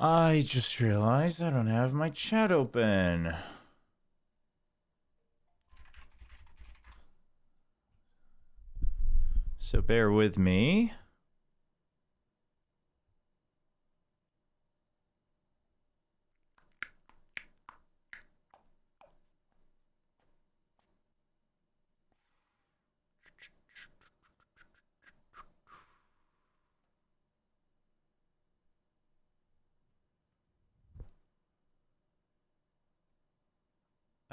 I just realized I don't have my chat open. So bear with me.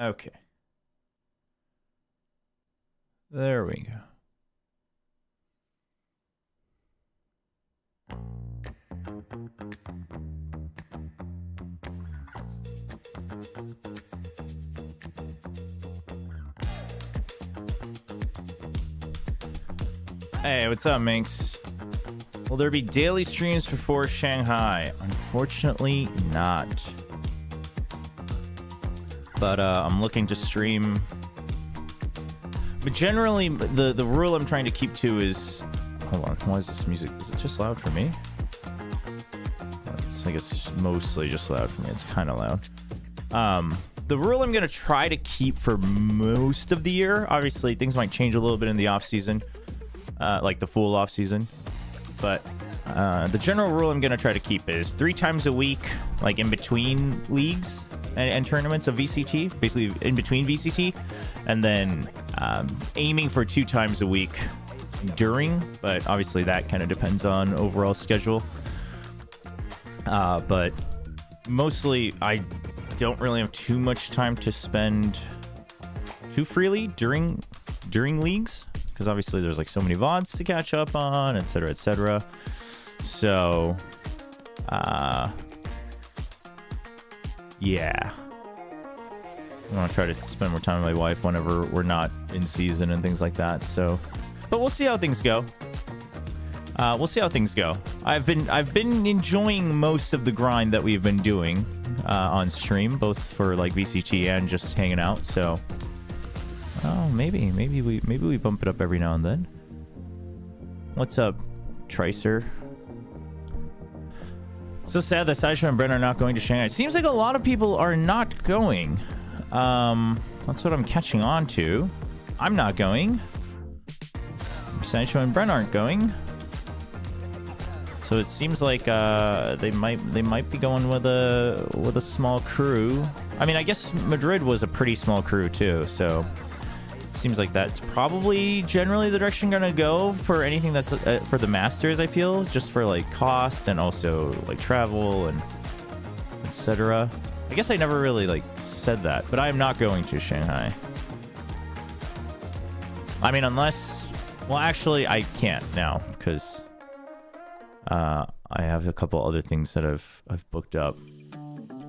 Okay. There we go. Hey, what's up, Minx? Will there be daily streams before Shanghai? Unfortunately, not. But I'm looking to stream. But generally, the rule I'm trying to keep to is... Hold on, why is this music? Is it just loud for me? I guess it's mostly just loud for me. It's kind of loud. The rule I'm going to try to keep for most of the year, obviously things might change a little bit in the off season, like the full off season, but the general rule I'm going to try to keep is 3 times a week, like in between leagues and tournaments of VCT, basically in between VCT, and then aiming for 2 times a week during, but obviously that kind of depends on overall schedule. But mostly I don't really have too much time to spend too freely during leagues, because obviously there's like so many VODs to catch up on, etc, etc. So yeah, I want to try to spend more time with my wife whenever we're not in season and things like that. So, but we'll see how things go. We'll see how things go. I've been enjoying most of the grind that we've been doing on stream, both for like VCT and just hanging out. So, maybe we bump it up every now and then. What's up, Tracer? So sad that Sideshow and Brent are not going to Shanghai. It seems like a lot of people are not going. That's what I'm catching on to. I'm not going. Sideshow and Brent aren't going. So it seems like they might be going with a small crew. I mean, I guess Madrid was a pretty small crew too, so it seems like that's probably generally the direction gonna go for anything that's for the Masters. I feel, just for like cost and also like travel and etc. I guess I never really like said that, but I am not going to Shanghai. I mean, unless, well, actually I can't now because I have a couple other things that I've booked up.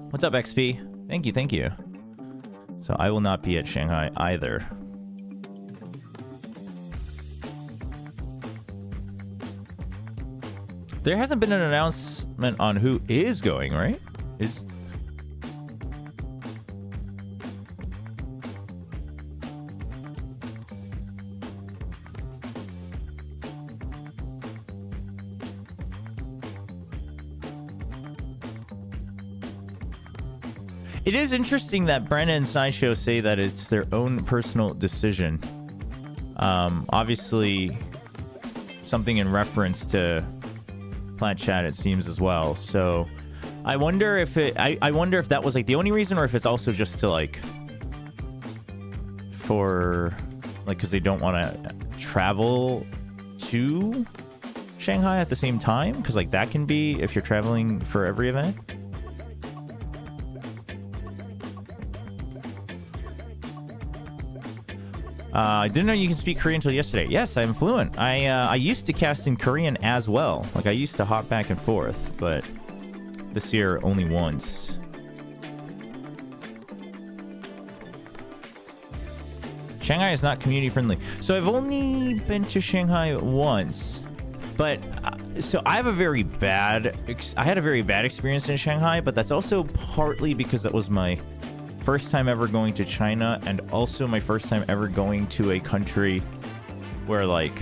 What's up, XP? Thank you. So I will not be at Shanghai either. There hasn't been an announcement on who is going, right? It is interesting that Brenna and Sideshow say that it's their own personal decision. Obviously, something in reference to Plat Chat, it seems, as well. So, I wonder if I wonder if that was like the only reason, or if it's also just to like for like because they don't want to travel to Shanghai at the same time, because like that can be if you're traveling for every event. I didn't know you can speak Korean until yesterday. Yes, I'm fluent. I used to cast in Korean as well. Like, I used to hop back and forth, but this year only once. Shanghai is not community friendly. So I've only been to Shanghai once, but so I have a very bad experience in Shanghai, but that's also partly because that was my first time ever going to China, and also my first time ever going to a country where like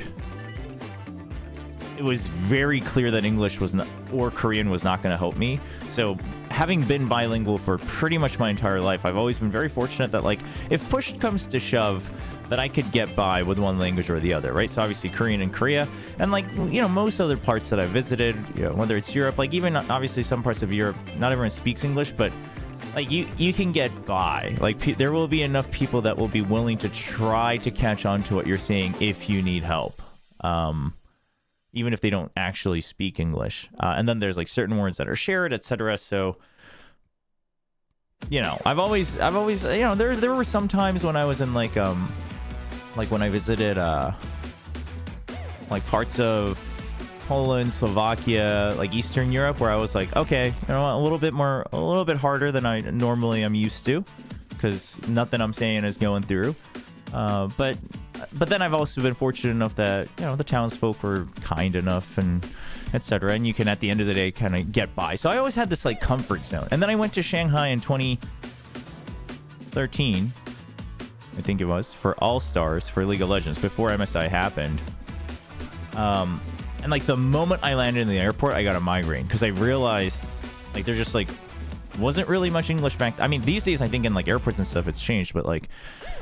it was very clear that English was not, or Korean was not going to help me. So having been bilingual for pretty much my entire life, I've always been very fortunate that, like, if push comes to shove, that I could get by with one language or the other, right? So obviously Korean and Korea, and, like, you know, most other parts that I visited, you know, whether it's Europe, like even obviously some parts of Europe, not everyone speaks English, but like you can get by. Like there will be enough people that will be willing to try to catch on to what you're saying if you need help. Even if they don't actually speak English. And then there's like certain words that are shared, etc. So, you know, I've always, you know, there were some times when I was in like when I visited like parts of Poland, Slovakia, like Eastern Europe, where I was like, okay, you know, a little bit harder than I normally am used to, because nothing I'm saying is going through. But then I've also been fortunate enough that, you know, the townsfolk were kind enough and etc. And you can, at the end of the day, kind of get by. So I always had this like comfort zone. And then I went to Shanghai in 2013, I think it was, for All Stars for League of Legends before MSI happened. And like the moment I landed in the airport, I got a migraine because I realized like there just like wasn't really much English back. I mean, these days I think in like airports and stuff it's changed, but like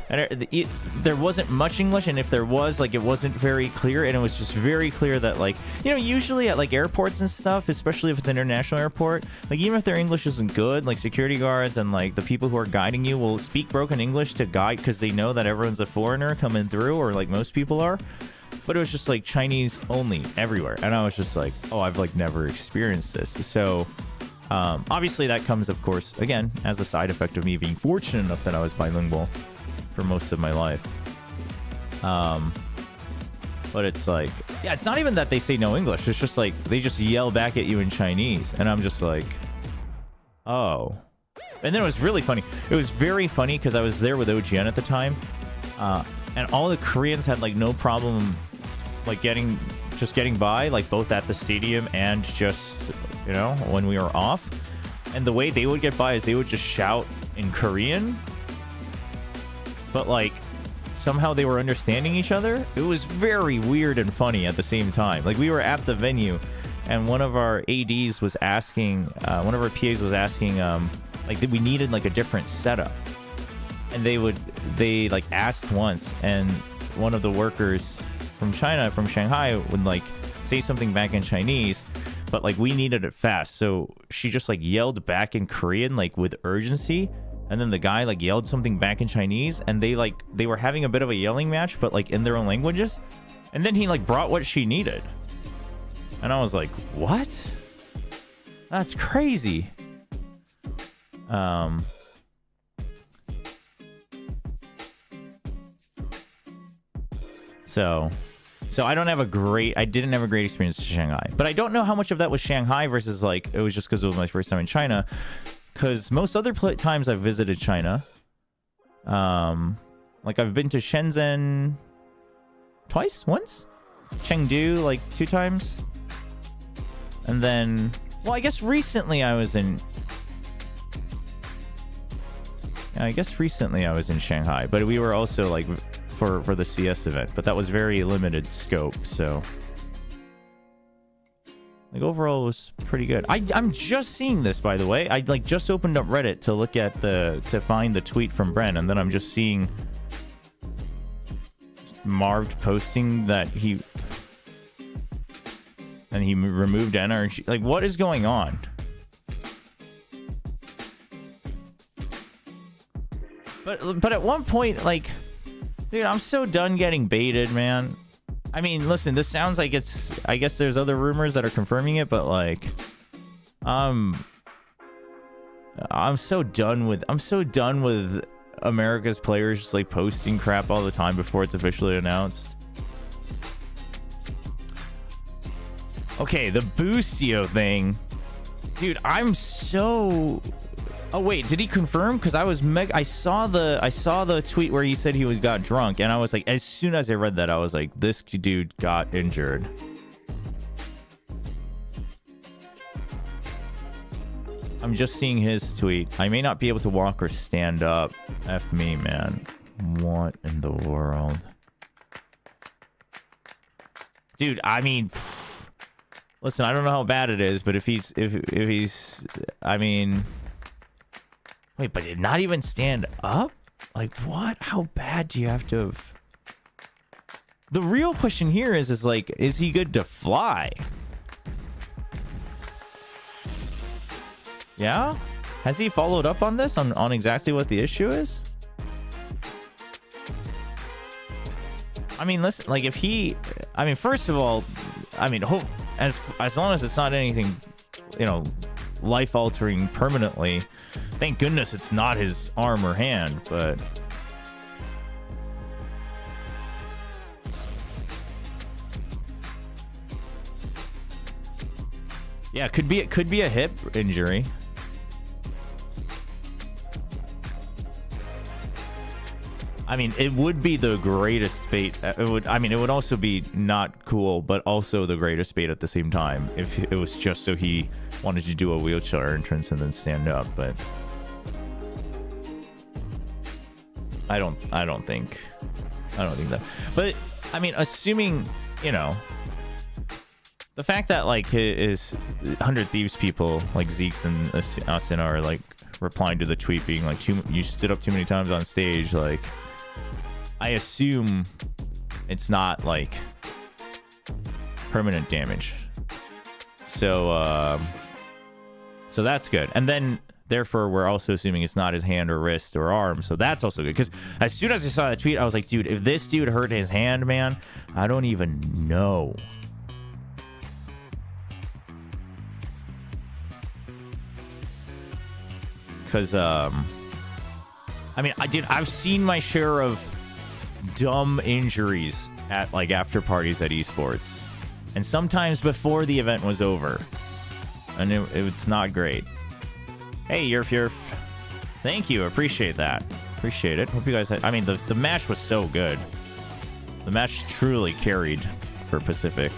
there wasn't much English, and if there was, like, it wasn't very clear, and it was just very clear that, like, you know, usually at like airports and stuff, especially if it's an international airport, like even if their English isn't good, like security guards and like the people who are guiding you will speak broken English to guide because they know that everyone's a foreigner coming through, or like most people are. But it was just like Chinese only everywhere, and I was just like, oh, I've like never experienced this. So obviously that comes, of course, again, as a side effect of me being fortunate enough that I was bilingual for most of my life. But it's like, yeah, it's not even that they say no English, it's just like they just yell back at you in Chinese, and I'm just like, oh. And then it was really funny. It was very funny because I was there with OGN at the time, and all the Koreans had like no problem like getting by, like both at the stadium and just, you know, when we were off. And the way they would get by is they would just shout in Korean, but like somehow they were understanding each other. It was very weird and funny at the same time. Like we were at the venue, and one of our ADs was asking, one of our PAs was asking, like we needed like a different setup, and they like asked once, and one of the workers from China, from Shanghai, would like say something back in Chinese, but like we needed it fast, so she just like yelled back in Korean like with urgency, and then the guy like yelled something back in Chinese, and they were having a bit of a yelling match, but like in their own languages, and then he like brought what she needed, and I was like, what? That's crazy. So I didn't have a great experience in Shanghai, but I don't know how much of that was Shanghai versus like it was just because it was my first time in China, because most other times I've visited China, like I've been to Shenzhen once, Chengdu like 2 times, and then, well, I guess recently I was in Shanghai, but we were also like for the CS event, but that was very limited scope, so like overall it was pretty good. I'm just seeing this, by the way. I like just opened up Reddit to look at to find the tweet from Bren, and then I'm just seeing Marv posting that he removed energy. Like, what is going on? But at one point, like, dude, I'm so done getting baited, man. I mean, listen, this sounds like it's, I guess there's other rumors that are confirming it, but like, I'm so done with America's players just like posting crap all the time before it's officially announced. Okay, the Boostio thing. Dude, I'm so... Oh wait, did he confirm? Because I saw the tweet where he said he got drunk, and I was like, as soon as I read that, I was like, this dude got injured. I'm just seeing his tweet. I may not be able to walk or stand up. F me, man. What in the world? Dude, I mean, Listen, I don't know how bad it is, but if he's, I mean, wait, but did not even stand up? Like, what? How bad do you have to have? The real question here is like, is he good to fly? Yeah? Has he followed up on this, on exactly what the issue is? I mean, listen, like if he, I mean, first of all, I mean, as long as it's not anything, you know, life-altering permanently, thank goodness it's not his arm or hand, but... Yeah, it could be a hip injury. I mean, it would be the greatest bait. It would also be not cool, but also the greatest bait at the same time if it was just so he wanted to do a wheelchair entrance and then stand up. But I don't think that. But I mean, assuming, you know, the fact that like his 100 Thieves people like Zeke's and Austin are like replying to the tweet being like, you stood up too many times on stage, like. I assume it's not like permanent damage. So so that's good. And then therefore we're also assuming it's not his hand or wrist or arm. So that's also good. Because as soon as I saw that tweet, I was like, dude, if this dude hurt his hand, man, I don't even know. Because I mean, I've seen my share of dumb injuries at like after parties at esports, and sometimes before the event was over, and it's not great. Hey, Yerf, thank you, appreciate that, appreciate it. Hope you guys had, I mean, the match was so good. The match truly carried for Pacific.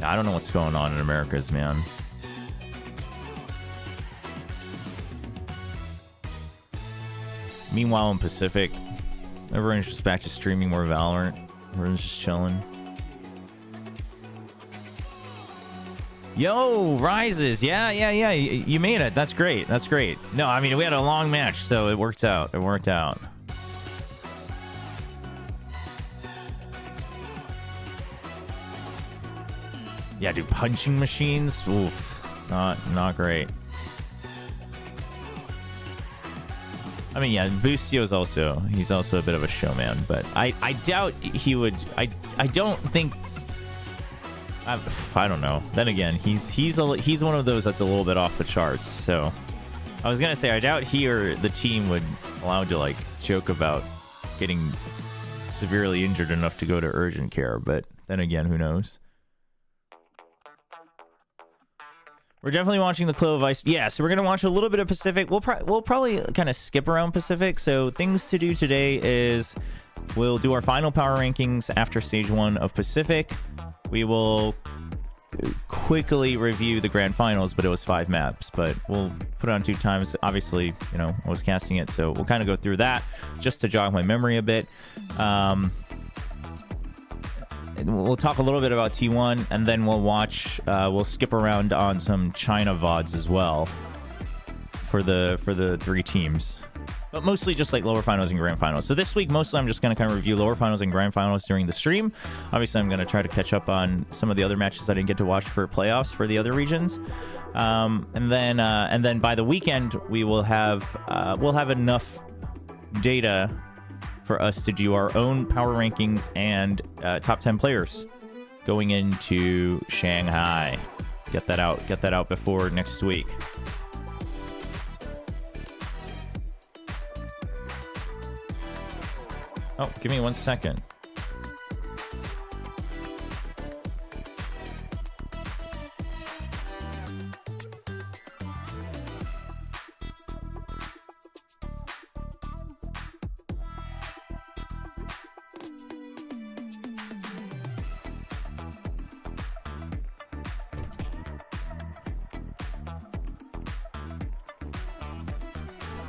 I don't know what's going on in Americas, man. Meanwhile, in Pacific, everyone's just back to streaming more Valorant. Everyone's just chilling. Yo, Rises. Yeah. You made it. That's great. That's great. No, I mean, we had a long match, so it worked out. It worked out. Yeah, dude, punching machines. Oof. Not great. I mean, yeah, Boostio's also, he's also a bit of a showman, but I doubt he would, I don't think, I don't know. Then again, he's one of those that's a little bit off the charts, so I was gonna say, I doubt he or the team would allow him to like joke about getting severely injured enough to go to urgent care, but then again, who knows? We're definitely watching the Clove of Ice. Yeah, so we're going to watch a little bit of Pacific. We'll probably kind of skip around Pacific. So things to do today is we'll do our final power rankings after stage 1 of Pacific. We will quickly review the grand finals, but it was 5 maps. But we'll put it on 2 times. Obviously, you know, I was casting it, so we'll kind of go through that just to jog my memory a bit. We'll talk a little bit about T1, and then we'll watch, we'll skip around on some China VODs as well for the 3 teams. But mostly just like lower finals and grand finals. So this week, mostly I'm just going to kind of review lower finals and grand finals during the stream. Obviously, I'm going to try to catch up on some of the other matches I didn't get to watch for playoffs for the other regions. And then by the weekend, we'll have enough data for us to do our own power rankings and top 10 players going into Shanghai. Get that out before next week. Oh, give me 1 second.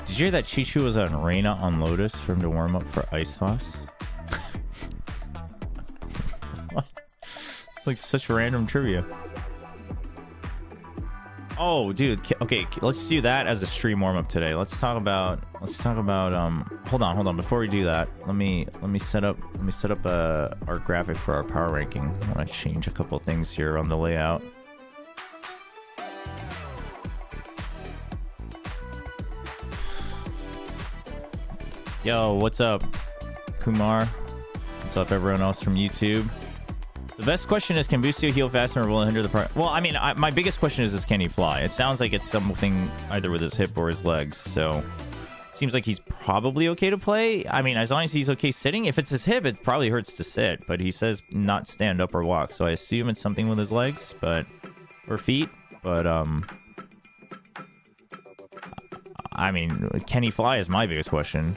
Did you hear that Chichu was on Reyna on Lotus for him to warm up for Ice Fox? It's like such random trivia. Oh, dude. Okay, let's do that as a stream warm-up today. Let's talk about hold on. Before we do that, let me set up our graphic for our power ranking. I want to change a couple things here on the layout. Yo, what's up, Kumar? What's up, everyone else from YouTube? The best question is, can Bustio heal faster or will it hinder the part? Well, I mean, my biggest question is can he fly? It sounds like it's something either with his hip or his legs, so it seems like he's probably okay to play. I mean, as long as he's okay sitting. If it's his hip, it probably hurts to sit, but he says not stand up or walk, so I assume it's something with his legs, or feet, but I mean, can he fly is my biggest question.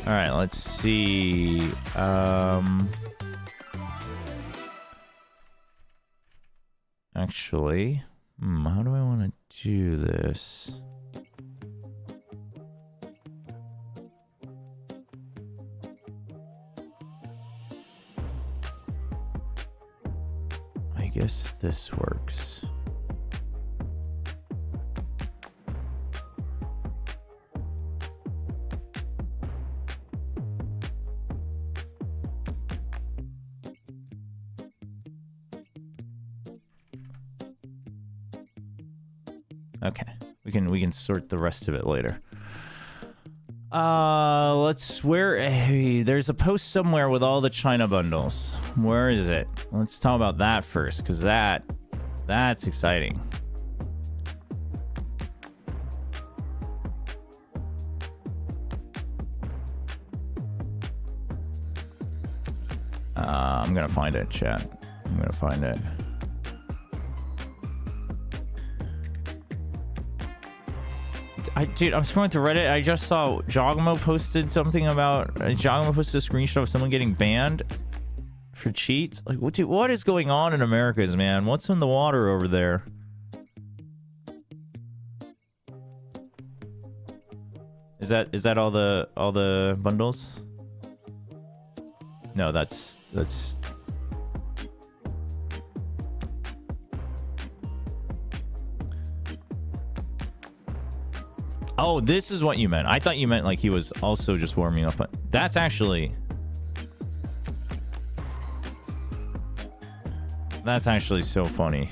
All right, let's see. Actually, how do I want to do this? I guess this works. Okay, we can sort the rest of it later. There's a post somewhere with all the China bundles. Where is it? Let's talk about that first, because that's exciting. I'm gonna find it, chat. I'm gonna find it. Dude, I'm scrolling through Reddit. I just saw Jogmo posted something about... Jogmo posted a screenshot of someone getting banned for cheats. Like, what is going on in Americas, man? What's in the water over there? Is that all the bundles? No, that's... Oh, this is what you meant. I thought you meant like he was also just warming up. That's actually so funny.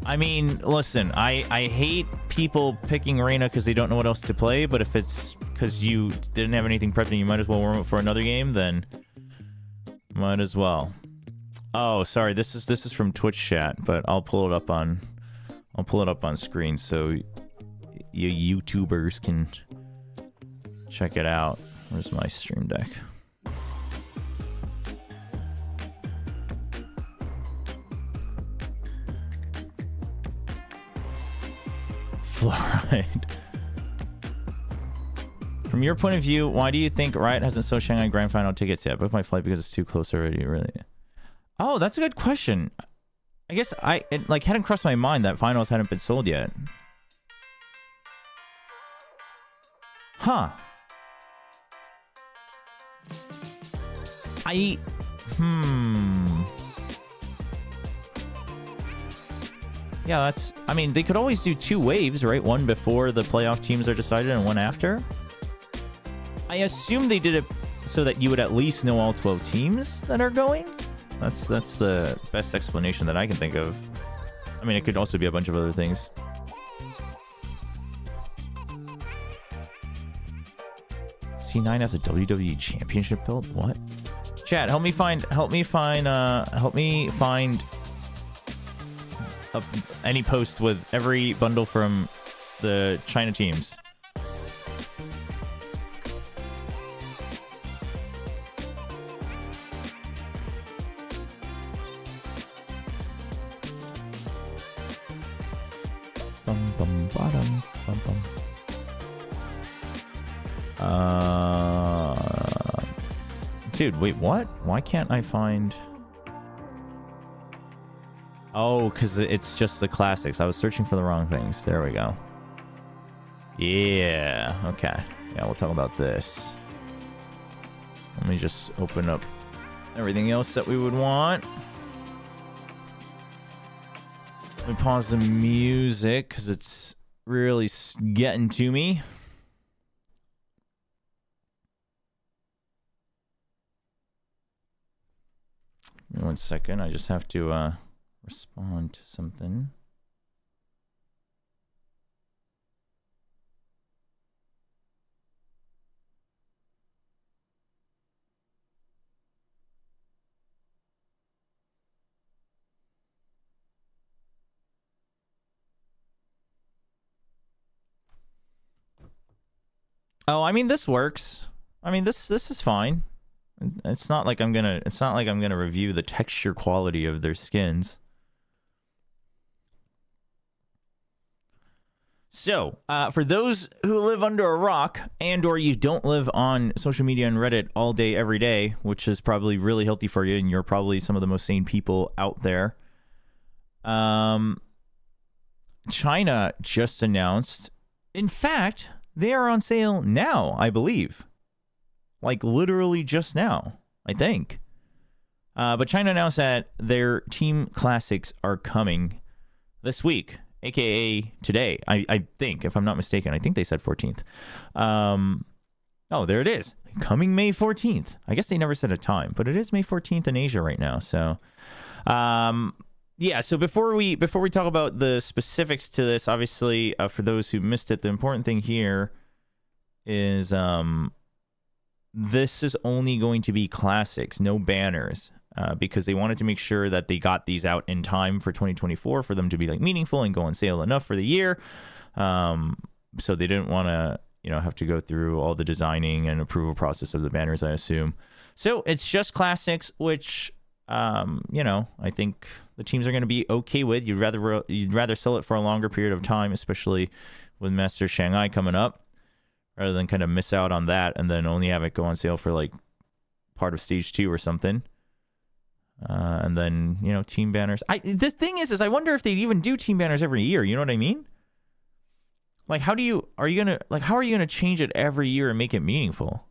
I mean, listen, I hate people picking Reyna because they don't know what else to play, but if it's because you didn't have anything prepped and you might as well warm up for another game, then might as well. Oh, sorry, this is from Twitch chat, but I'll pull it up on screen so you YouTubers can check it out. Where's my stream deck? Fluoride. From your point of view, why do you think Riot hasn't sold Shanghai Grand Final tickets yet? I booked my flight because it's too close already, really. Oh, that's a good question. I guess it like hadn't crossed my mind that finals hadn't been sold yet. Huh. Yeah, that's... I mean, they could always do 2 waves, right? One before the playoff teams are decided and one after. I assume they did it so that you would at least know all 12 teams that are going. That's the best explanation that I can think of. I mean, it could also be a bunch of other things. C9 has a WWE Championship belt? What? Chat, help me find any post with every bundle from the China teams. Dude, wait, what? Why can't I find... Oh, because it's just the classics. I was searching for the wrong things. There we go. Yeah, okay. Yeah, we'll talk about this. Let me just open up everything else that we would want. Let me pause the music because it's really getting to me. Give me 1 second. I just have to respond to something. Oh, I mean, this works. I mean, this is fine. It's not like I'm gonna review the texture quality of their skins. So, for those who live under a rock and or you don't live on social media and Reddit all day, every day, which is probably really healthy for you, and you're probably some of the most sane people out there, China just announced, in fact, they are on sale now, I believe. Like, literally just now, I think. But China announced that their Team Classics are coming this week. AKA today, I think, if I'm not mistaken. I think they said 14th. Oh, there it is. Coming May 14th. I guess they never said a time, but it is May 14th in Asia right now. So, yeah, so before we talk about the specifics to this, obviously, for those who missed it, the important thing here is this is only going to be classics, no banners. Because they wanted to make sure that they got these out in time for 2024 for them to be like meaningful and go on sale enough for the year. So they didn't want to, have to go through all the designing and approval process of the banners, I assume. So it's just classics, which, I think the teams are going to be okay with. You'd rather sell it for a longer period of time, especially with Masters Shanghai coming up, rather than kind of miss out on that and then only have it go on sale for like part of stage 2 or something. And then, team banners. The thing is I wonder if they even do team banners every year. You know what I mean? Like, how are you gonna change it every year and make it meaningful?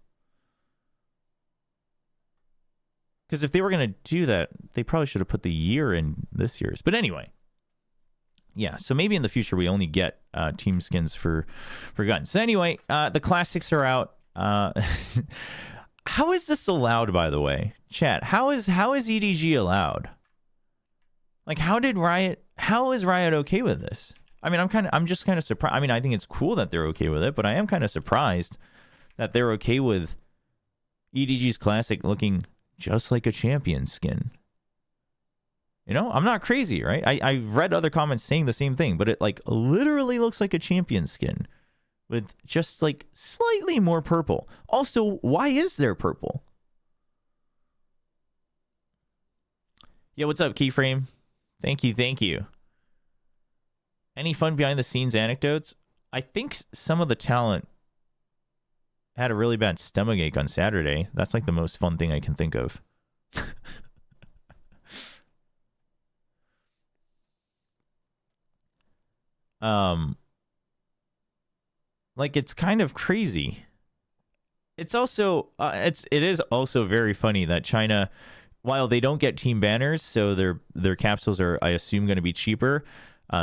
Because if they were gonna do that, they probably should have put the year in this year's. But anyway, yeah. So maybe in the future we only get team skins for guns. So anyway, the classics are out. How is this allowed, by the way? Chat, how is EDG allowed? Like, how is Riot okay with this? I mean, I'm just kind of surprised. I mean, I think it's cool that they're okay with it, but I am kind of surprised that they're okay with EDG's classic looking just like a champion skin. I'm not crazy, right? I've read other comments saying the same thing, but it like literally looks like a champion skin with just like slightly more purple. Also, why is there purple? Yeah, what's up, Keyframe? Thank you. Any fun behind the scenes anecdotes? I think some of the talent had a really bad stomachache on Saturday. That's like the most fun thing I can think of. Like, it's kind of crazy. It's also it is also very funny that China, while they don't get team banners, so their capsules are, I assume, going to be cheaper.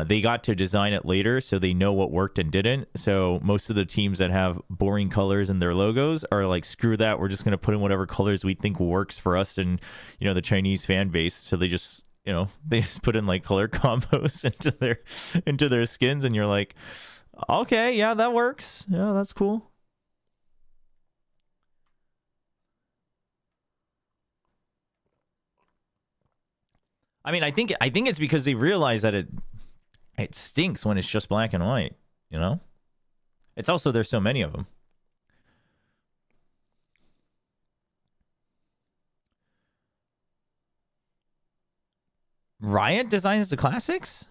They got to design it later, so they know what worked and didn't. So most of the teams that have boring colors in their logos are like, screw that, we're just going to put in whatever colors we think works for us and the Chinese fan base. So they just they just put in like color combos into their skins, and you're like, okay, yeah, that works. Yeah, that's cool. I mean, I think it's because they realize that it stinks when it's just black and white, It's also there's so many of them. Riot designs the classics?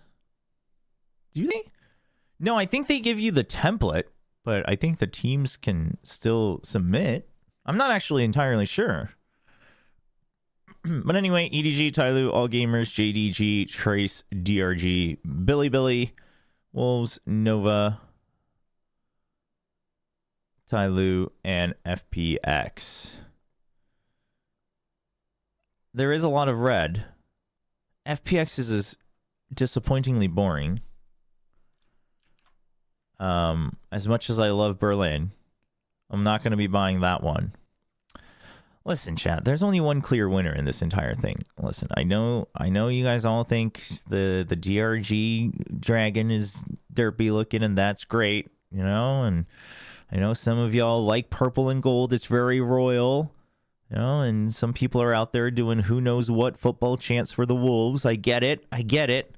Do they? No, I think they give you the template, but I think the teams can still submit. I'm not actually entirely sure. But anyway, EDG, Tyloo, All Gamers, JDG, Trace, DRG, Billy, Wolves, Nova, Tyloo, and FPX. There is a lot of red. FPX is disappointingly boring. As much as I love Berlin, I'm not going to be buying that one. Listen, chat, there's only one clear winner in this entire thing. Listen, I know you guys all think the DRG dragon is derpy looking, and that's great, you know, and I know some of y'all like purple and gold. It's very royal, you know, and some people are out there doing who knows what football chants for the Wolves. I get it.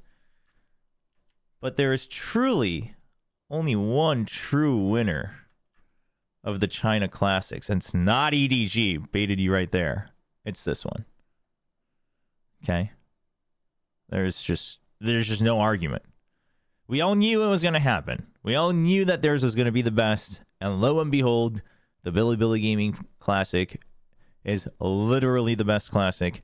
But there is truly only one true winner of the China Classics, and it's not EDG. Baited you right there. It's this one. Okay? There's just no argument. We all knew it was going to happen. We all knew that theirs was going to be the best, and lo and behold, the Billy Gaming Classic is literally the best classic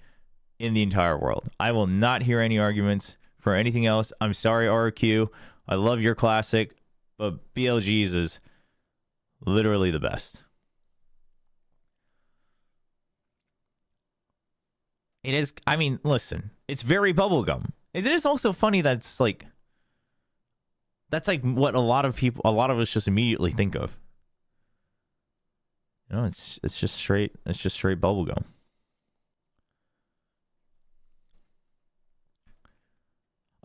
in the entire world. I will not hear any arguments for anything else. I'm sorry, RQ. I love your classic, but BLG's is literally the best. It is, I mean, listen, it's very bubblegum. It is also funny that it's like, that's like what a lot of us just immediately think of. You know, it's just straight bubblegum.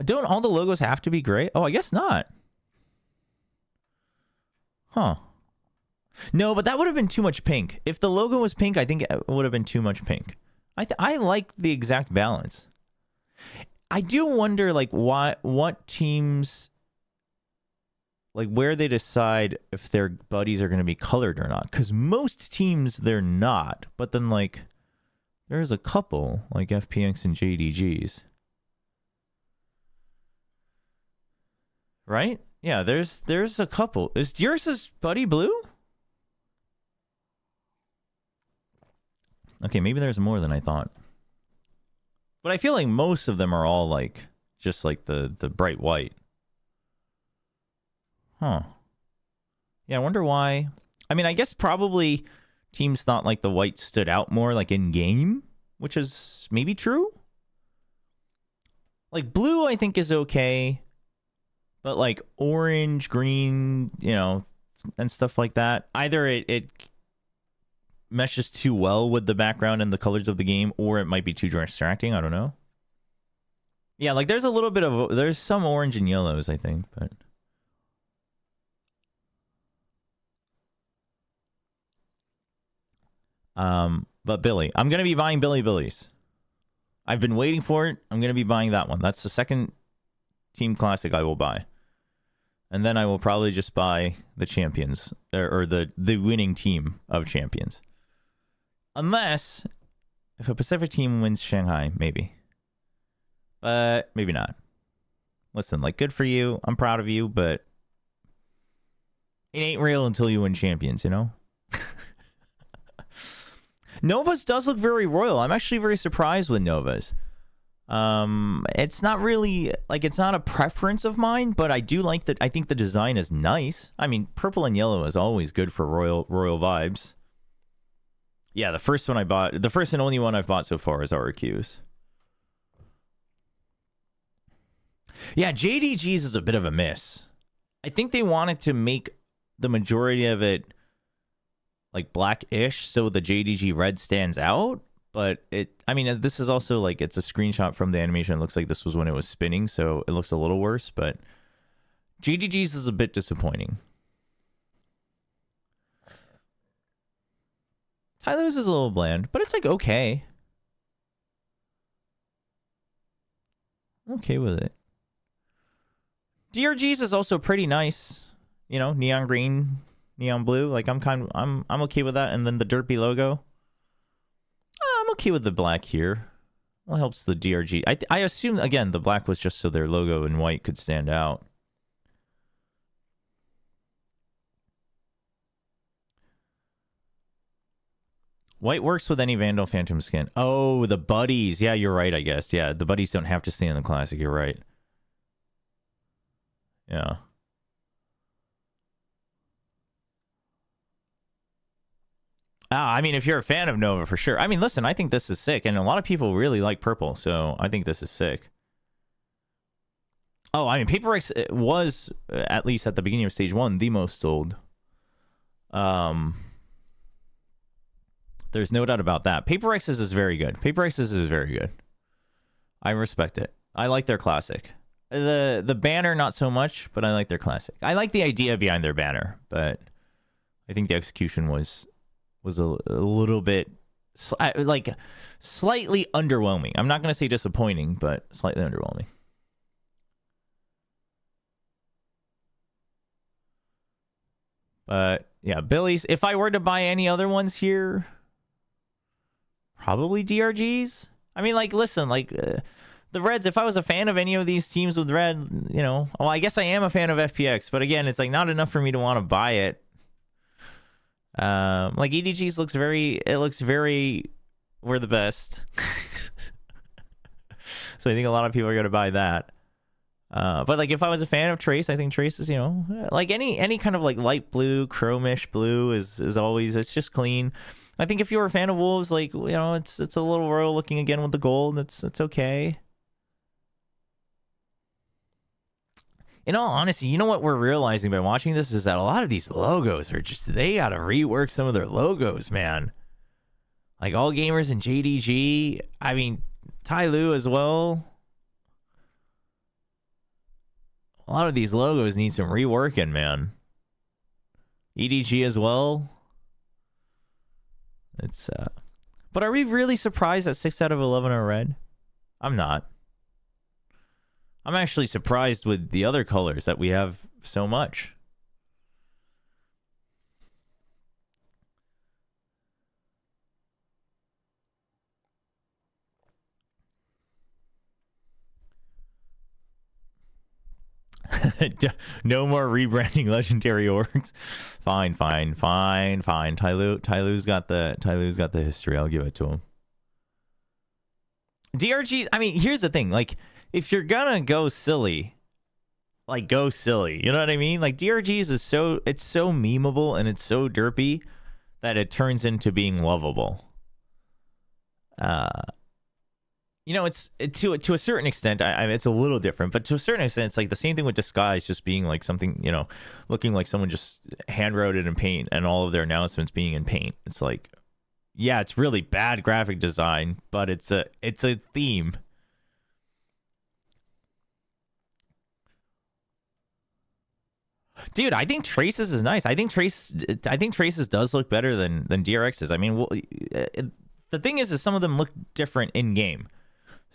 Don't all the logos have to be gray? Oh, I guess not. Huh. No, but that would have been too much pink. If the logo was pink, I think it would have been too much pink. I like the exact balance. I do wonder, like, what teams, like, where they decide if their buddies are going to be colored or not. Because most teams, they're not. But then, like, there's a couple, like FPX and JDGs. Right? Yeah, there's a couple. Is Dear's buddy blue? Okay, maybe there's more than I thought. But I feel like most of them are all like just like the bright white. Huh. Yeah, I wonder why. I mean, I guess probably teams thought like the white stood out more like in game, which is maybe true. Like blue I think is okay. But like orange, green, you know, and stuff like that, either it meshes too well with the background and the colors of the game, or it might be too distracting. I don't know. Yeah, like there's a little bit of, there's some orange and yellows, I think, but. But Billy, I'm going to be buying Billy's. I've been waiting for it. I'm going to be buying that one. That's the second team classic I will buy. And then I will probably just buy the champions, or the winning team of champions. Unless, if a Pacific team wins Shanghai, maybe. But maybe not. Listen, like, good for you. I'm proud of you, but it ain't real until you win champions, you know? Nova's does look very royal. I'm actually very surprised with Nova's. It's not really, like, it's not a preference of mine, but I do like that. I think the design is nice. I mean, purple and yellow is always good for royal vibes. Yeah, the first one I bought, the first and only one I've bought so far is RQ's. Yeah, JDG's is a bit of a miss. I think they wanted to make the majority of it like blackish so the JDG red stands out. But I mean, this is also like, it's a screenshot from the animation. It looks like this was when it was spinning, so it looks a little worse. But JDG's is a bit disappointing. Tyler's is a little bland, but it's like okay. I'm okay with it. DRG's is also pretty nice. You know, neon green, neon blue. Like I'm okay with that. And then the derpy logo. I'm okay with the black here. Well, helps the DRG. I assume, again, the black was just so their logo in white could stand out. White works with any Vandal Phantom skin. Oh, the buddies. Yeah, you're right, I guess. Yeah, the buddies don't have to stay in the classic. You're right. Yeah. I mean, if you're a fan of Nova, for sure. I mean, listen, I think this is sick, and a lot of people really like purple, so I think this is sick. Oh, I mean, Paper Rex was, at least at the beginning of Stage 1, the most sold. There's no doubt about that. Paper X's is very good. Paper X's is very good. I respect it. I like their classic. The banner, not so much, but I like their classic. I like the idea behind their banner, but I think the execution was a little bit like slightly underwhelming. I'm not going to say disappointing, but slightly underwhelming. But yeah, Billy's. If I were to buy any other ones here, probably DRGs. I mean, like, listen, like the Reds. If I was a fan of any of these teams with red, you know, well, I guess I am a fan of FPX, but again, it's like not enough for me to want to buy it. Like EDGs looks very. It looks very. We're the best. So I think a lot of people are gonna buy that. But like if I was a fan of Trace, I think Trace is, you know, like any kind of like light blue, chromish blue is always, it's just clean. I think if you were a fan of Wolves, like, you know, it's a little royal looking again with the gold. It's okay. In all honesty, you know what we're realizing by watching this is that a lot of these logos are just, they gotta rework some of their logos, man. Like All Gamers and JDG. I mean, Tai Lu as well. A lot of these logos need some reworking, man. EDG as well. It's but are we really surprised that 6 out of 11 are red? I'm not. I'm actually surprised with the other colors that we have so much. No more rebranding legendary orgs. Fine. Tyloo's got the history. I'll give it to him. DRG. I mean, here's the thing. Like, if you're gonna go silly, like go silly. You know what I mean? Like DRGs is so, it's so memeable and it's so derpy that it turns into being lovable. You know, it's to a certain extent. I mean, it's a little different, but to a certain extent, it's like the same thing with Disguise, just being like something, you know, looking like someone just hand wrote it in paint, and all of their announcements being in paint. It's like, yeah, it's really bad graphic design, but it's a theme. Dude, I think Traces is nice. I think Traces does look better than DRX's. I mean, the thing is some of them look different in game.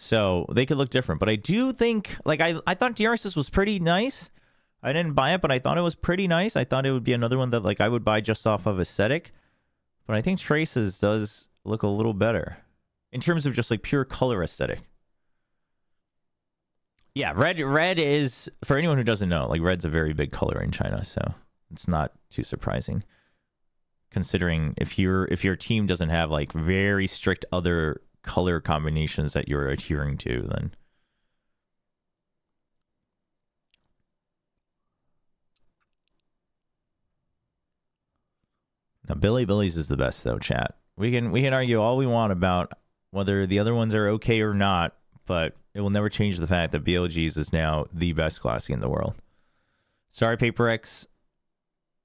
So they could look different, but I do think, like, I thought DRX's was pretty nice. I didn't buy it, but I thought it was pretty nice. I thought it would be another one that, like, I would buy just off of aesthetic. But I think Traces does look a little better in terms of just like pure color aesthetic. Yeah, red is, for anyone who doesn't know, like red's a very big color in China, so it's not too surprising. Considering if your team doesn't have like very strict other color combinations that you're adhering to, then now Billy's is the best though, chat. We can argue all we want about whether the other ones are okay or not, but it will never change the fact that BLG's is now the best classic in the world. Sorry, Paper X.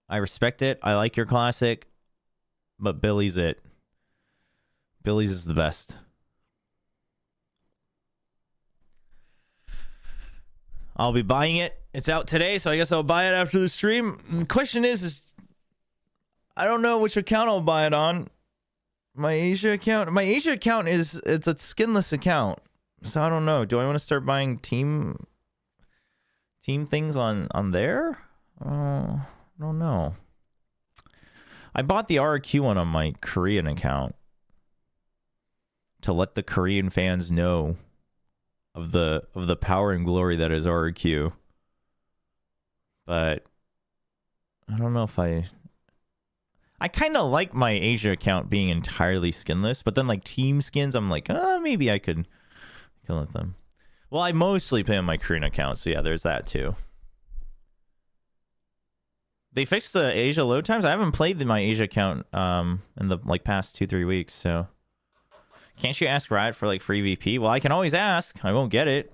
I respect it. I like your classic, but Billy's it. Billy's is the best. I'll be buying it. It's out today, so I guess I'll buy it after the stream. The question is I don't know which account I'll buy it on. My Asia account. My Asia account it's a skinless account, so I don't know. Do I want to start buying team things on there? I don't know. I bought the RQ one on my Korean account to let the Korean fans know of the power and glory that is RQ. But I don't know if I I kind of like my Asia account being entirely skinless, but then like team skins, I'm like, maybe I could let them. Well, I mostly play on my Korean account, so yeah, there's that too. They fixed the Asia load times. I haven't played my Asia account in the like past 2-3 weeks, so can't you ask Riot for like free VP? Well, I can always ask. I won't get it.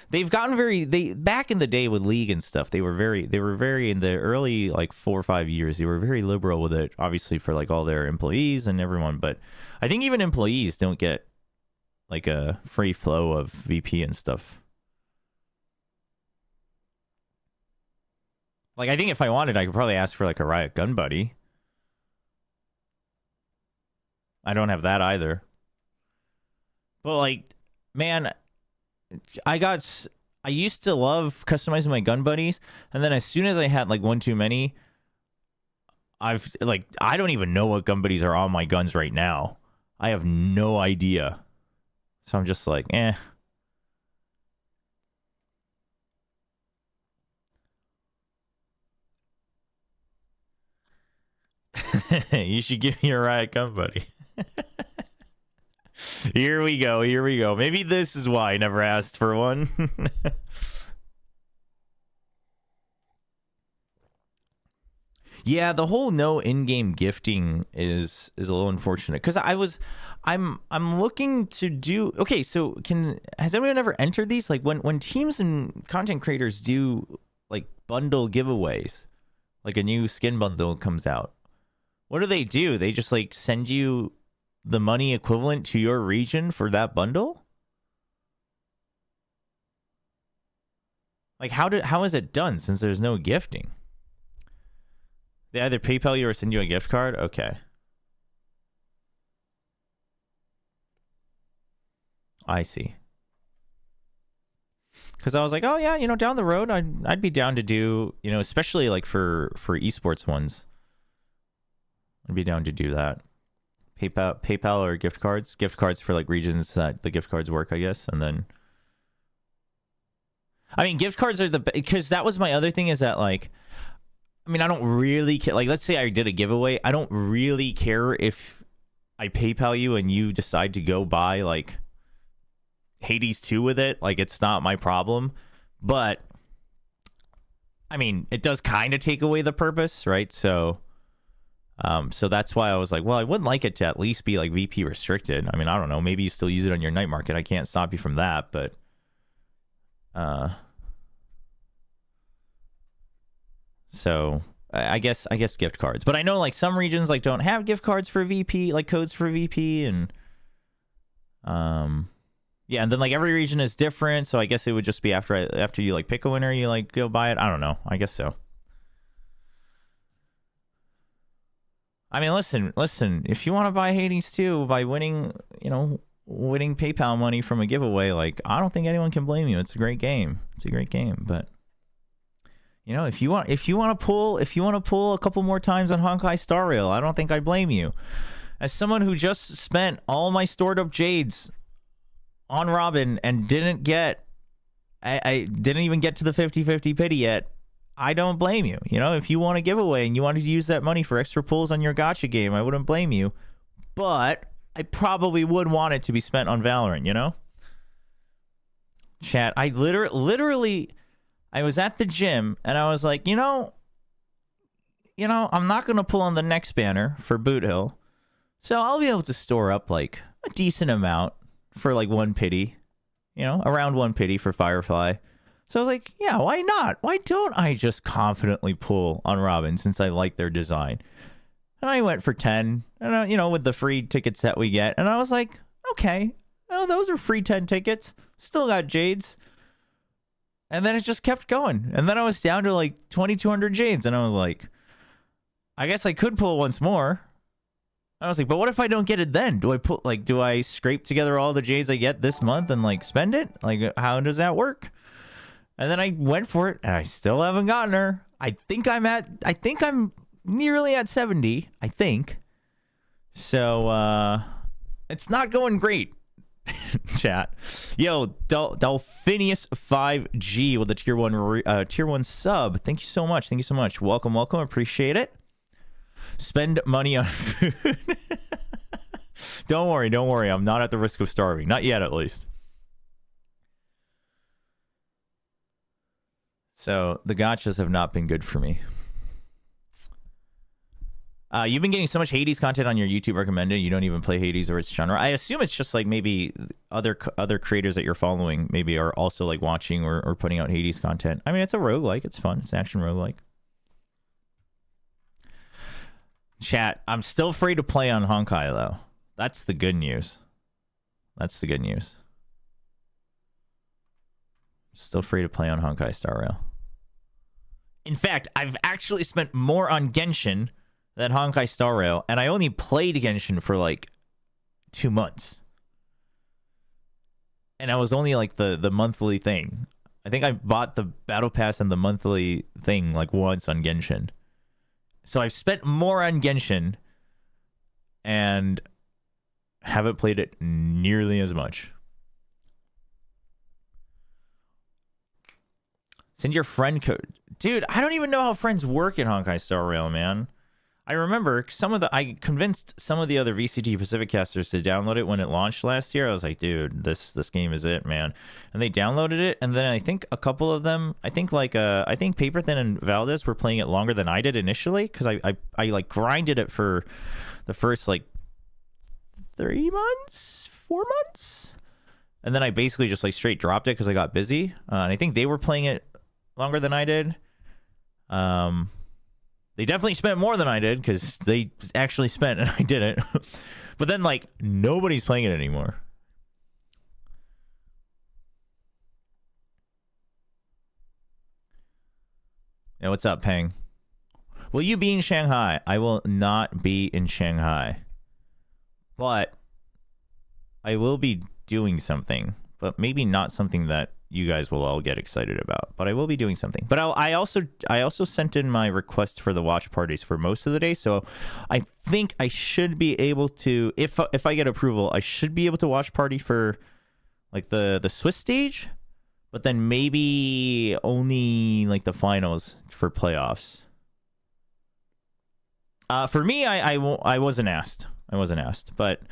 They've gotten back in the day with League and stuff, they were very in the early like 4 or 5 years, they were very liberal with it, obviously for like all their employees and everyone, but I think even employees don't get like a free flow of VP and stuff. Like, I think if I wanted, I could probably ask for like a Riot Gun Buddy. I don't have that either. But like, man, I used to love customizing my gun buddies, and then as soon as I had like one too many, I don't even know what gun buddies are on my guns right now. I have no idea. So I'm just like, eh. You should give me a Riot Gun Buddy. Here we go. Maybe this is why I never asked for one. Yeah, the whole no in-game gifting is a little unfortunate, because I'm looking to do. Okay, so has anyone ever entered these? Like when teams and content creators do like bundle giveaways, like a new skin bundle comes out, what do? They just like send you the money equivalent to your region for that bundle? Like how is it done, since there's no gifting? They either PayPal you or send you a gift card? Okay. I see. Because I was like, oh yeah, down the road, I'd be down to do, especially like for esports ones, I'd be down to do that. PayPal or gift cards for like regions that the gift cards work, I guess. And then, I mean, gift cards are because that was my other thing, is that like, I mean, I don't really care. Like, let's say I did a giveaway. I don't really care if I PayPal you and you decide to go buy like Hades 2 with it. Like, it's not my problem. But I mean, it does kind of take away the purpose, right? So that's why I was like, well, I wouldn't like it to at least be like VP restricted. I mean, I don't know. Maybe you still use it on your night market. I can't stop you from that, but so I guess gift cards. But I know like some regions like don't have gift cards for VP, like codes for VP, and yeah, and then like every region is different, so I guess it would just be after you like pick a winner, you like go buy it. I don't know. I guess so. I mean, listen, if you want to buy Hades 2 by winning PayPal money from a giveaway, like, I don't think anyone can blame you. It's a great game. But if you want to pull a couple more times on Honkai Star Rail, I don't think I blame you. As someone who just spent all my stored up jades on Robin and didn't even get to the 50-50 pity yet, I don't blame you. If you want a giveaway and you wanted to use that money for extra pulls on your gacha game, I wouldn't blame you. But I probably would want it to be spent on Valorant, Chat, I literally, I was at the gym and I was like, I'm not going to pull on the next banner for Boot Hill. So I'll be able to store up like a decent amount for like 1 pity, around 1 pity for Firefly. So I was like, yeah, why not? Why don't I just confidently pull on Robin since I like their design? And I went for 10, and with the free tickets that we get. And I was like, okay, those are free 10 tickets. Still got Jades. And then it just kept going. And then I was down to like 2,200 Jades. And I was like, I guess I could pull once more. I was like, but what if I don't get it then? Do I scrape together all the Jades I get this month and like spend it? Like, how does that work? And then I went for it and I still haven't gotten her. I think I'm nearly at 70, I think. So it's not going great. Chat. Yo, Delphinius 5G with the tier 1 sub. Thank you so much. Welcome. Appreciate it. Spend money on food. Don't worry. I'm not at the risk of starving. Not yet, at least. So the gachas have not been good for me. You've been getting so much Hades content on your YouTube recommended. You don't even play Hades or its genre. I assume it's just like maybe other creators that you're following maybe are also like watching or putting out Hades content. I mean, it's a roguelike. It's fun. It's an action roguelike. Chat, I'm still free to play on Honkai though. That's the good news. Still free to play on Honkai Star Rail. In fact, I've actually spent more on Genshin than Honkai Star Rail, and I only played Genshin for like 2 months. And I was only like the monthly thing. I think I bought the Battle Pass and the monthly thing like once on Genshin. So I've spent more on Genshin and haven't played it nearly as much. Send your friend code. Dude, I don't even know how friends work in Honkai Star Rail, man. I remember I convinced some of the other VCT Pacific casters to download it when it launched last year. I was like, dude, this game is it, man. And they downloaded it, and then I think a couple of them, I think Paper Thin and Valdez were playing it longer than I did initially, because I like grinded it for the first like 4 months. And then I basically just like straight dropped it because I got busy. And I think they were playing it longer than I did. They definitely spent more than I did because they actually spent and I didn't. But then like nobody's playing it anymore. Yeah, what's up, Peng? Will you be in Shanghai? I will not be in Shanghai. But I will be doing something, but maybe not something that you guys will all get excited about. But I will be doing something. But I also sent in my request for the watch parties for most of the day, so I think I should be able to, if I get approval, I should be able to watch party for like the Swiss stage, but then maybe only like the finals for playoffs. For me, I wasn't asked. But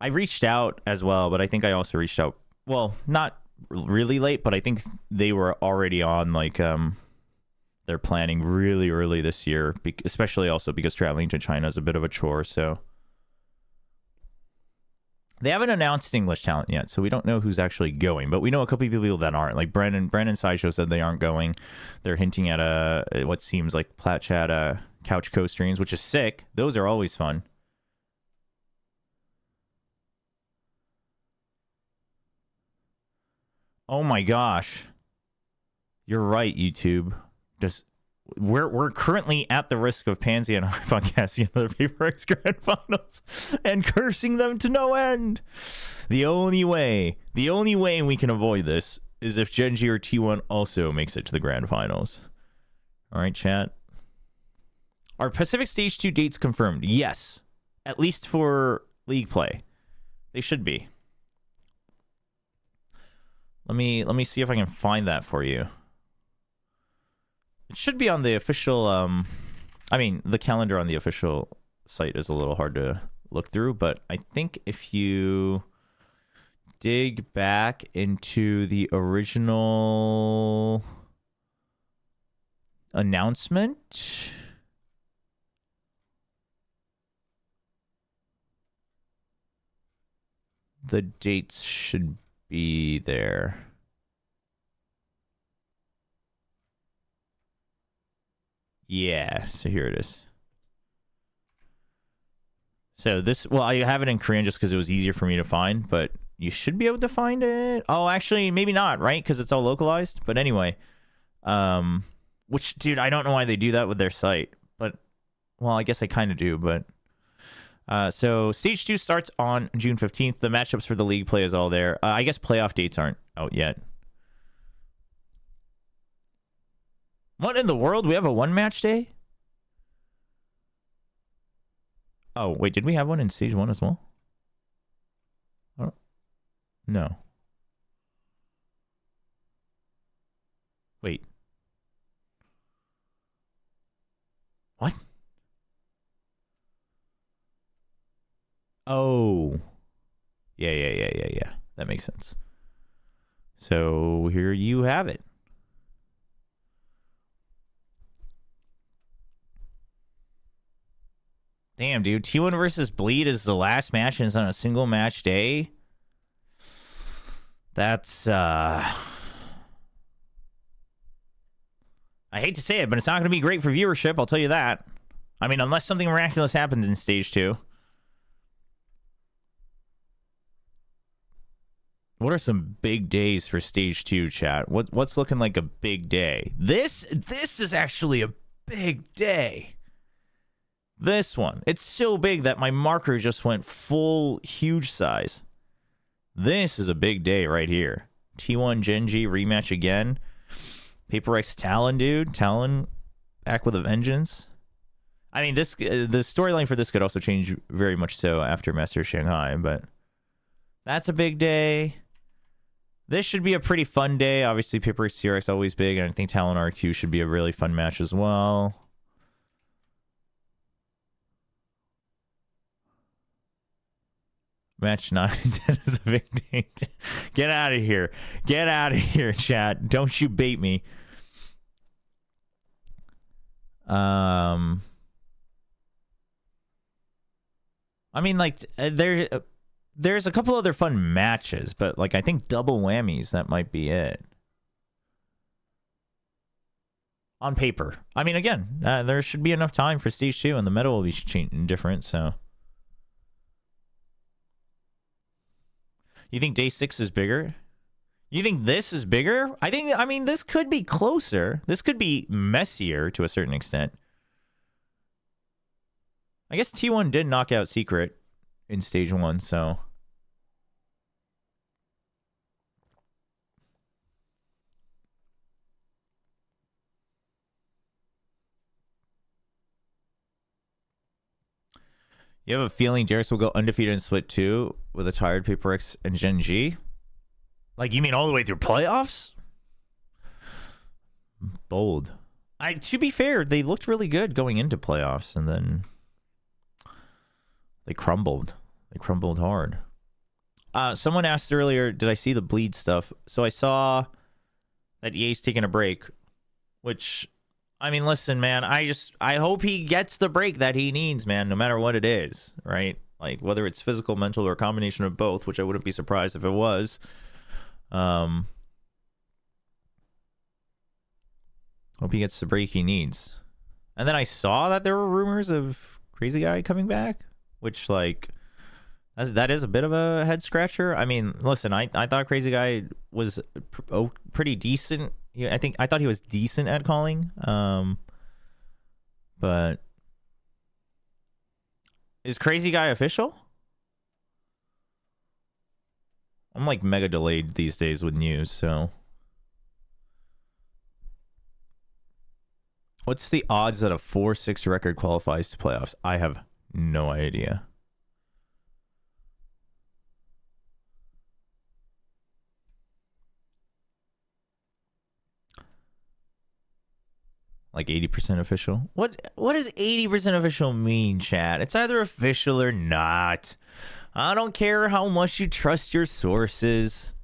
I reached out as well, but I think I also reached out, well, not really late, but I think they were already on like their planning really early this year, especially also because traveling to China is a bit of a chore. So they haven't announced English talent yet, so we don't know who's actually going, but we know a couple of people that aren't. Like Brandon Sideshow said they aren't going. They're hinting at what seems like Plat Chat couch co-streams, which is sick. Those are always fun. Oh my gosh. You're right, YouTube. We're currently at the risk of Pansy and I podcasting another Paper X Grand Finals and cursing them to no end. The only way we can avoid this is if Genji or T1 also makes it to the Grand Finals. All right, chat. Are Pacific Stage 2 dates confirmed? Yes. At least for League play. They should be. Let me see if I can find that for you. It should be on the official, I mean, the calendar on the official site is a little hard to look through, but I think if you dig back into the original announcement, the dates should be there. Yeah, so here it is. So this, well, I have it in Korean just because it was easier for me to find, but you should be able to find it. Oh, actually, maybe not, right? Because it's all localized. But anyway, which, dude, I don't know why they do that with their site, but, well, I guess I kind of do, but. So Stage 2 starts on June 15th. The matchups for the league play is all there. I guess playoff dates aren't out yet. What in the world? We have a one match day? Oh, wait, did we have one in Stage 1 as well? Oh, no. Wait. Oh. Yeah. That makes sense. So here you have it. Damn, dude. T1 versus Bleed is the last match and it's on a single match day. That's, I hate to say it, but it's not going to be great for viewership. I'll tell you that. I mean, unless something miraculous happens in Stage 2. What are some big days for Stage 2, chat? What's looking like a big day? This is actually a big day. This one. It's so big that my marker just went full huge size. This is a big day right here. T1 Genji rematch again. Paper X Talon, dude. Talon back with a vengeance. I mean, the storyline for this could also change very much so after Master Shanghai, but that's a big day. This should be a pretty fun day. Obviously, Paper X TRX always big, and I think Talon RQ should be a really fun match as well. Match 9 and 10 is a big day. Get out of here. Get out of here, chat. Don't you bait me. I mean, like, there's a couple other fun matches, but, like, I think double whammies, that might be it. On paper. I mean, again, there should be enough time for Stage 2, and the meta will be changing different, so... You think day 6 is bigger? You think this is bigger? I mean, this could be closer. This could be messier to a certain extent. I guess T1 did knock out Secret in Stage 1, so... You have a feeling Darius will go undefeated in Split 2 with a tired Paper X and Gen G? Like, you mean all the way through playoffs? Bold. To be fair, they looked really good going into playoffs, and then they crumbled. They crumbled hard. Someone asked earlier, did I see the Bleed stuff? So I saw that EA's taking a break, which... I mean, listen, man, I hope he gets the break that he needs, man, no matter what it is, right? Like, whether it's physical, mental, or a combination of both, which I wouldn't be surprised if it was. Hope he gets the break he needs. And then I saw that there were rumors of Crazy Guy coming back, which, like, that is a bit of a head-scratcher. I mean, listen, I thought Crazy Guy was pretty decent. Yeah, I thought he was decent at calling, but is Crazy Guy official? I'm like mega delayed these days with news, so what's the odds that a 4-6 record qualifies to playoffs? I have no idea. Like 80% official? What does 80% official mean, chat? It's either official or not. I don't care how much you trust your sources.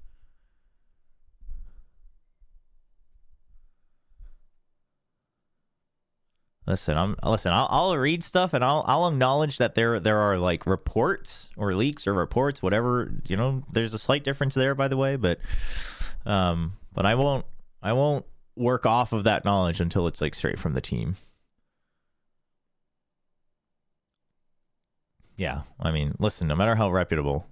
Listen, I'll read stuff and I'll acknowledge that there are like reports or leaks or reports, whatever, you know, there's a slight difference there, by the way, but I won't work off of that knowledge until it's like straight from the team. Yeah, I mean, listen, no matter how reputable,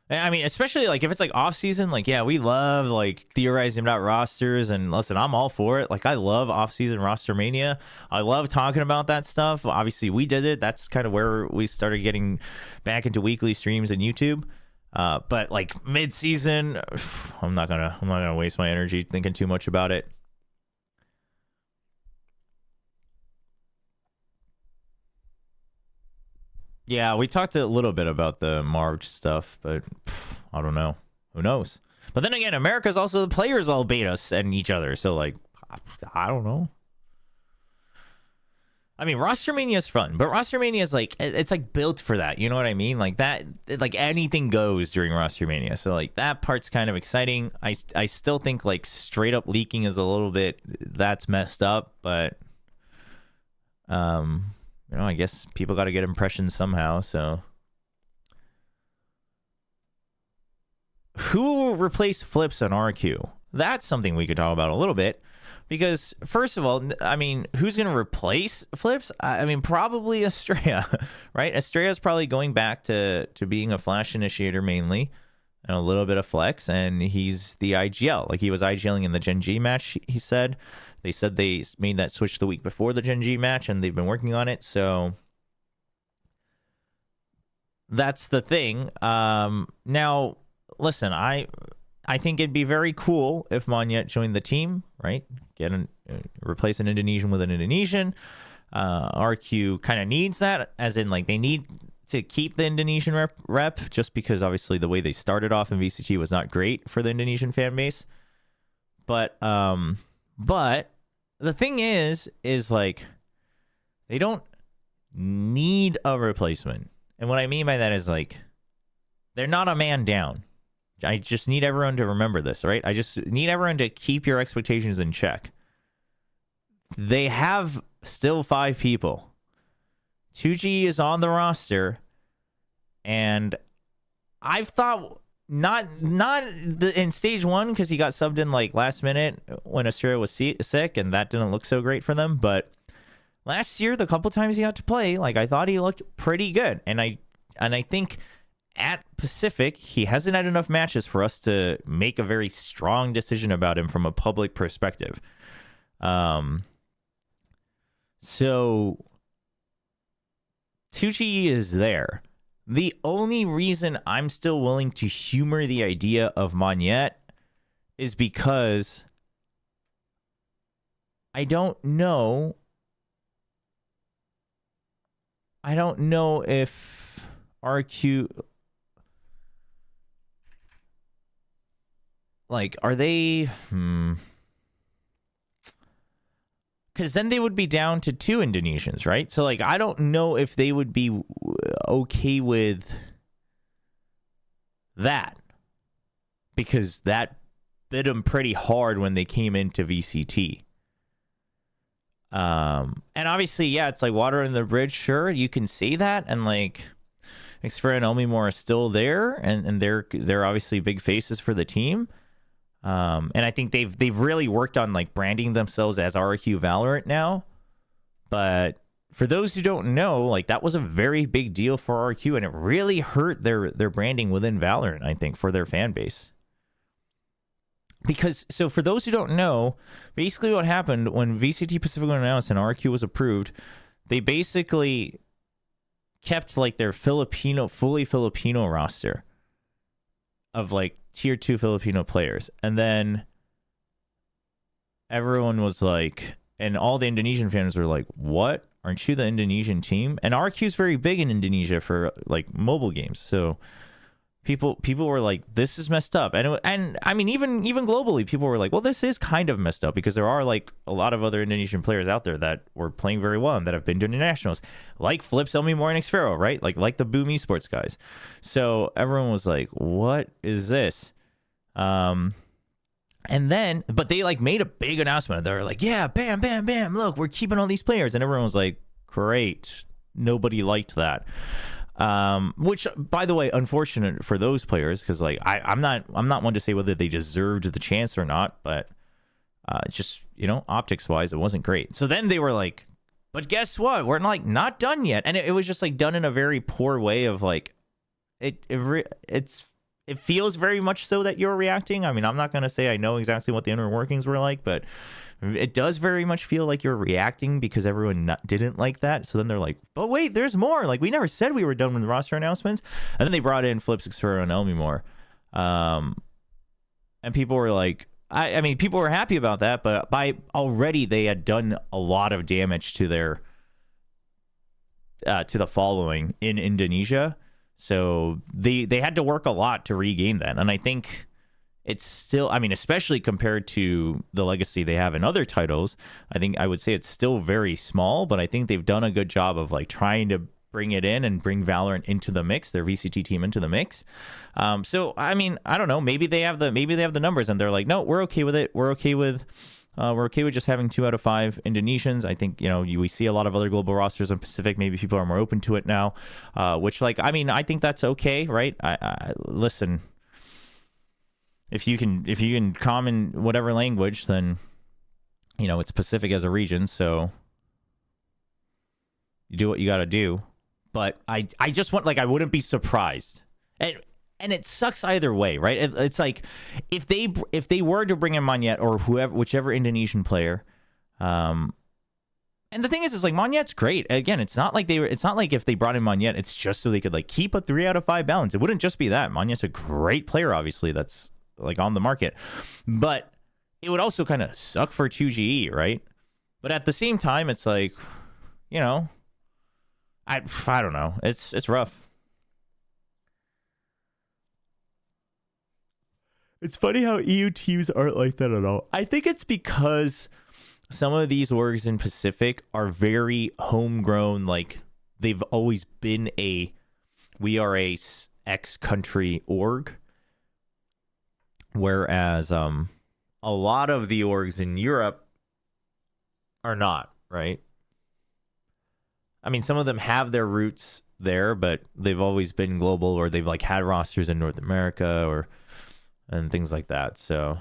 I mean, especially like if it's like off season, like, yeah, we love like theorizing about rosters, and listen, I'm all for it. Like, I love off season roster mania. I love talking about that stuff. Obviously we did it. That's kind of where we started getting back into weekly streams and YouTube. But like mid-season, I'm not gonna waste my energy thinking too much about it. Yeah, we talked a little bit about the March stuff, but I don't know. Who knows? But then again, America's also the players all bait us and each other, so like, I don't know. I mean, Roster Mania is fun, but Roster Mania is like, it's like built for that. You know what I mean? Like that, like anything goes during Roster Mania. So like that part's kind of exciting. I still think like straight up leaking is a little bit, that's messed up, but you know, I guess people got to get impressions somehow. So who will replace Flips on RQ? That's something we could talk about a little bit. Because, first of all, I mean, who's going to replace Flips? I mean, probably Estrella, right? Estrella's probably going back to being a Flash Initiator mainly, and a little bit of Flex, and he's the IGL. Like, he was IGLing in the Gen G match, he said. They said they made that switch the week before the Gen G match, and they've been working on it, so that's the thing. Now, listen, I think it'd be very cool if Monyet joined the team, right? Replace an Indonesian with an Indonesian. RQ kind of needs that, as in like they need to keep the Indonesian rep just because obviously the way they started off in VCT was not great for the Indonesian fan base. But the thing is like they don't need a replacement. And what I mean by that is like they're not a man down. I just need everyone to remember this, right? I just need everyone to keep your expectations in check. They have still 5 people. 2G is on the roster, and I've thought not in stage 1 because he got subbed in like last minute when Estrella was sick, and that didn't look so great for them. But last year, the couple times he got to play, like I thought he looked pretty good, and I think at Pacific, he hasn't had enough matches for us to make a very strong decision about him from a public perspective. So 2G is there. The only reason I'm still willing to humor the idea of Monyet is because I don't know if RQ... Like, are they... Because then they would be down to 2 Indonesians, right? So, like, I don't know if they would be okay with that. Because that bit them pretty hard when they came into VCT. And obviously, yeah, it's like water under the bridge. Sure, you can say that. And, like, Xfer and Elmimore are still there. And they're obviously big faces for the team. And I think they've really worked on like branding themselves as RQ Valorant now. But for those who don't know, like that was a very big deal for RQ, and it really hurt their branding within Valorant, I think, for their fan base. Because, so for those who don't know, basically what happened when VCT Pacific was announced and RQ was approved, they basically kept like their fully Filipino roster of like tier 2 Filipino players. And then everyone was like, and all the Indonesian fans were like, what? Aren't you the Indonesian team? And RQ's very big in Indonesia for like mobile games. So people were like, this is messed up. And I mean, even globally, people were like, well, this is kind of messed up because there are like a lot of other Indonesian players out there that were playing very well and that have been to internationals, like Flips, Elmimore, and Xfero, right? Like the Boom Esports guys. So everyone was like, what is this? And then, but they like made a big announcement. They were like, yeah, bam, bam, bam. Look, we're keeping all these players. And everyone was like, great. Nobody liked that. Which, by the way, unfortunate for those players, because like I'm not one to say whether they deserved the chance or not, but just, you know, optics wise, it wasn't great. So then they were like, but guess what? We're like not done yet. And it was just like done in a very poor way of like it feels very much so that you're reacting. I mean, I'm not going to say I know exactly what the inner workings were like, but it does very much feel like you're reacting because everyone didn't like that. So then they're like, but wait, there's more. Like, we never said we were done with the roster announcements. And then they brought in Flips, Xfero, and Elmimore. And people were like, I mean, people were happy about that, but by already they had done a lot of damage to their to the following in Indonesia. So they had to work a lot to regain that. And I think it's still, I mean, especially compared to the legacy they have in other titles, I think I would say it's still very small, but I think they've done a good job of like trying to bring it in and bring Valorant into the mix, their VCT team into the mix. So I mean, I don't know, maybe they have the numbers and they're like, no, we're okay with it. We're okay with just having 2 out of 5 Indonesians. I think, we see a lot of other global rosters in Pacific. Maybe people are more open to it now, which, like, I mean, I think that's okay, right? I listen, if you can common whatever language, then, it's Pacific as a region, so you do what you got to do. But I just want, like, I wouldn't be surprised. And it sucks either way, right? It's like if they were to bring in Monyet or whichever Indonesian player, and the thing is like Monyet's great. Again, it's not like if they brought in Monyet, it's just so they could like keep a 3 out of 5 balance. It wouldn't just be that. Monyet's a great player, obviously, that's like on the market, but it would also kind of suck for 2GE, right? But at the same time, it's like, I don't know. It's rough. It's funny how EU teams aren't like that at all. I think it's because some of these orgs in Pacific are very homegrown. Like, they've always been we are a X country org. Whereas a lot of the orgs in Europe are not, right? I mean, some of them have their roots there, but they've always been global, or they've like had rosters in North America and things like that. So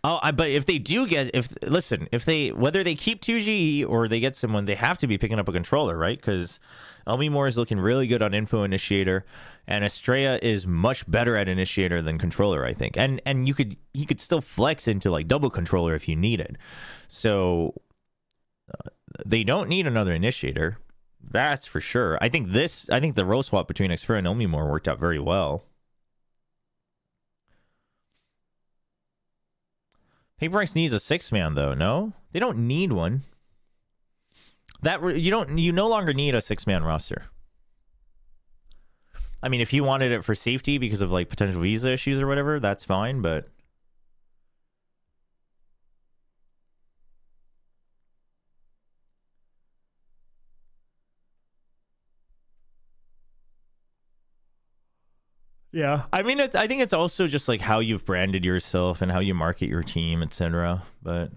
but if they do whether they keep 2GE or they get someone, they have to be picking up a controller, right? Because Elmimore is looking really good on Info Initiator, and Estrella is much better at Initiator than controller, I think. And he could still flex into like double controller if you need it. So they don't need another Initiator. That's for sure. I think the role swap between Xfer and Elmimore worked out very well. Paper Rex needs a 6-man though, no? They don't need one. You no longer need a 6-man roster. I mean, if you wanted it for safety because of like potential visa issues or whatever, that's fine, but yeah, I mean, I think it's also just like how you've branded yourself and how you market your team, etc. But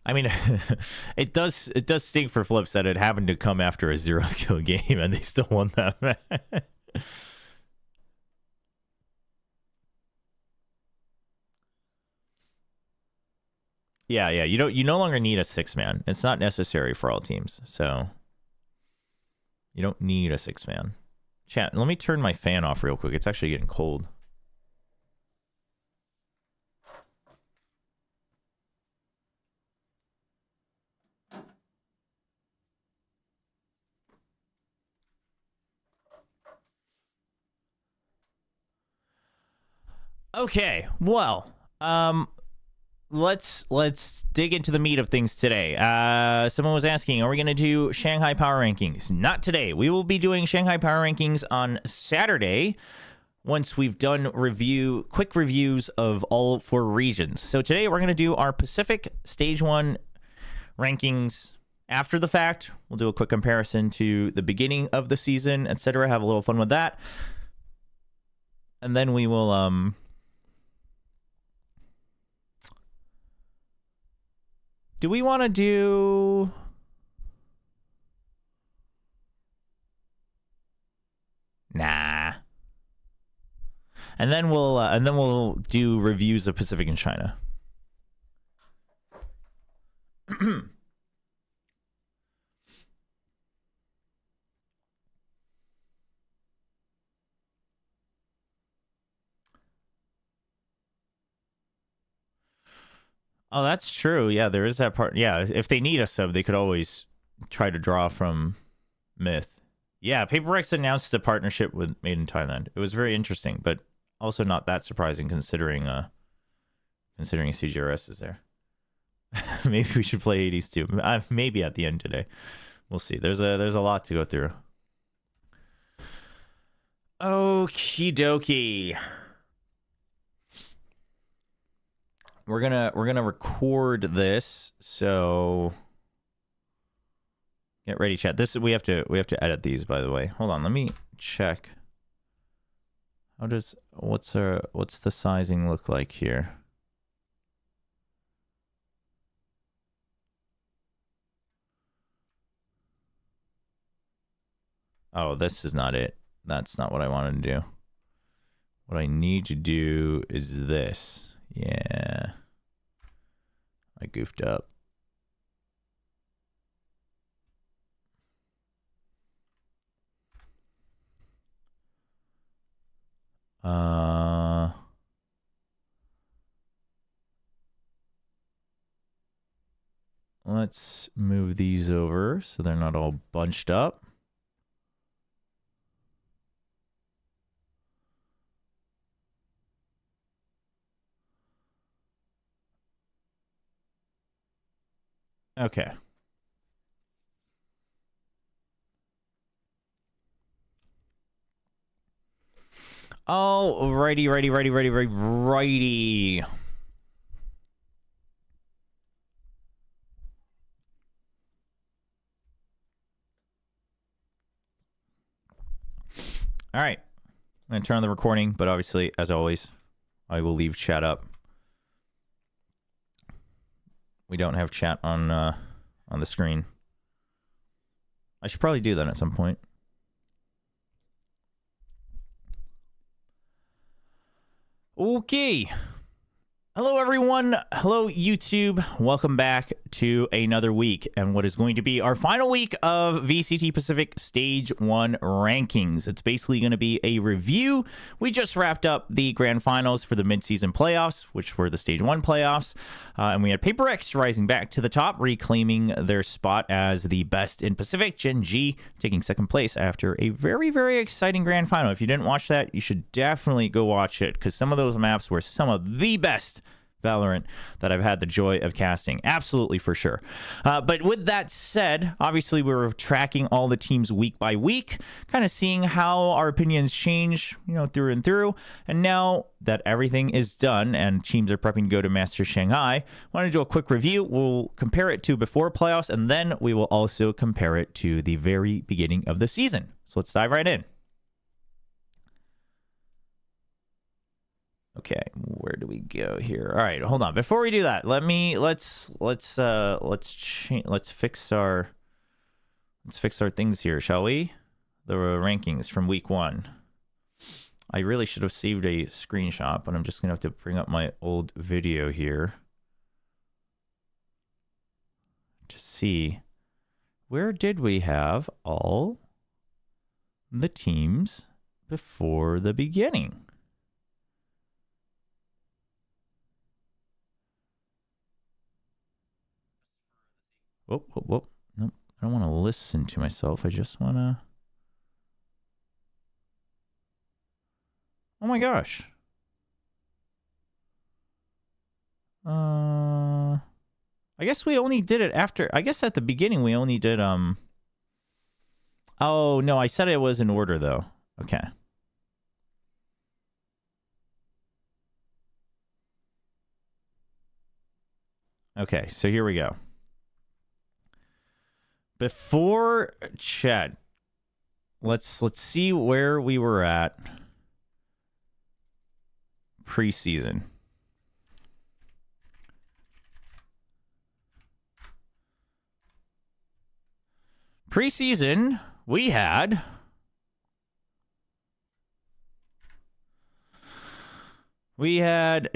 I mean, it does stink for Flips that it happened to come after a 0-kill game and they still won that match. Yeah, you no longer need a 6-man. It's not necessary for all teams, so you don't need a 6-man. Chat, let me turn my fan off real quick. It's actually getting cold. Okay, well, let's dig into the meat of things today. Someone was asking, are we going to do Shanghai Power Rankings? Not today. We will be doing Shanghai Power Rankings on Saturday once we've done quick reviews of all 4 regions. So today we're going to do our Pacific Stage 1 rankings after the fact. We'll do a quick comparison to the beginning of the season, etc. Have a little fun with that. And then we will do we want to do... Nah. And then we'll do reviews of Pacific and China. Oh, that's true. Yeah, there is that part. Yeah, if they need a sub, they could always try to draw from Myth. Yeah, PaperX announced a partnership with Made in Thailand. It was very interesting, but also not that surprising considering CGRS is there. Maybe we should play 80s too. Maybe at the end today. We'll see. There's a lot to go through. Okie dokie. We're gonna record this, so get ready, chat. This we have to edit these, by the way. Hold on, let me check. How does what's the sizing look like here? Oh, this is not it. That's not what I wanted to do. What I need to do is this. Yeah. I goofed up. Let's move these over so they're not all bunched up. Okay. Oh, righty. All right. I'm going to turn on the recording, but obviously, as always, I will leave chat up. We don't have chat on the screen. I should probably do that at some point. Okay. Hello, everyone. Hello, YouTube. Welcome back to another week and what is going to be our final week of VCT Pacific Stage 1 rankings. It's basically going to be a review. We just wrapped up the grand finals for the mid-season playoffs, which were the Stage 1 playoffs. And we had Paper X rising back to the top, reclaiming their spot as the best in Pacific. Gen G taking second place after a very, very exciting grand final. If you didn't watch that, you should definitely go watch it because some of those maps were some of the best Valorant that I've had the joy of casting. Absolutely, for sure. But with that said, obviously we were tracking all the teams week by week, kind of seeing how our opinions change, through and through. And now that everything is done and teams are prepping to go to Master Shanghai, I want to do a quick review. We'll compare it to before playoffs, and then we will also compare it to the very beginning of the season. So let's dive right in. Okay, where do we go here? All right, hold on. Before we do that, let's fix our things here, shall we? The rankings from week 1. I really should have saved a screenshot, but I'm just gonna have to bring up my old video here to see where did we have all the teams before the beginning. Whoop. Nope. I don't want to listen to myself. I just want to... Oh my gosh. I guess we only did it after... I guess at the beginning we only did, Oh, no. I said it was in order, though. Okay. Okay, so here we go. Before chat, let's see where we were at preseason. Preseason, we had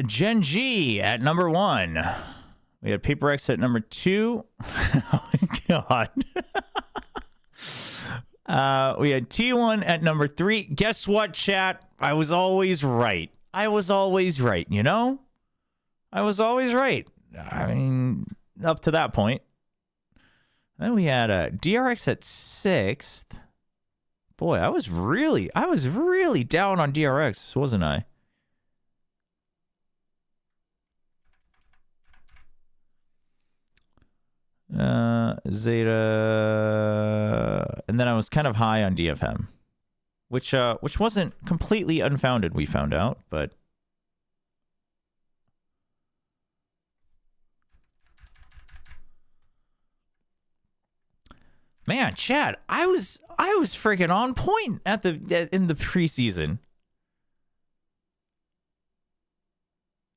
Gen G at number 1. We had Paper X at number 2. Oh my god. We had T1 at number 3. Guess what, chat? I was always right. I was always right, I was always right. I mean, up to that point. Then we had DRX at 6th. Boy, I was really down on DRX, wasn't I? Zeta, and then I was kind of high on DFM, which wasn't completely unfounded. We found out, but man, Chad, I was freaking on point in the preseason.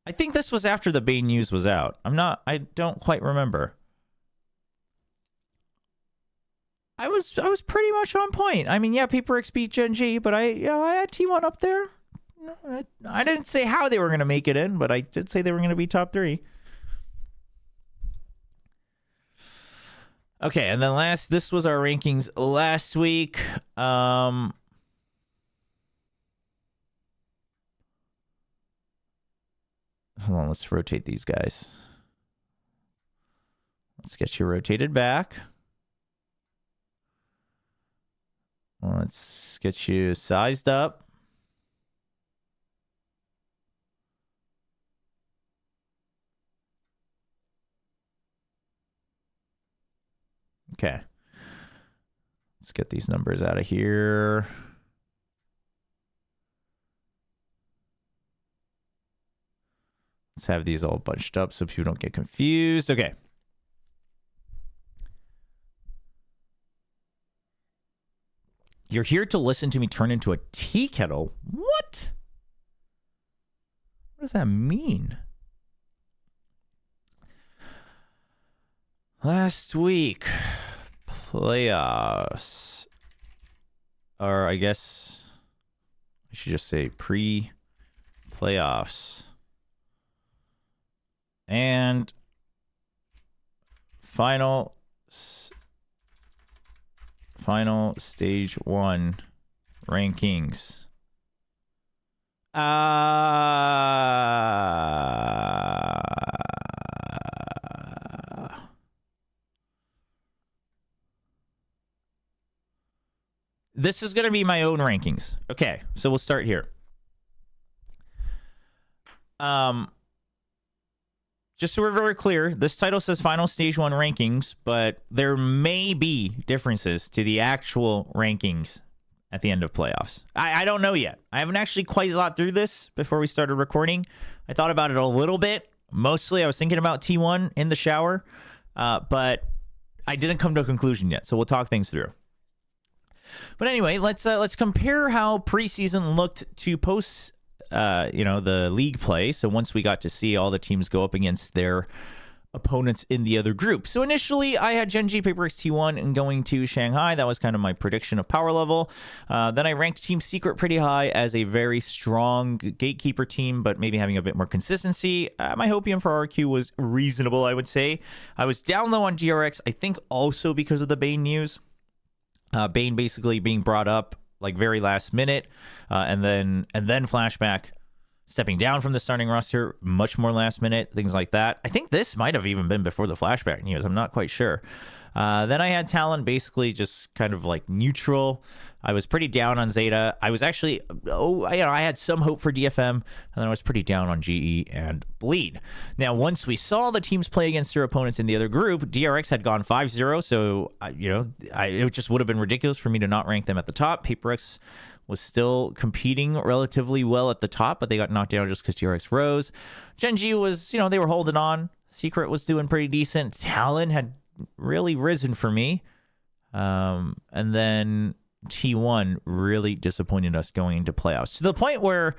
I think this was after the Bane news was out. I don't quite remember. I was pretty much on point. I mean, yeah, PaperX beat Gen G, but I had T1 up there. I didn't say how they were going to make it in, but I did say they were going to be top 3. Okay, and then this was our rankings last week. Hold on, let's rotate these guys. Let's get you rotated back. Let's get you sized up. Okay. Let's get these numbers out of here. Let's have these all bunched up so people don't get confused. Okay. You're here to listen to me turn into a tea kettle? What? What does that mean? Last week, playoffs. Or I guess I should just say pre-playoffs. And final stage 1 rankings. This is going to be my own rankings. Okay, so we'll start here. Just so we're very clear, this title says Final Stage 1 rankings, but there may be differences to the actual rankings at the end of playoffs. I don't know yet. I haven't actually quite thought through this before we started recording. I thought about it a little bit. Mostly, I was thinking about T1 in the shower, but I didn't come to a conclusion yet, so we'll talk things through. But anyway, let's compare how preseason looked to post the league play. So once we got to see all the teams go up against their opponents in the other group. So initially, I had Gen G, PaperX T1, and going to Shanghai. That was kind of my prediction of power level. Then I ranked Team Secret pretty high as a very strong gatekeeper team, but maybe having a bit more consistency. My hopium for RQ was reasonable, I would say. I was down low on DRX, I think also because of the Bane news. Bane basically being brought up like very last minute, and then flashback stepping down from the starting roster much more last minute, things like that. I think this might have even been before the flashback news. I'm not quite sure. Then I had Talon basically just kind of like neutral. I was pretty down on Zeta. I was actually, I had some hope for DFM, and then I was pretty down on GE and Bleed. Now, once we saw the teams play against their opponents in the other group, DRX had gone 5-0, so, it just would have been ridiculous for me to not rank them at the top. PaperX was still competing relatively well at the top, but they got knocked down just because DRX rose. Gen G was, they were holding on. Secret was doing pretty decent. Talon had really risen for me. And then T1 really disappointed us going into playoffs to the point where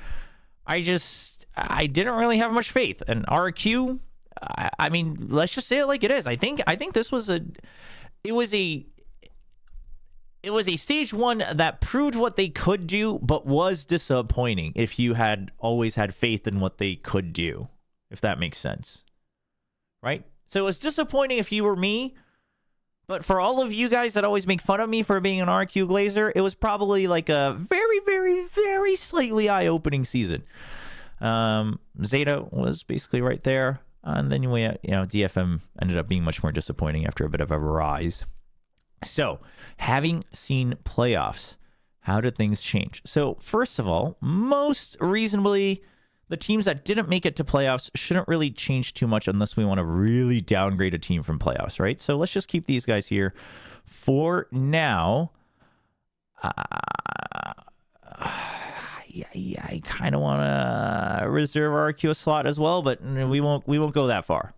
I didn't really have much faith. And RQ, I mean, let's just say it like it is. I think this was it was a stage 1 that proved what they could do, but was disappointing if you had always had faith in what they could do, if that makes sense. Right? So it was disappointing if you were me, but for all of you guys that always make fun of me for being an RQ Glazer, it was probably like a very, very, very slightly eye-opening season. Zeta was basically right there, and then DFM ended up being much more disappointing after a bit of a rise. So, having seen playoffs, how did things change? So, first of all, most reasonably, the teams that didn't make it to playoffs shouldn't really change too much unless we want to really downgrade a team from playoffs, right? So let's just keep these guys here for now. I kind of want to reserve our QS slot as well, but we won't go that far.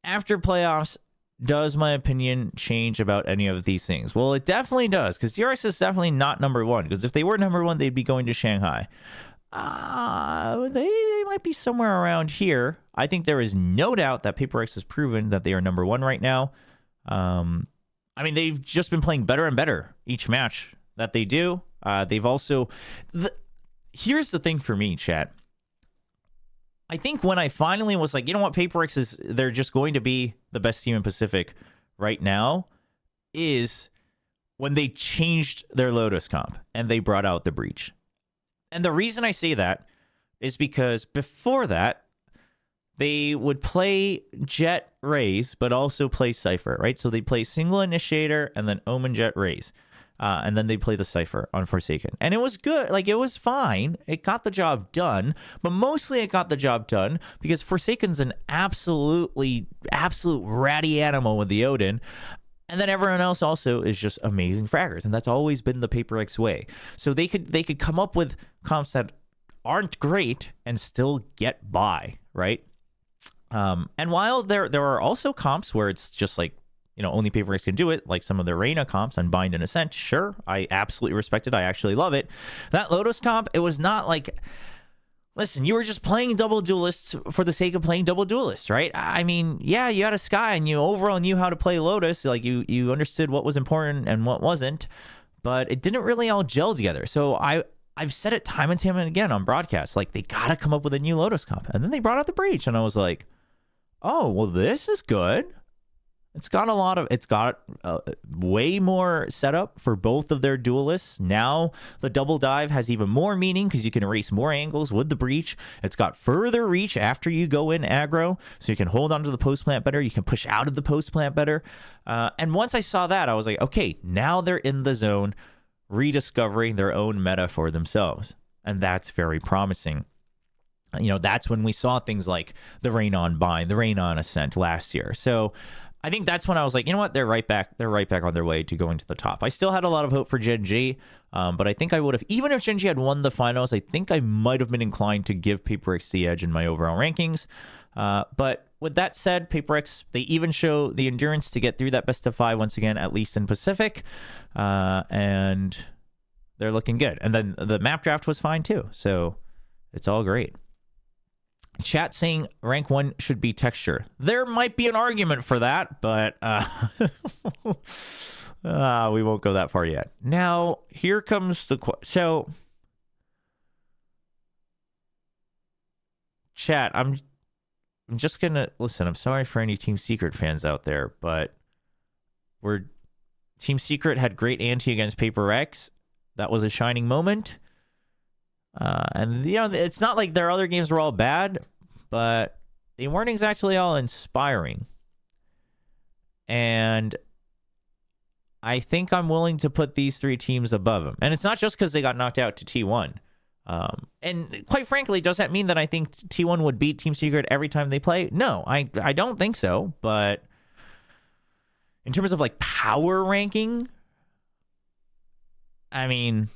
After playoffs, does my opinion change about any of these things? Well, it definitely does, because DRX is definitely not number one, because if they were number one, they'd be going to Shanghai. They might be somewhere around here. I think there is no doubt that Paper X has proven that they are number one right now. I mean, they've just been playing better and better each match that they do. They've also... Here's the thing for me, chat. I think when I finally was like, you know what, Paper X is... They're just going to be the best team in Pacific right now, is when they changed their Lotus comp and they brought out the Breach. And the reason I say that is because before that, they would play Jet Raze, but also play Cypher, right? So they play single Initiator and then Omen Jet Raze. And then they play the Cypher on Forsaken. And it was good. Like, it was fine. It got the job done. But mostly it got the job done because Forsaken's an absolute ratty animal with the Odin. And then everyone else also is just amazing fraggers. And that's always been the Paper X way. So they could come up with comps that aren't great and still get by, right? And while there are also comps where it's just like, you know, only Paper X can do it, like some of the Reyna comps on Bind and Ascent, sure, I absolutely respect it. I actually love it. That Lotus comp, it was not like, listen, you were just playing double duelists for the sake of playing double duelists, right? I mean, yeah, you had a Sky and you overall knew how to play Lotus. Like, you understood what was important and what wasn't, but it didn't really all gel together. So I've said it time and time again on broadcasts, like, they got to come up with a new Lotus comp. And then they brought out the Breach, and I was like, oh, well, this is good. It's got way more setup for both of their duelists. Now the double dive has even more meaning because you can erase more angles with the Breach. It's got further reach after you go in aggro, so you can hold onto the post plant better. You can push out of the post plant better. And once I saw that, I was like, okay, now they're in the zone, rediscovering their own meta for themselves. And that's very promising. You know, that's when we saw things like the Reyna on Bind, the Reyna on Ascent last year. So I think that's when I was like, you know what, they're right back on their way to going to the top. I still had a lot of hope for Gen G, but I think I would have, even if Gen G had won the finals, I think I might have been inclined to give Paper X the edge in my overall rankings. But with that said, Paper X, they even show the endurance to get through that best of 5 once again, at least in Pacific, and they're looking good. And then the map draft was fine too, so it's all great. Chat saying rank 1 should be texture. There might be an argument for that, but we won't go that far yet. Now, here comes the so chat, I'm just gonna listen. I'm sorry for any Team Secret fans out there, but Team Secret had great ante against Paper X. That was a shining moment. And, you know, it's not like their other games were all bad, but they weren't exactly all inspiring. And I think I'm willing to put these three teams above them. And it's not just because they got knocked out to T1. And quite frankly, does that mean that I think T1 would beat Team Secret every time they play? No, I don't think so. But in terms of, like, power ranking, I mean...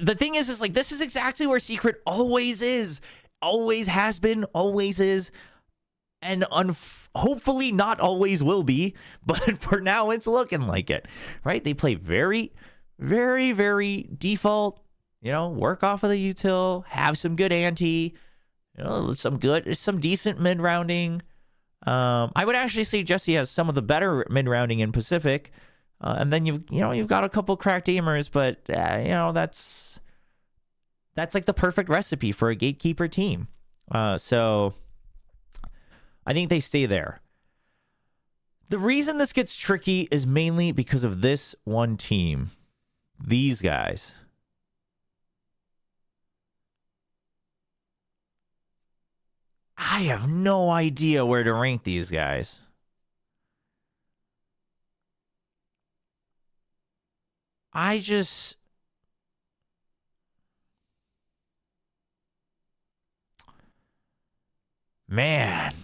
the thing is like, this is exactly where Secret always is. Always has been, always is. And hopefully not always will be. But for now, it's looking like it. Right? They play very, very, very default. You know, work off of the util. Have some good ante. You know, some decent mid-rounding. I would actually say Jesse has some of the better mid-rounding in Pacific. And then you've got a couple cracked aimers, but you know, that's like the perfect recipe for a gatekeeper team. So I think they stay there. The reason this gets tricky is mainly because of this one team. These guys. I have no idea where to rank these guys. Man.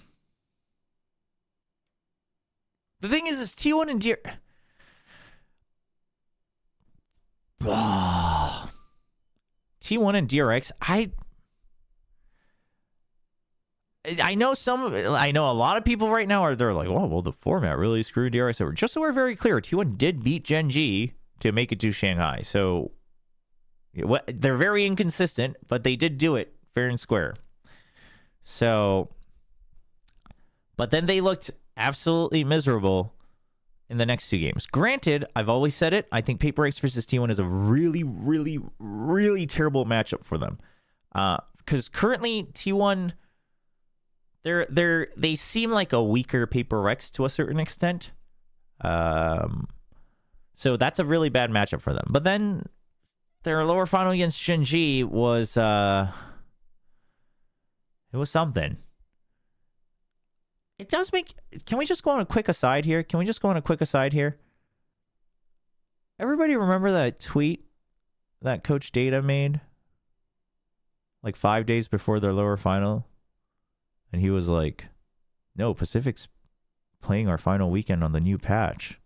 The thing is T1 and T1 and DRX, I know a lot of people right now they're like, oh, well, the format really screwed DRX over. Just so we're very clear, T1 did beat Gen G to make it to Shanghai. So they're very inconsistent, but they did do it fair and square. So, but then they looked absolutely miserable in the next 2 games. Granted, I've always said it, I think Paper X versus T1 is a really, really, really terrible matchup for them. Because currently T1, they seem like a weaker Paper X to a certain extent. So that's a really bad matchup for them. But then their lower final against Gen G was it was something. It does make... Can we just go on a quick aside here? Everybody remember that tweet that Coach Data made? Like 5 days before their lower final? And he was like, no, Pacific's playing our final weekend on the new patch.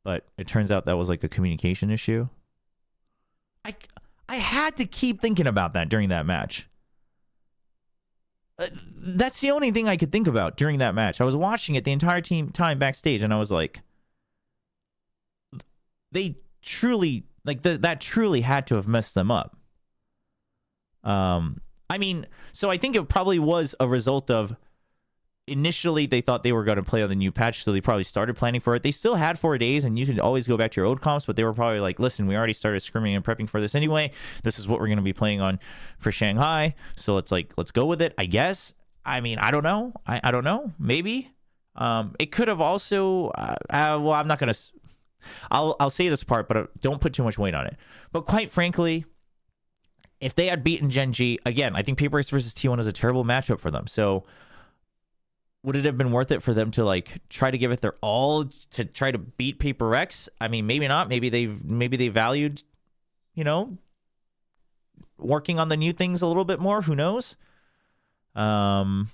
But it turns out that was like a communication issue. I had to keep thinking about that during that match. That's the only thing I could think about during that match. I was watching it the entire time backstage, and I was like, they truly, like, that truly had to have messed them up. I mean, so I think it probably was a result of initially they thought they were going to play on the new patch, so they probably started planning for it. They still had 4 days, and you could always go back to your old comps, but they were probably like, listen, we already started scrimming and prepping for this anyway. This is what we're going to be playing on for Shanghai, so let's go with it, I guess. I mean, I don't know. I don't know. Maybe. It could have also... well, I'm not going to... I'll say this part, but don't put too much weight on it. But quite frankly, if they had beaten Gen G, again, I think Paper X versus T1 is a terrible matchup for them, so... Would it have been worth it for them to like try to give it their all to try to beat Paper X? I mean, maybe not. Maybe they valued, working on the new things a little bit more. Who knows? But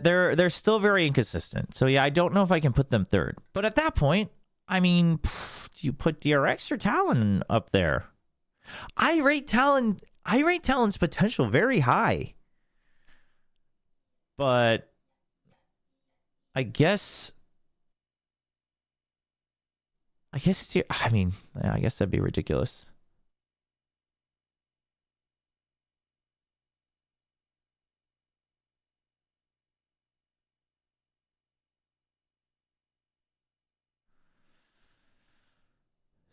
they're still very inconsistent. So yeah, I don't know if I can put them third. But at that point, I mean, do you put DRX or Talon up there? I rate Talon's potential very high. But I guess I guess that'd be ridiculous.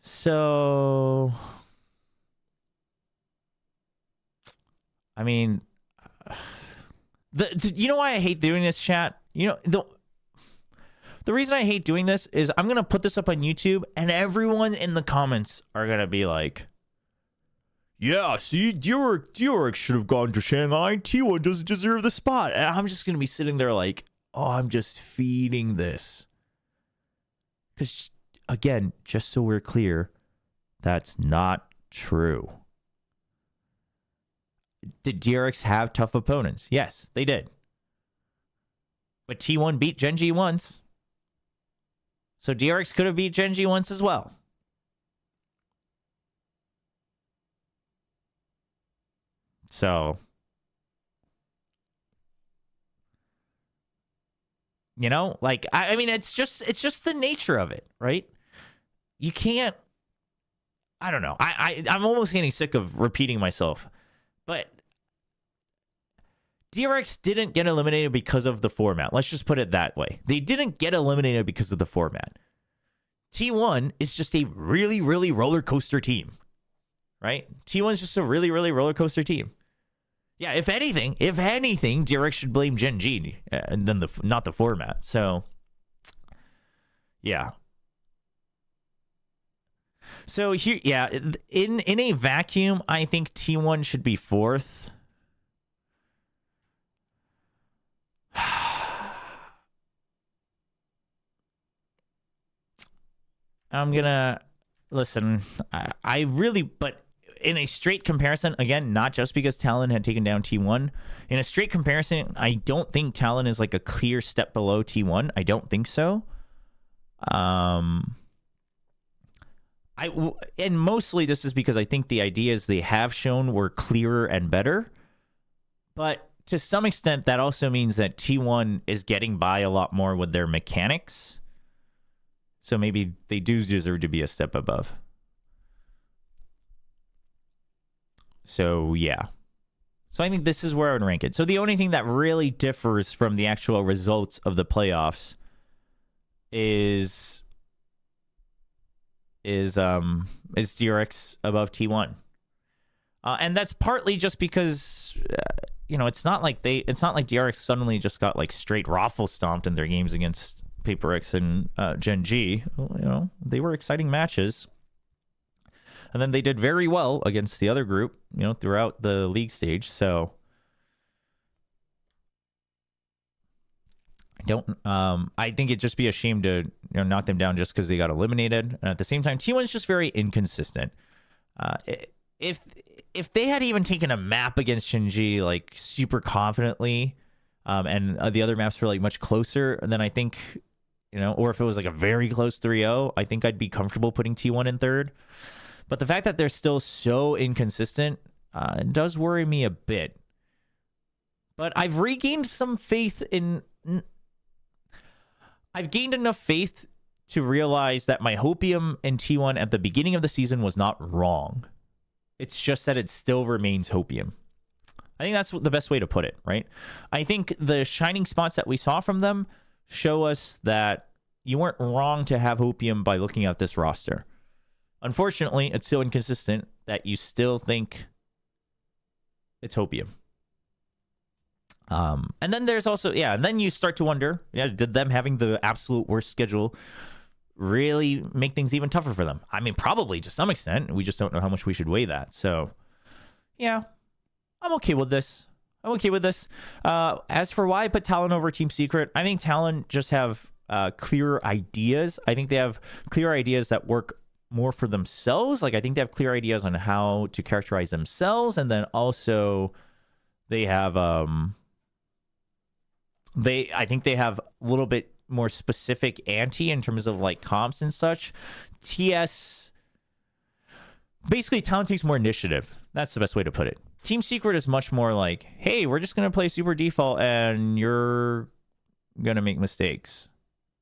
So I mean, you know why I hate doing this, chat? The reason I hate doing this is I'm going to put this up on YouTube, and everyone in the comments are going to be like, yeah, see, DRX should have gone to Shanghai. T1 doesn't deserve the spot. And I'm just going to be sitting there like, oh, I'm just feeding this. Because, again, just so we're clear, that's not true. Did DRX have tough opponents? Yes, they did. But T1 beat Gen G once. So DRX could have beat Gen G once as well. So, like, I mean, it's just the nature of it, right? You can't, I don't know. I'm almost getting sick of repeating myself. But DRX didn't get eliminated because of the format. Let's just put it that way. They didn't get eliminated because of the format. T1 is just a really, really roller coaster team, right? T1 is just a really, really roller coaster team. Yeah, if anything, DRX should blame Gen G and then not the format. So, yeah. So here, yeah, in a vacuum, I think T1 should be fourth. I'm gonna listen. I really, but in a straight comparison, again, not just because Talon had taken down T1. In a straight comparison, I don't think Talon is like a clear step below T1. I don't think so. And mostly this is because I think the ideas they have shown were clearer and better. But to some extent, that also means that T1 is getting by a lot more with their mechanics. So maybe they do deserve to be a step above. So, yeah. So I think this is where I would rank it. So the only thing that really differs from the actual results of the playoffs is DRX above T1. And that's partly just because it's not like DRX suddenly just got like straight raffle stomped in their games against PaperX and Gen G. They were exciting matches. And then they did very well against the other group, throughout the league stage. So I think it'd just be a shame to knock them down just because they got eliminated. And at the same time, T1's just very inconsistent. If they had even taken a map against Shinji like super confidently, and the other maps were like much closer, then I think, or if it was like a very close 3-0, I think I'd be comfortable putting T1 in third. But the fact that they're still so inconsistent does worry me a bit. But I've regained some faith in... I've gained enough faith to realize that my hopium in T1 at the beginning of the season was not wrong. It's just that it still remains hopium. I think that's the best way to put it, right? I think the shining spots that we saw from them show us that you weren't wrong to have hopium by looking at this roster. Unfortunately, it's so inconsistent that you still think it's hopium. And then there's also, and then you start to wonder, did them having the absolute worst schedule really make things even tougher for them? I mean, probably to some extent. We just don't know how much we should weigh that. So, yeah, I'm okay with this. As for why I put Talon over Team Secret, I think Talon just have clearer ideas. I think they have clear ideas that work more for themselves. Like, I think they have clear ideas on how to characterize themselves. And then also they have, I think they have a little bit more specific ante in terms of like comps and such. TS, basically Talon takes more initiative. That's the best way to put it. Team Secret is much more like, hey, we're just going to play super default and you're going to make mistakes.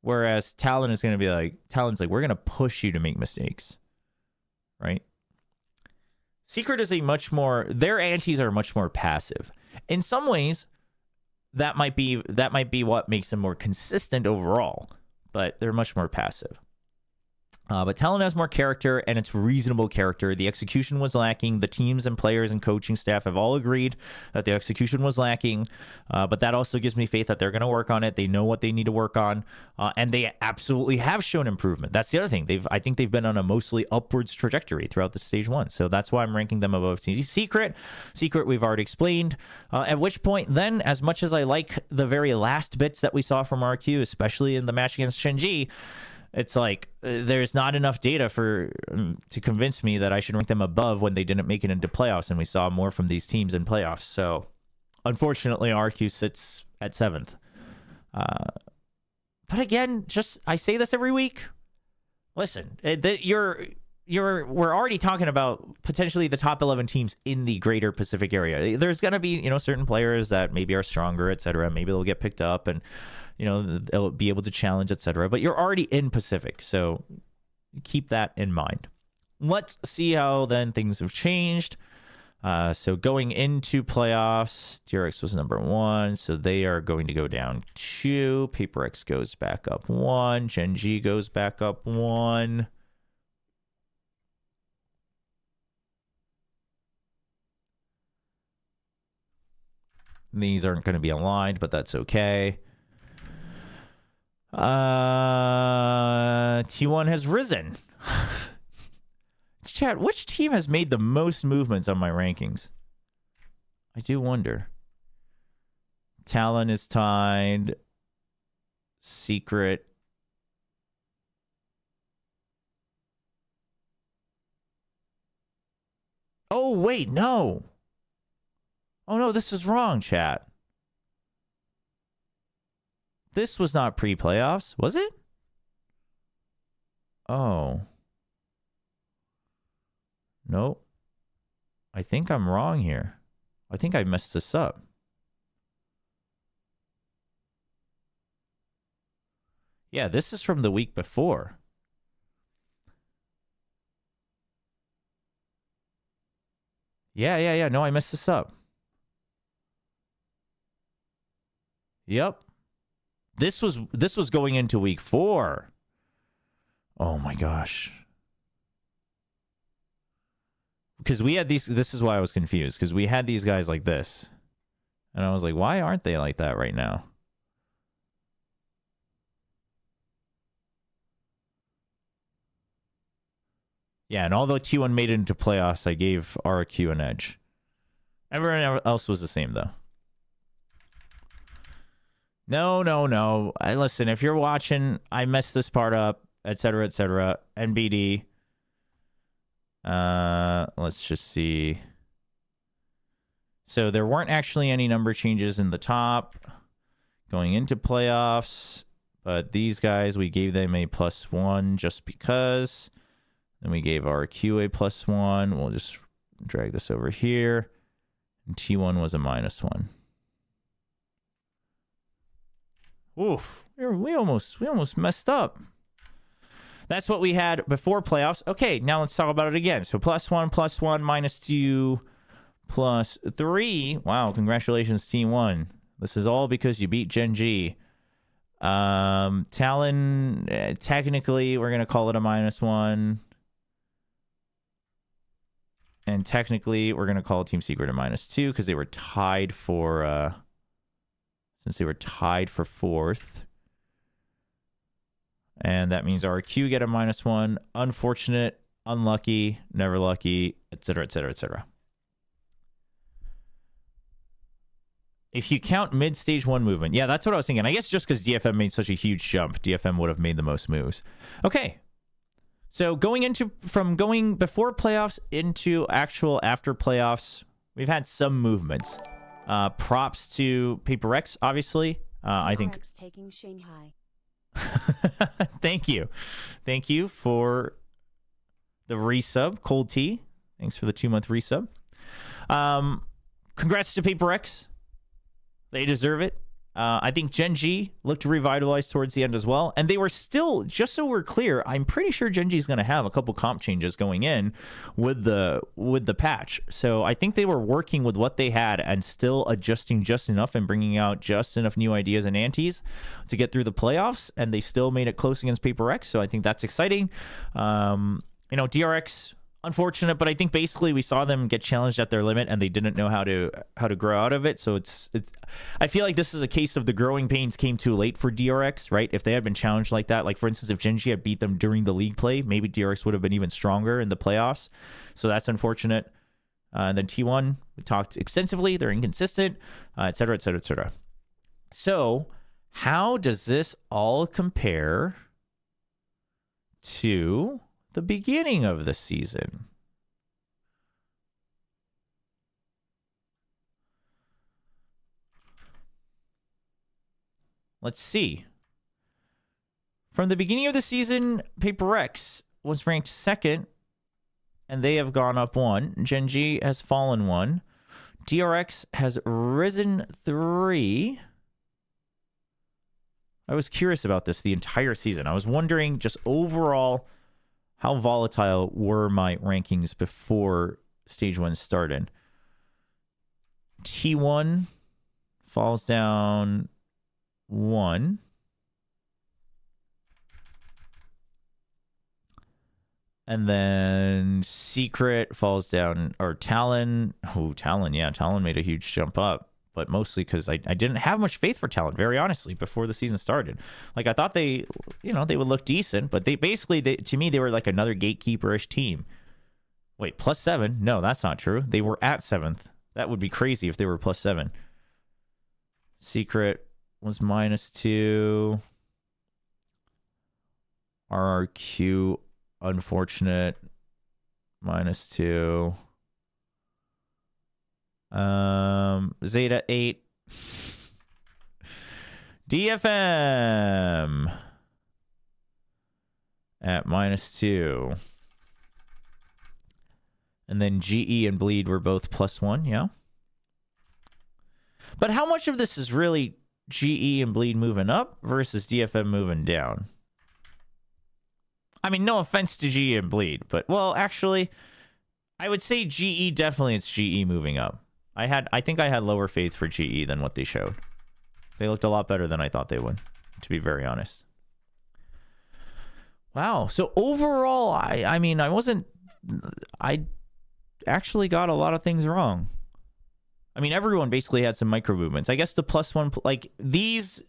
Whereas Talon is going to be like, we're going to push you to make mistakes. Right? Secret is their antes are much more passive. In some ways, that might be what makes them more consistent overall, but they're much more passive. But Talon has more character, and it's reasonable character. The execution was lacking. The teams and players and coaching staff have all agreed that the execution was lacking. But that also gives me faith that they're going to work on it. They know what they need to work on, and they absolutely have shown improvement. That's the other thing. I think they've been on a mostly upwards trajectory throughout the stage one. So that's why I'm ranking them above Team Secret. Secret, we've already explained. At which point, then, as much as I like the very last bits that we saw from RQ, especially in the match against Shenji, it's like there's not enough data to convince me that I should rank them above when they didn't make it into playoffs, and we saw more from these teams in playoffs. So, unfortunately, RQ sits at 7th. But again, I say this every week. Listen, we're already talking about potentially the top 11 teams in the greater Pacific area. There's going to be, certain players that maybe are stronger, etc. Maybe they'll get picked up and, they'll be able to challenge, etc. But you're already in Pacific, so keep that in mind. Let's see how then things have changed. So going into playoffs, TRX was number 1, so they are going to go down 2. PaperX goes back up 1. Gen G goes back up 1. These aren't going to be aligned, but that's okay. T1 has risen. Chat, which team has made the most movements on my rankings? I do wonder. Talon is tied. Secret. wait, no. Oh, no, this is wrong, chat. This was not pre-playoffs, was it? Oh. Nope. I think I'm wrong here. I think I messed this up. Yeah, this is from the week before. Yeah. No, I messed this up. Yep. This was going into week 4. Oh my gosh. Because we had these, this is why I was confused, because we had these guys like this. And I was like, why aren't they like that right now? Yeah, and although T1 made it into playoffs, I gave RQ an edge. Everyone else was the same, though. No. Listen, if you're watching, I messed this part up, etc., etc. NBD. Let's just see. So there weren't actually any number changes in the top going into playoffs, but these guys, we gave them a +1 just because. Then we gave RQ a +1. We'll just drag this over here. And T1 was a -1. Oof, we almost messed up. That's what we had before playoffs. Okay, now let's talk about it again. So +1, +1, -2, +3. Wow, congratulations, Team 1. This is all because you beat Gen G. Talon, technically, we're going to call it a -1. And technically, we're going to call Team Secret a -2 because they were tied for... since they were tied for 4th. And that means RQ get a -1. Unfortunate, unlucky, never lucky, etc., etc., etc. If you count mid-stage 1 movement. Yeah, that's what I was thinking. I guess just because DFM made such a huge jump, DFM would have made the most moves. Okay. So from going before playoffs into actual after playoffs, we've had some movements. Props to Paper X, obviously. I think taking Shanghai. Thank you for the resub, Cold Tea. Thanks for the 2-month resub. Congrats to Paper X. They deserve it. I think Gen G looked revitalized towards the end as well. And they were still, just so we're clear, I'm pretty sure Gen G is going to have a couple comp changes going in with the patch. So I think they were working with what they had and still adjusting just enough and bringing out just enough new ideas and antes to get through the playoffs. And they still made it close against Paper X. So I think that's exciting. DRX... unfortunate, but I think basically we saw them get challenged at their limit and they didn't know how to grow out of it. So it's I feel like this is a case of the growing pains came too late for DRX, right? If they had been challenged like that, like for instance, if Gen G had beat them during the league play, maybe DRX would have been even stronger in the playoffs. So that's unfortunate. And then T1, we talked extensively. They're inconsistent, et cetera, et cetera, et cetera. So how does this all compare to the beginning of the season? Let's see. From the beginning of the season, Paper X was ranked 2nd, and they have gone up 1. Gen G has fallen 1. DRX has risen 3. I was curious about this the entire season. I was wondering just overall how volatile were my rankings before Stage 1 started. T1 falls down 1. And then Secret falls down, or Talon. Oh, Talon, yeah. Talon made a huge jump up. But mostly because I didn't have much faith for Talon, very honestly, before the season started. Like, I thought they would look decent, but to me, they were like another gatekeeper-ish team. Wait, +7? No, that's not true. They were at 7th. That would be crazy if they were +7. Secret was -2. RRQ, unfortunate, -2. Zeta 8. DFM at -2. And then GE and Bleed were both +1, yeah. But how much of this is really GE and Bleed moving up versus DFM moving down? I mean, no offense to GE and Bleed, but, well, actually, I would say GE, definitely it's GE moving up. I think I had lower faith for GE than what they showed. They looked a lot better than I thought they would, to be very honest. Wow. So overall, I mean, I actually got a lot of things wrong. I mean, everyone basically had some micro movements. I guess the +1, like these,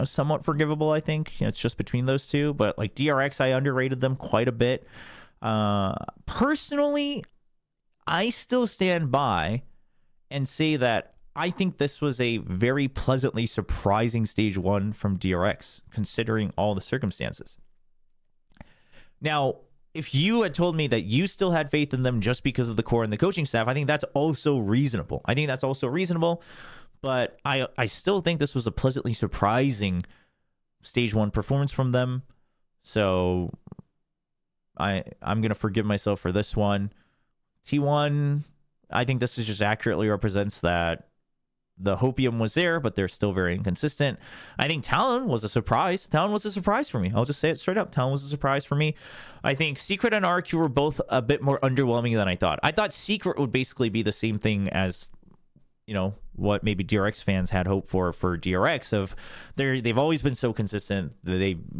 somewhat forgivable, I think. It's just between those two. But like DRX, I underrated them quite a bit. Personally, I still stand by and say that I think this was a very pleasantly surprising stage 1 from DRX, considering all the circumstances. Now, if you had told me that you still had faith in them just because of the core and the coaching staff, I think that's also reasonable. But I still think this was a pleasantly surprising stage 1 performance from them. So I'm going to forgive myself for this one. T1, I think this is just accurately represents that the hopium was there, but they're still very inconsistent. I think Talon was a surprise. Talon was a surprise for me. I'll just say it straight up. Talon was a surprise for me. I think Secret and RQ were both a bit more underwhelming than I thought. I thought Secret would basically be the same thing as, what maybe DRX fans had hoped for DRX. Of they've always been so consistent.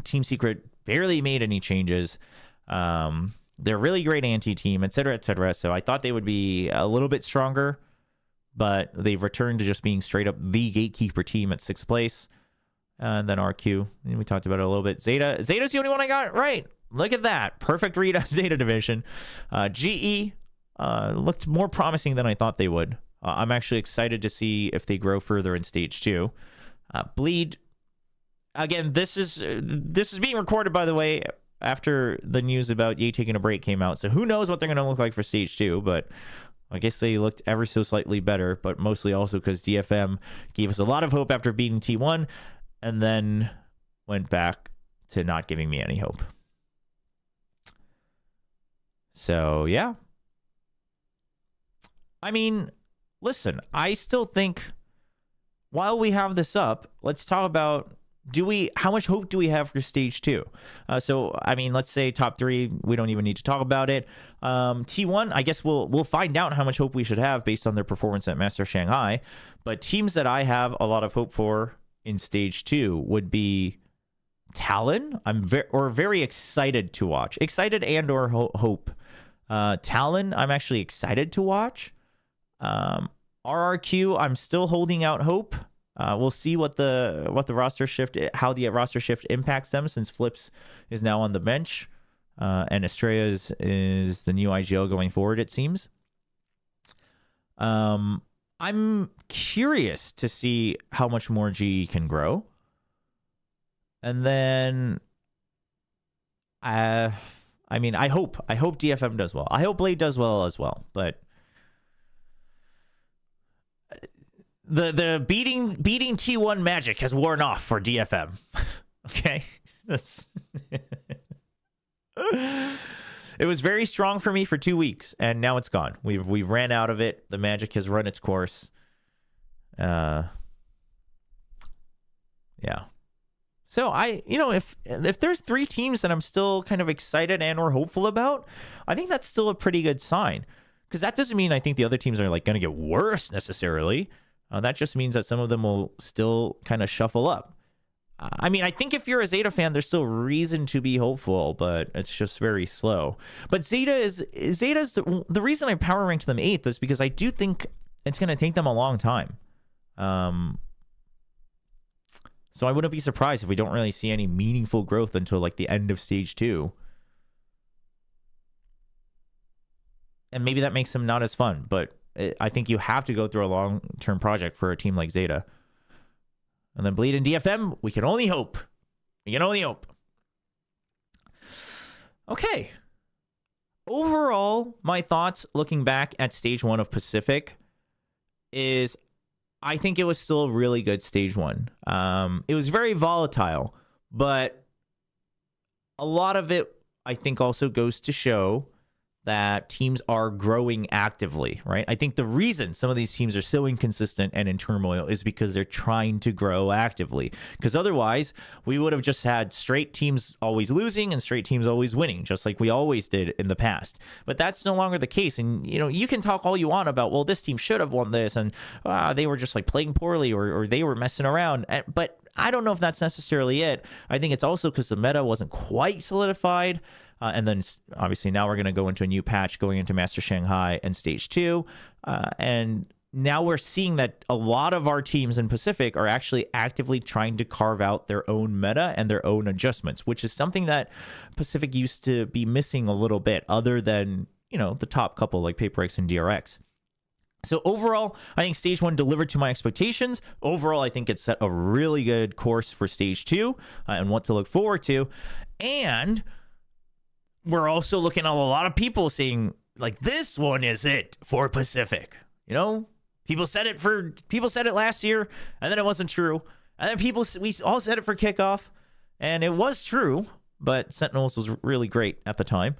Team Secret barely made any changes. They're a really great anti-team, et cetera, et cetera. So I thought they would be a little bit stronger, but they've returned to just being straight up the gatekeeper team at 6th place. And then RQ, and we talked about it a little bit. Zeta's the only one I got right. Look at that. Perfect read on Zeta division. GE looked more promising than I thought they would. I'm actually excited to see if they grow further in stage 2. Bleed, again, this is being recorded, by the way, after the news about Ye taking a break came out. So who knows what they're going to look like for stage 2, but I guess they looked ever so slightly better, but mostly also because DFM gave us a lot of hope after beating T1 and then went back to not giving me any hope. So, yeah. I mean, listen, I still think while we have this up, let's talk about how much hope do we have for stage 2? So, I mean, let's say top 3, we don't even need to talk about it. T1, I guess we'll find out how much hope we should have based on their performance at Master Shanghai. But teams that I have a lot of hope for in stage 2 would be Talon. I'm very excited to watch. Excited and or hope. Talon, I'm actually excited to watch. RRQ, I'm still holding out hope. We'll see what the roster shift, how the roster shift impacts them, since Flips is now on the bench, and Estrella is the new IGL going forward, it seems. I'm curious to see how much more GE can grow, and then I hope DFM does well. I hope Blade does well as well, but the beating T1 magic has worn off for DFM. Okay. It was very strong for me for 2 weeks, and now it's gone. We've ran out of it. The magic has run its course. Yeah. So if there's 3 teams that I'm still kind of excited and or hopeful about, I think that's still a pretty good sign, because that doesn't mean I think the other teams are like going to get worse necessarily. That just means that some of them will still kind of shuffle up. I mean, I think if you're a Zeta fan, there's still reason to be hopeful, but it's just very slow. But Zeta's the reason I power ranked them 8th is because I do think it's going to take them a long time. So I wouldn't be surprised if we don't really see any meaningful growth until like the end of stage 2. And maybe that makes them not as fun, but I think you have to go through a long-term project for a team like Zeta. And then Bleed and DFM, we can only hope. Okay. Overall, my thoughts looking back at stage 1 of Pacific. is I think it was still a really good stage 1. It was very volatile, but a lot of it, I think, also goes to show that teams are growing actively, right? I think the reason some of these teams are so inconsistent and in turmoil is because they're trying to grow actively. Because otherwise, we would have just had straight teams always losing and straight teams always winning, just like we always did in the past. But that's no longer the case. And, you know, you can talk all you want about, well, this team should have won this, and they were just like playing poorly, or they were messing around. But I don't know if that's necessarily it. I think it's also because the meta wasn't quite solidified. And then obviously now we're going to go into a new patch going into Master Shanghai and Stage 2. And now we're seeing that a lot of our teams in Pacific are actually actively trying to carve out their own meta and their own adjustments, which is something that Pacific used to be missing a little bit, other than, you know, the top couple like PaperX and DRX. So overall, I think Stage 1 delivered to my expectations. Overall, I think it set a really good course for Stage 2 and what to look forward to. And we're also looking at a lot of people saying, like, this one is it for Pacific. You know, people said it last year, and then it wasn't true. And then we all said it for kickoff, and it was true, but Sentinels was really great at the time.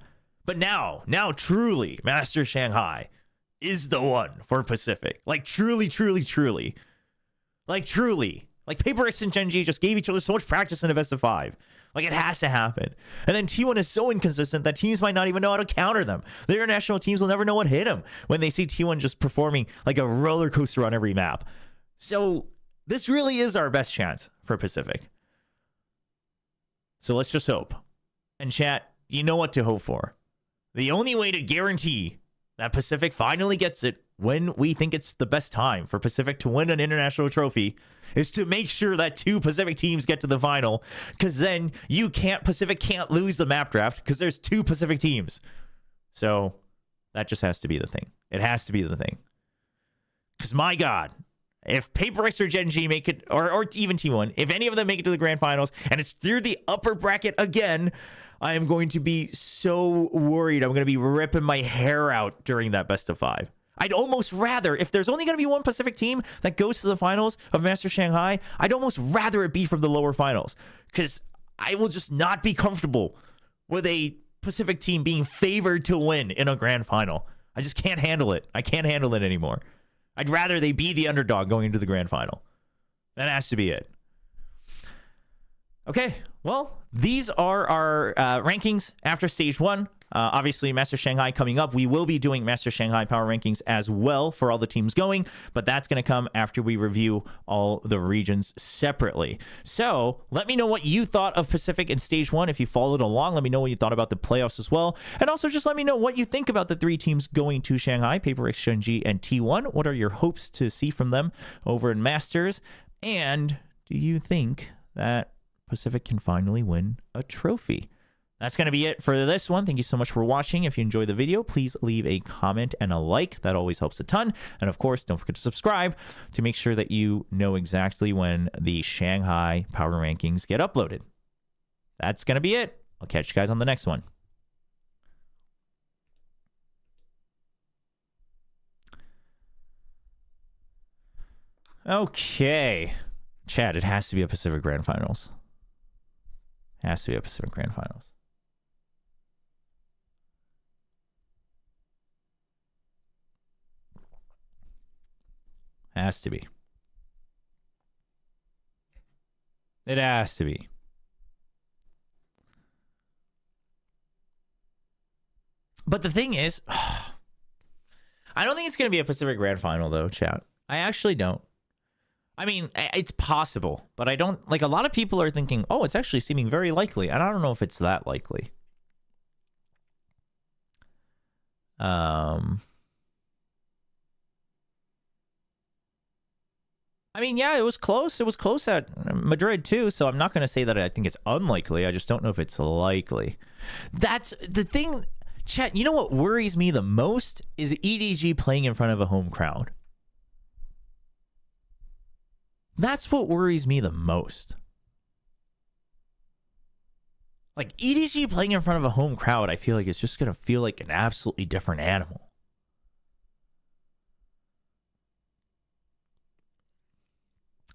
But now truly, Master Shanghai is the one for Pacific. Like, truly. Like, truly. Like, PaperX and Gen G just gave each other so much practice in a best of 5. Like, it has to happen. And then T1 is so inconsistent that teams might not even know how to counter them. The international teams will never know what hit them when they see T1 just performing like a roller coaster on every map. So this really is our best chance for Pacific. So let's just hope. And chat, you know what to hope for. The only way to guarantee that Pacific finally gets it when we think it's the best time for Pacific to win an international trophy is to make sure that 2 Pacific teams get to the final, because then Pacific can't lose the map draft because there's 2 Pacific teams. So that just has to be the thing. It has to be the thing. Because my God, if PaperX or Gen G make it, or even T1, if any of them make it to the grand finals and it's through the upper bracket again, I am going to be so worried. I'm going to be ripping my hair out during that best of 5. I'd almost rather, if there's only going to be one Pacific team that goes to the finals of Master Shanghai, I'd almost rather it be from the lower finals, because I will just not be comfortable with a Pacific team being favored to win in a grand final. I just can't handle it. I can't handle it anymore. I'd rather they be the underdog going into the grand final. That has to be it. Okay, well, these are our rankings after Stage 1. Obviously, Master Shanghai coming up. We will be doing Master Shanghai Power Rankings as well for all the teams going, but that's going to come after we review all the regions separately. So let me know what you thought of Pacific in Stage 1 if you followed along. Let me know what you thought about the playoffs as well. And also just let me know what you think about the 3 teams going to Shanghai, PaperX, Gen G, and T1. What are your hopes to see from them over in Masters? And do you think that Pacific can finally win a trophy? That's going to be it for this one. Thank you so much for watching. If you enjoyed the video, please leave a comment and a like. That always helps a ton. And of course, don't forget to subscribe to make sure that you know exactly when the Shanghai Power Rankings get uploaded. That's going to be it. I'll catch you guys on the next one. Okay. Chad, it has to be a Pacific Grand Finals. It has to be a Pacific Grand Finals. Has to be. It has to be. But the thing is, I don't think it's going to be a Pacific Grand Final, though, chat. I actually don't. I mean, it's possible, but I don't, like, a lot of people are thinking, oh, it's actually seeming very likely. And I don't know if it's that likely. I mean, yeah, it was close. It was close at Madrid, too. So I'm not going to say that I think it's unlikely. I just don't know if it's likely. That's the thing. Chat, you know what worries me the most is EDG playing in front of a home crowd. That's what worries me the most. Like, EDG playing in front of a home crowd, I feel like it's just going to feel like an absolutely different animal.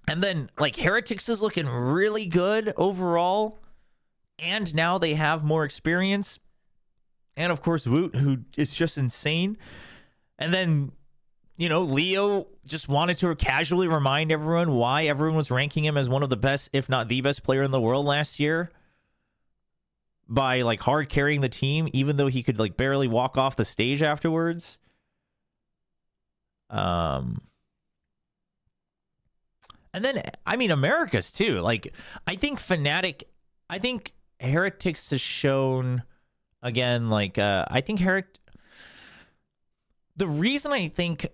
And then, like, Heretics is looking really good overall. And now they have more experience. And, of course, Woot, who is just insane. And then, you know, Leo just wanted to casually remind everyone why everyone was ranking him as one of the best, if not the best player in the world last year. By, like, hard carrying the team, even though he could, like, barely walk off the stage afterwards. And then, I mean, America's too. Like, I think Heretics has shown, again, like, I think the reason I think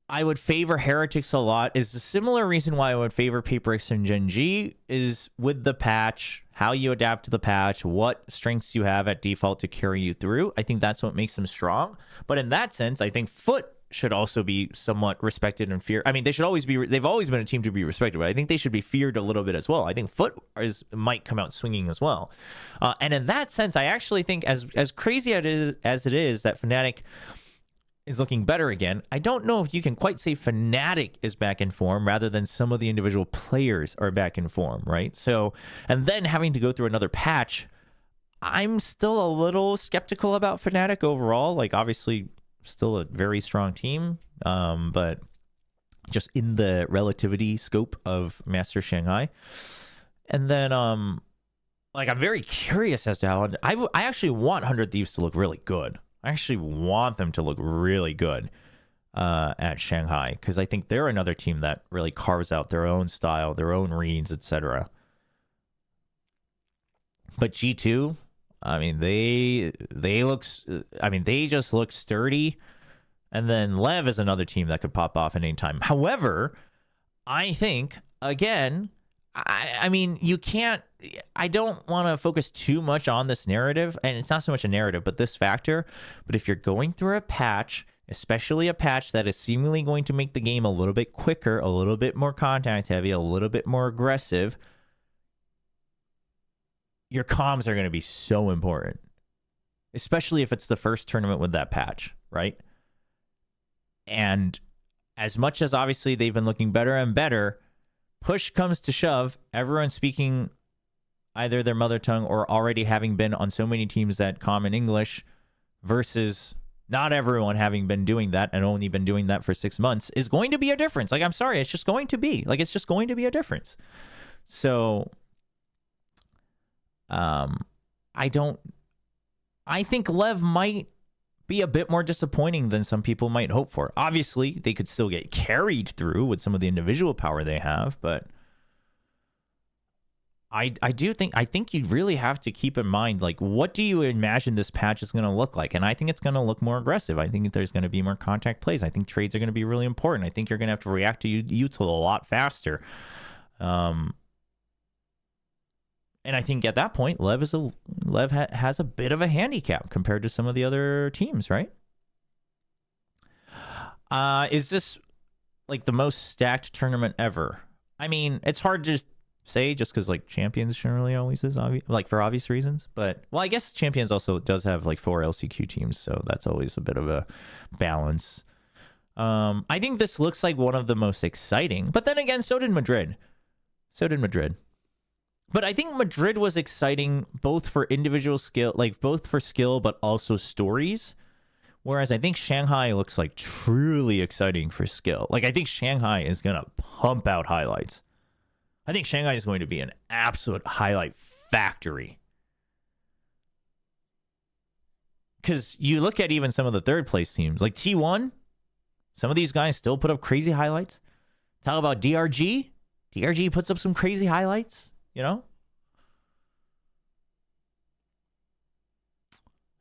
I would favor Heretics a lot is the similar reason why I would favor Paper X and Gen G is with the patch, how you adapt to the patch, what strengths you have at default to carry you through. I think that's what makes them strong. But in that sense, I think Foot should also be somewhat respected and feared. I mean, they've always been a team to be respected, but I think they should be feared a little bit as well. I think Foot might come out swinging as well. And in that sense, I actually think as crazy as it is that Fnatic is looking better again, I don't know if you can quite say Fnatic is back in form rather than some of the individual players are back in form, right? So, and then having to go through another patch, I'm still a little skeptical about Fnatic overall. Like, obviously, still a very strong team, but just in the relativity scope of Master Shanghai. And then, like, I'm very curious as to how I actually want 100 Thieves to look really good. I actually want them to look really good at Shanghai, because I think they're another team that really carves out their own style, their own reads, etc. But G2, I mean, they just look sturdy. And then Lev is another team that could pop off at any time. However, I think, again, I mean, I don't want to focus too much on this narrative, and it's not so much a narrative, but this factor. But if you're going through a patch, especially a patch that is seemingly going to make the game a little bit quicker, a little bit more contact heavy, a little bit more aggressive, your comms are going to be so important, especially if it's the first tournament with that patch, right? And as much as obviously they've been looking better and better, push comes to shove, everyone speaking either their mother tongue or already having been on so many teams that common English versus not everyone having been doing that and only been doing that for 6 months is going to be a difference. Like, I'm sorry, it's just going to be. Like, it's just going to be a difference. So, I think Lev might be a bit more disappointing than some people might hope for. Obviously, they could still get carried through with some of the individual power they have, but I think you really have to keep in mind, like, what do you imagine this patch is going to look like? And I think it's going to look more aggressive. I think there's going to be more contact plays. I think trades are going to be really important. I think you're going to have to react to util a lot faster. And I think at that point, Lev has a bit of a handicap compared to some of the other teams, right? Is this like the most stacked tournament ever? I mean, it's hard to say just because like Champions generally always is, like for obvious reasons. But, well, I guess Champions also does have like 4 LCQ teams, so that's always a bit of a balance. I think this looks like one of the most exciting. But then again, so did Madrid. But I think Madrid was exciting both for individual skill, like both for skill, but also stories. Whereas I think Shanghai looks like truly exciting for skill. Like, I think Shanghai is going to pump out highlights. I think Shanghai is going to be an absolute highlight factory. Because you look at even some of the third place teams, like T1, some of these guys still put up crazy highlights. Talk about DRG. DRG puts up some crazy highlights. You know?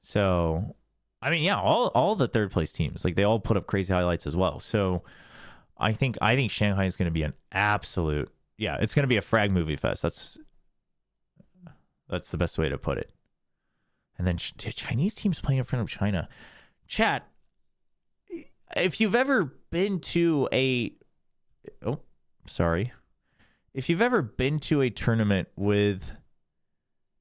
So, I mean, yeah, all the third place teams, like, they all put up crazy highlights as well. So, I think Shanghai is going to be an absolute, yeah, it's going to be a frag movie fest. That's the best way to put it. And then Chinese teams playing in front of China. Chat, if you've ever been to if you've ever been to a tournament with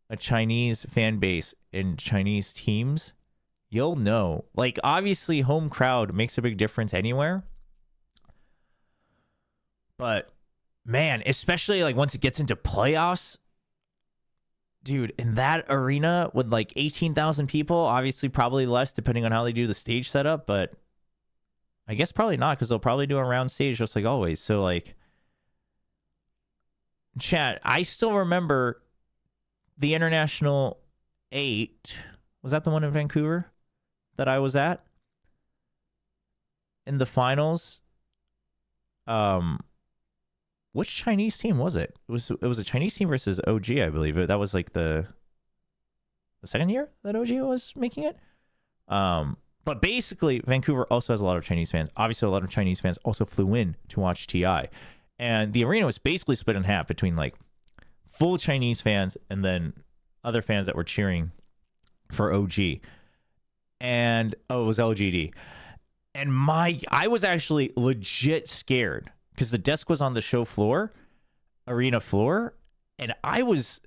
a Chinese fan base and Chinese teams, you'll know. Like, obviously, home crowd makes a big difference anywhere. But, man, especially like once it gets into playoffs, dude, in that arena with like 18,000 people, obviously probably less depending on how they do the stage setup, but I guess probably not because they'll probably do a round stage just like always. So like, chat, I still remember the International 8. Was that the one in Vancouver that I was at? In the finals? Which Chinese team was it? It was a Chinese team versus OG, I believe. That was like the second year that OG was making it. But basically, Vancouver also has a lot of Chinese fans. Obviously, a lot of Chinese fans also flew in to watch TI. And the arena was basically split in half between like full Chinese fans and then other fans that were cheering for OG. And it was LGD. And I was actually legit scared because the desk was on the show floor, arena floor, and I was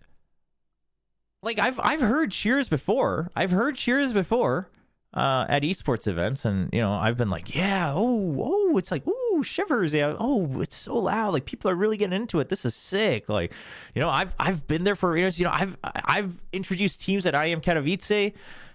like, I've heard cheers before. At esports events, and you know, I've been like, yeah, oh, it's like, ooh, shivers, yeah, oh, it's so loud, like people are really getting into it. This is sick. Like, you know, I've been there for arenas. You know, I've introduced teams at IM Katowice,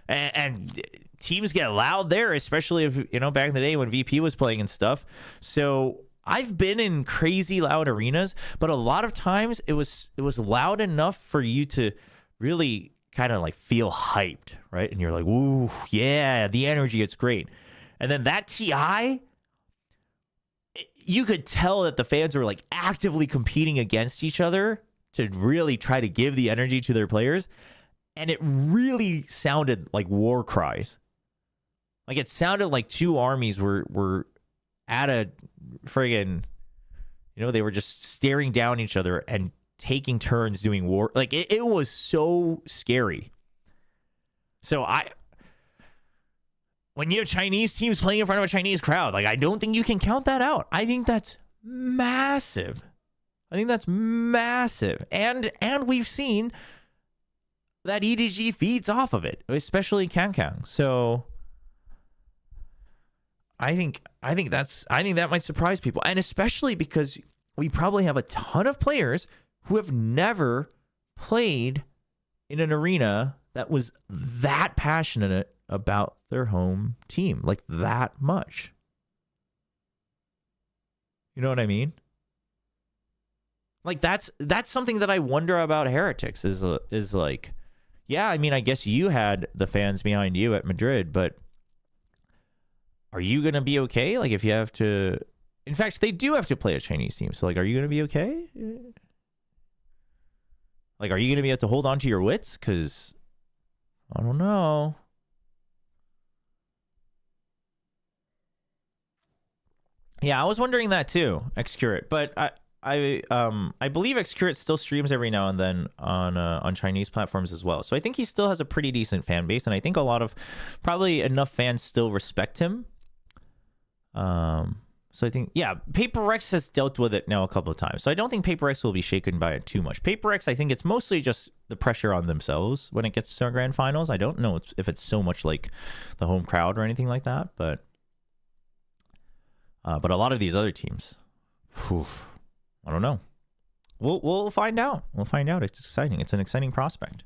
and teams get loud there, especially if, you know, back in the day when VP was playing and stuff. So I've been in crazy loud arenas, but a lot of times it was loud enough for you to really kind of like feel hyped, right? And you're like, ooh, yeah, the energy, it's great. And then that TI, you could tell that the fans were like actively competing against each other to really try to give the energy to their players. And it really sounded like war cries. Like it sounded like two armies were at a friggin', you know, they were just staring down each other and taking turns doing war. Like it was so scary. So when you have Chinese teams playing in front of a Chinese crowd, like I don't think you can count that out. I think that's massive. And we've seen that EDG feeds off of it, especially Kang. So I think that might surprise people, and especially because we probably have a ton of players who have never played in an arena that was that passionate about their home team, like that much. You know what I mean? Like that's something that I wonder about Heretics is like, yeah, I mean, I guess you had the fans behind you at Madrid, but are you going to be okay? Like if you have to, in fact, they do have to play a Chinese team. So like, are you going to be okay? Like, are you going to be able to hold on to your wits? Because I don't know. Yeah, I was wondering that too, Xcurate. But I believe Xcurate still streams every now and then on Chinese platforms as well. So I think he still has a pretty decent fan base, and I think a lot of, probably enough fans still respect him. So I think, yeah, Paper X has dealt with it now a couple of times. So I don't think Paper X will be shaken by it too much. Paper X, I think it's mostly just the pressure on themselves when it gets to our grand finals. I don't know if it's so much like the home crowd or anything like that, but a lot of these other teams, I don't know. We'll find out. We'll find out. It's exciting. It's an exciting prospect.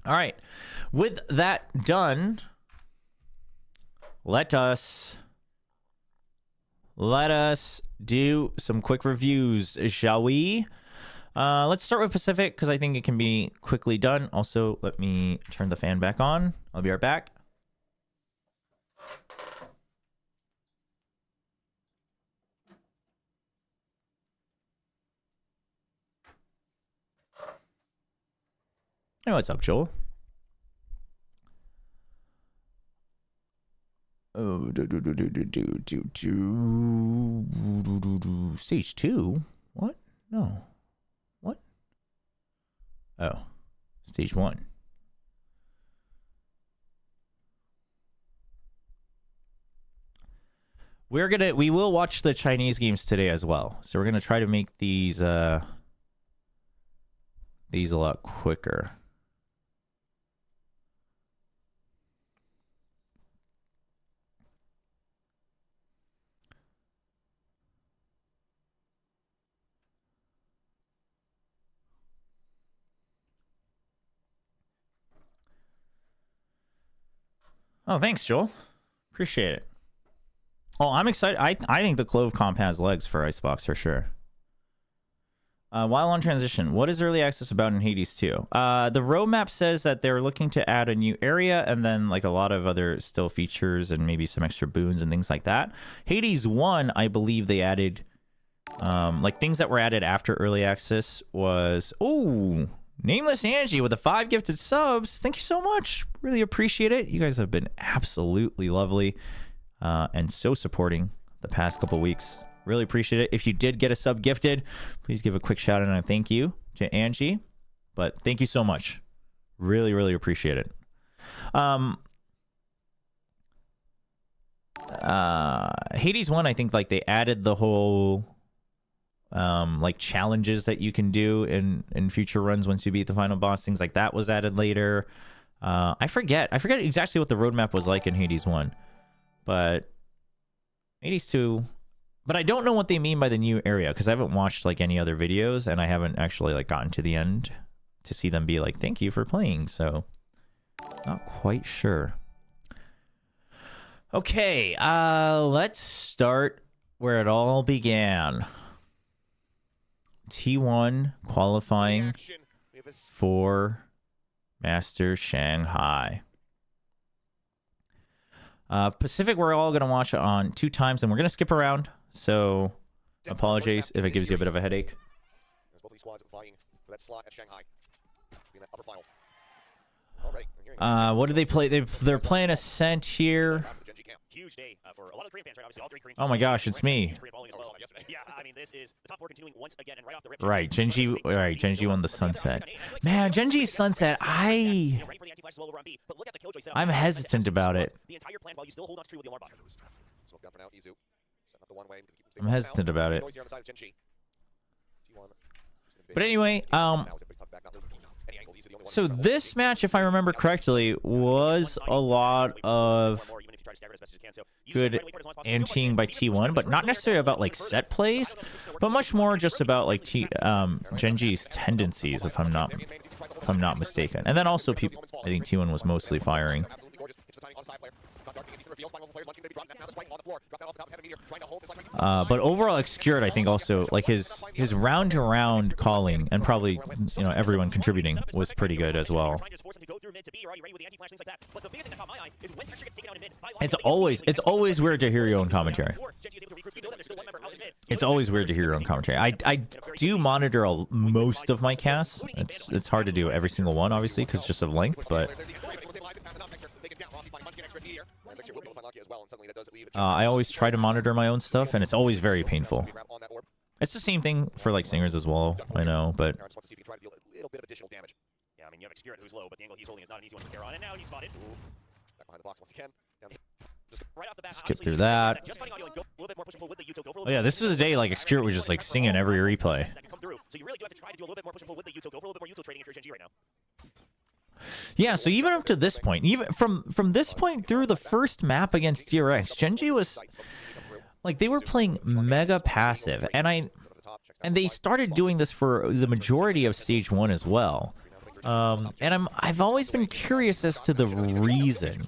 All right. With that done, let us do some quick reviews, shall we? Let's start with Pacific because I think it can be quickly done. Also, let me turn the fan back on. I'll be right back. Hey, what's up, Joel? Oh, stage 2? What? No. What? Oh, stage 1. We will watch the Chinese games today as well. So we're gonna try to make these a lot quicker. Oh, thanks, Joel. Appreciate it. Oh, I'm excited. I think the Clove comp has legs for Icebox for sure. While on transition, what is early access about in Hades 2? The roadmap says that they're looking to add a new area and then like a lot of other still features and maybe some extra boons and things like that. Hades 1, I believe they added like things that were added after early access was Nameless Angie with the 5 gifted subs. Thank you so much. Really appreciate it. You guys have been absolutely lovely and so supporting the past couple weeks. Really appreciate it. If you did get a sub gifted, please give a quick shout out and a thank you to Angie. But thank you so much. Really, really appreciate it. Hades 1, I think like they added the whole like challenges that you can do in future runs once you beat the final boss. Things like that was added later. I forget exactly what the roadmap was like in Hades 1. But Hades 2... But I don't know what they mean by the new area because I haven't watched like any other videos and I haven't actually like gotten to the end to see them be like, thank you for playing. So not quite sure. Okay, let's start where it all began. T1 qualifying for Master Shanghai. Pacific, we're all going to watch it on 2 times and we're going to skip around. So, apologies if it gives you a bit of a headache. What do they play? They're playing Ascent here. Oh my gosh, it's me. Right, Genji. Right, Genji won the Sunset. Man, Genji's Sunset. I'm hesitant about it. I'm hesitant about it. But anyway, so this match, if I remember correctly, was a lot of good anteing by T1, but not necessarily about like set plays, but much more just about like Genji's tendencies, if I'm not mistaken. And then also people, I think T1 was mostly firing. But overall, Excured, I think also like his round to round calling and probably everyone contributing was pretty good as well. It's always weird to hear your own commentary. It's always weird to hear your own commentary. I do monitor most of my casts. It's hard to do every single one, obviously, because just of length, but. I always try to monitor my own stuff, and it's always very painful. It's the same thing for like singers as well, I know, but skip through that. Oh yeah, this is a day like Excured was just like singing every replay. Yeah, so even up to this point, even from this point through the first map against DRX, Genji was like they were playing mega passive, and they started doing this for the majority of stage 1 as well. And I've always been curious as to the reason,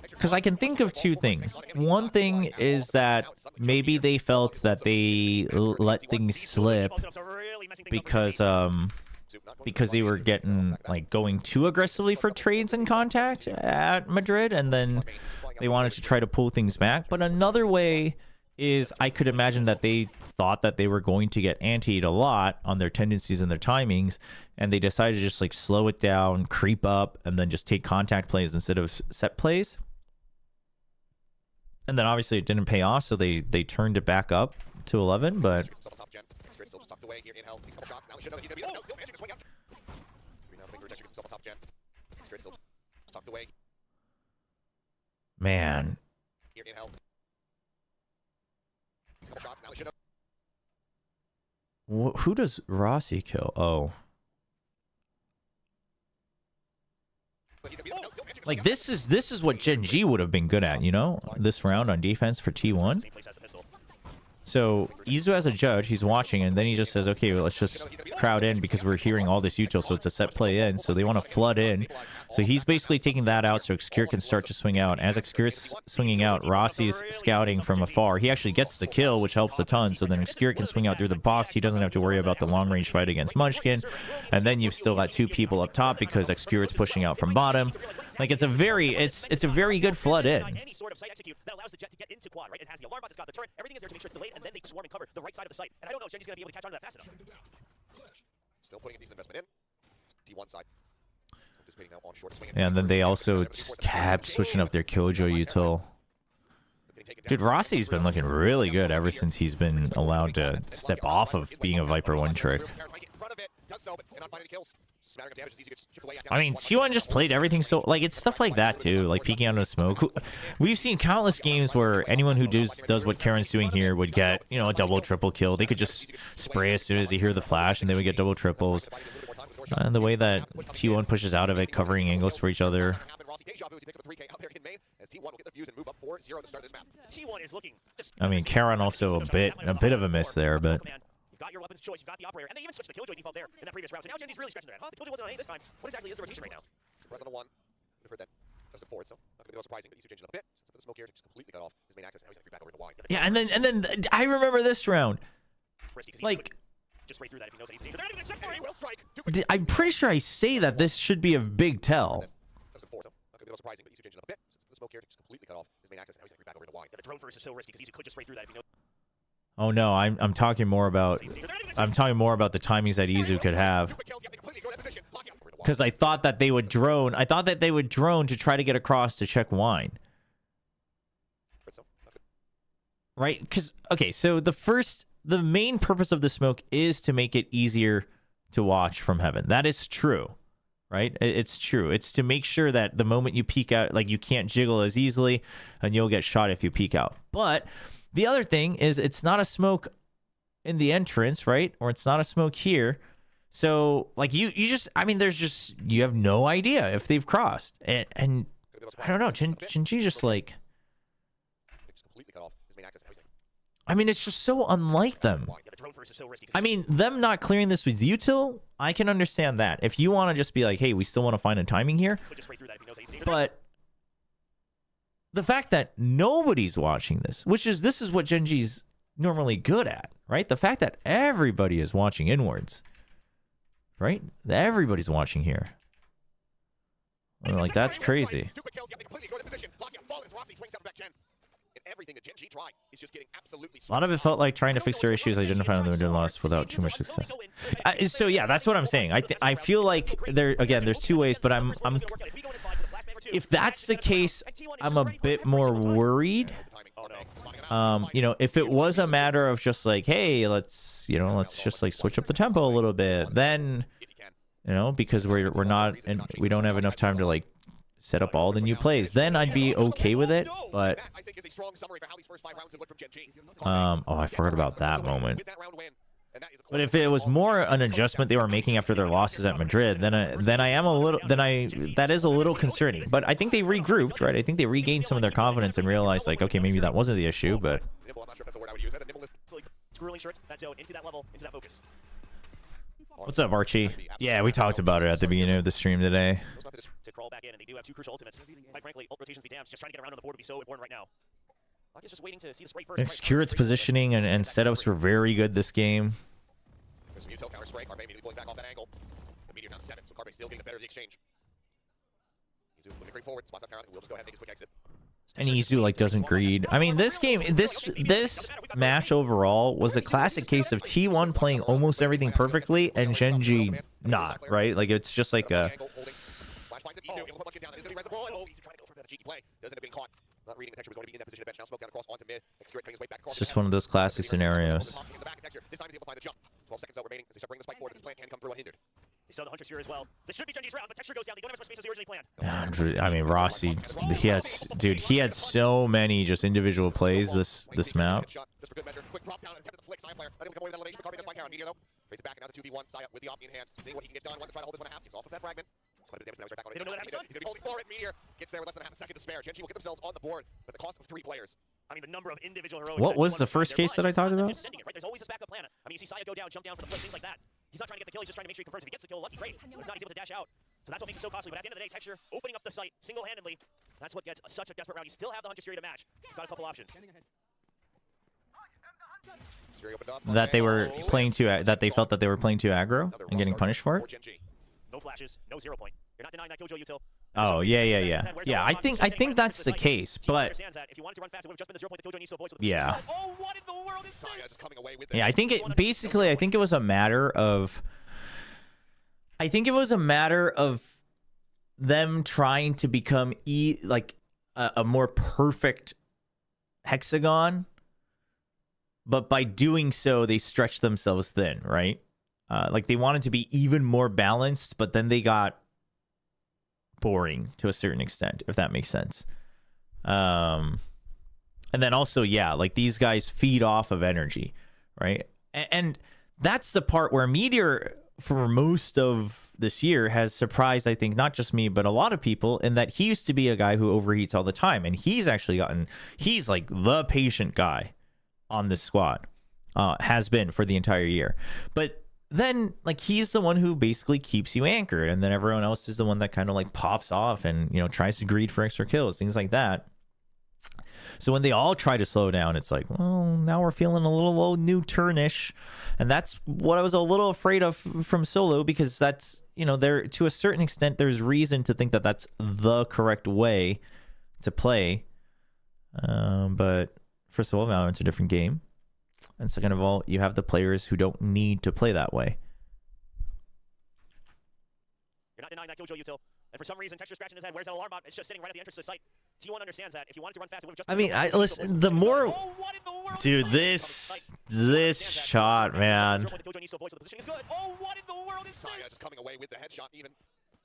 because I can think of 2 things. One thing is that maybe they felt that they let things slip because they were getting like going too aggressively for trades and contact at Madrid, and then they wanted to try to pull things back. But another way is I could imagine that they thought that they were going to get anteed a lot on their tendencies and their timings, and they decided to just like slow it down, creep up, and then just take contact plays instead of set plays. And then obviously it didn't pay off, so they turned it back up to 11, but man, who does Rossi kill? Oh, like this is what Genji would have been good at, this round on defense for T1. So Izu as a judge, he's watching, and then he just says, okay, well, let's just crowd in because we're hearing all this util, so it's a set play in, so they want to flood in. So he's basically taking that out so Xcure can start to swing out. As Xcure's swinging out, Rossi's scouting from afar. He actually gets the kill, which helps a ton, so then Xcure can swing out through the box. He doesn't have to worry about the long-range fight against Munchkin. And then you've still got 2 people up top because Xcure is pushing out from bottom. Like, it's a very good flood in. Any sort of site execute that allows the jet to get into quad, right? It has the alarm bot, it's got the turret, everything is there to make sure it's delayed, and then they swarm and cover the right side of the site. And I don't know if Genji's gonna be able to catch on to that fast enough. Still putting a decent investment in. T1 side. Anticipating now on short swing. And then they also kept switching up their Killjoy util. Dude, Rossi's been looking really good ever since he's been allowed to step off of being a Viper one-trick. I mean, T1 just played everything so... Like, it's stuff like that, too. Like, peeking out of the smoke. We've seen countless games where anyone who does what Karen's doing here would get, you know, a double, triple kill. They could just spray as soon as they hear the flash, and they would get double, triples. And the way that T1 pushes out of it, covering angles for each other. I mean, Karen also a bit of a miss there, but... You've got your weapons of choice, you've got the operator, and they even switched the Killjoy default there in that previous round. So now Genji's really scratching their head. Huh? The Killjoy wasn't on A this time. What exactly is the rotation right now? Press on a 1. We've heard that. There's a forward, so not gonna be surprising, but Isu changing up a bit. Since the smoke here just completely cut off his main access. Now he's gonna be back over to wide. Yeah, and then I remember this round. Like, just right through that if he knows that he's in danger. They're not even gonna check for him. I'm pretty sure I say that this should be a big tell. There's a forward, so not gonna be surprising, but Isu changing up a bit. Since the smoke here just completely cut off his main access. Now he's gonna be back over to wide. Yeah, the drone first is so risky because Isu could just spray through that if he knows. Oh no, I'm talking more about the timings that Izu could have. Because I thought that they would drone. I thought that they would drone to try to get across to check wine. Right? Because okay, so the main purpose of the smoke is to make it easier to watch from heaven. That is true. Right? It's true. It's to make sure that the moment you peek out, like, you can't jiggle as easily and you'll get shot if you peek out. But the other thing is it's not a smoke in the entrance, right? Or it's not a smoke here. So, like, you just, I mean, you have no idea if they've crossed. And I don't know, Genji just, like, I mean, it's just so unlike them. I mean, them not clearing this with util, I can understand that. If you want to just be like, hey, we still want to find a timing here. But the fact that nobody's watching this, this is what Genji's normally good at, right? The fact that everybody is watching inwards, right? Everybody's watching here. Like, that's crazy. A lot of it felt like trying to fix their issues, identifying them and lost without too much success. So yeah, that's what I'm saying. I feel like there's 2 ways, but I'm if that's the case, I'm a bit more worried. You know, if it was a matter of just like, hey, let's just like switch up the tempo a little bit, then, you know, because we're not, and we don't have enough time to like set up all the new plays, then I'd be okay with it. But oh, I forgot about that moment. But if it was more an adjustment they were making after their losses at Madrid, then I am a little, that is a little concerning. But I think they regrouped, right? I think they regained some of their confidence and realized, like, okay, maybe that wasn't the issue, but. What's up, Archie? Yeah, we talked about it at the beginning of the stream today. To crawl back in, and they do have 2 crucial ultimates. Quite frankly, ult rotations be damned. Just trying to get around on the board would be so important right now. Just waiting to see the spray first. Xcure's positioning and setups were very good this game. There's some util counter spray. Carpe immediately pulling back off that angle. The meteor down 7, so Carpe still getting the better of the exchange. Izu moving very forward. Spots up Karen, who will just go ahead and make his quick exit. And Izu like doesn't greed. I mean, this game, this match overall was a classic case of T1 playing almost everything perfectly and Genji not, right? Like, it's just like a. It's just one of those classic scenarios. 12 seconds out remaining as they start bringing the spike forward. This plant can come through unhindered. They saw the Hunter's here as well. This should be Genji's round, but texture goes down. They don't have as much space as they originally planned. I mean, Rossi, he had so many just individual plays this map. Just for good measure. Quick drop down and attempt to flick side player. Not able to come away with that elevation, but Carpe does find Karen. Meteor though. Trace it back and now the 2v1. Saya with the Omni in hand. Seeing what he can get done. Wants to try to hold this 1.5. Gets off of that fragment. Quite a bit of damage, now he's right back on it. They don't know that He's going to be holding for it. Meteor gets there with less than a half a second to spare. Genji will get themselves on the board, but at the cost of 3 players. I mean, the number of individual heroics. What was the first case that I talked about? Just sending it, right? There's always this backup plan. I mean, you see Saya go down, jump down for the flip, things like that. He's not trying to get the kill. He's just trying to make sure he confirms. If he gets the kill, lucky, great. But if not, he's able to dash out. So that's what makes it so costly. But at the end of the day, Texture opening up the site single-handedly. That's what gets such a desperate round. You still have the Hunter Fury to match. You've got a couple options. That they were playing too, that they felt that they were playing too aggro and getting punished for it. No flashes, no 0 point. You're not denying that Killjoy util. Oh yeah. Yeah, I think that's the case, but yeah. Oh, what in the world is this? Yeah, I think it basically. I think it was a matter of. I think it was a matter of them trying to become like a more perfect hexagon, but by doing so, they stretched themselves thin, right? Like they wanted to be even more balanced, but then they got boring to a certain extent, if that makes sense. And then also, yeah, like these guys feed off of energy, right? And that's the part where Meteor, for most of this year, has surprised, I think, not just me, but a lot of people, in that he used to be a guy who overheats all the time. And he's actually he's like the patient guy on this squad, has been for the entire year. But then, like, he's the one who basically keeps you anchored, and then everyone else is the one that kind of like pops off and, you know, tries to greed for extra kills, things like that. So when they all try to slow down, it's like, well, now we're feeling a little old new turnish. And that's what I was a little afraid of from Solo, because that's, you know, there, to a certain extent, there's reason to think that that's the correct way to play. But first of all, now it's a different game. And second of all, you have the players who don't need to play that way. You're not denying that Killjoy util. And for some reason, Texture scratching his head. Where's that alarm bot? It's just sitting right at the entrance to the site. T1 understands that. If you wanted to run fast, it would have just... I mean, listen, the more... Oh, what in the world dude, is this shot, man. Oh, what in the world is Saya this? just coming away with the headshot even.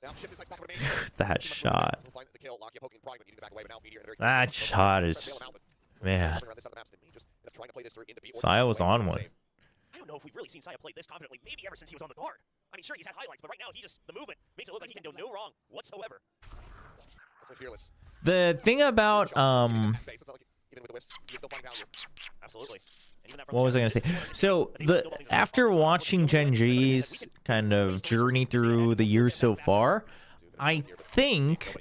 Now shifts his sights back over to That shot. We'll find the kill. Locky poking pride, but needing to back away, but now Meteor in a very That shot is... Man. Saya was on one. I don't know if we've really seen Saya play this confidently, maybe ever since he was on the guard. I mean, sure, he's had highlights, but right now, the movement makes it look like he can do no wrong whatsoever. The thing about, Absolutely. what was I going to say? So, after watching Gen G's kind of journey through the year so far, I think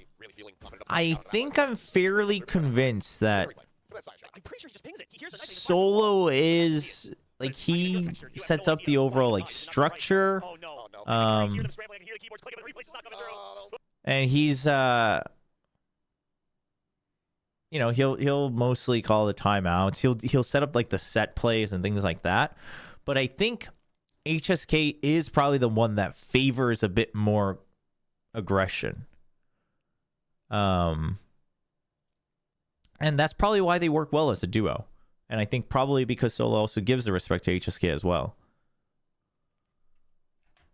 I'm fairly convinced that I'm pretty sure he just pings it. He hears a nice Solo is, like, he sets up the overall, like, structure. Oh, no. I hear them scrambling. I can hear the keyboards clicking, but the replay's not coming through. And he's, you know, he'll mostly call the timeouts. He'll set up, like, the set plays and things like that. But I think HSK is probably the one that favors a bit more aggression. And that's probably why they work well as a duo. And I think probably because Solo also gives the respect to HSK as well.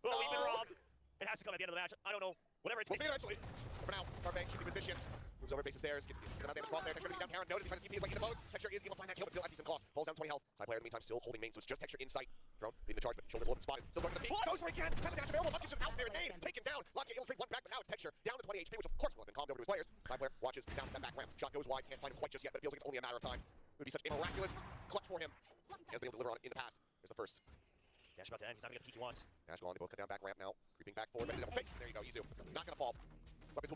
Oh, we've been robbed. It has to come at the end of the match. I don't know. Whatever it takes. We'll see eventually. For now, Carpe keeping position. Moves over bases stairs. Gets out there across there. Texture down Karen. Notice he tries to TP his way into modes. Texture is able to find that kill, but still empties some cost. Falls down 20 health. Side player in the meantime still holding main, so it's just Texture in sight. Drone leading the charge, but shoulder bullet spotted. Still going to the peak. Goes where he can. Has a dash available. Lucky's just out there and named. Taken down. Lucky able to trade one back, but now it's Texture down to 20 HP, which of course will have been calmed over to his players. Side player watches down that back ramp. Shot goes wide. Can't find him quite just yet, but it feels like it's only a matter of time. It would be such a miraculous clutch for him. He has been able to deliver on it in the past. There's the first. Dash about to end. He's not going to get the peak he wants. Dash go on. They both cut down back ramp now. Creeping back forward. Ready to double face. There you go. Izu. Not going to fall.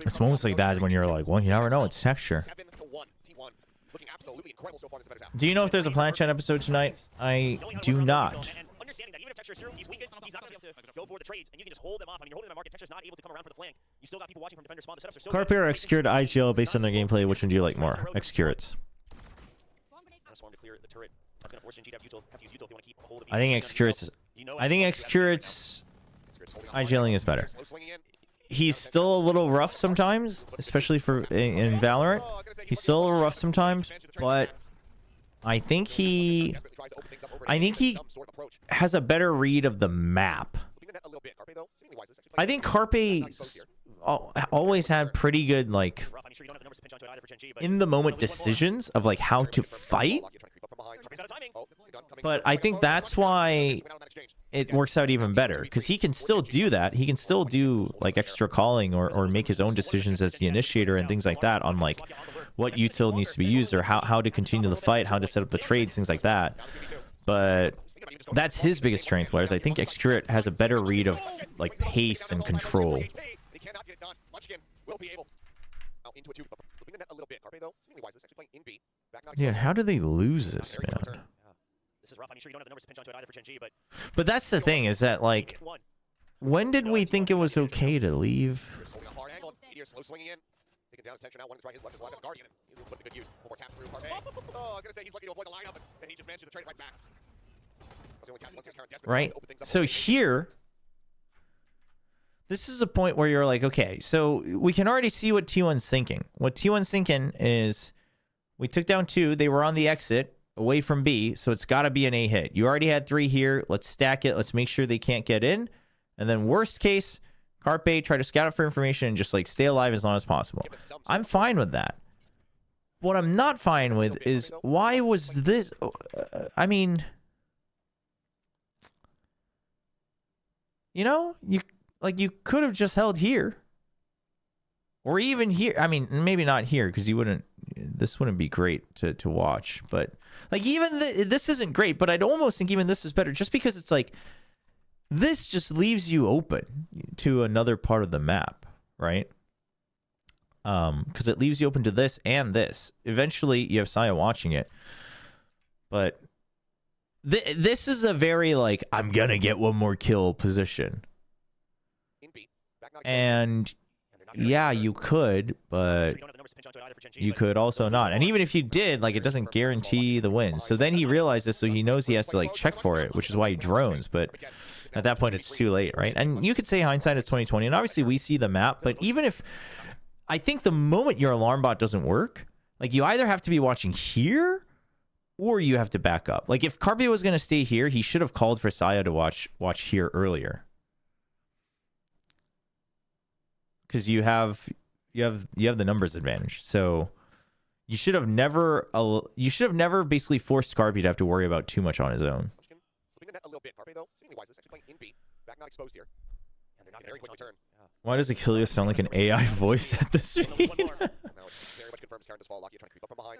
It's moments like that when you're like, well, you never know. It's Texture. 7-1. T1 looking absolutely incredible so far this event. Do you know if there's a Planet Chat episode tonight? I do not. And understanding that even if Texture's here, he's weakened, he's not going to be able to go for the trades, and you can just hold them off. I mean, you're holding them on market. Texture's not able to come around for the flank. You still got people watching from defender spawn. The setups are so Carpe or Xcured IGL based on their gameplay, which one do you like more? Xcurates. Swarm to clear the turret. That's going to force Gen G to have util if you want to keep a hold of I think Xcurates IGLing is better. He's still a little rough sometimes, especially for in Valorant. He's still a little rough sometimes, but I think he has a better read of the map. I think Carpe always had pretty good, like, in the moment decisions of like how to fight. But I think that's why it works out even better, because he can still do that. He can still do like extra calling or make his own decisions as the initiator and things like that on like what util needs to be used or how to continue the fight, how to set up the trades, things like that. But that's his biggest strength, whereas I think Xcurate has a better read of like pace and control. They cannot get it done. Munchkin will be able. Into a two, flipping the net a little bit. Carpe though, seemingly wise. This actually playing in B. Back not Dude, how do they lose this, man? This is rough. I mean, sure, you don't have the numbers to pinch onto it either for Gen G, but But that's the thing, is that like, when did we think it was okay to leave? holding a hard angle. Meteor slow swinging in. Taking down his texture now. Wanting to try his left as well. Guardian. He's going to put the good use. One more tap through Carpe. Oh, I was going to say he's lucky to avoid the lineup, and he just manages to trade it right back. Right? So here, this is a point where you're like, okay, so we can already see what T1's thinking. What T1's thinking is, we took down 2. They were on the exit away from B, so it's got to be an A hit. You already had 3 here. Let's stack it. Let's make sure they can't get in. And then worst case, Carpe, try to scout out for information and just like stay alive as long as possible. I'm fine with that. What I'm not fine with is, why was this... I mean... You know, you could have just held here, or even here. I mean, maybe not here because you wouldn't. This wouldn't be great to watch. But like, even this isn't great. But I'd almost think even this is better, just because it's like this just leaves you open to another part of the map, right? Because it leaves you open to this and this. Eventually, you have Saya watching it, but. This is a very, like, I'm going to get one more kill position. And, yeah, you could, but you could also not. And even if you did, like, it doesn't guarantee the win. So then he realized this, so he knows he has to, like, check for it, which is why he drones. But at that point, it's too late, right? And you could say hindsight is 2020. And obviously, we see the map. But even if... I think the moment your alarm bot doesn't work, like, you either have to be watching here... or you have to back up. Like, if Carpe was going to stay here, he should have called for Saya to watch here earlier. Because you have the numbers advantage. So you should have never basically forced Carpe to have to worry about too much on his own. Slipping the net a little bit. Carpe though, seemingly wise. This actually playing in B. Back not exposed here. And they're not very quick return. Why does Achilles sound like an AI voice at this speed?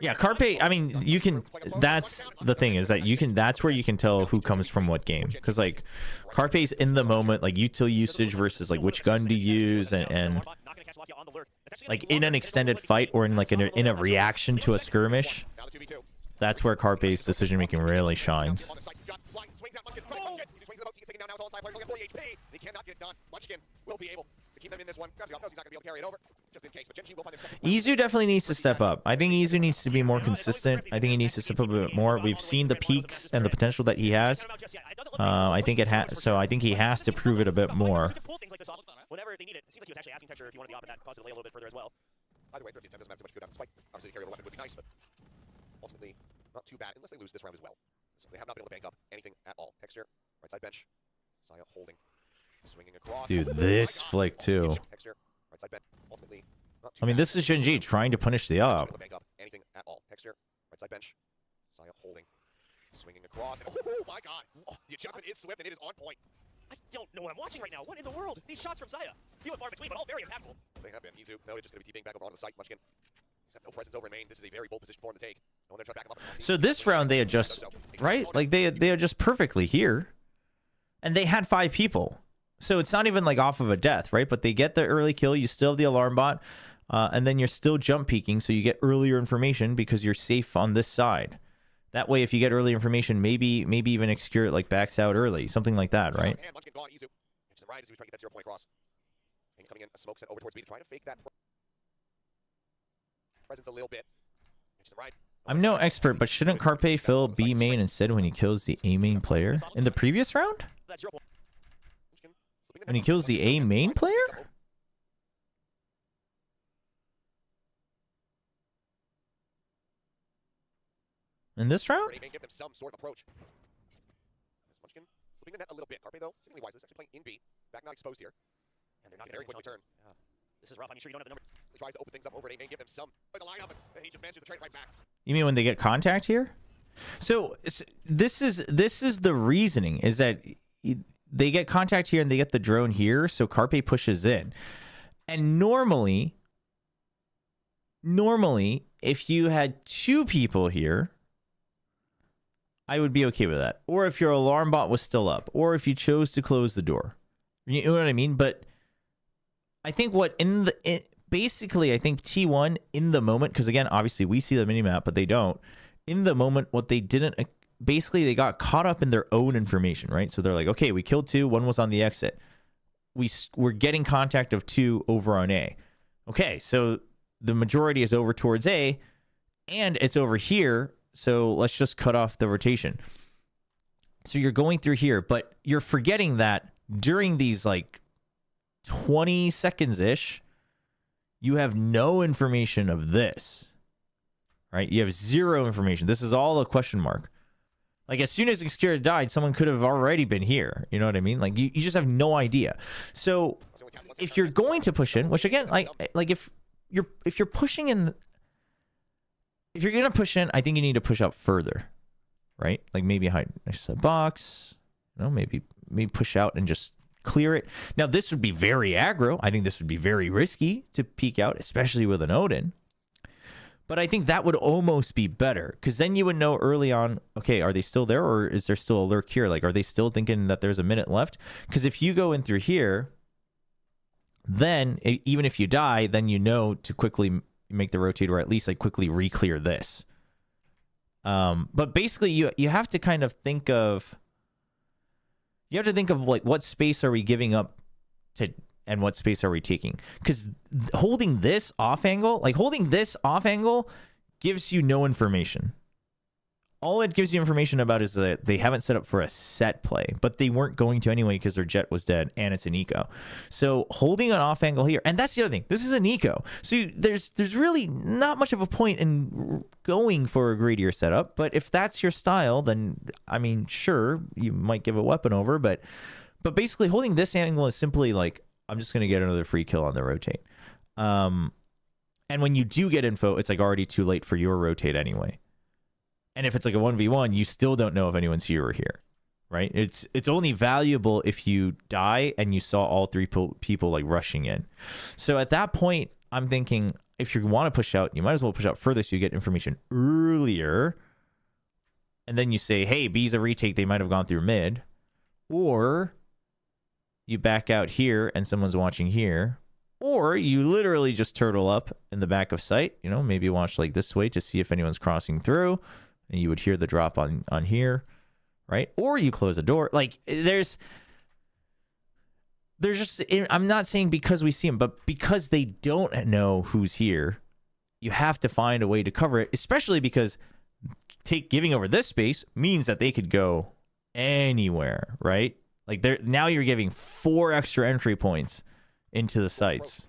Yeah, Carpe, I mean, you can, that's the thing, is that you can, that's where you can tell who comes from what game. Because, like, Carpe's in the moment, like, util usage versus, like, which gun to use, and like, in an extended fight or in, like, in a reaction to a skirmish, that's where Carpe's decision-making really shines. They cannot get it done. Munchkin will be able to keep them in this one. Grabs it up. Knows he's not going to be able to carry it over. Just in case. But Gen G will find their second. Izu definitely needs to step up. I think Izu needs to be more consistent. I think he needs to step up a bit more. We've seen the peaks and the potential that he has. I think it has. So I think he has to prove it a bit more. Whenever they need it. It seems like he was actually asking Texture if you wanted the op, and that caused it to lay a little bit further as well. Either way, 30 doesn't matter too much good. Despite obviously the carry over weapon would be nice, but ultimately not too bad unless they lose this round as well. So they have not been able to bank up anything at all. Texture, right side bench. Saya holding. Swinging across. Dude, this flick too. I mean, this is Gen G trying to punish the up. Anything at all. Texture, right side bench. Saya holding. Swinging across. Oh my god. Oh, the adjustment is swift and it is on point. I don't know what I'm watching right now. What in the world? These shots from Saya. Few and far between, but all very impactful. They have been. Izu noted just going to be TPing back over onto the site. Munchkin. He's got no presence over in main. This is a very bold position for him to take. No one try to back him up. So this round they adjust, right? Like they adjust perfectly here. And they had 5 people. So it's not even like off of a death, right? But they get the early kill. You still have the alarm bot. And then you're still jump peeking. So you get earlier information because you're safe on this side. That way, if you get early information, maybe even Xcurate like backs out early. Something like that, right? Munchkin gone. Izu. To the right as we try to get that 0 point across. And coming in, a smoke set over towards B to try to fake that presence a little bit. To the right. I'm no expert, but shouldn't Carpe fill B main instead when he kills the A main player? In the previous round? When he kills the A main player? In this round? Give them some sort of approach. Munchkin slipping the net a little bit. Carpe though, seemingly wise. This actually playing in B. Back not exposed here. And they're not very quick return. Yeah. This is rough. I'm sure you don't have the number. He tries to open things up over at A main, give them some by the lineup, and he just manages to trade it right back. You mean when they get contact here? So this is the reasoning, is that they get contact here and they get the drone here, so Carpe pushes in. And normally if you had 2 people here, I would be okay with that. Or if your alarm bot was still up, or if you chose to close the door. You know what I mean? But I think basically, I think T1 in the moment, because again, obviously we see the minimap, but they don't. In the moment, what they didn't, basically they got caught up in their own information, right? So they're like, okay, we killed 2, 1 was on the exit. We're getting contact of 2 over on A. Okay, so the majority is over towards A, and it's over here, so let's just cut off the rotation. So you're going through here, but you're forgetting that during these like 20 seconds-ish, you have no information of this, right? You have 0 information. This is all a question mark. Like, as soon as Xcure died, someone could have already been here. You know what I mean? Like, you just have no idea. So, if you're going to push in, which again, like if you're pushing in, if you're gonna push in, I think you need to push out further, right? Like maybe hide next to the box. You know, maybe push out and just clear it. Now, this would be very aggro. I think this would be very risky to peek out, especially with an Odin. But I think that would almost be better, because then you would know early on, okay, are they still there, or is there still a lurk here? Like, are they still thinking that there's a minute left? Because if you go in through here, then even if you die, then you know to quickly make the rotate, or at least like quickly re-clear this. But basically, you have to kind of think of, like, what space are we giving up to, and what space are we taking? Because holding this off angle gives you no information. All it gives you information about is that they haven't set up for a set play, but they weren't going to anyway because their jet was dead and it's an eco. So holding an off angle here, and that's the other thing, this is an eco. So there's really not much of a point in going for a greedier setup, but if that's your style, then I mean, sure, you might give a weapon over, but basically holding this angle is simply like, I'm just going to get another free kill on the rotate. And when you do get info, it's like already too late for your rotate anyway. And if it's like a 1v1, you still don't know if anyone's here or here, right? It's only valuable if you die and you saw all 3 people like rushing in. So at that point, I'm thinking if you want to push out, you might as well push out further so you get information earlier. And then you say, hey, B's a retake. They might have gone through mid. Or you back out here and someone's watching here. Or you literally just turtle up in the back of sight. You know, maybe watch like this way to see if anyone's crossing through. And you would hear the drop on here, right? Or you close the door. Like, there's just, I'm not saying because we see them, but because they don't know who's here, you have to find a way to cover it, especially because giving over this space means that they could go anywhere, right? Like, now you're giving 4 extra entry points into the sites.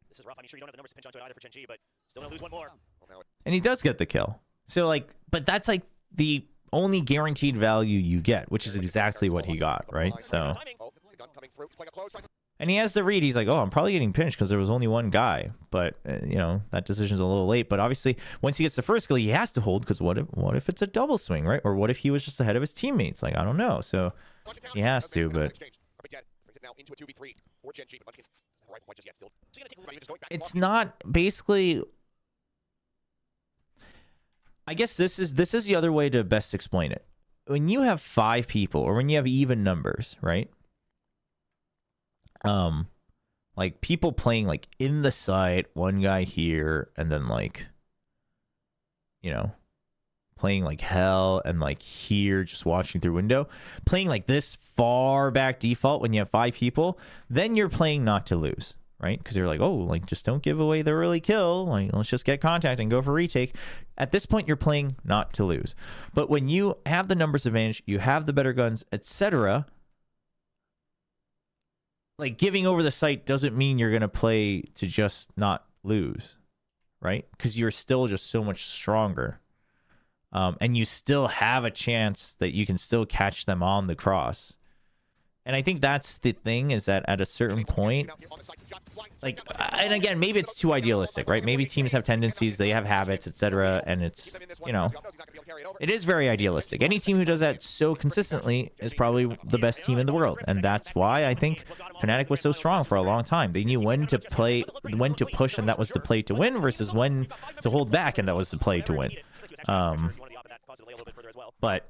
This is rough. I mean, sure, you don't have the numbers to pinch onto it either for Gen G, but still gonna lose one more. And he does get the kill. So, like, but that's like the only guaranteed value you get, which is exactly what he got, right? So, and he has the read. He's like, oh, I'm probably getting pinched because there was only one guy. But, you know, that decision's a little late. But obviously, once he gets the first kill, he has to hold, because what if it's a double swing, right? Or what if he was just ahead of his teammates? Like, I don't know. So, he has to, but it's not basically... I guess this is the other way to best explain it. When you have 5 people, or when you have even numbers, right? Like people playing like in the site, one guy here, and then like, you know, playing like hell, and like here, just watching through window, playing like this far back default when you have 5 people, then you're playing not to lose. Right? Because you're like, oh, like, just don't give away the early kill. Like, let's just get contact and go for retake. At this point, you're playing not to lose. But when you have the numbers advantage, you have the better guns, etc., like, giving over the site doesn't mean you're going to play to just not lose, right? Because you're still just so much stronger. And you still have a chance that you can still catch them on the cross. And I think that's the thing, is that at a certain point, like, and again, maybe it's too idealistic, right? Maybe teams have tendencies, they have habits, etc., and it's, you know, carry it over. It is very idealistic. Any team who does that so consistently is probably the best team in the world, and that's why I think Fnatic was so strong for a long time. They knew when to play, when to push, and that was the play to win, versus when to hold back, and that was the play to win. But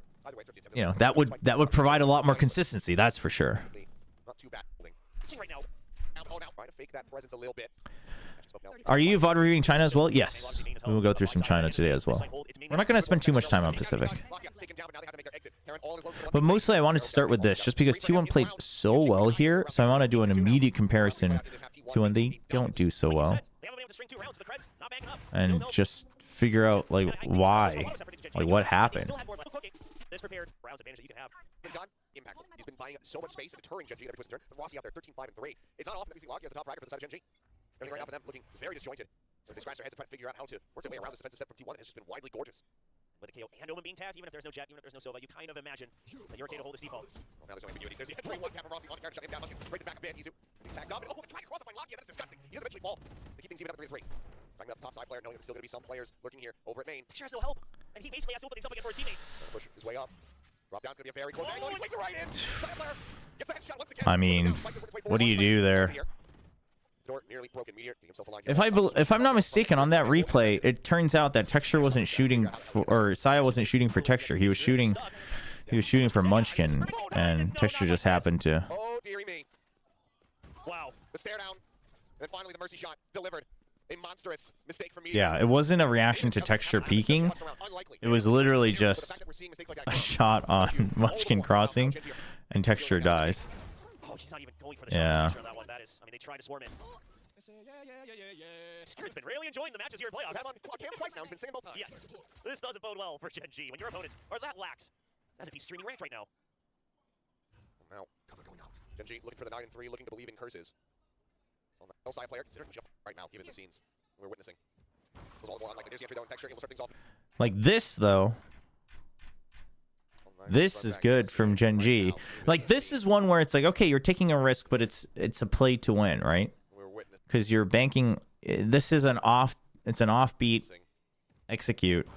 you know, that would provide a lot more consistency. That's for sure. Not too bad. Right now. Oh, now trying to fake that presence a little bit. Are you VOD reviewing China as well? Yes. We will go through some China today as well. We're not going to spend too much time on Pacific. But mostly I wanted to start with this, just because T1 played so well here, so I want to do an immediate comparison to when they don't do so well. And just figure out, like, why. Like, what happened. Impact. He's been buying so much space and deterring Gen G every twist and turn. But Rossi out there, 13-5-3. It's not often that we see Locky as the top fragger for the side of Gen G. Everything right now for them looking very disjointed. As they scratch their heads to try to figure out how to work their way around this defensive set from T1. It's just been widely gorgeous. With a KO and Omen being tapped, even if there's no Jet, even if there's no Sova, you kind of imagine that you're okay to hold this default. Well, now there's no ambiguity. There's the 3-1 tap from Rossi. Locky shut him down. Breaks it back a bit. Izu. He's tagged up. Oh, they're trying to cross the line. Locky. That is disgusting. He does eventually fall. They keep things even up at 3-3. Backing up the top side player, knowing that there's still going to be some players lurking here over at main. Texture has no help, and he basically has to open things up again for his teammates. Push his way up. Drop down's gonna be a very close angle. He swings it right in. Gets the headshot once again. I mean, what do you do there? Nearly broken. Meteor, himself a line. If I'm not mistaken, on that replay, it turns out that Texture wasn't shooting for, or Saya wasn't shooting for Texture. He was shooting for Munchkin, and Texture just happened to. Oh dearie me! Wow. The stare down, and then finally the mercy shot delivered. A monstrous mistake from Meteor. Yeah, it wasn't a reaction to Texture peeking. It was literally just a shot on Munchkin crossing, and Texture dies. Oh, he's not even going for the yeah. shot on that one. That is, I mean, they tried to swarm in. Spirit's been really enjoying the matches here in playoffs. He's on cam twice now. He's been singing both times. Yes, this doesn't bode well for Gen G when your opponents are that lax. As if he's streaming ranked right now. Now, cover going out. Gen G looking for the 9-3, looking to believe in curses. On the outside player, considering push up right now, given the scenes we're witnessing. Goes all the more unlikely. There's the entry though, and Texture able to start things off. Like this though. This is good from Gen G. Like this is one where it's like, okay, you're taking a risk, but it's a play to win, right? Because you're banking. This is an offbeat execute,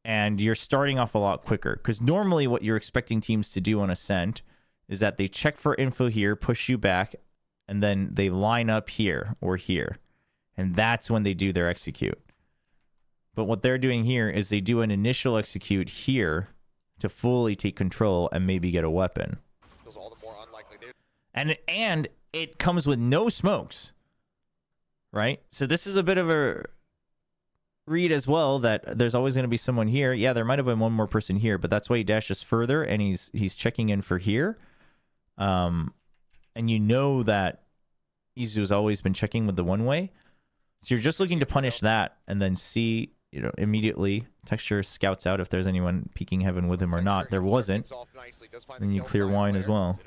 and you're starting off a lot quicker. Because normally, what you're expecting teams to do on Ascent is that they check for info here, push you back, and then they line up here or here, and that's when they do their execute. But what they're doing here is they do an initial execute here to fully take control and maybe get a weapon. All the more unlikely. And it comes with no smokes, right? So this is a bit of a read as well, that there's always going to be someone here. Yeah, there might have been one more person here, but that's why he dashes further and he's checking in for here. And you know that Izu's always been checking with the one way. So you're just looking to punish that and then see, you know, immediately Texture scouts out if there's anyone peeking heaven with him or not. There wasn't. Then you clear wine as well.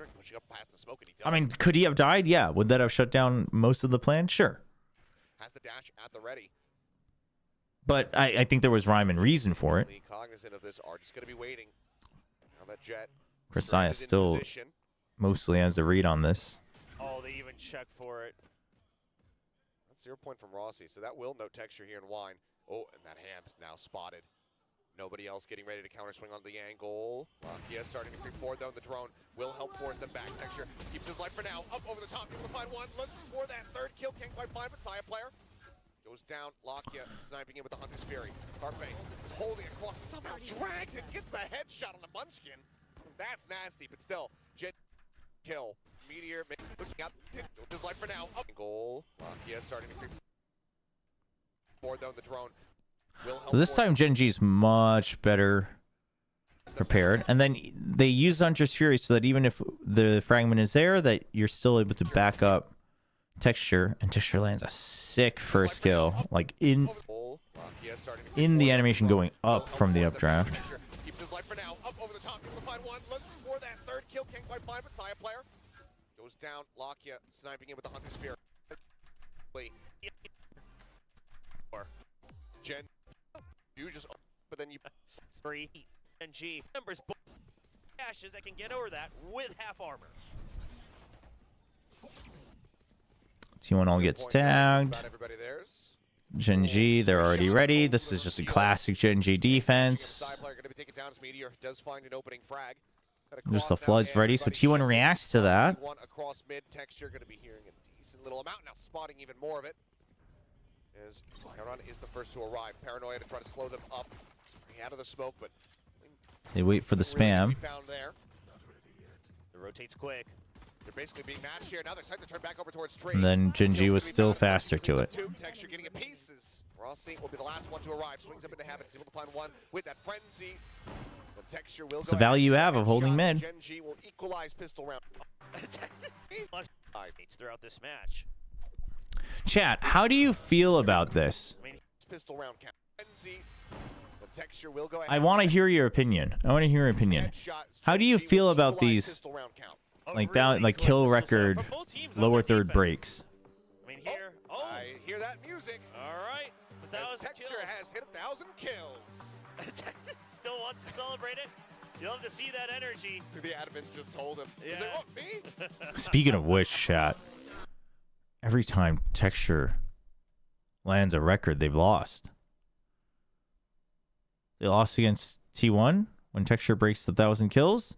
I mean, could he have died? Yeah. Would that have shut down most of the plan? Sure. Has the dash at the ready. But I think there was rhyme and reason for it. Cognizant of this, are just going to be waiting. Now that Jet Krisaya still mostly has the read on this. Oh, they even check for it. That's 0 point from Rossi, so that will note Texture here in wine. Oh, and that hand now spotted. Nobody else getting ready to counter swing on the angle. Lakia starting to creep forward though. The drone will help force them back. Texture keeps his life for now. Up over the top, able to find one. Looks for that third kill. Can't quite find, but Saya player goes down. Lakia sniping in with the Hunter's Fury. Carpe is holding across, somehow drags it, gets the headshot on the Munchkin. That's nasty, but still, Jet kill. Meteor looking up, with his life for now. Up goal. Lakia starting to creep forward though. The drone. So this time Gen G's much better prepared, and then they use Hunter's Fury so that even if the fragment is there, that you're still able to back up Texture, and Texture lands a sick first kill, like in the animation going up from the updraft. Keeps his life for now. Up over the top, able to find one. Looks for that third kill, can't quite find, but Saya player goes down. Lakia sniping in with the Hunter's Fury. Gen. You just, but then you free and G members dashes that can get over that with half armor. T1 all gets tagged. Everybody there's Gen G, they're already ready. This is just a classic Gen G defense. Side player gonna be taken down as Meteor does find an opening frag. Just the floods ready, so T1 reacts to that. One across mid. Texture gonna be hearing a decent little amount now, spotting even more of it. As Heron is the first to arrive. Paranoia to try to slow them up. Spring out of the smoke, but They wait for the spam. found there. It rotates quick. They're basically being matched here. Now they're starting to turn back over towards trade. And then Gen G was still faster to it. Texture getting it pieces. Ross will be the last one to arrive. Swings up into habit. Is able to find one with that frenzy. But Texture will It's the value you have of holding mid. Gen G will equalize pistol round. Throughout this match. Chat, how do you feel about this? Pistol round count. Frenzy. But Texture will go ahead. I want to hear your opinion. I want to hear your opinion. How do you feel about these, like that, like kill record, lower third breaks? I mean, here. Oh, I hear that music. all right. As Texture has hit 1,000 kills. Still wants to celebrate it. You'll have to see that energy. The admins just told him. Yeah. He's like, what, me? Speaking of which, chat, every time Texture lands a record, they've lost. They lost against T1 when Texture breaks the 1,000 kills.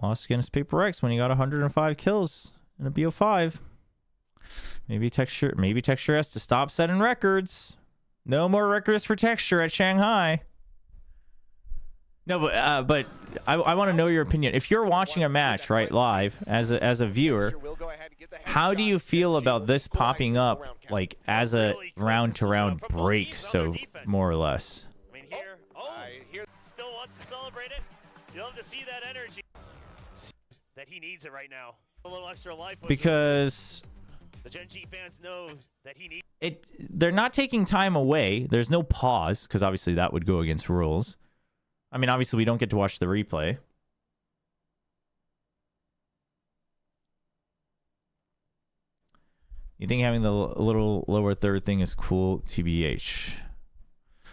Lost against Paper X when he got 105 kills in a BO5. Maybe Texture has to stop setting records. No more records for Texture at Shanghai. No, but I want to know your opinion. If you're watching a match, right, live as a viewer, how do you feel about this popping up like as a round-to-round break, so more or less? I mean, here. Oh, still wants to celebrate it. You'll have to see that energy. That he needs it right now. A little extra life. Because the Gen G fans know that he needs it. They're not taking time away. There's no pause, because obviously that would go against rules. I mean, obviously we don't get to watch the replay. You think having the little lower third thing is cool? TBH.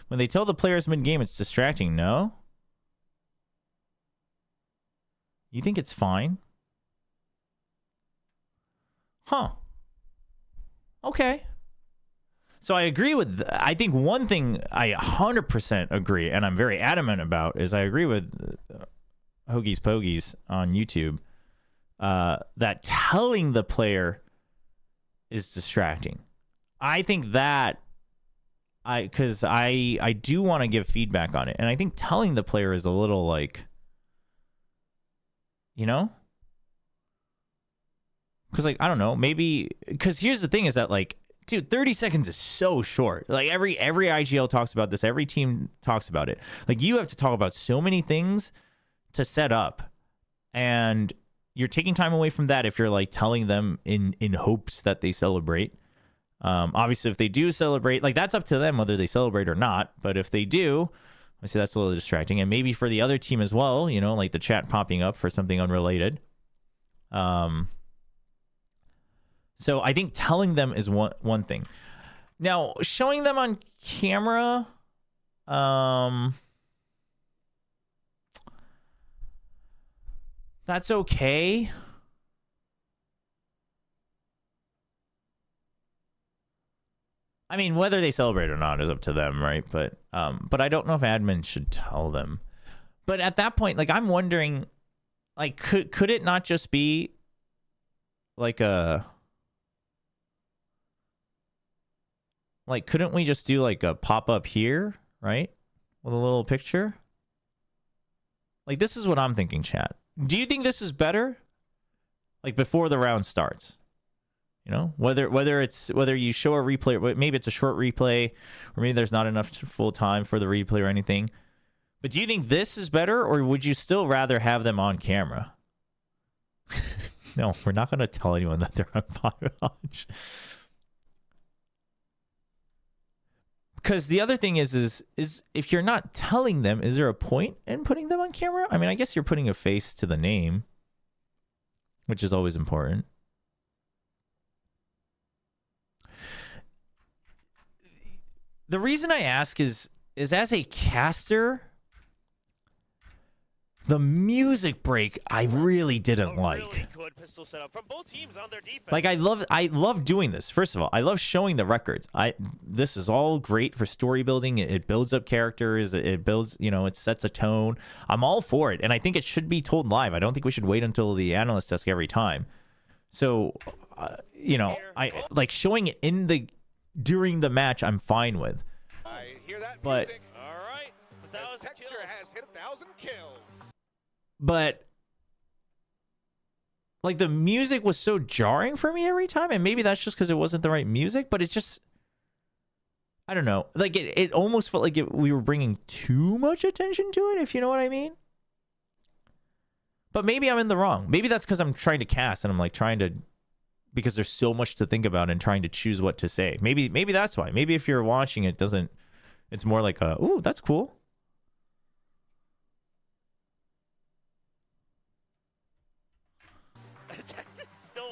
When they tell the players mid-game it's distracting, no? You think it's fine? Huh. Okay. So I agree with, I think one thing I 100% agree, and I'm very adamant about, is I agree with Hoagies Pogies on YouTube, that telling the player is distracting. I think that, because I do want to give feedback on it, and I think telling the player is a little like, you know? Because, like, I don't know, maybe, because here's the thing is that, like, dude, 30 seconds is so short. Like, every IGL talks about this. Every team talks about it. Like, you have to talk about so many things to set up. And you're taking time away from that if you're, like, telling them in hopes that they celebrate. Obviously, if they do celebrate, like, that's up to them whether they celebrate or not. But if they do, I see that's a little distracting. And maybe for the other team as well, you know, like the chat popping up for something unrelated. So I think telling them is one thing. Now, showing them on camera, that's okay. I mean, whether they celebrate or not is up to them, right? But I don't know if admin should tell them. But at that point, like, I'm wondering, like, could it not just be like a, like, couldn't we just do like a pop-up here, right? With a little picture? Like, this is what I'm thinking, chat. Do you think this is better? Like, before the round starts? You know, whether you show a replay, maybe it's a short replay, or maybe there's not enough full time for the replay or anything. But do you think this is better, or would you still rather have them on camera? No, we're not going to tell anyone that they're on Power Launch. Because the other thing is if you're not telling them, is there a point in putting them on camera? I mean, I guess you're putting a face to the name, which is always important. The reason I ask is as a caster, The music break I really didn't like. Really good pistol setup from both teams on their defense. Like I love doing this. First of all, I love showing the records. This is all great for story building. It builds up characters. It builds, you know, it sets a tone. I'm all for it, and I think it should be told live. I don't think we should wait until the analyst desk every time. So, you know, I like showing it during the match. I'm fine with. I hear that But music. All right, As Texture has hit 1,000 kills. But like the music was so jarring for me every time, and maybe that's just because it wasn't the right music, but it's just, I don't know, like it almost felt like we were bringing too much attention to it, if you know what I mean. But maybe I'm in the wrong. Maybe that's because I'm trying to cast and I'm like trying to, because there's so much to think about and trying to choose what to say. Maybe that's why. Maybe if you're watching it doesn't, it's more like a, ooh, that's cool.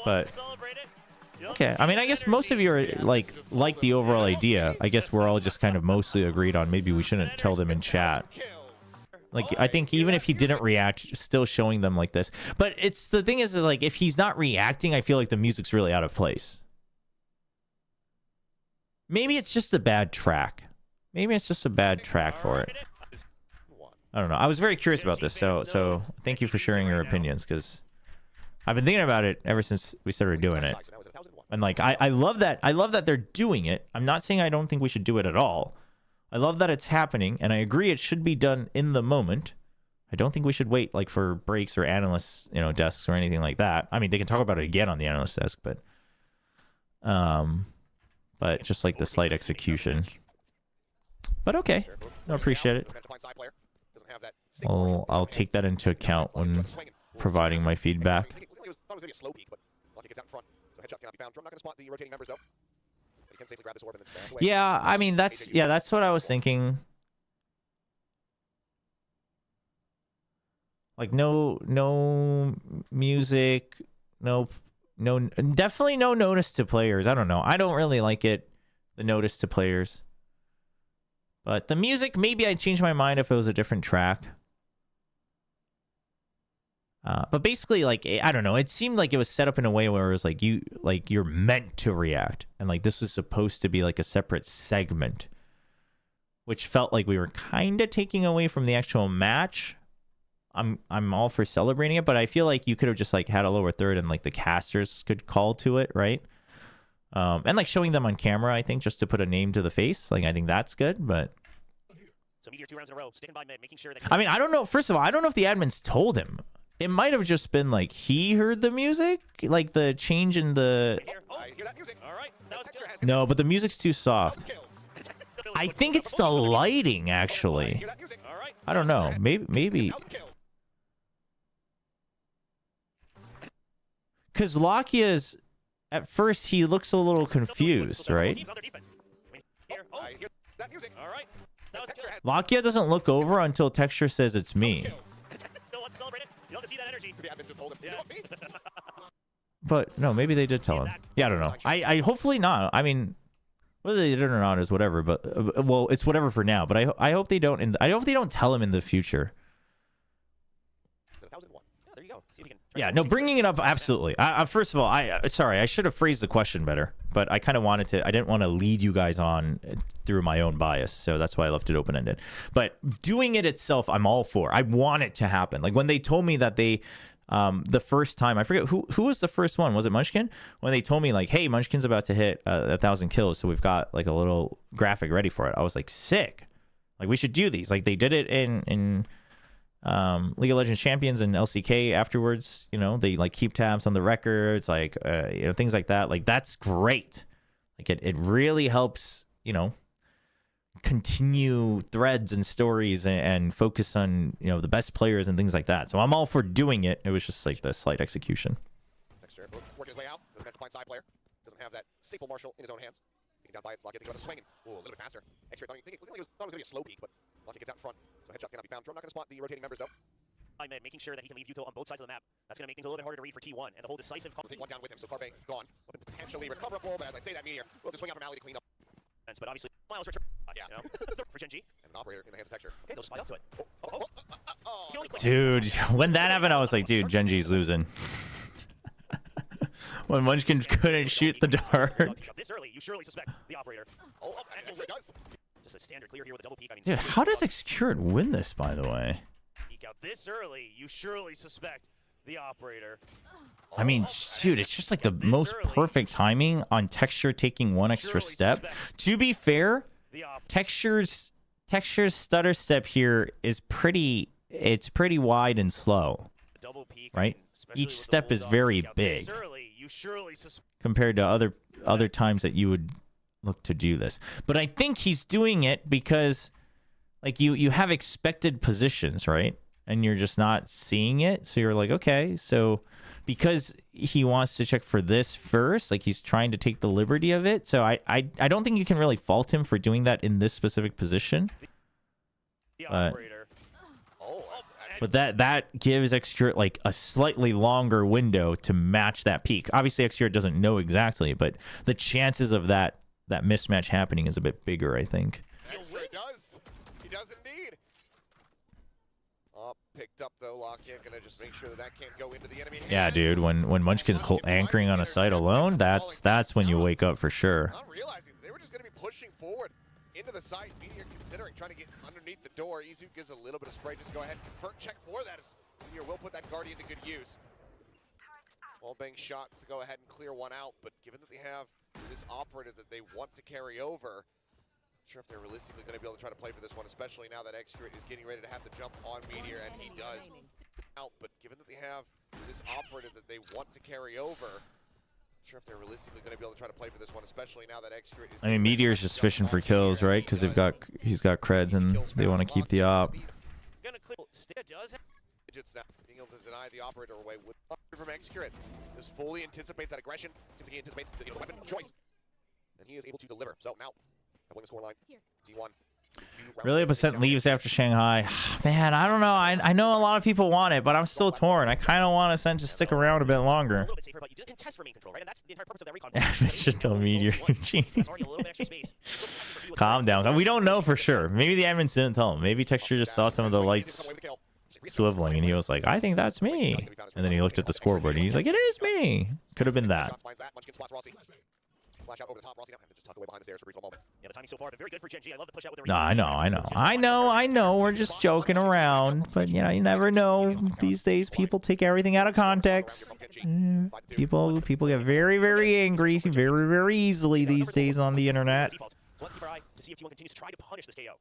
But okay, I mean, I guess most of you are like the overall idea. I guess we're all just kind of mostly agreed on maybe we shouldn't tell them in chat. Like, I think even if he didn't react, still showing them like this. But it's the thing is like if he's not reacting, I feel like the music's really out of place. Maybe it's just a bad track. Maybe it's just a bad track for it. I don't know. I was very curious about this, so thank you for sharing your opinions, because I've been thinking about it ever since we started doing it. And like I love that. I love that they're doing it. I'm not saying I don't think we should do it at all. I love that it's happening, and I agree it should be done in the moment. I don't think we should wait like for breaks or analysts, you know, desks or anything like that. I mean, they can talk about it again on the analyst desk, but just like the slight execution. But okay, I appreciate it. I'll take that into account when providing my feedback. Yeah, I mean that's what I was thinking. Like no music, no definitely no notice to players. I don't know. I don't really like it, the notice to players. But the music, maybe I'd change my mind if it was a different track. But basically, like, I don't know, it seemed like it was set up in a way where it was like you're meant to react, and like this was supposed to be like a separate segment, which felt like we were kind of taking away from the actual match. I'm all for celebrating it, but I feel like you could have just like had a lower third and like the casters could call to it, right? And like showing them on camera, I think, just to put a name to the face, like I think that's good, but. So Meteor 2 rounds in a row, sticking by mid, making sure that. I mean, I don't know. First of all, I don't know if the admins told him. It might have just been like he heard the music, like the change in the. No, but the music's too soft. I think it's the lighting, actually. I don't know. Maybe. Because Lakia's, at first, he looks a little confused, right? Lakia doesn't look over until Texture says it's me. But no, maybe they did tell him. Yeah, I don't know. I hopefully not. I mean, whether they did or not is whatever. But well, it's whatever for now. But I hope they don't. I hope they don't tell him in the future. Yeah, no, bringing it up, absolutely. First of all, sorry, I should have phrased the question better, but I kind of wanted to. I didn't want to lead you guys on through my own bias, so that's why I left it open-ended. But doing it itself, I'm all for. I want it to happen. Like when they told me that they, the first time, I forget who was the first one. Was it Munchkin? When they told me like, hey, Munchkin's about to hit 1,000 kills, so we've got like a little graphic ready for it. I was like, sick. Like we should do these. Like they did it in League of Legends Champions and LCK afterwards. You know, they like keep tabs on the records, like you know, things like that. Like that's great. Like it really helps, you know, continue threads and stories and focus on, you know, the best players and things like that. So I'm all for doing it. It was just like the slight execution. Texture working his way out. Doesn't have to find side player. Doesn't have that staple Marshall in his own hands. Being down by it, Locky thinking about the swinging. Ooh, a little bit faster. X-ray thought it was going to be a slow peak, but Locky gets out in front. So headshot cannot be found. Drone not going to spot the rotating members though. Mid, making sure that he can leave Yuto on both sides of the map. That's going to make things a little bit harder to read for T1, and the whole decisive. Take one down with him, so Carbe gone. Potentially recoverable, but as I say that, Meteor will just swing out from alley to clean up. But obviously, Miles for yeah. you know, for Gen G. And an operator in the hands of Texture. Okay, they'll spy up to it. Dude, when that happened, I was like, dude, Genji's losing. When Munchkin couldn't shoot the dart. This early, you surely suspect the operator. Oh, and it does. Just a standard clear here with a double peek. I mean, Dude, how does Xcurate win this, by the way? Peek out this early, you surely suspect the operator. I mean, dude, it's just like the most perfect timing on Texture taking one extra step. To be fair, Texture's stutter step here is pretty wide and slow, right? Each step is very big compared to other times that you would look to do this. But I think he's doing it because like you have expected positions, right? And you're just not seeing it. So you're like, okay, so because he wants to check for this first, like he's trying to take the liberty of it. So I don't think you can really fault him for doing that in this specific position. But that gives Xcurate like a slightly longer window to match that peak. Obviously, Xcurate doesn't know exactly, but the chances of that mismatch happening is a bit bigger, I think. Xcurate does. He does indeed. Picked up though, lock-in, gonna just make sure that can't go into the enemy. Yeah, dude, when Munchkin's anchoring on a site alone, that's when you wake up for sure. Not realizing they were just gonna be pushing forward into the site. Meteor considering trying to get underneath the door. Izu gives a little bit of spray. Just go ahead and confirm check for that. Meteor will put that Guardian to good use. All bang shots to go ahead and clear one out, but given that they have this operator that they want to carry over, I'm not sure if they're realistically going to be able to try to play for this one, especially now that Xcurate is getting ready to have the jump on Meteor, and he does out. But given that they have this operator that they want to carry over, I'm not sure if they're realistically going to be able to try to play for this one, especially now that Xcurate is. I mean, Meteor's just fishing for kills, right? Because he's got creds and they want to keep the op. Now, being able to deny the operator away with from Xcurate. This fully anticipates that aggression. Seems like he anticipates the weapon of choice, and he is able to deliver. So now, doubling the scoreline. T1. Really, % leaves after Shanghai. Man, I don't know. I know a lot of people want it, but I'm still torn. I kind of want to just stick around a bit longer. Should tell Meteor. Calm down. We don't know for sure. Maybe the admins didn't tell him. Maybe Texture just saw some of the lights swiveling and he was like, I think that's me. And then he looked at the scoreboard and he's like, it is me. Could have been that. No, I know. We're just joking around, but you know, you never know. These days, people take everything out of context. People get very, very angry, very, very easily these days on the internet. Let's keep our eye to see if T1 continues to try to punish this KO.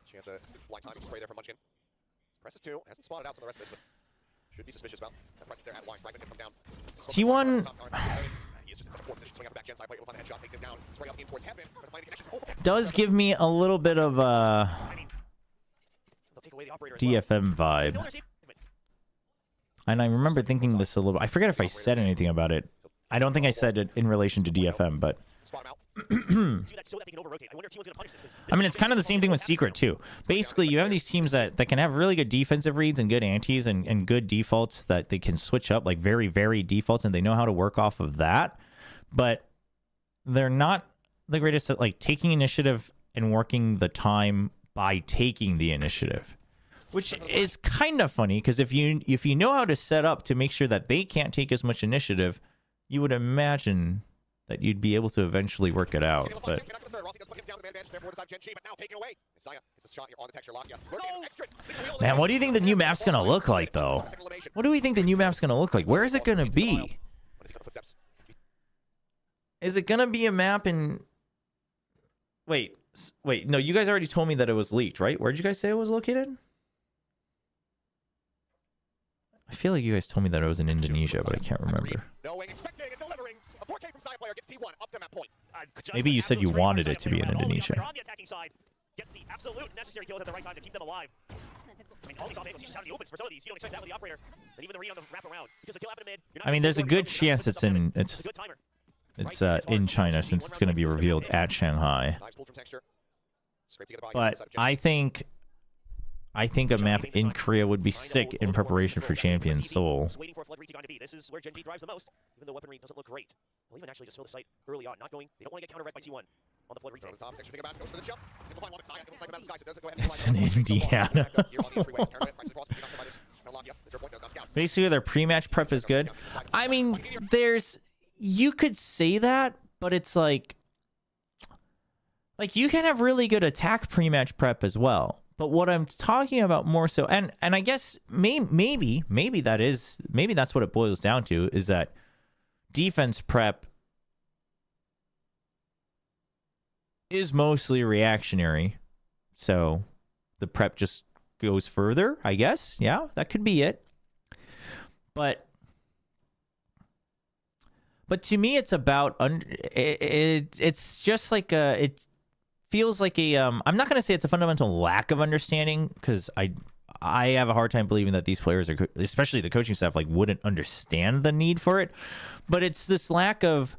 Chance at blind timing spray there from Munchkin. Presses 2, hasn't spotted out some of the rest of this, but should be suspicious about that. Presses there at line, Fragment can come down. T1 does give me a little bit of DFM vibe. And I remember thinking this a little. I forget if I said anything about it. I don't think I said it in relation to DFM, but I mean, it's kind of the same thing with Secret too. Basically, you have these teams that can have really good defensive reads and good antis and good defaults that they can switch up, like very, very defaults, and they know how to work off of that. But they're not the greatest at like taking initiative and working the time by taking the initiative, which is kind of funny because if you know how to set up to make sure that they can't take as much initiative, you would imagine that you'd be able to eventually work it out. But man, what do you think the new map's gonna look like, though? What do we think the new map's gonna look like? Where is it gonna be? Is it gonna be a map in? Wait, no, you guys already told me that it was leaked, right? Where'd you guys say it was located? I feel like you guys told me that it was in Indonesia, but I can't remember. Maybe you said you wanted it to be in Indonesia. I mean, there's a good chance it's in China since it's going to be revealed at Shanghai. But I think I think a map in Korea would be sick in preparation for Champion Seoul. Waiting for Flood Reach to this is where Gen G drives the most, even though weaponry doesn't look great. They'll even actually just fill the site early on, not going. They don't want to get counter-red by T1 on the Flood retake. It's in Indiana. Basically, their pre-match prep is good. I mean, you could say that, but it's like you can have really good attack pre-match prep as well. But what I'm talking about more so, and I guess maybe that's what it boils down to, is that defense prep is mostly reactionary. So the prep just goes further, I guess. Yeah, that could be it. But to me, it's about it's just like it feels like a I'm not going to say it's a fundamental lack of understanding, because I have a hard time believing that these players are, especially the coaching staff, like wouldn't understand the need for it. But it's this lack of,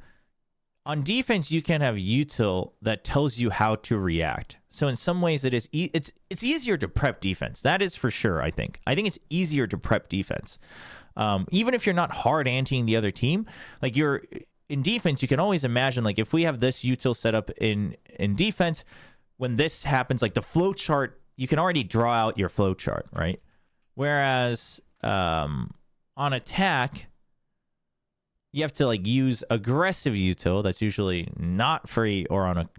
on defense, you can have util that tells you how to react. So in some ways, it's easier to prep defense. That is for sure. I think it's easier to prep defense. Even if you're not hard anteing the other team, like you're in defense, you can always imagine, like, if we have this util set up in defense, when this happens, like the flow chart, you can already draw out your flow chart, right? Whereas on attack, you have to like use aggressive util that's usually not free or on a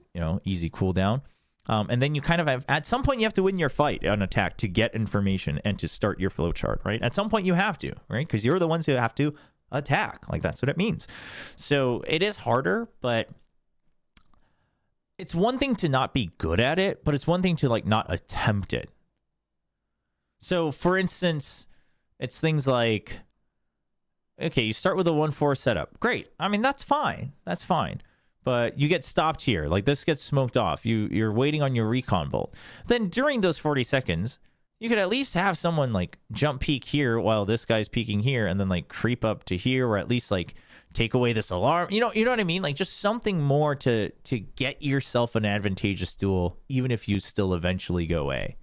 easy cooldown. And then you kind of have, at some point, you have to win your fight on attack to get information and to start your flow chart, right? At some point, you have to, right? Because you're the ones who have to attack. Like, that's what it means. So it is harder, but it's one thing to not be good at it, but it's one thing to like not attempt it. So, for instance, it's things like, okay, you start with a 1-4 setup. Great. I mean, that's fine. That's fine. But you get stopped here. Like, this gets smoked off. You're waiting on your recon bolt. Then during those 40 seconds, you could at least have someone like jump peek here while this guy's peeking here, and then like creep up to here, or at least like take away this alarm. You know what I mean? Like, just something more to get yourself an advantageous duel, even if you still eventually go A.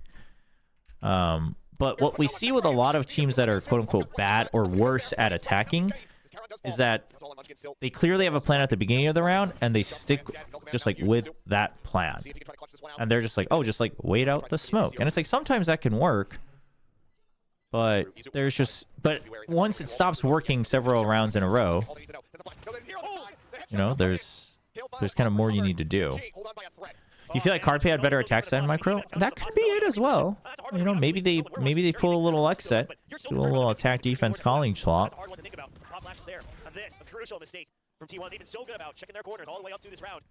But what we see with a lot of teams that are quote unquote bad or worse at attacking is that they clearly have a plan at the beginning of the round, and they stick just like with that plan. And they're just like, oh, just like wait out the smoke. And it's like, sometimes that can work, but but once it stops working several rounds in a row, there's kind of more you need to do. You feel like Cardpay had better attack set in Micro? That could be it as well. Maybe they pull a little X set, do a little attack defense calling slot. This, a crucial mistake from T1. They've been so good about checking their corners all the way up through this round.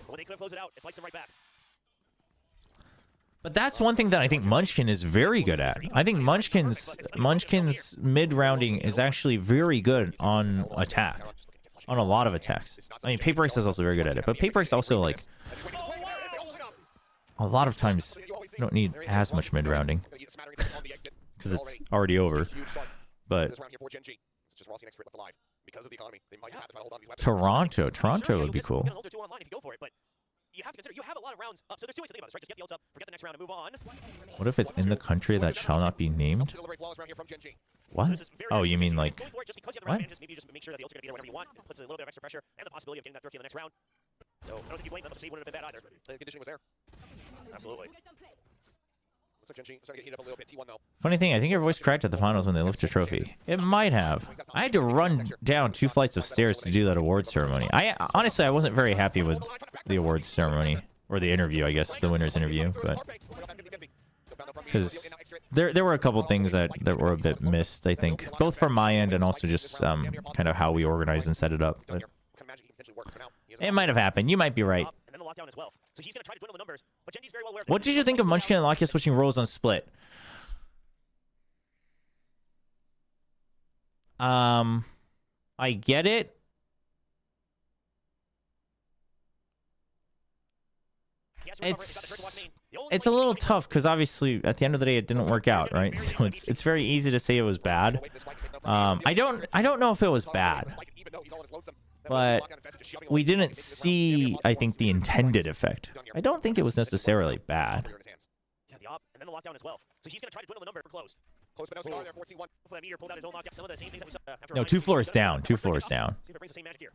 But when they couldn't close it out, it placed them right back. But that's one thing that I think Munchkin is very good at. I think Munchkin's mid-rounding is actually very good on attack. On a lot of attacks. I mean, Paper X is also very good at it. But Paper X also, like, a lot of times you don't need as much mid-rounding. Because it's already over. But Toronto would be cool. You have to consider, you have a lot of rounds up, so there's two ways to think about this, right? Just get the ults up, forget the next round, and move on. What if it's in the country that shall not be named? What? Oh, you mean like... What? Maybe you just make sure that the ults are going to be there whenever you want. It puts a little bit of extra pressure and the possibility of getting that third kill in the next round. So I don't think you blame them, but the save wouldn't have been bad either. The conditioning was there. Absolutely. Funny thing, I think your voice cracked at the finals when they lifted a trophy. It might have. I had to run down 2 flights of stairs to do that awards ceremony. Honestly, I wasn't very happy with the awards ceremony, or the interview, I guess, the winner's interview, but because there were a couple things that were a bit missed, I think, both from my end and also just kind of how we organized and set it up. But it might have happened. You might be right. So he's going to try to dwindle the numbers, but Genji's very well aware. What did you think of Munchkin and Lakia switching roles on Split? I get it. It's a little tough because obviously at the end of the day it didn't work out, right? So it's very easy to say it was bad. I don't know if it was bad. But we didn't see, I think, the intended effect. I don't think it was necessarily bad. the op, and then the lockdown as well. So he's going to try to dwindle the number for close. Close but no cigar there, 14-1. Hopefully that Meteor pulled out his own lockdown. Some of the same things that we saw after No, 2 floors down. 2 floors down. See if it brings the same magic here.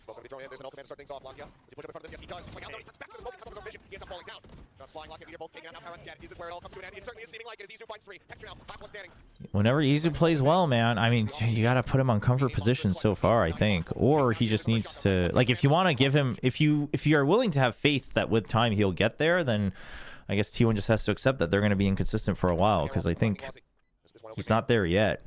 Smoke going to be thrown in. There's an ultimate to start things off. Lockdown. Does he push up in front of this? Yes, he does. Swing out though. He cuts back to the smoke. He cuts off his own vision. He ends up falling down. Shots flying. Lockdown. Meteor both taken out. Now Power dead. Is this where it all comes to an end? It certainly is seeming like it. As Izu finds 3. Texture now. Last one standing. Whenever Izu plays well, man, I mean, you got to put him on comfort position so far, I think. Or he just needs to, like, if you want to give him, if you are willing to have faith that with time he'll get there, then I guess T1 just has to accept that they're going to be inconsistent for a while, because I think he's not there yet.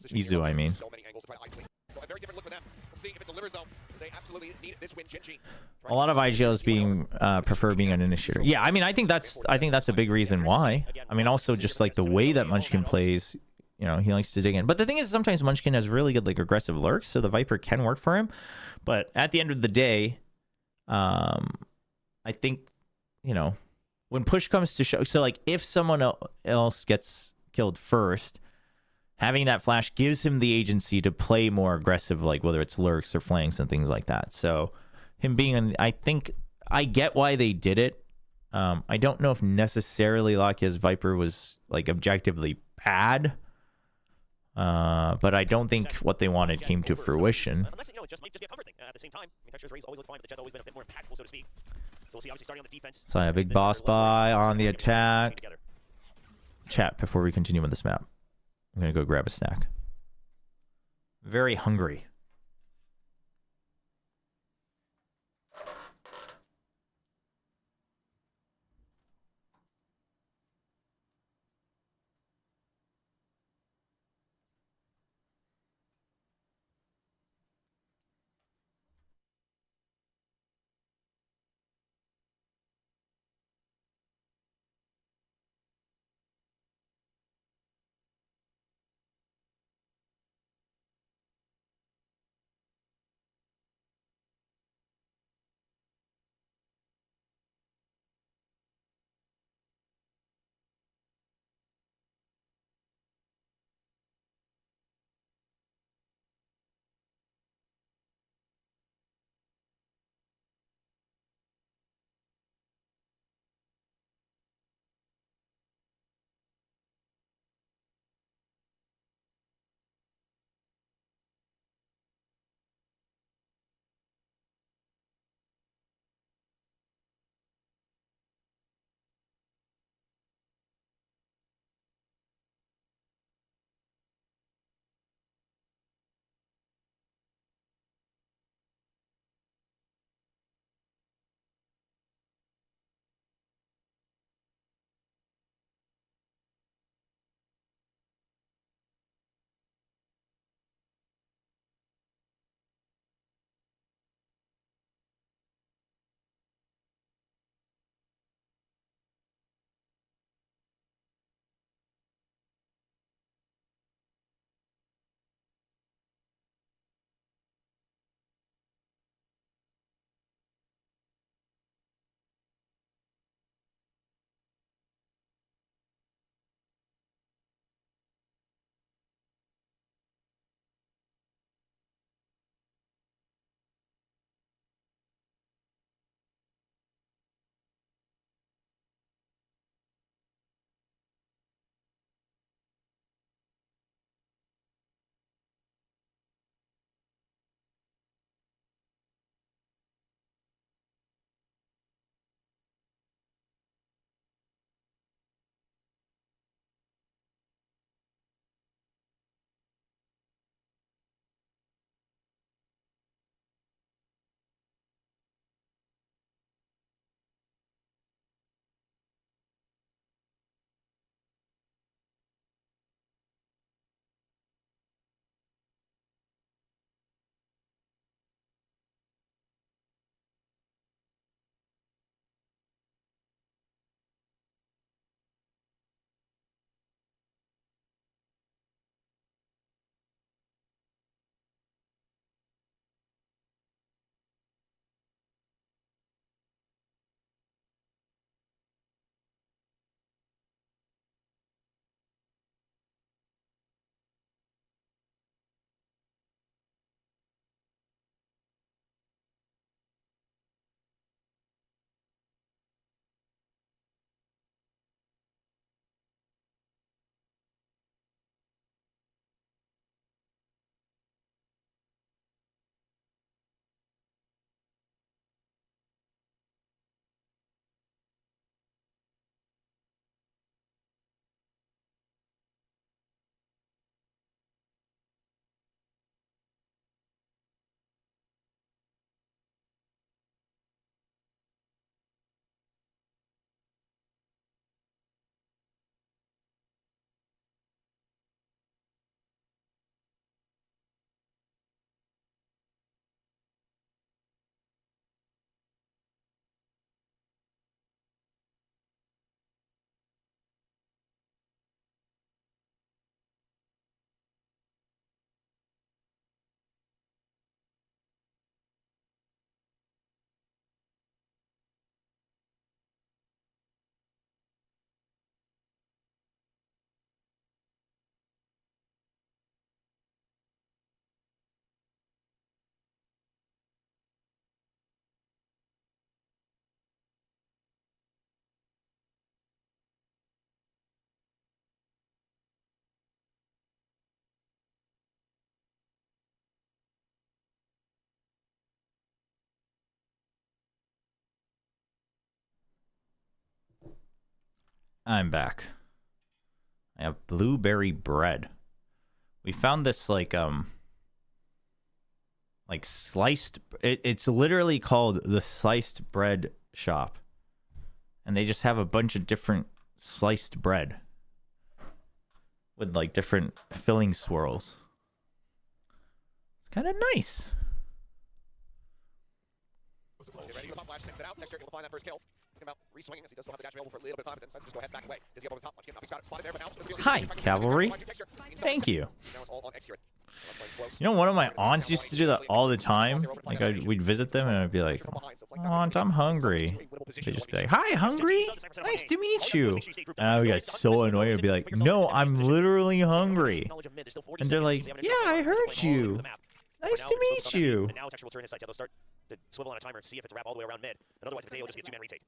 Izu, I mean. So many angles to try to isolate. So a very different look for them. We'll see if it delivers though. They absolutely need this win. Gen G. A lot of IGLs being prefer being an initiator. Yeah, I mean, I think that's a big reason why. I mean, also just like the way that Munchkin plays, you know, he likes to dig in. But the thing is, sometimes Munchkin has really good like aggressive lurks, so the Viper can work for him. But at the end of the day, I think, you know, when push comes to shove, so like if someone else gets killed first, having that flash gives him the agency to play more aggressive, like whether it's lurks or flanks and things like that. So him being an, I think I get why they did it. I don't know if necessarily Lakia's Viper was like objectively bad, but I don't think what they wanted came to fruition. Unless, you know, it just might just be a comfort thing. At the same time, I mean, Texture's raise always looked fine, but the Jet's always been a bit more impactful, so to speak. So we'll see, obviously, starting on the defense. So a big boss buy on the attack. Chat before we continue with this map. I'm going to go grab a snack. Very hungry. I'm back. I have blueberry bread. We found this like sliced. It's literally called the sliced bread shop, and they just have a bunch of different sliced bread with like different filling swirls. It's kind of nice. Get ready. Top flash, sends it out. Texture able to find that first kill. Thinking about re-swinging as he does still have the dash available for a little bit of time, but then decides to just go ahead and back away. Does he have over the top? Watch him. He's got it spotted there, but now Hi, cavalry. Thank you. Now it's all on Execute. You know, one of my aunts used to do that all the time. Like, we'd visit them, and I'd be like, "Aunt, I'm hungry." They'd just be like, "Hi, hungry? Nice to meet you." And I would get so annoyed. I'd be like, "No, I'm literally hungry." And they're like, "Yeah, I heard you. Nice to meet you." Now Texture will turn his sights. They'll start to swivel on a timer and see if it's a wrap all the way around mid. And otherwise, if it's A, it'll just be a two-man retake.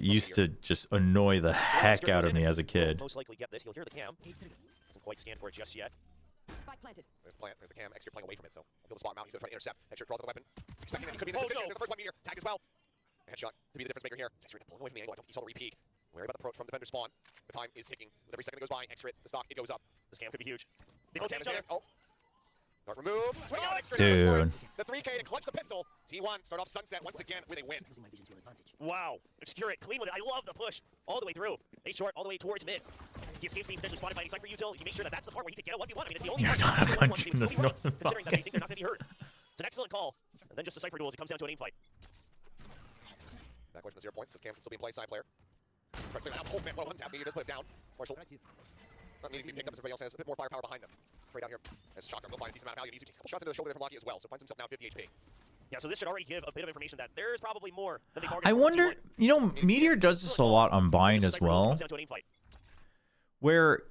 Used to just annoy the heck out of me as a kid. Most likely get this. He'll hear the cam. Doesn't quite stand for it just yet. There's the plant. There's the cam. Extra playing away from it, so he'll be able to spot him out. He's going to try to intercept. Extra draws the weapon. Expecting that he could be in this position. Here's the first one meteor. Tag as well. A headshot to be the difference maker here. Extra pulling away from the angle. I don't think he saw the re-peek. Wary about the approach from defender spawn. The time is ticking. With every second that goes by, Extra the stock, it goes up. This cam could be huge. They Cam both take is each here. other. Oh. Not removed. Swing out Extra. Dude. The 3K to clutch the pistol. T1 start off Sunset once again with a win. Wow. Obscure it. Clean with it. I love the push. All the way through. A short, all the way towards mid. He escapes being potentially spotted by any side for util. You make sure that that's the part where he could get a 1v1. I mean, it's the only You're part not where a one team is country, still no, running, considering that they think they're not going to be hurt. It's an excellent call. And then just the Cypher duels. It comes down to an aim fight. Back away from the 0 points. So Cam can still be in play, side player. Try to clear that out. Oh man, what a one tap. Meteor does put it down. Marshall. Not needing to be picked up as everybody else has a bit more firepower behind them. Straight out here. As Shotgun will find a decent amount of value. He takes a couple shots into the shoulder there from Locky as well, so finds himself now 50 HP. Yeah, so this should already give a bit of information that there's probably more than they bargained I for wonder, T1. you know, Meteor does this a lot on Bind as well, Comes down to an aim fight. where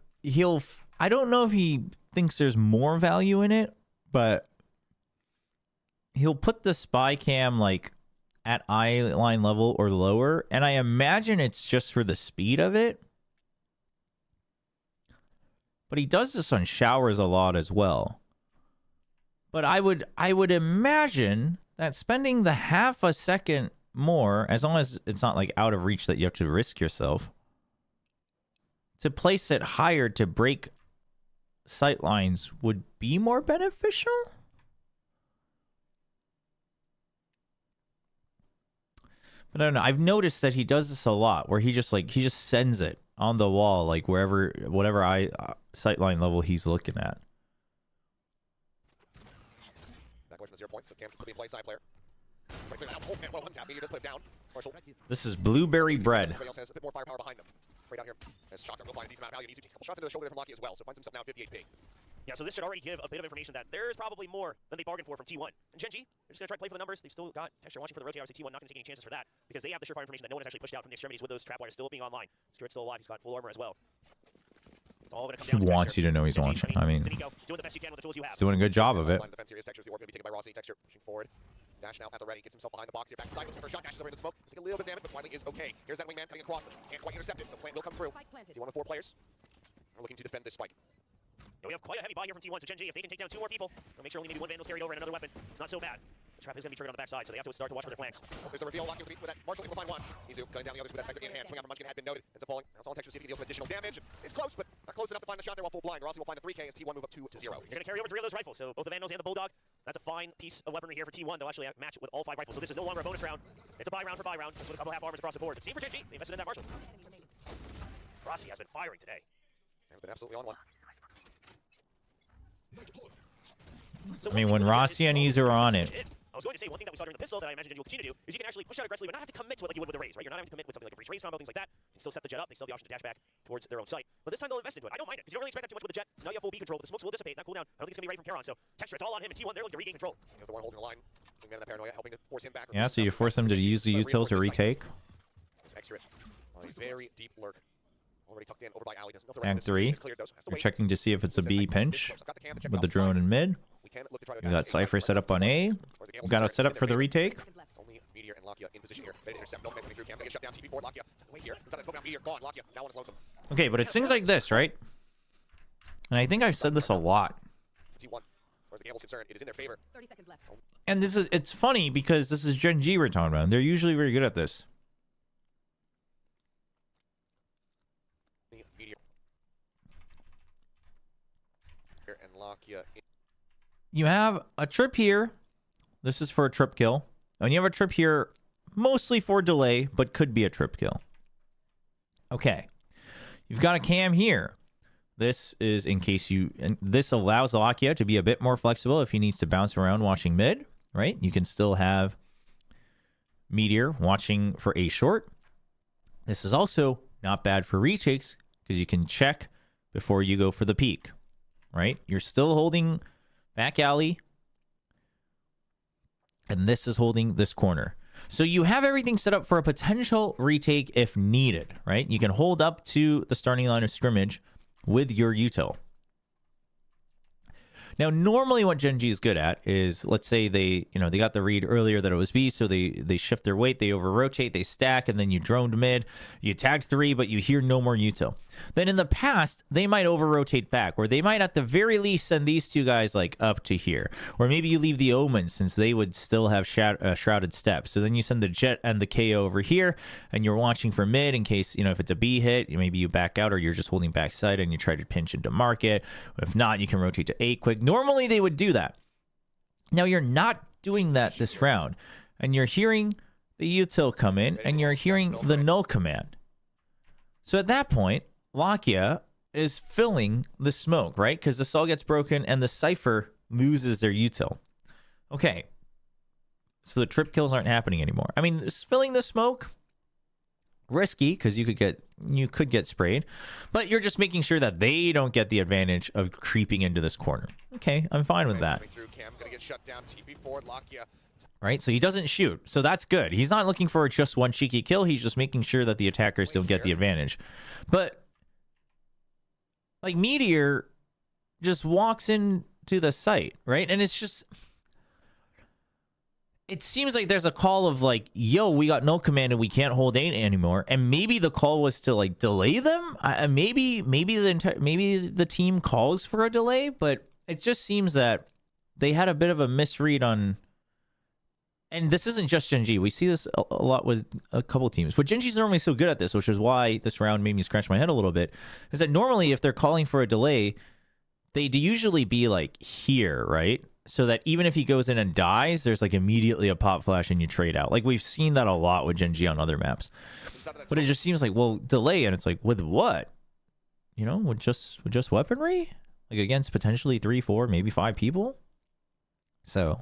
I don't know if he thinks there's more value in it, but he'll put the spy cam like at eye line level or lower, and I imagine it's just for the speed of it. But he does this on showers a lot as well. But I would imagine that spending the half a second more, as long as it's not like out of reach that you have to risk yourself, to place it higher to break sight lines would be more beneficial. But I don't know. I've noticed that he does this a lot, where he just sends it on the wall, like whatever sight line level he's looking at. Back away from the 0 points. So Cam can still be in play, side player. Try to clear that out. Oh man, what a one tap. Meteor does put it down. Marshall. This is blueberry bread. Everybody else has a bit more firepower behind them. Straight out here. As Shotgun will find a decent amount of value. He takes a couple shots into the shoulder there from Locky as well, so finds himself now 50 HP. Yeah, so this should already give a bit of information that there's probably more than they bargained for from T1. And Gen G, they're just going to try to play for the numbers. They've still got Texture watching for the rotate. Obviously, T1 not going to take any chances for that because they have the surefire information that no one has actually pushed out from the extremities with those trap wires still being online. Spirit's still alive. He's got full armor as well. It's all going to come down He to wants Texture. you to know he's Gen G, watching. I mean, Zinigo, doing the best you can with the tools you have. he's doing a good job of it. Line of defense here is Texture's the orb going to be taken by Rossi. Texture pushing forward. Dash now at the ready. Gets himself behind the box here. Back side. First shot. Dashes over into the smoke. He's taking a little bit of damage, but finally is okay. Here's that wingman cutting across. Can't quite intercept it, so Plant will come through. T1 with 4 players are looking to defend this spike. Yeah, we have quite a heavy buy here from T1, so Gen G, if they can take down 2 more people, they'll make sure only maybe 1 Vandal's carried over and another weapon. It's not so bad. The trap is going to be triggered on the backside, so they have to start to watch for their flanks. Oh, there's a reveal. Locky with that. Marshall able to find one. Izu gunning down the others with that spectre in hand. Swing out from Munchkin had been noted. Ends up falling. Now it's all Texture to see if he can deal some additional damage. It's close, but not close enough to find the shot there while full blind. Rossi will find the 3K as T1 move up 2 to 0. They're going to carry over 3 of those rifles, so both the Vandals and the Bulldog. That's a fine piece of weaponry here for T1. They'll actually match it with all 5 rifles, so this is no longer a bonus round. It's a buy round for buy round. Just with a couple half armors across the board. But see for Gen G, they invested in that Marshall. Rossi has been firing today. Has been absolutely on one. So I mean, when Rossi and Ease are on it. I was going to say one thing that we saw during the pistol that I imagine Gen G will continue to do is you can actually push out aggressively but not have to commit to it like you would with a raise, right? You're not having to commit with something like a breach raise combo, things like that. You can still set the jet up. They still have the option to dash back towards their own site. But this time they'll invest into it. I don't mind it because you don't really expect that too much with the jet. Now you have full B control, but the smokes will dissipate. That cooldown, I don't think it's going to be right from Charon. So Texture, it's all on him. And T1, they're looking to regain control. Here's the one holding the line. Wingman in the paranoia, helping to force him back. Yeah, so you force him to use the util to retake. It's Extra. He's very deep lurk. Already tucked in over by Ali. Act 3. You're checking to see if it's a B pinch with the drone in mid. You got Cypher set up on A. You got a setup for the retake. Only Meteor and Lakia in position here. Ready to intercept. No coming through cam. They get shut down. TP4. Lakia. Wait here. Inside the smoke down. Meteor gone. Lakia. Now one is lonesome. Okay, but it's things like this, right? And I think I've said this a lot. T1. As far as the gamble's concerned, it is in their favor. 30 seconds left. And it's funny because this is Gen G we're talking about. And they're usually very good at this. Lakia in. You have a trip here. This is for a trip kill. And you have a trip here mostly for delay, but could be a trip kill. Okay. You've got a cam here. This is in case you... And this allows Lakia to be a bit more flexible if he needs to bounce around watching mid, right? You can still have Meteor watching for A short. This is also not bad for retakes because you can check before you go for the peak, right? You're still holding back alley. And this is holding this corner. So you have everything set up for a potential retake if needed, right? You can hold up to the starting line of scrimmage with your util. Now, normally what Gen G is good at is, let's say they got the read earlier that it was B, so they shift their weight, they over-rotate, they stack, and then you droned mid, you tagged 3, but you hear no more util. Then in the past, they might over-rotate back, or they might at the very least send these two guys like up to here. Or maybe you leave the Omen since they would still have shrouded steps. So then you send the Jet and the KO over here, and you're watching for mid in case, if it's a B hit, maybe you back out, or you're just holding backside and you try to pinch into market. If not, you can rotate to A quick. Normally they would do that. Now you're not doing that this round, and you're hearing the util come in, and you're hearing the null command. So at that point, Lakia is filling the smoke, right? Because the Sol gets broken and the Cypher loses their util. Okay. So the trip kills aren't happening anymore. I mean, filling the smoke, risky because you could get sprayed, but you're just making sure that they don't get the advantage of creeping into this corner. Okay, I'm fine with that. Right, so he doesn't shoot, so that's good. He's not looking for just one cheeky kill. He's just making sure that the attackers don't get the advantage. But like Meteor just walks into the site, right? And it's just, it seems like there's a call of like, yo, we got no command and we can't hold 8 anymore. And maybe the call was to like delay them. Maybe the team calls for a delay, but it just seems that they had a bit of a misread on. And this isn't just Gen G. We see this a lot with a couple teams. But Gen G's normally so good at this, which is why this round made me scratch my head a little bit, is that normally if they're calling for a delay, they'd usually be like here, right? So that even if he goes in and dies, there's like immediately a pop flash and you trade out. Like we've seen that a lot with Gen G on other maps. But it just seems like, well, delay, and it's like, with what? With just weaponry? Like against potentially 3, 4, maybe 5 people? So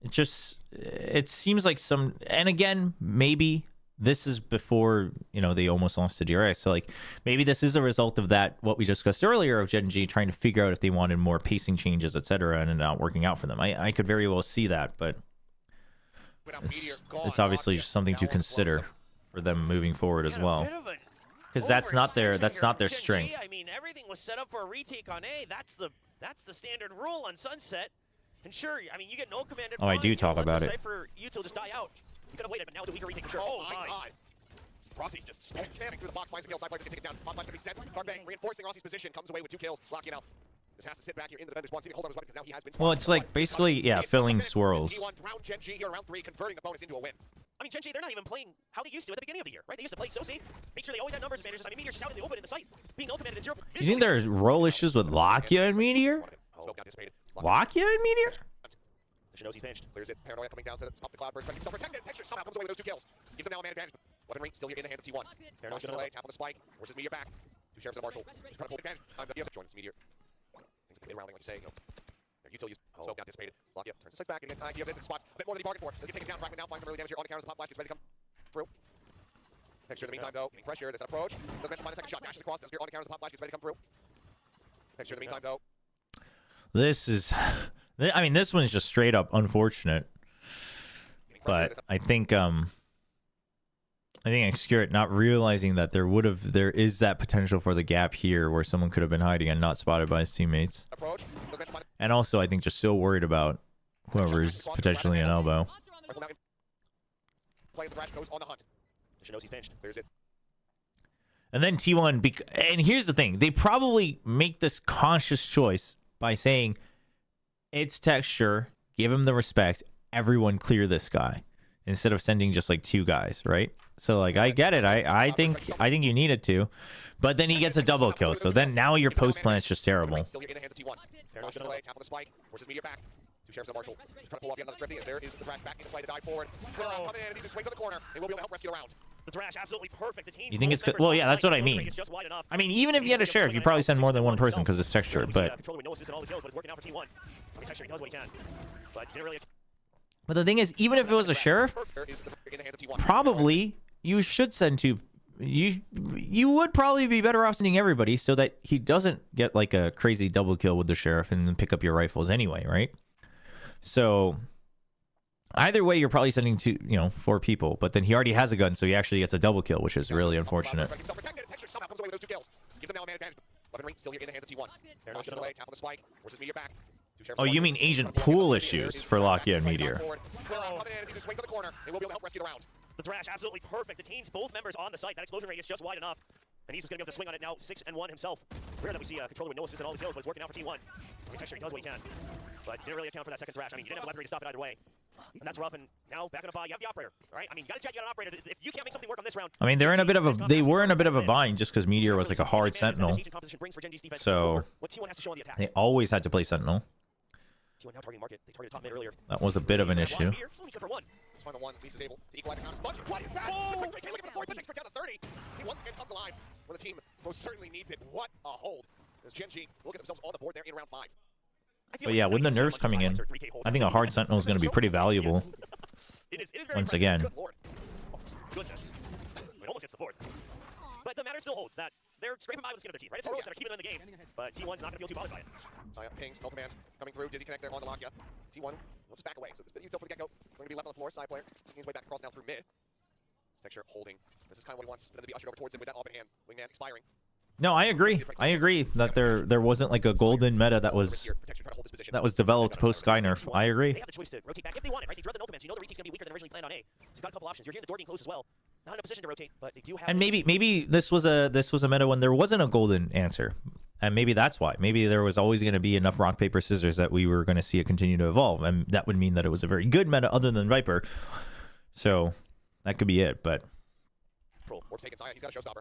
it seems like and again, maybe this is before, they almost lost to DRX. So like maybe this is a result of that, what we discussed earlier of Gen G trying to figure out if they wanted more pacing changes, etc., and it not working out for them. I could very well see that, but it's obviously just something to consider for them moving forward as well. Because that's not their strength. I mean, everything was set up for a retake on A. That's the standard rule on Sunset. And sure, I mean, you get no command. Oh, I do talk about it. Cypher util just die out. You could have waited, but now it's a weaker retake for sure. Oh my god. Rossi just spamming through the box, finds the kill, side player can take it down. Bot flash gonna be set. Carbang reinforcing Rossi's position, comes away with 2 kills. Locking out. This has to sit back here in the defender's spawn, hold on his weapon because now he has been. Well, it's like basically, yeah, filling swirls. T1 round Gen G here, round 3, converting the bonus into a win. I mean, Gen G, they're not even playing how they used to at the beginning of the year, right? They used to play so safe, make sure they always had numbers advantages. I mean, Meteor just out in the open in the site, being no commanded at 0. You think there's role issues with Lakia and Meteor? Lakia and Meteor? Knows he's pinched. Clears it. Paranoia coming down to up the cloud burst, but self-protected. Texture somehow comes away with those 2 kills. Gives them now a man advantage. Weaponry still here in the hands of T1. Paranoia's gonna delay, tap on the spike. Forces Meteor back. 2 sheriffs and a marshal. Just trying to hold advantage. Time to join this Meteor. Things are rounding, like you say. Their util use. Smoke got dissipated. Lakia turns the sights back and idea of this. It spots a bit more than he bargained for. He'll get taken down. Fragment now finds some early damage here on the counters. The pop flash gets ready to come through. Texture in the meantime, though, getting pressure. Does that approach? Doesn't mention find a second shot. Dashes across. Does get on the counters. The pop flash gets ready to come through. Texture in the meantime, though. This is, I mean, this one's just straight up unfortunate. But I think Xcurate not realizing that there is that potential for the gap here where someone could have been hiding and not spotted by his teammates. And also, I think just so worried about whoever's potentially an elbow. And then T1, and here's the thing, they probably make this conscious choice by saying, it's Texture, give him the respect, everyone clear this guy. instead of sending just like 2 guys, right? So like I get it. I think you needed to, but then he gets a double kill. So then now your post plan is just terrible. Still in the hands of T1. Fairness to play, tap on the spike, forces media back. 2 sheriffs and Marshall. Trying to pull off yet another thrifty as there is the Thrash back into play to dive forward. Clear around coming in as he just swings on the corner. They will be able to help rescue the round. The Thrash absolutely perfect. The team's You think it's good? both Well, members yeah, on that's the what I site. mean. It's just wide enough. I mean, even if you had a sheriff, you probably send more than 1 person because it's textured. But Controller with no assist and all the kills, but it's working out for T1. I mean, Texture, he does what he can, but didn't really. the thing is, even if it was a sheriff, There is in the hands of T1. probably you should send 2. You would probably be better off sending everybody so that he doesn't get like a crazy double kill with the sheriff and then pick up your rifles anyway, right? So either way, you're probably sending 4 people, but then he already has a gun, so he actually gets a double kill, which is really unfortunate. Texture somehow comes away with those 2 kills. Gives them now a man advantage. Weaponry still here in the hands of T1. Fairness to play, tap on the spike, forces media back. 2 sheriffs Oh, and you Marshall. mean agent pool issues for Lockheed and Meteor? Clear around coming in as he just swings on the corner. They will be able to help rescue the round. The Thrash absolutely perfect. The team's both members on the site. That explosion radius just wide enough. And he's just going to be able to swing on it now, 6 and 1 himself. Rare that we see a controller with no assist and all the kills, but it's working out for T1. I mean, Texture, he does what he can. But didn't really account for that second Thrash. I mean, you didn't have the weaponry to stop it either way. And that's rough, and now back on a buy, you have the operator. All right? I mean, you got to check, you got an operator. If you can't make something work on this round... I mean, they were in a bit of a bind just because Meteor was like a hard sentinel. So they always had to play sentinel. T1 now targeting market. They targeted top mid earlier. That was a bit of an issue. It's good for 1. Let's find the one. Least is able to equalize the count as much. What is that? Looking for the 4, but takes down to 30. He once again comes alive when the team most certainly needs it. What a hold. As Gen G will get themselves on the board there in round 5. But yeah, with the nerfs coming in, I think a hard sentinel is going to be pretty valuable. It is very Once impressive. again. Good lord. Oh, goodness. It almost gets the 4th. But the matter still holds that they're scraping by with the skin of their teeth, right? It's heroics that are keeping them in the game. But T1's not going to feel too bothered by it. Saya pings, no command, coming through. Dizzy connects there on the Lakia. T1 will just back away. So this bit of util for the get-go. Going to be left on the floor. Side player sneaking his way back across now through mid. Texture holding. This is kind of what he wants. But then to be ushered over towards him with that open hand. Wingman expiring. No, I agree. I agree that there wasn't like a golden meta that was developed post Sky nerf. I agree. They have the choice to rotate back if they want it, right? They dread the no command, so you know the retake's going to be weaker than originally planned on A. So you've got a couple options. You're hearing the door being closed as well. Not in a position to rotate, but they do have... And maybe this was a meta when there wasn't a golden answer. And maybe that's why. Maybe there was always going to be enough rock, paper, scissors that we were going to see it continue to evolve. And that would mean that it was a very good meta other than Viper. So that could be it, but... Warp's taken. Saya, he's got a showstopper.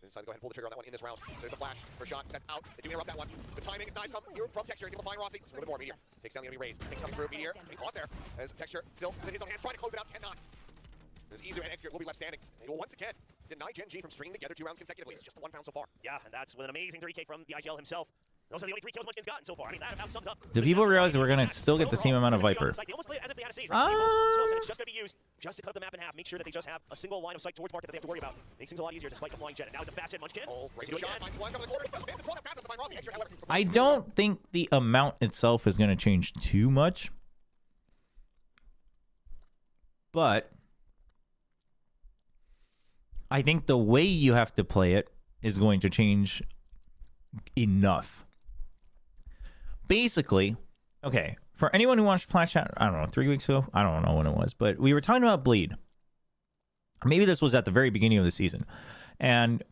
Decided to go ahead and pull the trigger on that one in this round. There's the flash for shot set out. They do interrupt that one. The timing is nice. Come here from Texture. He's able to find Rossi. Just a little bit more. Meteor takes down the enemy raised. Things coming through. Meteor getting caught there as Texture still with his own hand trying to close it out. Cannot. This easier and Executor will be left standing. And he will once again deny Gen G from stringing together 2 rounds consecutively. It's just the 1 pound so far. Yeah, and that's with an amazing 3K from the IGL himself. Those are the only 3 kills Munchkin's gotten so far. I mean, that about sums up. Do people realize we're going to still get the same amount of Viper? They almost play it as if they had a stage, right? It's just going to be used just to cut up the map in half. Make sure that they just have a single line of sight towards market that they have to worry about. Makes things a lot easier despite the flying jet. And now it's a fast hit Munchkin. Oh, Let's raising do the it shot. again. Finds one coming to the corner. Does the corner. Passes to find Rossi. Texture, however, I don't think the amount itself is going to change too much. But I think the way you have to play it is going to change enough. Basically, okay, for anyone who watched Plat Chat, I don't know, 3 weeks ago? I don't know when it was, but we were talking about Bleed. Maybe this was at the very beginning of the season. And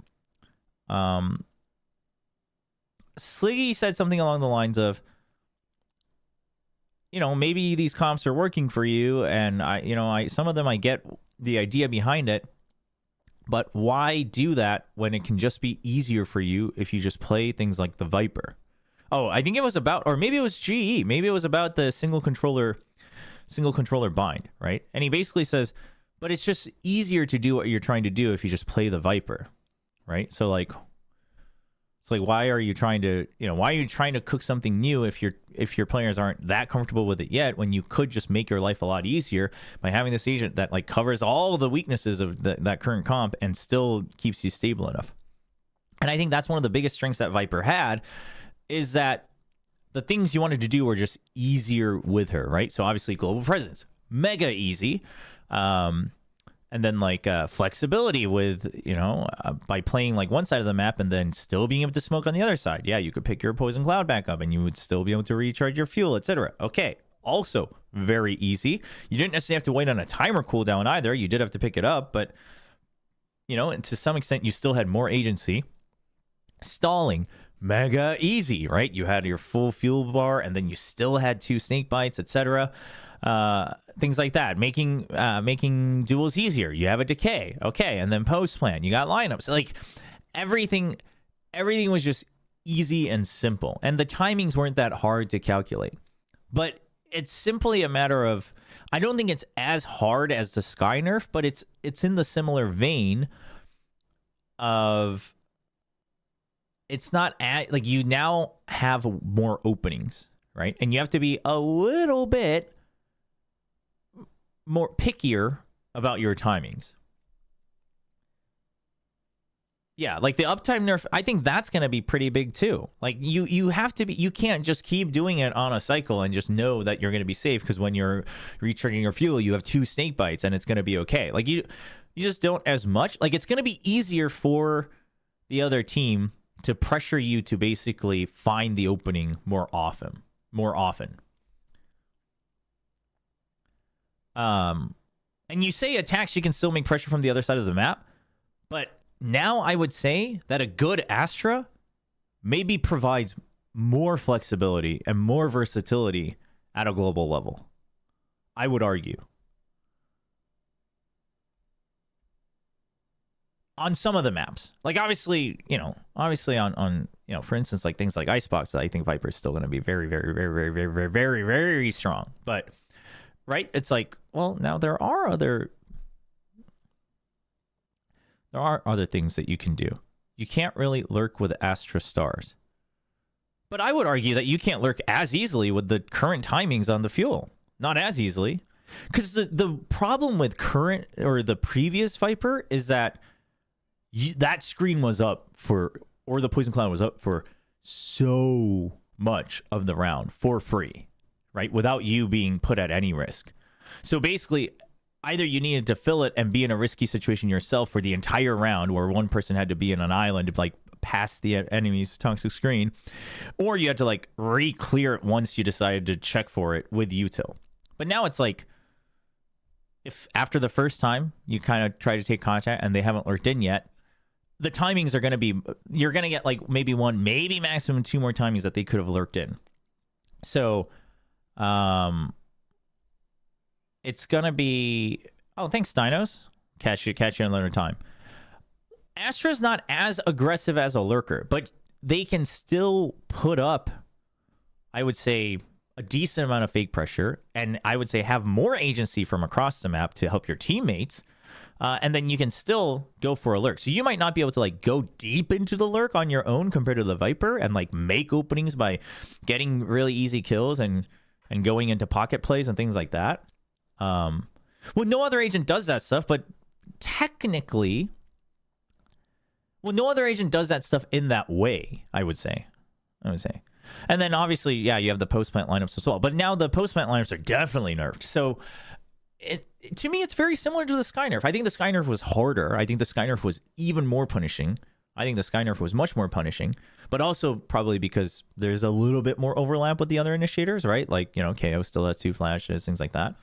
Sliggy said something along the lines of, you know, maybe these comps are working for you, and some of them I get the idea behind it, but why do that when it can just be easier for you if you just play things like the Viper? Oh, I think it was about, or maybe it was GE. Maybe it was about the single controller bind, right? And he basically says, but it's just easier to do what you're trying to do if you just play the Viper, right? So like, it's like, why are you trying to cook something new if your players aren't that comfortable with it yet, when you could just make your life a lot easier by having this agent that like covers all the weaknesses of that current comp and still keeps you stable enough. And I think that's one of the biggest strengths that Viper had, is that the things you wanted to do were just easier with her, right? So obviously global presence, mega easy. And then like flexibility with, by playing like one side of the map and then still being able to smoke on the other side. Yeah, you could pick your opposing cloud back up and you would still be able to recharge your fuel, etc. Okay, also very easy. You didn't necessarily have to wait on a timer cooldown either. You did have to pick it up, but, and to some extent you still had more agency. Stalling, mega easy, right? You had your full fuel bar and then you still had 2 snake bites, etc. things like that, making duels easier. You have a decay, okay, and then post plan. You got lineups. Like everything was just easy and simple, and the timings weren't that hard to calculate. But it's simply a matter of, I don't think it's as hard as the Sky nerf, but it's in the similar vein of, it's not like you now have more openings, right? And you have to be a little bit more pickier about your timings. Yeah, like the uptime nerf, I think that's going to be pretty big too. Like you have to be, you can't just keep doing it on a cycle and just know that you're going to be safe, because when you're recharging your fuel, you have 2 snake bites and it's going to be okay. Like you just don't as much. Like it's going to be easier for the other team to pressure you to basically find the opening more often. And you say attacks, you can still make pressure from the other side of the map, but now I would say that a good Astra maybe provides more flexibility and more versatility at a global level. I would argue. On some of the maps. Like obviously on for instance, like things like Icebox, I think Viper is still going to be very, very, very, very, very, very, very, very strong. But right, it's like, well, now there are other things that you can do. You can't really lurk with Astra Stars. But I would argue that you can't lurk as easily with the current timings on the fuel. Not as easily. Because the problem with current or the previous Viper is that that screen was up for, or the Poison Cloud was up for so much of the round for free, right? Without you being put at any risk. So basically, either you needed to fill it and be in a risky situation yourself for the entire round, where one person had to be in an island to like pass the enemy's toxic screen, or you had to like re-clear it once you decided to check for it with util. But now it's like, if after the first time you kind of try to take contact and they haven't lurked in yet, the timings are going to be, you're going to get like maybe 1, maybe maximum 2 more timings that they could have lurked in. So, it's going to be, oh, thanks, Dinos. Catch you another time. Astra's not as aggressive as a lurker, but they can still put up, I would say, a decent amount of fake pressure, and I would say have more agency from across the map to help your teammates. And then you can still go for a lurk. So you might not be able to like go deep into the lurk on your own compared to the Viper and like make openings by getting really easy kills and going into pocket plays and things like that. Well, no other agent does that stuff, but technically, well, no other agent does that stuff in that way, I would say. And then obviously, yeah, you have the post-plant lineups as well. But now the post-plant lineups are definitely nerfed. So to me, it's very similar to the Sky nerf. I think the Sky nerf was harder. I think the Sky nerf was even more punishing. I think the Sky nerf was much more punishing. But also probably because there's a little bit more overlap with the other initiators, right? Like, KO still has 2 flashes, things like that.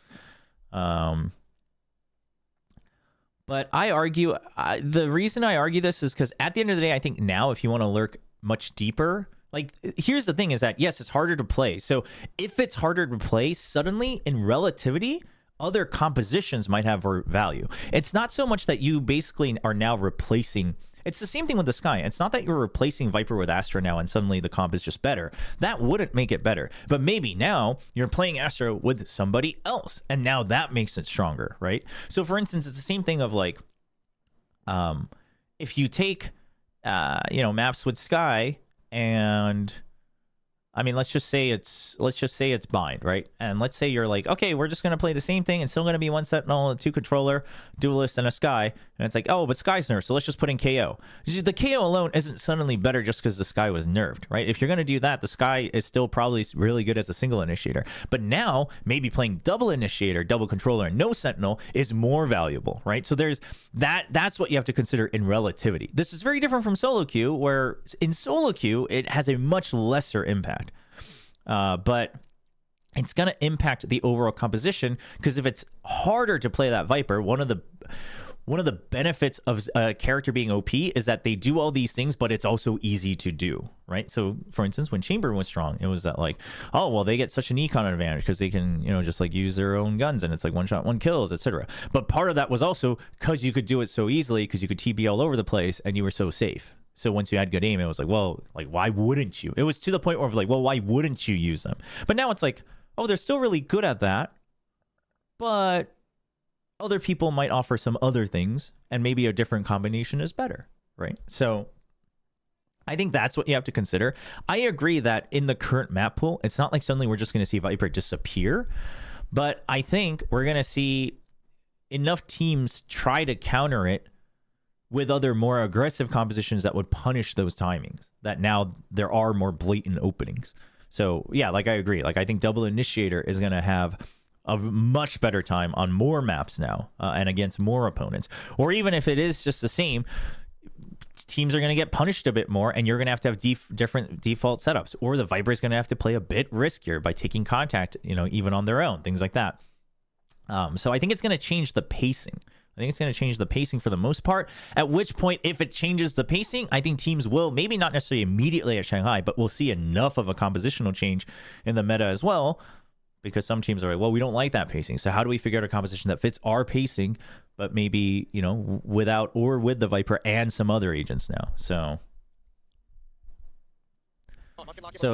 But I argue, the reason I argue this is because at the end of the day, I think now if you want to lurk much deeper, like here's the thing is that, yes, it's harder to play. So if it's harder to play, suddenly in relativity, other compositions might have value. It's not so much that you basically are now replacing. It's the same thing with the Sky. It's not that you're replacing Viper with Astra now and suddenly the comp is just better. That wouldn't make it better. But maybe now you're playing Astra with somebody else, and now that makes it stronger, right? So for instance, it's the same thing of like, if you take, maps with Sky, and I mean, let's just say it's bind, right? And let's say you're like, okay, we're just going to play the same thing. It's still going to be 1 Sentinel, a 2 controller, duelist, and a Sky. And it's like, oh, but Sky's nerfed, so let's just put in KO. The KO alone isn't suddenly better just because the Sky was nerfed, right? If you're going to do that, the Sky is still probably really good as a single initiator. But now, maybe playing double initiator, double controller, and no Sentinel is more valuable, right? So there's that's what you have to consider in relativity. This is very different from solo queue, where in solo queue, it has a much lesser impact. But it's going to impact the overall composition, because if it's harder to play that Viper, one of one of the benefits of a character being OP is that they do all these things, but it's also easy to do, right? So, for instance, when Chamber was strong, it was that like, oh, well, they get such an econ advantage because they can, you know, just like use their own guns and it's like one shot, one kills, etc. But part of that was also because you could do it so easily because you could TB all over the place and you were so safe. So once you had good aim, it was like, well, like, why wouldn't you? It was to the point where like, well, why wouldn't you use them? But now it's like, oh, they're still really good at that, but other people might offer some other things and maybe a different combination is better, right? So I think that's what you have to consider. I agree that in the current map pool, it's not like suddenly we're just going to see Viper disappear, but I think we're going to see enough teams try to counter it with other more aggressive compositions that would punish those timings, that now there are more blatant openings. So yeah, like I agree. Like I think Double Initiator is going to have a much better time on more maps now and against more opponents. Or even if it is just the same, teams are going to get punished a bit more and you're going to have different default setups. Or the Viper is going to have to play a bit riskier by taking contact, you know, even on their own, things like that. So I think it's going to change the pacing. I think it's going to change the pacing for the most part, at which point, if it changes the pacing, I think teams will, maybe not necessarily immediately at Shanghai, but we'll see enough of a compositional change in the meta as well, because some teams are like, well, we don't like that pacing. So how do we figure out a composition that fits our pacing, but maybe, you know, without or with the Viper and some other agents now. So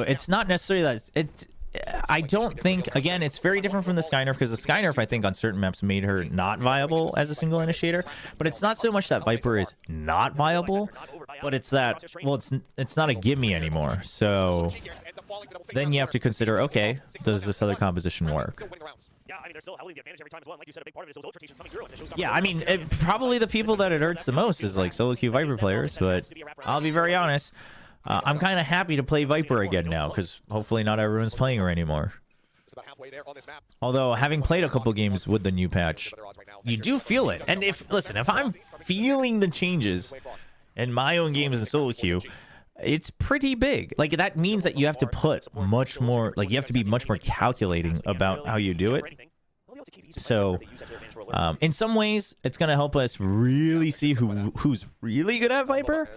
it's not necessarily that it's, I don't think, again, it's very different from the Skynerf, because the Skynerf, I think, on certain maps made her not viable as a single initiator. But it's not so much that Viper is not viable, but it's that, well, it's not a gimme anymore. So then you have to consider, okay, does this other composition work? Yeah, I mean, they're still holding the advantage every time as well. And like you said, a big part of it is those ultra rotations coming through. And it shows Yeah, I mean, probably the people that it hurts the most is like solo queue Viper players, but I'll be very honest. I'm kind of happy to play Viper again now, because hopefully not everyone's playing her anymore. Although, having played a couple games with the new patch, you do feel it. And if I'm feeling the changes in my own games in solo queue, it's pretty big. Like, that means that you have to put much more, like, you have to be much more calculating about how you do it. So, in some ways, it's going to help us really see who's really good at Viper.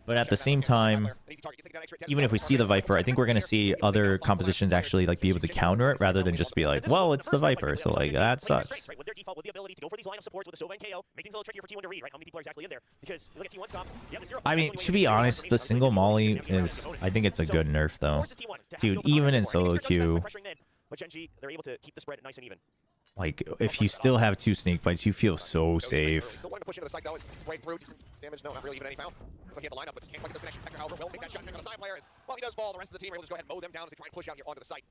But at the same time, even if we see the Viper, I think we're going to see other compositions actually like be able to counter it rather than just be like, well, it's the Viper, so like that sucks. I mean, to be honest, the single molly is, I think it's a good nerf though. Dude, even in solo queue, like, if you still have 2 snake bites, you feel so safe. Looking at the lineup, but just can't quite get those connections. Hector, however, will make that shot. On the side players. While he does fall, the rest of the team are able to just go ahead and mow them down as they try and push out here onto the site.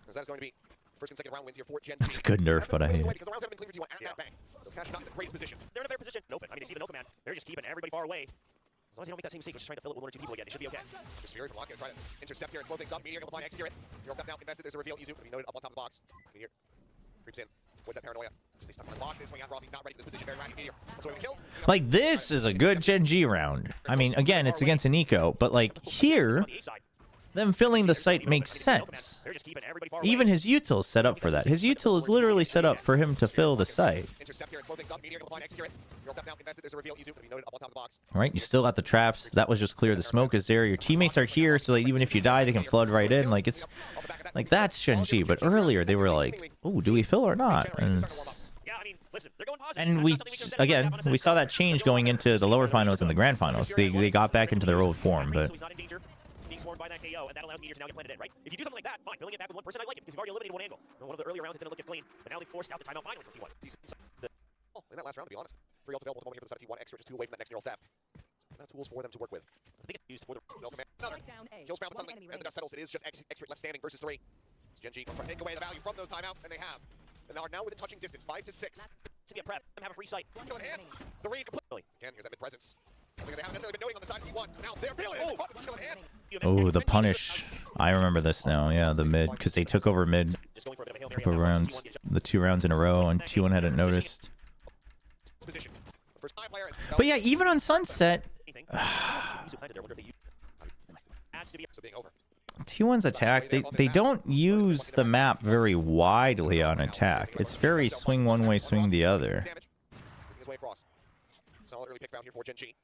Because that is going to be first and second round wins here for Gen G. That's a good nerf, but I hate it. Because the rounds haven't been cleared to you at that bank. So Cash not in the greatest position. They're in a better position. Open. I mean, they see the no command. They're just keeping everybody far away. As long as they don't make that same mistake, just trying to fill it with 1 or 2 people again, they should be okay. Just Fury from Lock, try to intercept here and slow things up. Meteor able to execute it. You're now invested. There's a reveal. Izu, noted up on top of the box. Meteor creeps in. What's that paranoia? Just stuck on the box. This swing out. Rossi not ready for this position. Very right. Meteor. Kills. Like, this is a good Gen G round. I mean, again, it's against an eco, but like here, them filling the site makes sense. Even his util is set up for that. His util is literally set up for him to fill the site. Right, you still got the traps. That was just clear. The smoke is there. Your teammates are here, so that even if you die, they can flood right in. Like, it's like, that's Gen G. But earlier they were like, oh, do we fill or not? And we, again, we saw that change going into the lower finals and the grand finals. They got back into their old form, but sworn by that KO, and that allows Meteor to now get planted in, right? If you do something like that, fine. Filling it back with 1 person, I like it, because you've already eliminated 1 angle. And one of the earlier rounds, it didn't look as clean, but now they forced out the timeout finally for T1. Oh, in that last round, to be honest. 3 ults available at the moment here for the side of T1. Extra, just 2 away from that next neural theft. So tools for them to work with. I think it's used for the... No command. Another. Kills found suddenly. As the dust settles, it is just extra left standing versus 3. Gen G take away the value from those timeouts, and they have. And are now within touching distance, 5 to 6. To be a prep, have a free sight. Kill in hand. The read completely. Again, here's that mid-presence. Something they haven't necessarily been noting on the side of T1. Now they're feeling it. Still in hand. Oh, the punish. I remember this now. Yeah, the mid, because they took over mid a couple rounds, the 2 rounds in a row, and T1 hadn't noticed. But yeah, even on Sunset, T1's attack, they don't use the map very widely on attack. It's very swing one way, swing the other. across. Solid early pick found here for Gen G.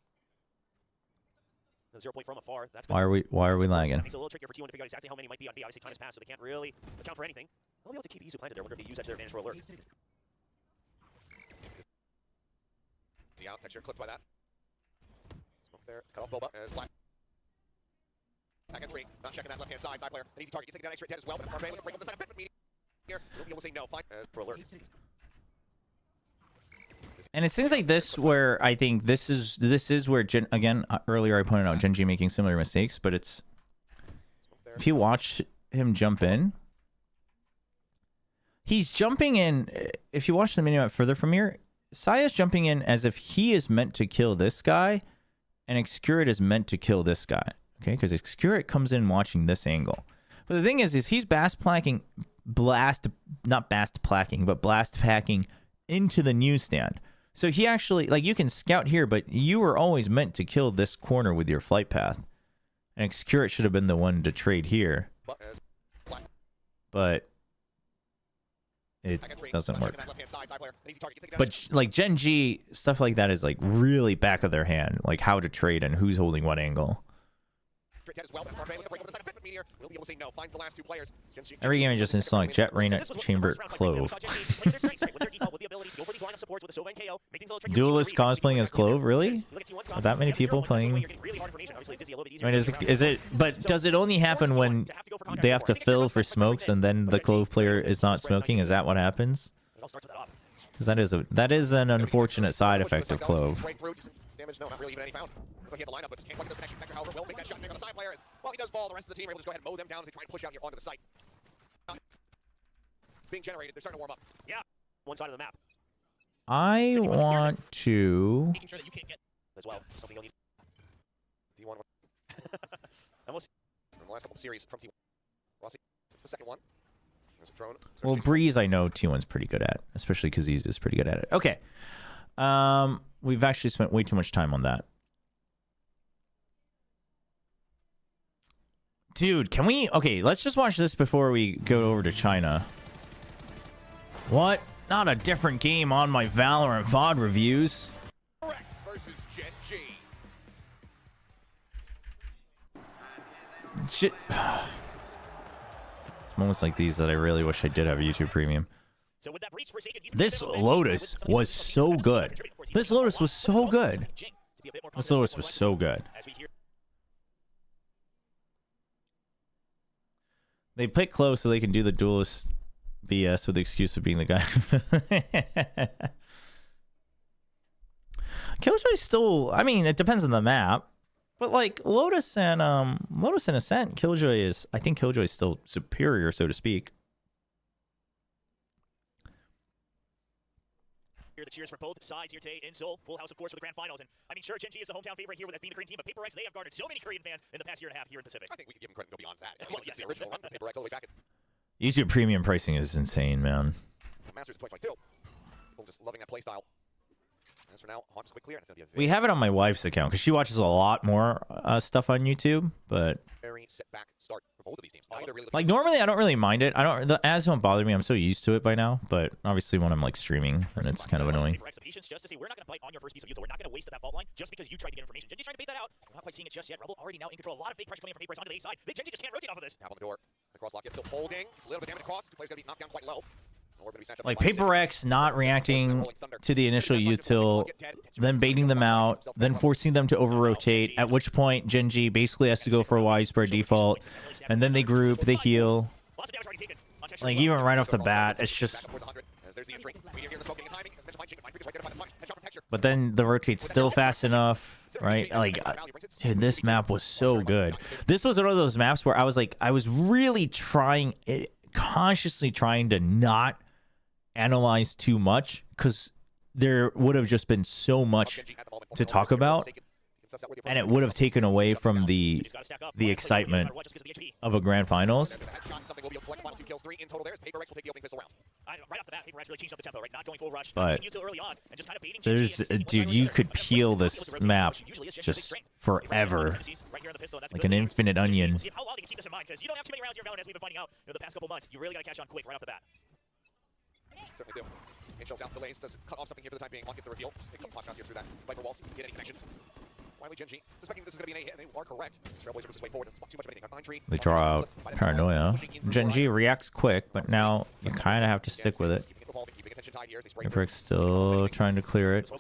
The 0 point from afar. That's Why are we lagging? Makes it a little trickier for T1 to figure out exactly how many might be on B. Obviously, time has passed, so they can't really account for anything. They'll be able to keep Isu planted there. I wonder if they use that to their advantage for alert. See out. Texture clipped by that. Smoke there. Cut off Boba as Black. Back at 3. Not checking that left-hand side. Side player. An easy target. He's taking down extra dead as well. But Parfait looking to break up the side a bit. But medium here. We'll be able to say no. Fine. For alert. And it's things like this where I think this is where earlier I pointed out Gen G making similar mistakes, but it's if you watch him jump in, he's jumping in. If you watch the minimap further from here, Saya's jumping in as if he is meant to kill this guy, and Excurate is meant to kill this guy. Okay, because Excurate comes in watching this angle. But the thing is he's blast packing into the newsstand. So he actually, like, you can scout here, but you were always meant to kill this corner with your flight path. And Excurate should have been the one to trade here. But it doesn't work. But, like, Gen G, stuff like that is, like, really back of their hand. Like, how to trade and who's holding what angle. Every game I just install like Jet, Reina, Chamber, Clove. Duelist cosplaying as Clove, really? Are that many people playing? I mean, is it? But does it only happen when they have to fill for smokes and then the Clove player is not smoking? Is that what happens? Because that is an unfortunate side effect of Clove. Damage, no, not really even any found. He had the lineup, but just can't quite get those connections. Sector, however, will make that shot on the side players. While he does fall, the rest of the team are able to just go ahead and mow them down as they try and push out here onto the site. It's being generated. They're starting to warm up. Yeah, one side of the map. I want to. Making sure that you can't get as well. Something you'll need. T1. Almost. In the last couple of series from T1. Rossi, it's the second one. There's a drone. Well, Breeze, I know T1's pretty good at, especially because he's just pretty good at it. Okay. We've actually spent way too much time on that. Dude, can we... Okay, let's just watch this before we go over to China. What? Not a different game on my Valorant VOD reviews. Versus Gen G. Shit. It's moments like these that I really wish I did have YouTube Premium. So with that breach, This Lotus was so good. This Lotus was so good. This Lotus was so good. They pick close so they can do the duelist BS with the excuse of being the guy. Killjoy's still... I mean, it depends on the map. But, like, Lotus and Ascent, Killjoy is... I think Killjoy is still superior, so to speak. Hear the cheers for both sides here today in Seoul. Full house, of course, for the grand finals. And I mean, sure, Gen G is the hometown favorite here with that being the Korean team, but Paper X, they have garnered so many Korean fans in the past year and a half here in Pacific. I think we can give him credit and go beyond that. Well, yes, the original run, Paper X all the way back. YouTube Premium pricing is insane, man. Masters 2022. People just loving that playstyle. As for now, Haunt is quick clear. And it's gonna be a We have it on my wife's account because she watches a lot more stuff on YouTube, but very set back start for both of these teams. Neither really like normally I don't really mind it. The ads don't bother me. I'm so used to it by now, but obviously when I'm like streaming, then it's kind of annoying. Just to say, we're not going to bite on your first piece of util. We're not going to waste that fault line just because you tried to get information. Genji's trying to bait that out. We're not quite seeing it just yet. Rebel already now in control. A lot of fake pressure coming in from Paper X onto the A side. Big Genji just can't rotate off of this. Tap on the door. Across lock, yet still holding. It's a little bit damage across. Two players going to be knocked down quite low. Like Paper X not reacting to the initial util, then baiting them out, then forcing them to over-rotate, at which point Genji basically has to go for a widespread default, and then they group, they heal. Like, even right off the bat, it's just... But then the rotate's still fast enough, right? Like, dude, this map was so good. This was one of those maps where I was like, I was really trying, consciously trying to not analyze too much because there would have just been so much to talk about, and it would have taken away from the excitement of a grand finals. But there's, dude, you could peel this map just forever, like an infinite onion. How long they can keep this in mind, because you don't have too many rounds here, Valorant, as we've been finding out the past couple months. You really got to catch on quick right off the bat. Certainly do. It shows out delays. Does cut off something here for the time being. Lock gets the reveal. Just take a couple pot shots here through that. Viper walls. Get any connections. Finally, Gen G suspecting this is going to be an A hit, and they are correct. Trailblazer moves his way forward. Doesn't spot too much of anything. Got 9 tree. They draw out Paranoia. Gen G reacts quick, but now you kind of have to stick with it. Paperx still trying to clear it.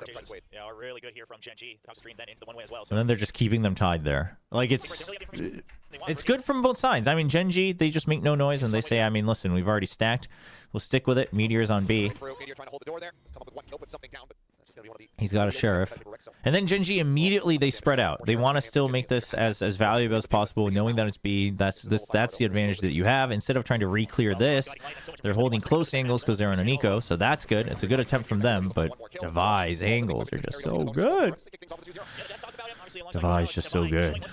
Yeah, really good here from Gen G. The stream then into the one way as well. And then they're just keeping them tied there. Like, it's good from both sides. I mean, Gen G, they just make no noise, and they say, I mean, listen, we've already stacked. We'll stick with it. Meteor's on B. He's got a Sheriff. And then Gen G immediately, they spread out. They want to still make this as valuable as possible, knowing that it's B. That's the advantage that you have. Instead of trying to re-clear this, they're holding close angles because they're in an eco, so that's good. It's a good attempt from them, but Devi's angles are just so good. Devi's just so good.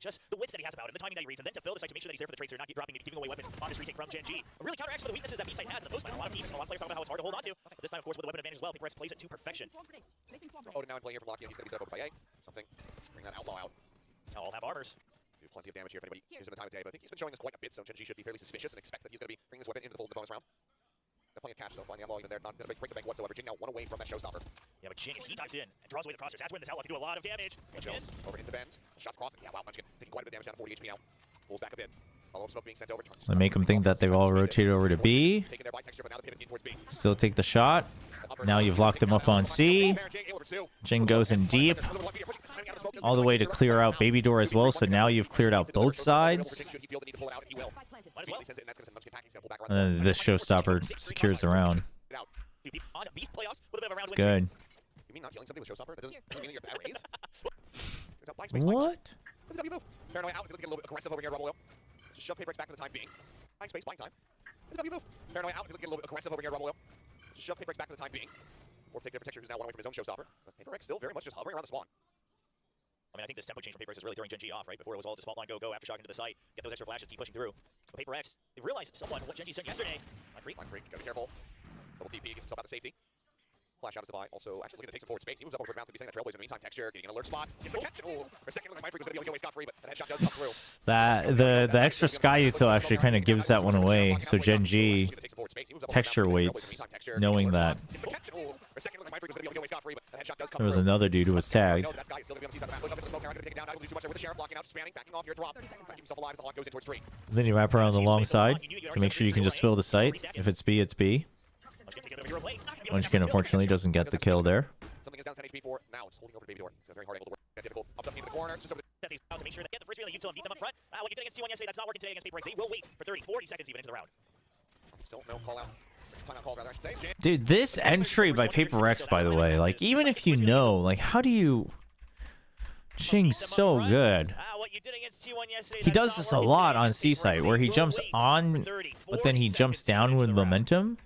Just the wits that he has about him, the timing that he reads, and then to fill the site to make sure that he's there for the tracer, not giving away weapons on this retake from Gen G. Really counteracts some of the weaknesses that B-side has in the post fight. A lot of teams, a lot of players talk about how it's hard to hold on to. But this time, of course, with a weapon advantage as well, Paperx plays it to perfection. Oh, now I'm playing here from Locky, and he's going to be set up over by A. Something. Bring that outlaw out. Now all have armors. Do plenty of damage here if anybody gives him the time of day, but I think he's been showing this quite a bit, so Gen G should be fairly suspicious and expect that he's going to be bringing this weapon into the fold in the bonus round. Got plenty of cash, though. Flying the outlaw even there. Not going to break the bank whatsoever. Jing now one away from that showstopper. Yeah, but Jing, if he dives in and draws away the crosshairs, that's when this outlaw can do a lot of damage. Over into bend. Shots crossing. Yeah, wow, Munchkin taking quite a bit of damage down to 40 HP now. Pulls back a bit. Follow smoke being sent over. They make them think that they've all rotated over to B. Still take the shot. Now you've locked them up on C. Jing goes in deep. All the way to clear out Baby Door as well, so now you've cleared out both sides. And then this showstopper secures the round. It's good. You mean not killing somebody with showstopper? That doesn't mean you're bad raise? What? Paranoia out. He's going to get a little bit aggressive over here, Rebel. Just shove Paperx back for the time being. Buying space, buying time. That's a W move. Paranoia out. He's going to get a little bit aggressive over here, Rebel. Just shove Paperx back for the time being. Or take the protector who's now one away from his own showstopper. But Paperx still very much just hovering around the spawn. I mean, I think this tempo change from Paperx is really throwing Gen G off, right? Before it was all just fault line, go, aftershock into the site, get those extra flashes, keep pushing through. But Paperx, they realized somewhat what Gen G said yesterday. Line freak. Gotta be careful. Double TP, gets himself out of safety. Flash out of Devi. Also, actually looking to take some forward space. He moves up over his mount to be setting that trailblazer. In the meantime, Texture getting an alert spot. Gets the catch. Oh, for a second, my freak was going to be able to get away scot-free, but that headshot does come through. The extra Sky Util actually kind of gives that one away. So Gen G Texture waits, knowing that there was another dude who was tagged. Then you wrap around the long side to make sure you can just fill the site. If it's B, it's B. Munchkin unfortunately doesn't get the kill there. Something is down 10 HP for now. It's holding over Baby Door. It's a very hard angle to work. Difficult. Up into the corner. Just over the to make sure that get the first really Util and beat them up front. What you did against T1 yesterday, that's not working today against Paperx. They will wait for 30, 40 seconds even into the round. Still no call out. Timeout call rather, I should say. Dude, this entry by Paperx, by the way, like, even if you know, like, how do you... Jing's so good. He does this a lot on C site, where he jumps on, but then he jumps down with momentum.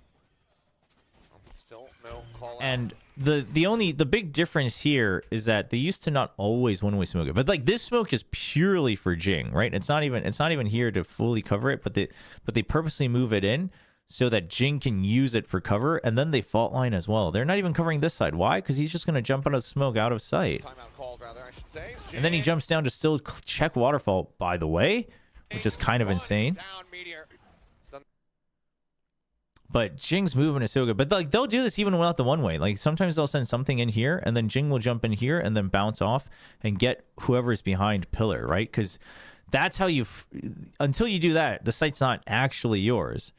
And the big difference here is that they used to not always one-way smoke it, but like this smoke is purely for Jing, right? It's not even here to fully cover it, but they purposely move it in so that Jing can use it for cover, and then they fault line as well. They're not even covering this side. Why? Because he's just gonna jump out of smoke out of sight, and then he jumps down to still check waterfall. By the way, which is kind of insane. But Jing's movement is so good. But like they'll do this even without the one-way. Like sometimes they'll send something in here, and then Jing will jump in here and then bounce off and get whoever's behind pillar, right? Because that's how you... until you do that, the site's not actually yours.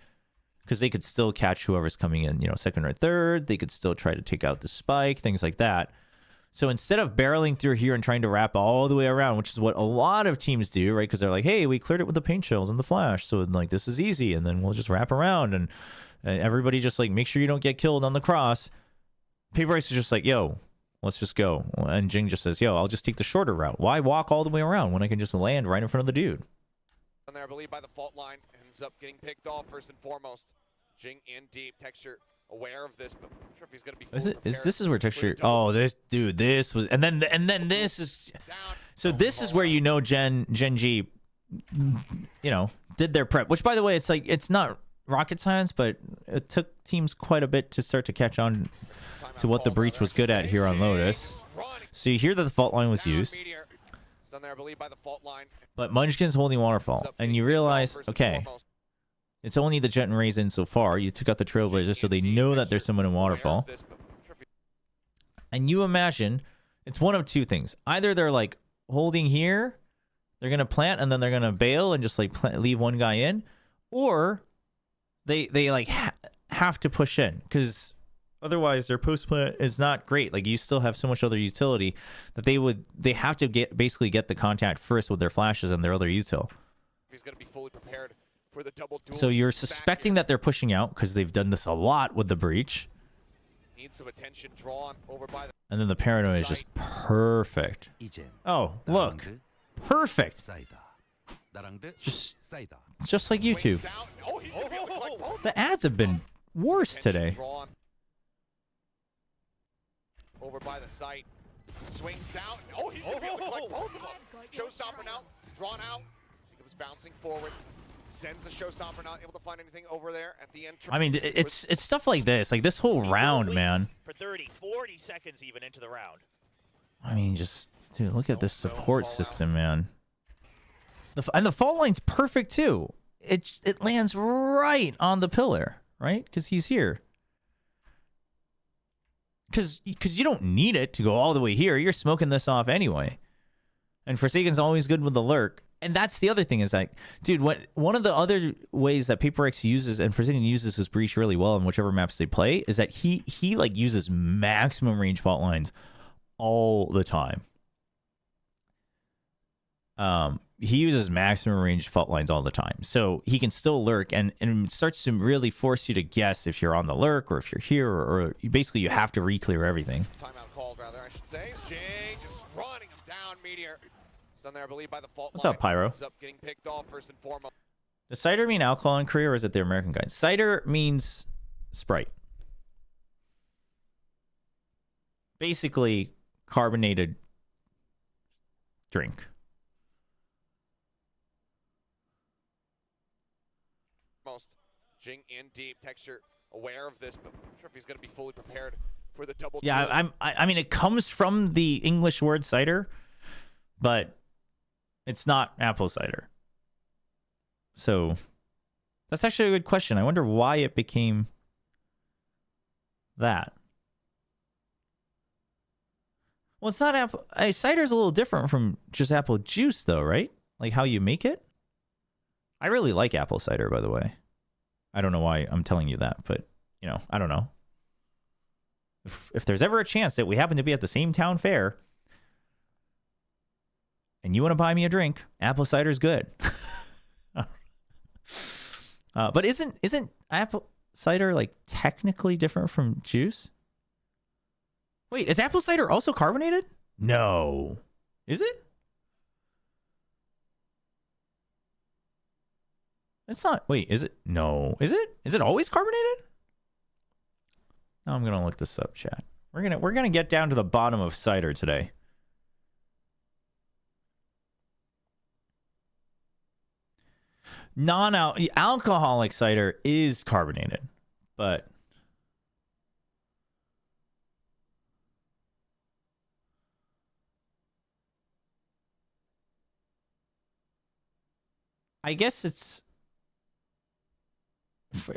Because they could still catch whoever's coming in, you know, second or third. They could still try to take out the spike, things like that. So instead of barreling through here and trying to wrap all the way around, which is what a lot of teams do, right? Because they're like, hey, we cleared it with the paint shells and the flash. So like this is easy. And then we'll just wrap around and everybody just like make sure you don't get killed on the cross. Paperx is just like, yo, let's just go. And Jing just says, yo, I'll just take the shorter route. Why walk all the way around when I can just land right in front of the dude? And there, I believe, by the fault line, ends up getting picked off first and foremost. Jing in deep. Texture aware of this, but I'm not sure if he's going to be. This is where Texture? Oh, this dude, this was, and then this is. So this is where you know Gen G, you know, did their prep. Which, by the way, it's like it's not rocket science, but it took teams quite a bit to start to catch on to what the breach was good at here on Lotus. So you hear that the fault line was used, but Munchkin's holding waterfall, and you realize, okay, It's only the Jet and Raisin so far. You took out the Trailblazers so they know that there's someone in Waterfall. And you imagine it's one of two things. Either they're like holding here, they're going to plant, and then they're going to bail and just like leave one guy in. Or they like have to push in because otherwise their post plant is not great. Like you still have so much other utility that they have to basically get the contact first with their flashes and their other util. He's going to be fully prepared for the double duel. So you're suspecting that they're pushing out because they've done this a lot with the breach. Needs some attention drawn over by the And then the paranoia is just perfect. Oh, look. Perfect. Just like YouTube. Oh, he's gonna be able to collect both. The ads have been worse today. Drawn over by the site. Swings out. Oh, he's gonna be able to collect both of them. Showstopper now. Drawn out. He was bouncing forward. Sends a showstopper, not able to find anything over there at the end. I mean, it's stuff like this. Like this whole round, man. For 30, 40 seconds even into the round. I mean, just dude, look at this support system, man. And the fault line's perfect too. It lands right on the pillar, right? Because he's here. Because you don't need it to go all the way here. You're smoking this off anyway. And Forsaken's always good with the lurk. And that's the other thing is like, dude, one of the other ways that Paper X uses and Forsaken uses his breach really well in whichever maps they play is that he like uses maximum range fault lines all the time. He uses maximum range fault lines all the time. So he can still lurk and it starts to really force you to guess if you're on the lurk or if you're here or basically you have to re-clear everything. Timeout called, rather, I should say. Jay just running him down, Meteor. Done there, I believe, by the fault What's line. up, Pyro? Ends up getting picked off first and foremost. Does cider mean alcohol in Korea or is it the American kind? Cider means Sprite. Basically, carbonated drink. Most Jing in deep, Texture aware of this, but I'm not sure if he's going to be fully prepared for the double. Yeah, I mean, it comes from the English word cider, but it's not apple cider. So that's actually a good question. I wonder why it became that. Well, it's not apple. Cider is a little different from just apple juice, though, right? Like how you make it. I really like apple cider, by the way. I don't know why I'm telling you that, but, you know, I don't know. If there's ever a chance that we happen to be at the same town fair and you want to buy me a drink, apple cider's good. But isn't apple cider, like, technically different from juice? Wait, is apple cider also carbonated? No. Is it? It's not. Wait, is it? No. Is it? Is it always carbonated? Now I'm gonna look this up, chat. We're gonna get down to the bottom of cider today. Non-alcoholic cider is carbonated, but I guess it's for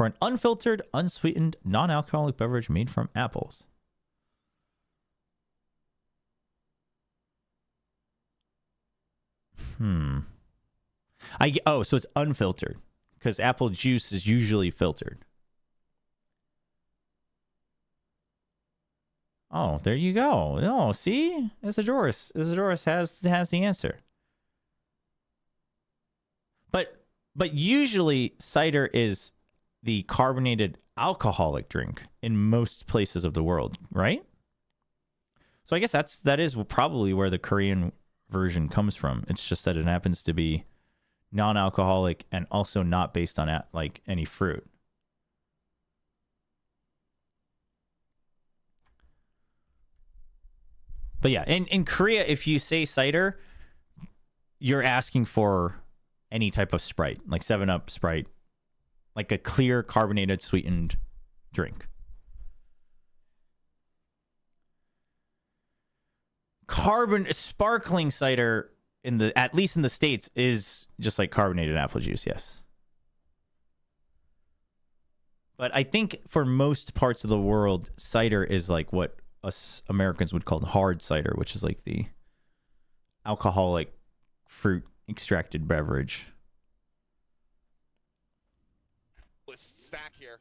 an unfiltered, unsweetened, non-alcoholic beverage made from apples. So it's unfiltered because apple juice is usually filtered. Oh, there you go. Oh, see, Isidorus has the answer. But usually cider is the carbonated alcoholic drink in most places of the world, right? So I guess that is probably where the Korean version comes from. It's just that it happens to be non-alcoholic and also not based on like any fruit. But yeah, in Korea, if you say cider, you're asking for any type of Sprite, like 7-Up Sprite, like a clear carbonated sweetened drink. Sparkling cider at least in the States is just like carbonated apple juice, yes. But I think for most parts of the world, cider is like what us Americans would call hard cider, which is like the alcoholic fruit extracted beverage. Stack here.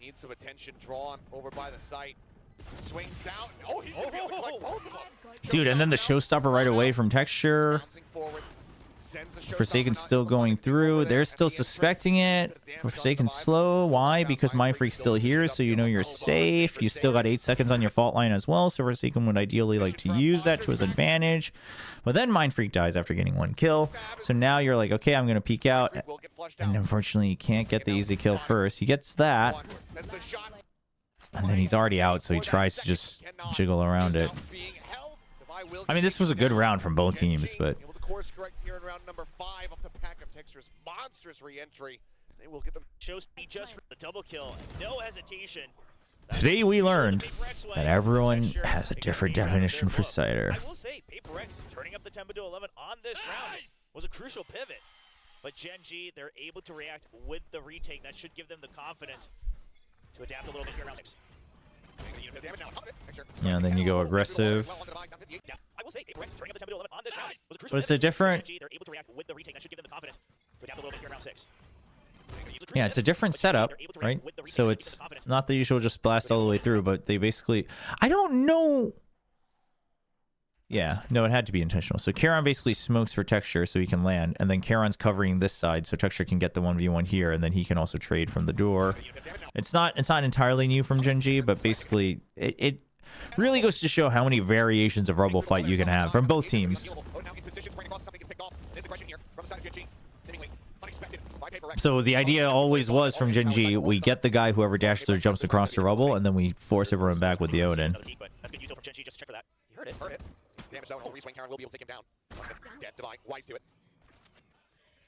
Needs some attention drawn over by the site. Swings out. Oh, he's gonna be able to collect both of them. Dude, and then the showstopper right away from Texture. Bouncing forward. Sends the Forsaken's showstopper still out. going through. They're still FD suspecting it. Forsaken's slow. Why? Because Mindfreak's still here, so you know you're safe. You still got 8 seconds on your fault line as well, so Forsaken would ideally like to use that to his advantage. But then Mindfreak dies after getting 1 kill. So now you're like, okay, I'm going to peek out. And unfortunately, you can't get the easy kill first. He gets that. And then he's already out, so he tries to just jiggle around it. I mean, this was a good round from both teams, but... Course correct here in round number 5 of the pack of Texture's monstrous re-entry. They will get them. Shows speed just for the double kill. No hesitation. Today we learned that everyone has a different definition for cider. I will say, Paper X turning up the tempo to 11 on this round was a crucial pivot. But Gen G, they're able to react with the retake. That should give them the confidence to adapt a little bit here in round 6. Yeah, and then you go aggressive. I will say, Paper X turning up the tempo to 11 on this round was a crucial But it's a different... Gen G, they're able to react with the retake. That should give them the confidence to adapt a little bit here in round 6. Yeah, it's a different setup, right? So it's not the usual just blast all the way through, but they basically... I don't know... Yeah, no, it had to be intentional. So Charon basically smokes for Texture so he can land, and then Charon's covering this side so Texture can get the 1v1 here, and then he can also trade from the door. It's not entirely new from Gen G, but basically it really goes to show how many variations of Rumble Fight you can have from both teams. So the idea always was from Gen G, we get the guy whoever dashes or jumps across the rubble, and then we force everyone back with the Odin. That's good util from Gen G just to check for that. You heard it. Heard it. Damage zone. Reswing Karen will be able to take him down. Dead Divine. Wise to it.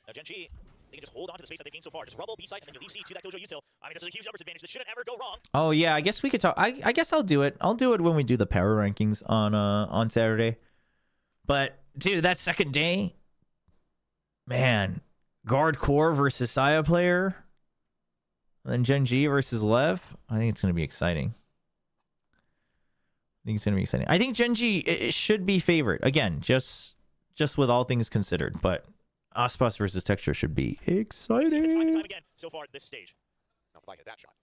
Now Gen G, they can just hold on to the space that they've gained so far. Just rubble, B-site, and then you leave C to that Killjoy util. I mean, this is a huge numbers advantage. This shouldn't ever go wrong. Oh yeah, I guess we could talk. I guess I'll do it. I'll do it when we do the power rankings on Saturday. But dude, that second day, man, guard core versus Saya player, and then Gen G versus Lev. I think it's gonna be exciting. I think Gen G it should be favored again, just with all things considered. But Aspas versus Texture should be exciting. Time again so far at this stage. Now if I hit that shot.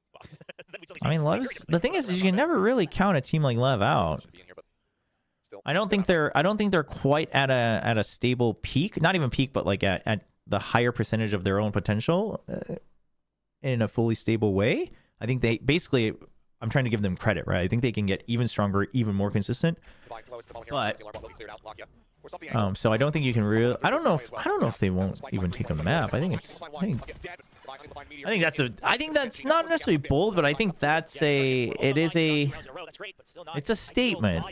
I mean, Lev's the thing is you can never really count a team like Lev out. I don't think they're quite at a stable peak, not even peak, but like at the higher percentage of their own potential in a fully stable way. I think they basically. I'm trying to give them credit, right? I think they can get even stronger, even more consistent. But so I don't think you can really. I don't know if they won't even take a map. I think that's not necessarily bold, but I think it's a statement.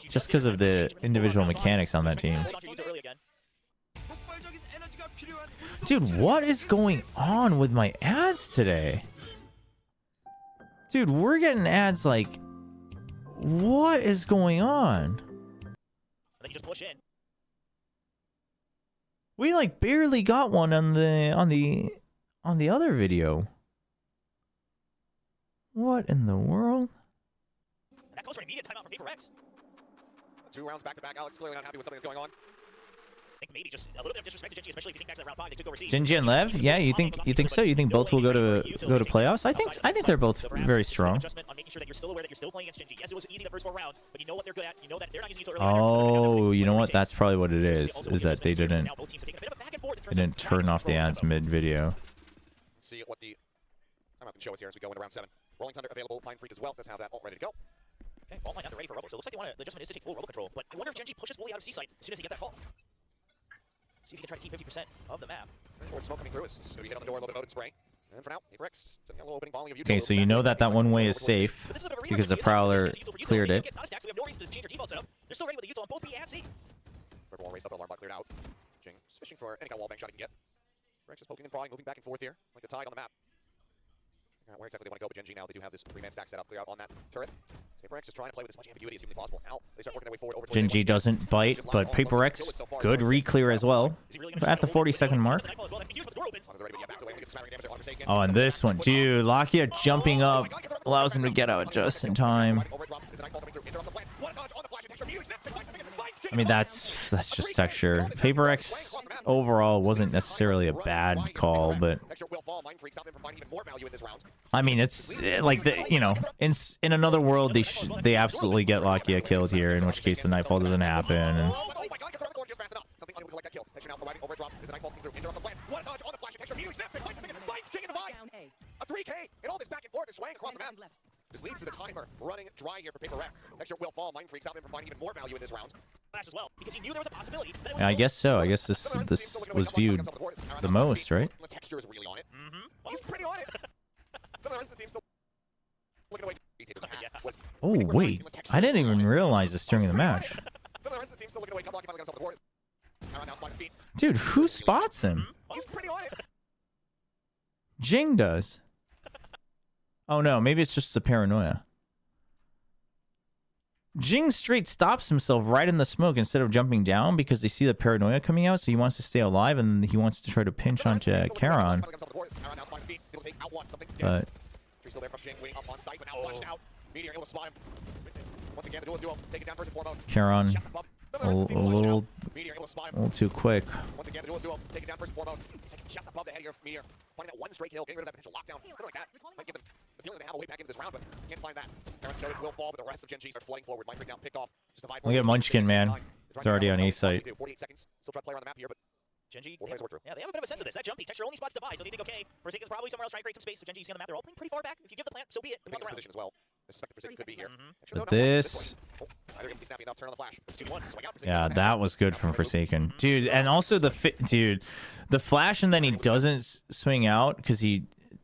Just because of the individual mechanics on that team. Dude, what is going on with my ads today? Dude, we're getting ads like... What is going on? We like barely got one on the other video. What in the world? That goes for an immediate timeout from Paper X. 2 rounds back to back. Alex clearly not happy with something that's going on. I think maybe just a little bit of disrespect to Gen G, especially if you think back to that round 5 they took overseas. Gen G and Lev? Yeah, you think so? You think both will go to playoffs? I think they're both very strong. Oh, you know what? That's probably what it is that they didn't turn off the ads mid-video. See what the timeout can show us here as we go into round 7. Rolling Thunder available. Mindfreak as well. Does have that all ready to go. Okay, fault line out there ready for Rubble. So it looks like the adjustment is to take full Rubble control. But I wonder if Gen G pushes Wooly out of C-site as soon as they get that call. See if he can try to keep 50% of the map. Forward smoke coming through. It's going to be hit on the door, a little bit of Odin spray. And for now, Paper X setting a little opening volume of Okay, so you know that one way is safe because the Prowler cleared it. They're still ready with the util on both B and C. Purple wall raised up, alarm bot cleared out. Jing is fishing for any kind of wallbang shot he can get. Rex is poking and prying, moving back and forth here, like the tide on the map. Where exactly they want to go, but Gen G now, they do have this 3-man stack set up clear out on that turret. Paper X is trying to play with as much ambiguity as humanly possible. Now they start working their way forward over Gen G doesn't bite, but Paper X, good re-clear as well. At the 40-second mark. Oh, and this one, dude, Lakia jumping up allows him to get out just in time. I mean, that's just texture. Paper X overall wasn't necessarily a bad call, but I mean, it's like in another world they absolutely get Lakia killed here, in which case the Nightfall doesn't happen. And a 3K and all this back and forth is swaying across the map. This leads to the timer running dry here for Paper X. Texture will fall. Mind Freaks out and providing even more value in this round. As well, because he knew there was a possibility that it was yeah, I guess so. I guess this was viewed the most, right? Texture is really on it. He's pretty on it. Some of the rest of the team still looking away. Oh wait, I didn't even realize this during the match. Some of the rest of the team still looking away. Come on, finally got himself on the board. Dude, who spots him? He's pretty on it. Jing does. Oh no, maybe it's just the paranoia. Jing straight stops himself right in the smoke instead of jumping down because they see the paranoia coming out, so he wants to stay alive and he wants to try to pinch onto Charon. But Charon a little too quick. Once again, the duel's duo taken down first and foremost. He's like just above the head here of Meteor. Finding that one straight kill, getting rid of that potential lockdown. Something like that might give them the feeling they have a way back into this round, but can't find that. Charon showed it will fall, but the rest of Gen G start flooding forward. Mind breakdown picked off. Look at Munchkin, man. It's already on A site. 48 seconds. Still try to play on the map here, but Gen G, they have a bit of a sense of this. That jumpy Texture only spots Device, so they think, okay, Forsaken's probably somewhere else trying to create some space. So Gen G, you see on the map, they're all playing pretty far back. If you give the plant, so be it. in position as well. I suspect the Forsaken could be here. But this... Either gonna be snappy enough, turn on the flash. It's 2-1. Swing out. Yeah, that was good from Forsaken. Dude, and also the flash and then he doesn't swing out because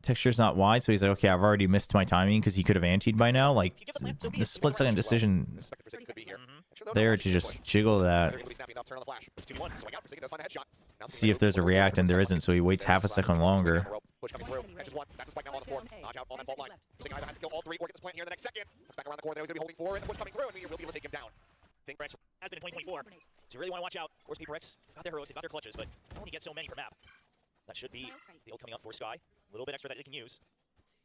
Texture's not wide, so he's like, okay, I've already missed my timing because he could have antied by now. Like, the split-second decision there to just jiggle that. See if there's a react, and there isn't, so he waits half a second longer. Has been in 2024. So you really want to watch out. Of course, Paper X got their heroes, they got their clutches, but only get so many per map. That should be the old coming up for Sky. A little bit extra that they can use.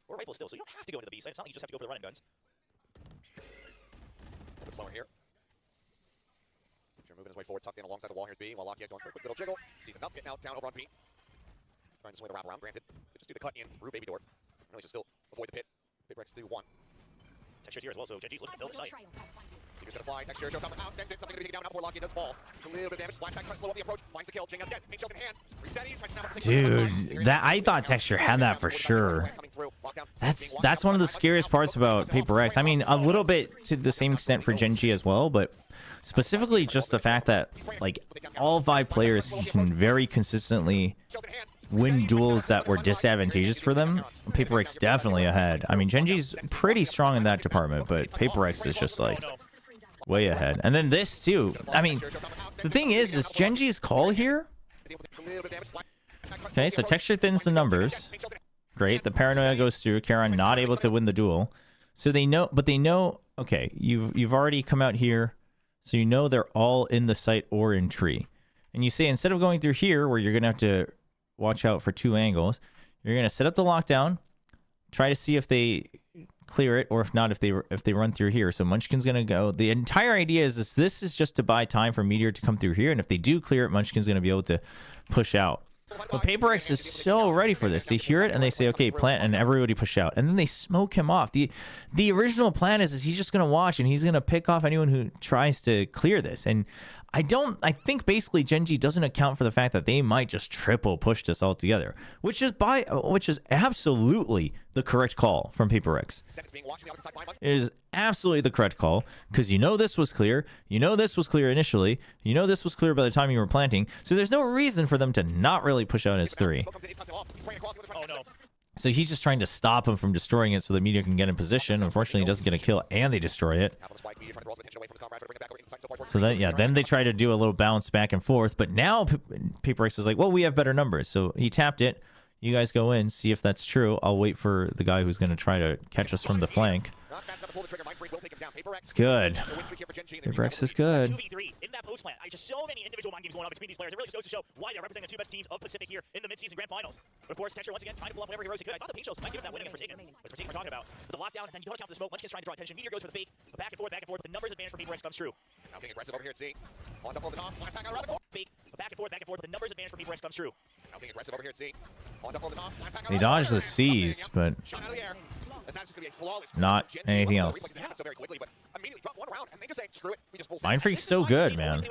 Or rifle still, so you don't have to go into the B side. It's not like you just have to go for the running guns. A bit slower here. Moving his way forward, tucked in alongside the wall here at B, while Lakia going for a quick little jiggle. Sees enough, getting out down over on B. Trying to swing the wrap around, granted. Could just do the cut in through Baby Door. Really just still avoid the pit. Paper X do one. Texture's here as well, so Gen G's looking to fill the site. Seeker's gonna fly, Texture shows up and out, sends it, something to be taken down, now poor Lakia does fall. A little bit of damage, splashback, tries to slow up the approach, finds the kill, Jing up dead, main shells in hand, resets, tries to snap up the Dude, that I thought Texture had that for sure. That's one of the scariest parts about Paper X. I mean, a little bit to the same extent for Gen G as well, but specifically just the fact that, like, all 5 players can very consistently win duels that were disadvantageous for them. Paper X definitely ahead. I mean, Gen G's pretty strong in that department, but Paper X is just, like, way ahead. And then this, too. I mean, the thing is Gen G's call here... Okay, so Texture thins the numbers. Great. The paranoia goes through. Charon not able to win the duel. So they know... But they know... Okay, you've already come out here... So you know they're all in the site or in tree. And you say, instead of going through here, where you're going to have to watch out for 2 angles, you're going to set up the lockdown, try to see if they clear it, or if not, if they run through here. So Munchkin's going to go. The entire idea is this is just to buy time for Meteor to come through here, and if they do clear it, Munchkin's going to be able to push out. But Paper X is so ready for this. They hear it and they say, okay, plant, and everybody push out. And then they smoke him off. The original plan is he's just going to watch and he's going to pick off anyone who tries to clear this. And I think basically Gen G doesn't account for the fact that they might just triple push this all together, which is absolutely the correct call from Paper X. It is absolutely the correct call because you know this was clear. You know this was clear initially. You know this was clear by the time you were planting. So there's no reason for them to not really push out as 3. Oh no. So he's just trying to stop him from destroying it so that Meteor can get in position. Unfortunately, he doesn't get a kill and they destroy it. So then, yeah, then they try to do a little bounce back and forth. But now Paper X is like, well, we have better numbers. So he tapped it. You guys go in, see if that's true. I'll wait for the guy who's going to try to catch us from the flank. It's good. Paper X is good. 2v3 in that post plant. Just so many individual mind games going on between these players. It really just goes to show why they're representing the two best teams of Pacific here in the mid-season grand finals. But of course, Texture once again trying to pull up whatever heroes he could. I thought the Pink Shows might give him that win against Forsaken. But Forsaken we're talking about. But the lockdown, and then you don't account for the smoke. Munchkin's trying to draw attention. Meteor goes for the fake. But back and forth, but the numbers advantage for Paper X comes true. Now being aggressive over here at C. On top of the top. Flash back out around the corner. Fake. But back and forth, but the numbers advantage for Paper X comes true. Now being aggressive over here at C. On top of the top. Flash back out They dodged the C's, but shot out of the air. not anything else. Mind Freak's so good, man.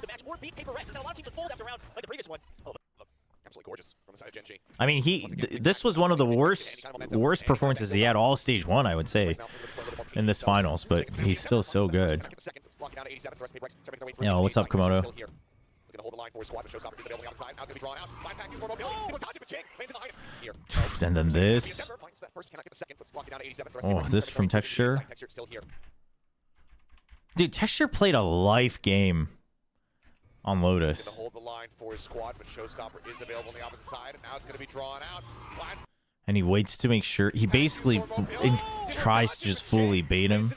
Absolutely gorgeous from the side of Gen G. I mean, this was one of the worst performances he had all stage 1, I would say, in this finals, but he's still so good. Yo, what's up, Komodo? And then this. Oh, this from Texture. Dude, Texture played a life game on Lotus. Hold the line for his squad, but Showstopper is available on the opposite side, and now it's going to be drawn out. And he waits to make sure. He basically tries to just fully bait him.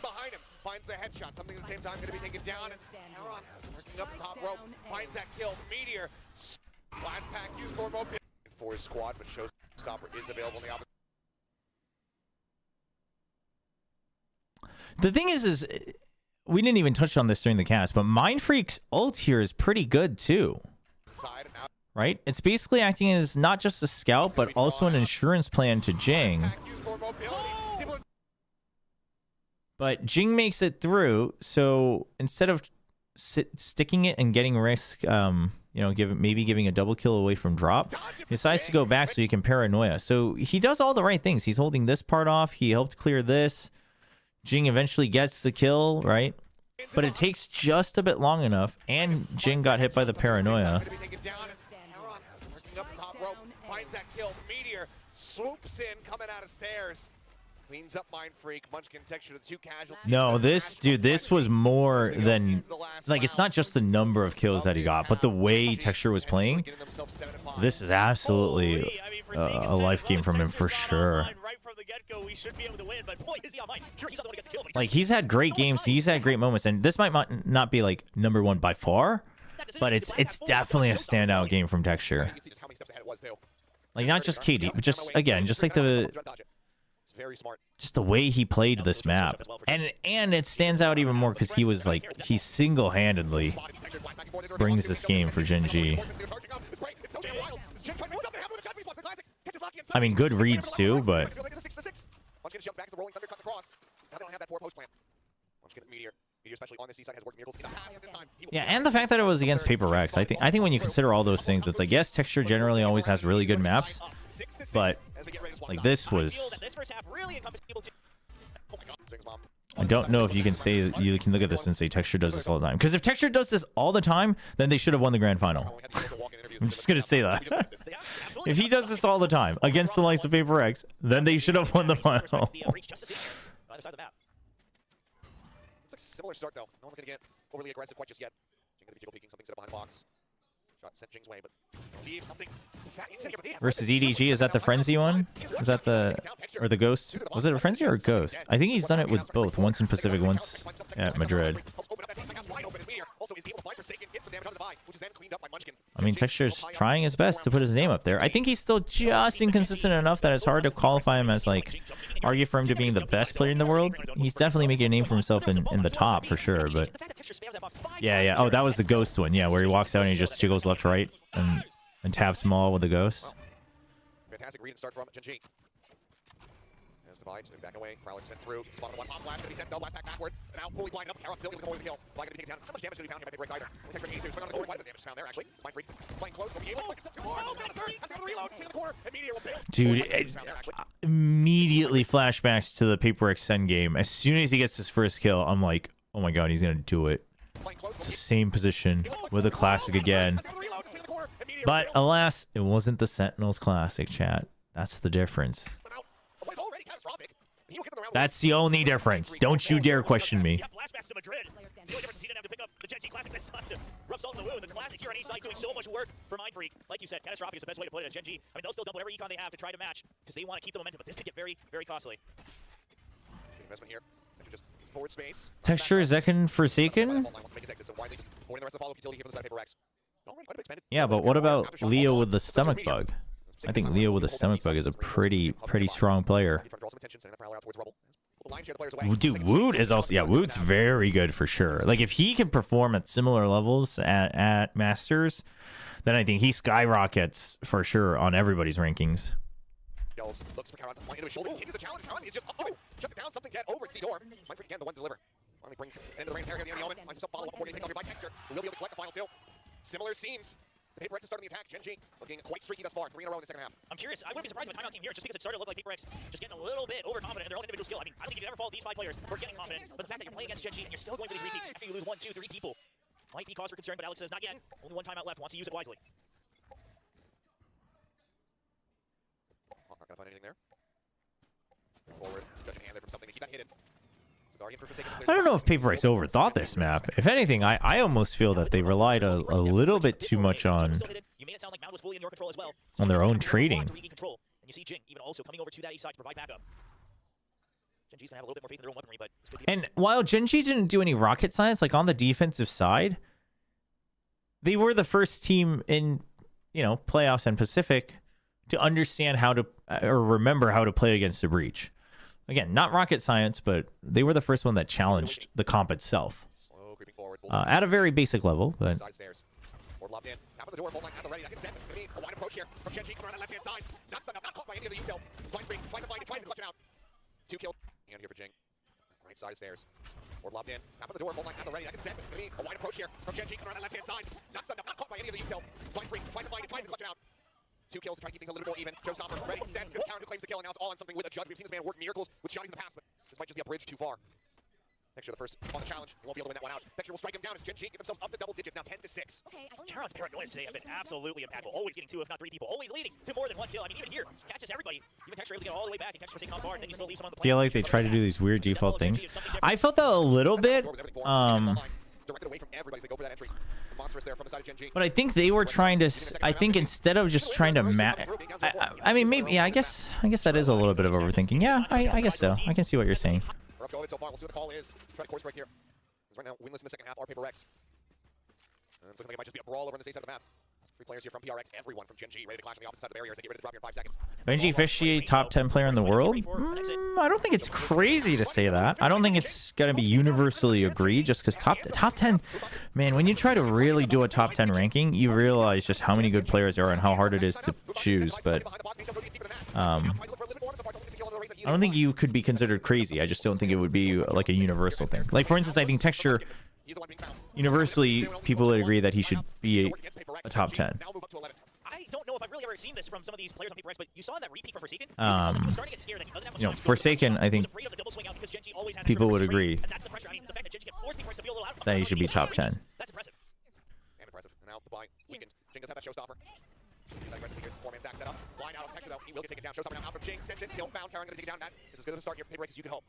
Finds the headshot, something at the same time going to be taken down. And Heron working up the top rope, finds that kill. Meteor, last pack used for Mopi. For his squad, but Showstopper is available on the opposite. The thing is we didn't even touch on this during the cast, but Mind Freak's ult here is pretty good too. Right? It's basically acting as not just a scout, but also an insurance plan to Jing. But Jing makes it through, so instead of sticking it and getting risk, you know, maybe giving a double kill away from drop, he decides to go back so he can paranoia. So he does all the right things. He's holding this part off. He helped clear this. Jing eventually gets the kill, right? But it takes just a bit long enough, and Jing got hit by the paranoia. Finds that kill. Meteor swoops in, coming out of stairs. Cleans up Mind Freak. Munchkin Texture to 2 casualties. No, this was more than, like, it's not just the number of kills that he got, but the way Texture was playing. This is absolutely a life game from him for sure. Like, he's had great games, he's had great moments, and this might not be like #1 by far, but it's definitely a standout game from Texture. Like, not just KD, but just again, just like just the way he played this map, and it stands out even more because he was like, he single-handedly brings this game for Gen G. I mean, good reads too, but yeah, and the fact that it was against Paper X, I think when you consider all those things, it's like, yes, Texture generally always has really good maps, but like this was, I don't know if you can say, you can look at this and say Texture does this all the time, because if Texture does this all the time, then they should have won the grand final. I'm just gonna say that. If he does this all the time against the likes of Paper X, then they should have won the final. Similar start though. No one's gonna get overly aggressive quite just yet. Jing gonna be jiggle peeking something set up behind the box. Shot sent Jing's way, but leave something. Versus EDG, is that the Frenzy one? Is that the, or the Ghost? Was it a Frenzy or a Ghost? I think he's done it with both. Once in Pacific, once at Madrid. I mean, Texture's trying his best to put his name up there. I think he's still just inconsistent enough that it's hard to qualify him as, like, argue for him to being the best player in the world. He's definitely making a name for himself in the top for sure, but yeah. Oh, that was the Ghost one, yeah, where he walks out and he just jiggles left, right, and taps them all with the Ghost. Fantastic read and start from Gen G. Divides, back away. Prowler sent through. Spot on one pop flash. Gonna be sent. No blast back backward. And now fully blinded up. Heron still gonna go in the kill. Blind gonna be taken down. How much damage gonna be found here by Big Breaks either? Texture 82. Swing on the corner. Quite a bit of damage found there actually. Mind Freak playing close. Will be able to flick it. Oh, down a third. That's got the reload. Swing in the corner. And Meteor will bail. Dude, immediately flashbacks to the Paper X Sen game. As soon as he gets his first kill, I'm like, oh my god, he's gonna do it. It's the same position with a classic again. But alas, it wasn't the Sentinels classic, chat. That's the difference. That's the only difference. Don't you dare question me. Flashbacks to Madrid. The only difference is he didn't have to pick up the Gen G Classic. That's left to rub salt in the wound. The Classic here on A side doing so much work for Mind Freak. Like you said, catastrophic is the best way to put it as Gen G. I mean, they'll still dump whatever econ they have to try to match because they want to keep the momentum, but this could get very, very costly. Investment here. Texture just needs forward space. Texture, Zekken, Forsaken? Yeah, but what about Leo with the stomach bug? I think Leo with the stomach bug is a pretty strong player. Dude, Woot is also, yeah, Woot's very good for sure. Like, if he can perform at similar levels at Masters, then I think he skyrockets for sure on everybody's rankings. Looks for Karan, into his shoulder, continues the challenge. Karan is just up to it. Shuts it down, something dead over at C-Door. Mind Freak again, the one to deliver. Finally brings it into the range area of the enemy element. Finds himself follow-up before getting taken over by Texture. We will be able to collect the final two. Similar scenes. The Paper X is starting the attack. Gen G looking quite streaky thus far. 3 in a row in the second half. I'm curious. I wouldn't be surprised if a timeout came here just because it started to look like Paper X just getting a little bit overconfident in their own individual skill. I mean, I don't think you can ever fault these 5 players for getting confident, but the fact that you're playing against Gen G and you're still going for these repeats after you lose 1, 2, 3 people might be cause for concern, but Alex says not yet. Only 1 timeout left. Wants to use it wisely. Not gonna find anything there. Forward, judging hand there from something to keep that hidden. I don't know if Paper X overthought this map. If anything, I almost feel that they relied a little bit too much on their own trading. And you see Jing even also coming over to that east side to provide backup. Gen G's gonna have a little bit more faith in their own weaponry, but and while Gen G didn't do any rocket science, like on the defensive side, they were the first team in, you know, playoffs and Pacific to understand how to or remember how to play against the Breach. Again, not rocket science, but they were the first one that challenged the comp itself at a very basic level. But Two killed. And here for Jing. Right side of stairs. Or lobbed in. Tap on the door. Full line at the ready. Like it's set. It's going to be a wide approach here from Gen G around that left-hand side. Not stunned up. Not caught by any of the util. Blind Freak. Tries to find it. Tries to clutch it out. 2 kills to try to keep things a little more even. Showstopper ready, set, to the counter, who claims the kill, and now it's all on something with a judge. We've seen this man work miracles with shotties in the past, but this might just be a bridge too far. Texture the first on the challenge. He won't be able to win that one out. Texture will strike him down as Gen G get themselves up to double digits, now 10 to 6. Okay, Karon's paranoias today have been absolutely impactful. Always getting 2, if not 3 people. Always leading to more than 1 kill. I mean, even here, catches everybody. Even Texture able to get all the way back and Texture taking off guard, and then you still leave someone on the I feel like they try to do these weird default things. I felt that a little bit. Directed away from everybody as they go for that entry. Monstrous there from the side of Gen G. But I think they were trying to. I think instead of just trying to I mean, maybe. Yeah, I guess that is a little bit of overthinking. Yeah, I guess so. I can see what you're saying. We're up so far. We'll see what the call is. Try to course break here. Right now, winless in the second half are Paper X. And it's looking like it might just be a brawl over on the state side of the map. 3 players here from PRX. Everyone from Gen G ready to clash on the opposite side of the barrier as they get ready to drop here in 5 seconds. Benji Fishy, top 10 player in the world? I don't think it's crazy to say that. I don't think it's going to be universally agreed just because top 10... Man, when you try to really do a top 10 ranking, you realize just how many good players there are and how hard it is to choose. But I don't think you could be considered crazy. I just don't think it would be like a universal thing. Like, for instance, I think Texture... Universally, people would agree that he should be a top 10. I don't know if I've really ever seen this from some of these players on Paper X, but you saw that repeat from Forsaken. He was starting to get scared that he doesn't have much you know, Forsaken, I think people would agree that he should be top 10. That's impressive. And impressive. And now the buy weakened. Jing does have that showstopper. He's aggressively here. 4-man stack set up. Line out of Texture though. He will get taken down. Showstopper now out from Jing. Sends it. Kill found. Karen gonna take it down. That is as good of a start here for Paper X as you can hope.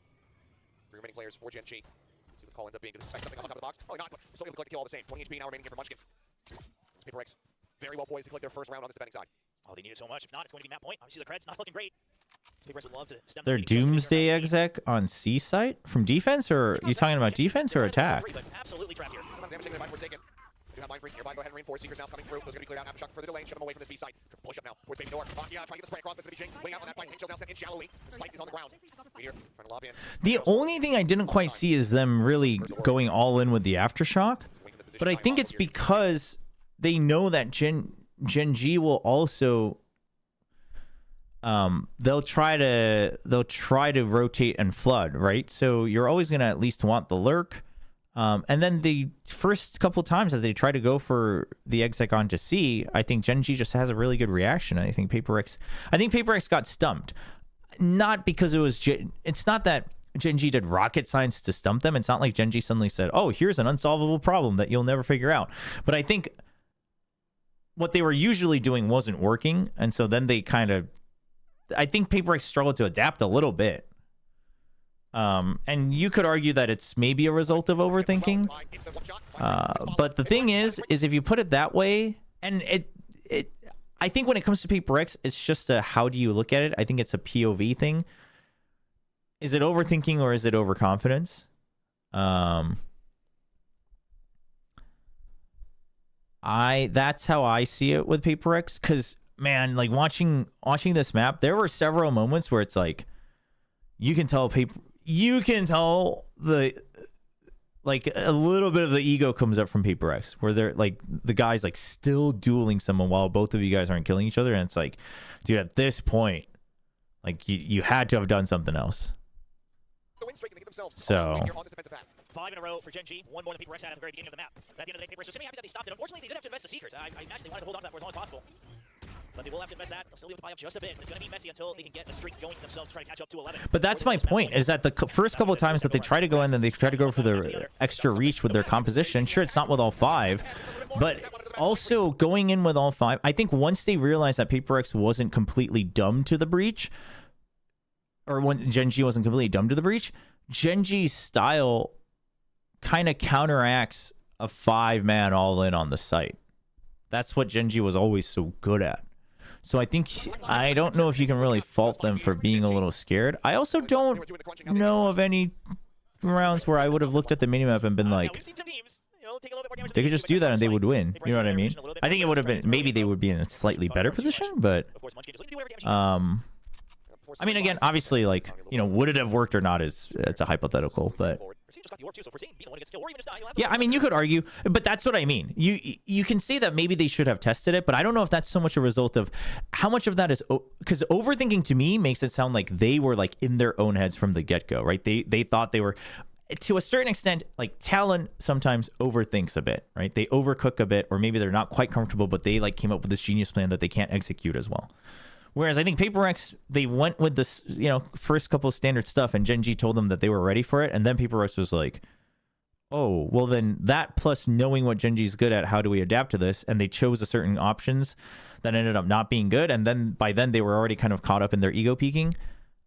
3 remaining players for Gen G. See what the call ends up being. Because this is something on top of the box. Probably not, but we're still able to collect the kill all the same. 20 HP now remaining here for Munchkin. It's Paper X very well poised to collect their first round on this defending side. Oh, they need it so much. If not, it's going to be map point. Obviously, the Creds not looking great. Paper X would love to stem their Doomsday exec on C site from defense, or are you talking about defense or attack? Absolutely trapped here. Sometimes damage taken by Forsaken. Do have Mind Freak nearby. Go ahead and reinforce. Seekers now coming through. Those going to be cleared out. After shot further delay. Shove them away from this B site. Push up now. Towards Baby Door. Trying to get the spray across. That's going to be Jing. Wing out on that fight. Pink Shell's now set in shallowly. The spike is on the ground. Right here. Trying to lob in. The only thing I didn't quite see is them really going all in with the Aftershock. But I think it's because they know that Gen G will also... they'll try to rotate and flood, right? So you're always going to at least want the lurk. And then the first couple times that they try to go for the exec onto C, I think Gen G just has a really good reaction. I think Paper X got stumped. Not because it was... It's not that Gen G did rocket science to stump them. It's not like Gen G suddenly said, oh, here's an unsolvable problem that you'll never figure out. But I think what they were usually doing wasn't working. And so then they kind of... I think Paper X struggled to adapt a little bit. And you could argue that it's maybe a result of overthinking. But the thing is if you put it that way, and I think when it comes to Paper X, it's just a how do you look at it? I think it's a POV thing. Is it overthinking or is it overconfidence? That's how I see it with Paper X, because man, like watching this map, there were several moments where it's like you can tell the like a little bit of the ego comes up from Paper X, where they're like the guy's like still dueling someone while both of you guys aren't killing each other, and it's like, dude, at this point, like you had to have done something else. So 5 in a row for Gen G, one more than Paper X had at the very beginning of the map. At the end of the day, Paper X was happy that they stopped it. Unfortunately, they didn't have to invest the Seekers. I imagine they wanted to hold on to that for as long as possible. But they will have to invest that. They'll still be able to buy up just a bit. It's going to be messy until they can get a streak going for themselves, try to catch up to 11. But that's my point, is that the first couple of times that they try to go in and they try to go for their extra reach with their composition, sure, it's not with all 5, but also going in with all 5, I think once they realized that Paper X wasn't completely dumb to the breach, or when Gen G wasn't completely dumb to the breach, Gen G's style kind of counteracts a 5-man all-in on the site. That's what Gen G was always so good at. So I don't know if you can really fault them for being a little scared. I also don't know of any rounds where I would have looked at the minimap and been like, they could just do that and they would win. You know what I mean? I think it would have been, maybe they would be in a slightly better position, but I mean, again, obviously, like, you know, would it have worked or not it's a hypothetical, but yeah, I mean, you could argue, but that's what I mean. You can say that maybe they should have tested it, but I don't know if that's so much a result of how much of that is, because overthinking to me makes it sound like they were like in their own heads from the get-go, right? They thought they were, to a certain extent, like Talon sometimes overthinks a bit, right? They overcook a bit, or maybe they're not quite comfortable, but they like came up with this genius plan that they can't execute as well. Whereas I think Paper X, they went with this, you know, first couple of standard stuff, and Gen G told them that they were ready for it, and then Paper X was like, oh, well then that plus knowing what Gen G's good at, how do we adapt to this? And they chose a certain options that ended up not being good, and then by then they were already kind of caught up in their ego peaking.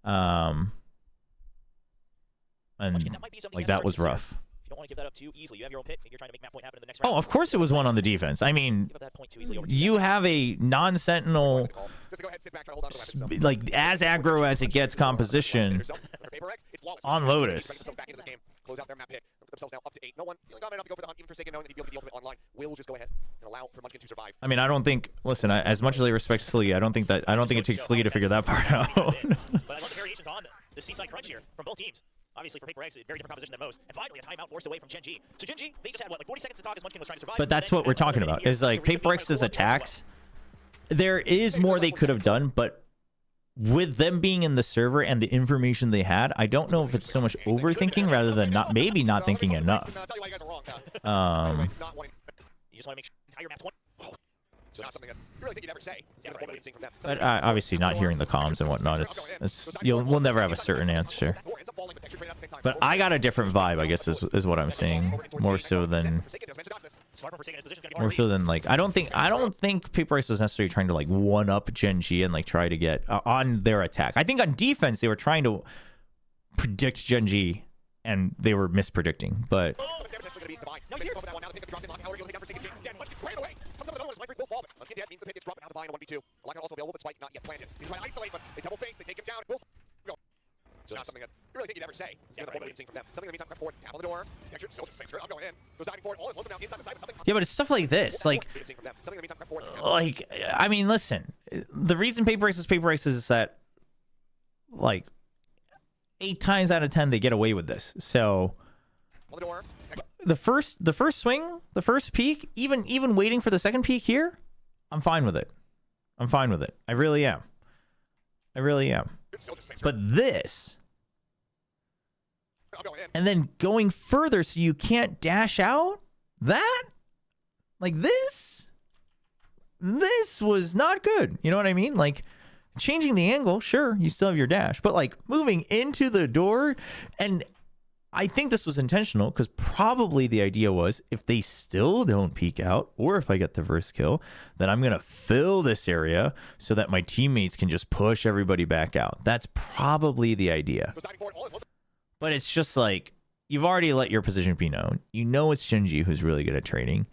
And like that was rough. Don't want to give that up too easily. You have your own pit, and you're trying to make map point happen in the next round. Oh, of course it was one on the defense. I mean, you have a non-sentinel, like as aggro as it gets composition on Lotus. Close out their map pick. Themselves now up to 8. No one feeling confident enough to go for the hunt, even Forsaken, knowing that he'd be able to get the ultimate online. Will just go ahead and allow for Munchkin to survive. I mean, I don't think. Listen, as much as I respect Sliggy, I don't think it takes Sliggy to figure that part out. But I love the variations on the seaside crunch here from both teams. Obviously, for Paper X, a very different composition than most. And finally, a timeout forced away from Gen G. So Gen G, they just had, what, like 40 seconds to talk as Munchkin was trying to survive. But that's what we're talking about. Is like Paper X's attacks. There is more they could have done, but with them being in the server and the information they had, I don't know if it's so much overthinking rather than not thinking enough. You just want to make sure entire map 20. So not something that you really think you'd ever say. But obviously not hearing the comms and whatnot, we'll never have a certain answer. But I got a different vibe, I guess, is what I'm saying. More so than like I don't think Paper X was necessarily trying to like one up Gen G and like try to get on their attack. I think on defense they were trying to predict Gen G and they were mispredicting, but so not something that you really think you'd ever say. Something that means I'm forward, tap on the door, texture, so just I'm going in, goes diving forward, all this loads now inside the side, something. Yeah, but it's stuff like this, like I mean, listen, the reason Paper X is that like 8 times out of 10 they get away with this. So the first swing, the first peek, even waiting for the second peek here, I'm fine with it. I really am. But this, and then going further so you can't dash out, that, like this was not good. You know what I mean? Like changing the angle, sure, you still have your dash, but like moving into the door, and I think this was intentional because probably the idea was if they still don't peek out, or if I get the first kill, then I'm going to fill this area so that my teammates can just push everybody back out. That's probably the idea. But it's just like, you've already let your position be known. You know it's Genji who's really good at trading.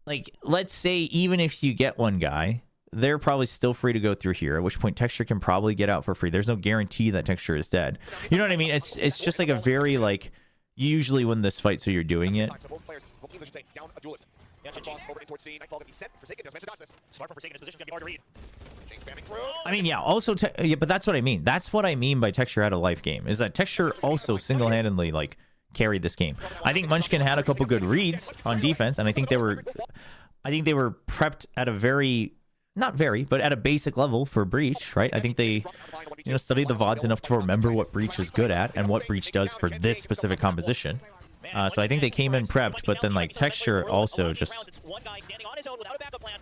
Like, let's say even if you get one guy, they're probably still free to go through here, at which point Texture can probably get out for free. There's no guarantee that Texture is dead. You know what I mean? It's just like a very, like, you usually win this fight, so you're doing it. I mean, yeah, also, yeah, but that's what I mean. That's what I mean by Texture had a life game, is that Texture also single-handedly, like, carried this game. I think Munchkin had a couple good reads on defense, and I think they were prepped at a very, not very, but at a basic level for Breach, right? I think they, you know, studied the VODs enough to remember what Breach is good at and what Breach does for this specific composition. So I think they came in prepped, but then like Texture also just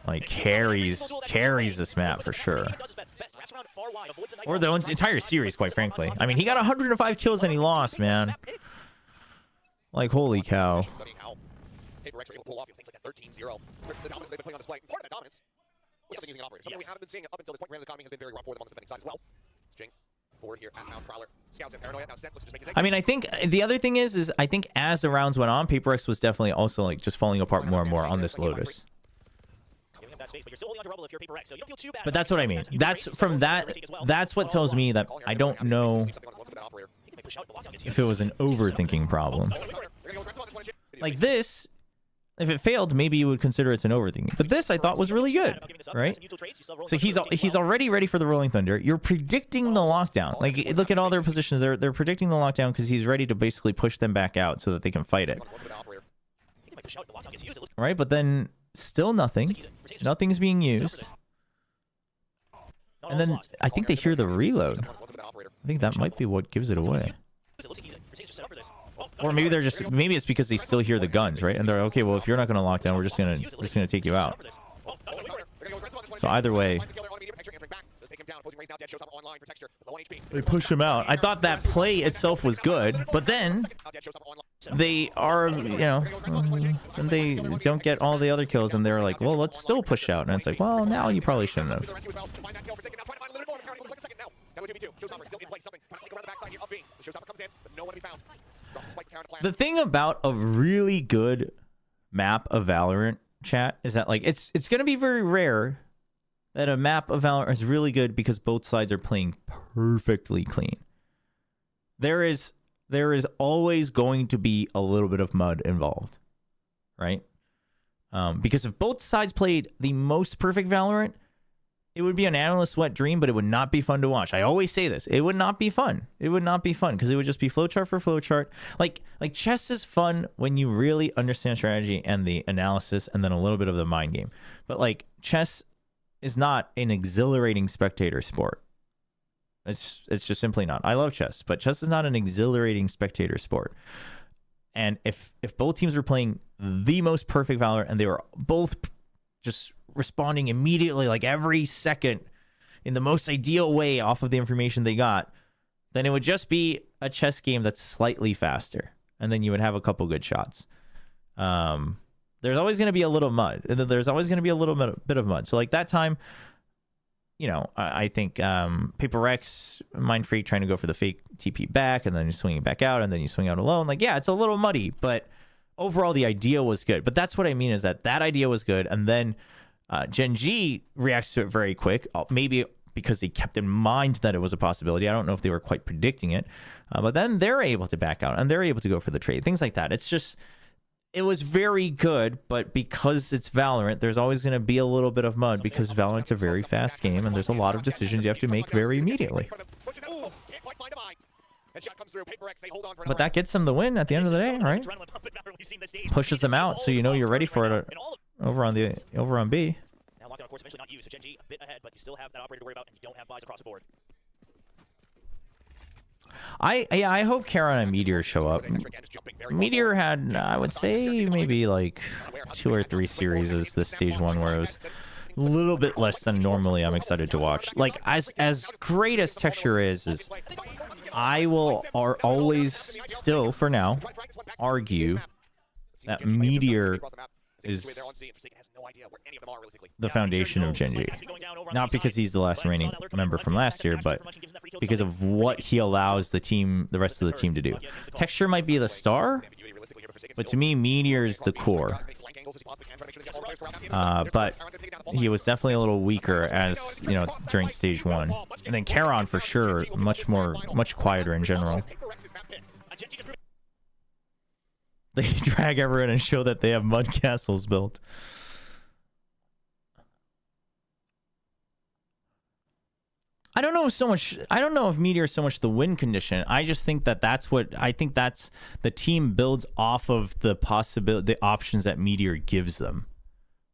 like carries this map for sure. Or the entire series, quite frankly. I mean, he got 105 kills and he lost, man. Like, holy cow. I mean, I think the other thing is I think as the rounds went on, Paper X was definitely also like just falling apart more and more on this Lotus. But that's what I mean. That's from that. That's what tells me that I don't know if it was an overthinking problem. Like this, if it failed, maybe you would consider it's an overthinking. But this I thought was really good, right? So he's already ready for the Rolling Thunder. You're predicting the lockdown. Like, look at all their positions. They're predicting the lockdown because he's ready to basically push them back out so that they can fight it. Right? But then still nothing. Nothing's being used. And then I think they hear the reload. I think that might be what gives it away. Or maybe they're just, maybe it's because they still hear the guns, right? And they're okay, well, if you're not going to lock down, we're just gonna take you out. So either way, they push him out. I thought that play itself was good, but then they are, you know, then they don't get all the other kills, and they're like, well, let's still push out. And it's like, well, now you probably shouldn't have. The thing about a really good map of Valorant, chat, is that like it's going to be very rare that a map of Valorant is really good because both sides are playing perfectly clean. There is always going to be a little bit of mud involved, right? Because if both sides played the most perfect Valorant, it would be an analyst's wet dream, but it would not be fun to watch. I always say this. It would not be fun. It would not be fun because it would just be flowchart for flowchart. Like chess is fun when you really understand strategy and the analysis and then a little bit of the mind game. But like chess is not an exhilarating spectator sport. It's just simply not. I love chess, but chess is not an exhilarating spectator sport. And if both teams were playing the most perfect Valorant and they were both just responding immediately, like every second, in the most ideal way off of the information they got, then it would just be a chess game that's slightly faster, and then you would have a couple good shots. There's always going to be a little mud, and then there's always going to be a little bit of mud. So like that time, you know, I think Paper X, Mind Freak trying to go for the fake TP back, and then you're swinging back out, and then you swing out alone. Like, yeah, it's a little muddy, but overall the idea was good. But that's what I mean, is that idea was good, and then Genji reacts to it very quick, maybe because they kept in mind that it was a possibility. I don't know if they were quite predicting it, but then they're able to back out and they're able to go for the trade, things like that. It's just, it was very good, but because it's Valorant, there's always going to be a little bit of mud because Valorant's a very fast game and there's a lot of decisions you have to make very immediately. But that gets them the win at the end of the day, right? Pushes them out, so you know you're ready for it over on B. Now lockdown, of course, eventually not used. So Genji a bit ahead, but you still have that operator to worry about, and you don't have buys across the board. I hope Charon and Meteor show up. Meteor had, I would say, maybe like 2 or 3 series as the stage 1 where it was a little bit less than normally I'm excited to watch. Like, as great as Texture is I will always still, for now, argue that Meteor is Forsaken has no idea where any of them are realistically. the foundation of Gen G. Not because he's the last remaining member from last year, but because of what he allows the team, the rest of the team to do. Texture might be the star, but to me, Meteor's the core. But he was definitely a little weaker as, you know, during stage 1. And then Charon, for sure, much quieter in general. They drag everyone and show that they have mud castles built. I don't know so much. I don't know if Meteor is so much the win condition. I just think that that's the team builds off of the possibility, the options that Meteor gives them.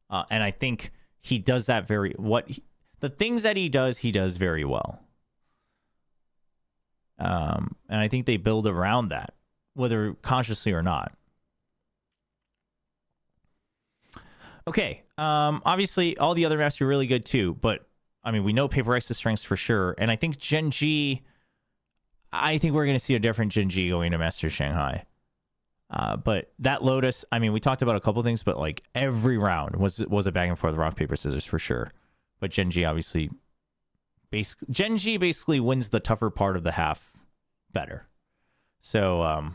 And I think he does that the things that he does very well. And I think they build around that, whether consciously or not. Okay. Obviously, all the other maps are really good too, but I mean, we know Paper X's strengths for sure, and I think Gen G. I think we're going to see a different Gen G going to Master Shanghai. But that Lotus, I mean, we talked about a couple things, but like every round was a back and forth rock paper scissors for sure. But Gen G obviously, Gen G basically wins the tougher part of the half better. So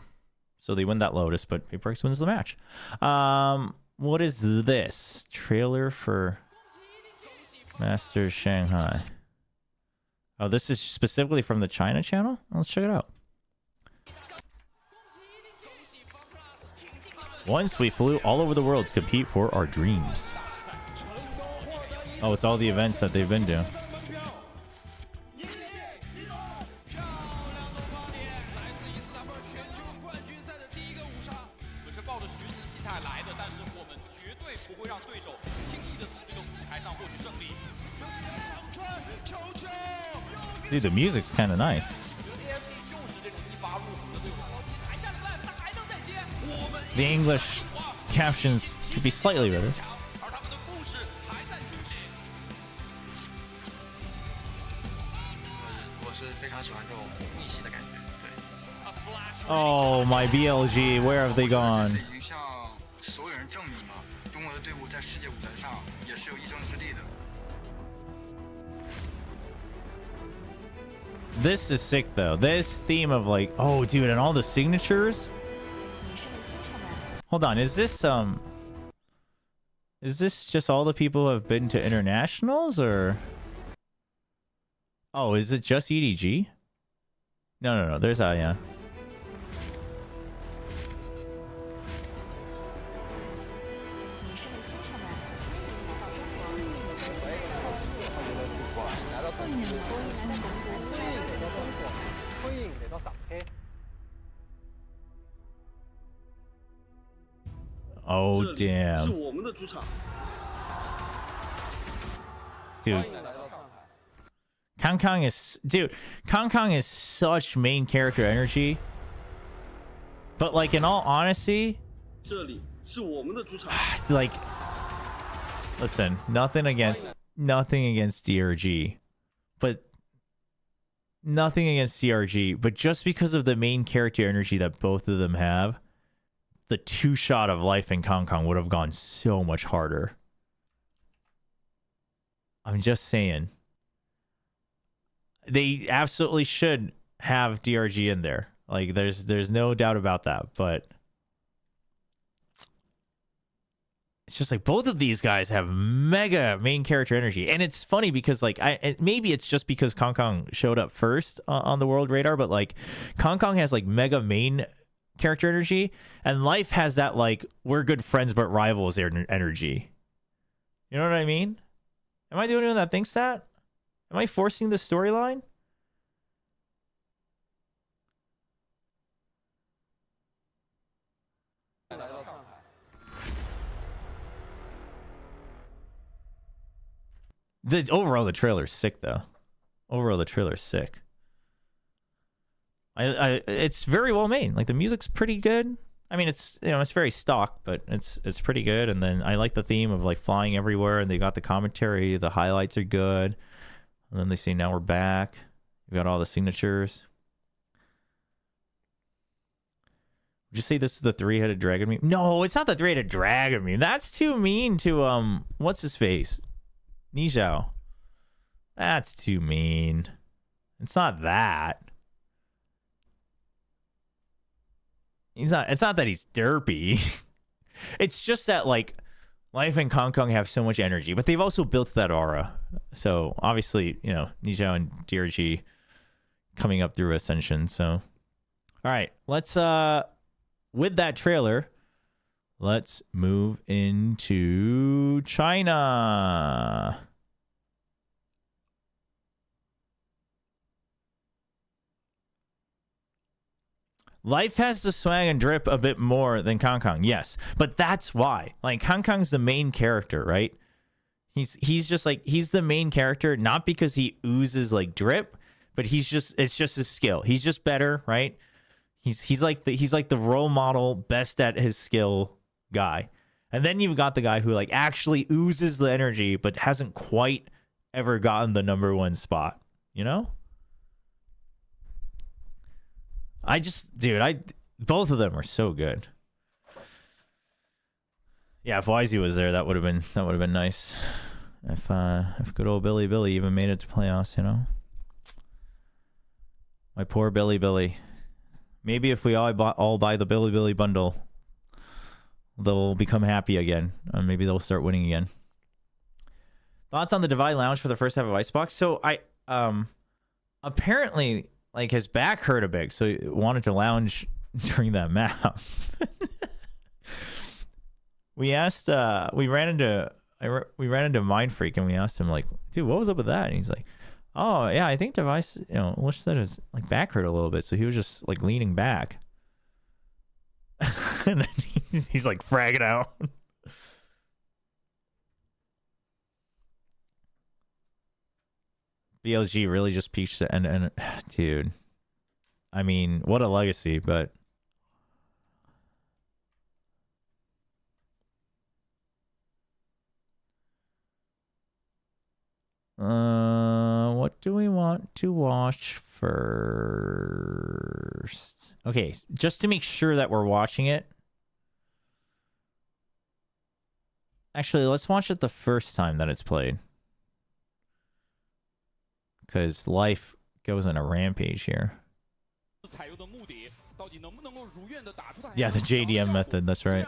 so they win that Lotus, but Paper X wins the match. What is this trailer for Master Shanghai? Oh, this is specifically from the China channel? Let's check it out. Once we flew all over the world to compete for our dreams. Oh, it's all the events that they've been to. Dude, the music's kind of nice. The English captions could be slightly better. Oh, my BLG, where have they gone? This is sick though. This theme of like, oh dude, and all the signatures. Hold on, is this just all the people who have been to internationals, or oh, is it just EDG? No, there's yeah. Oh damn. Dude. Kong is such main character energy. But like in all honesty, like listen, nothing against DRG. But nothing against DRG, but just because of the main character energy that both of them have, the 2-shot of life in Kong would have gone so much harder. I'm just saying. They absolutely should have DRG in there. Like there's no doubt about that, but it's just like both of these guys have mega main character energy. And it's funny because like maybe it's just because Kong showed up first on the world radar, but like Kong has like mega main character energy, and Life has that like we're good friends but rivals energy. You know what I mean? Am I the only one that thinks that? Am I forcing the storyline? Overall the trailer's sick though. Overall the trailer's sick. It's very well made. Like the music's pretty good. I mean, it's it's very stock, but it's pretty good. And then I like the theme of like flying everywhere, and they got the commentary. The highlights are good. And then they say now we're back. We got all the signatures. Would you say this is the three-headed dragon meme? No, it's not the three-headed dragon meme. That's too mean to what's his face? Nizhao. That's too mean. It's not that. It's not that he's derpy. It's just that like Life and Kong Kong have so much energy, but they've also built that aura. So obviously, you know, Nizhao and DRG coming up through Ascension. So all right, let's with that trailer, let's move into China. Life has the swag and drip a bit more than Kong Kong, yes, but that's why. Like Kong Kong's the main character, right? He's just like he's the main character, not because he oozes like drip, but it's just his skill. He's just better, right? He's like the role model, best at his skill guy. And then you've got the guy who like actually oozes the energy, but hasn't quite ever gotten the #1 spot, you know? Both of them are so good. Yeah, if Wisey was there, that would have been nice. If good old Billy even made it to playoffs, you know. My poor Billy. Maybe if we all buy the Billy bundle, they'll become happy again. Maybe they'll start winning again. Thoughts on the Divide Lounge for the first half of Icebox? So I apparently like his back hurt a bit, so he wanted to lounge during that map. We ran into Mind Freak and we asked him like, dude, what was up with that? And he's like, oh yeah, I think Device, you know, Lish said his like back hurt a little bit, so he was just like leaning back. And then he's like fragging out. BLG really just peached it, and dude, I mean, what a legacy, but what do we want to watch first? Okay, just to make sure that we're watching it. Actually, let's watch it the first time that it's played. Because Life goes on a rampage here. Yeah, the JDM method, that's right.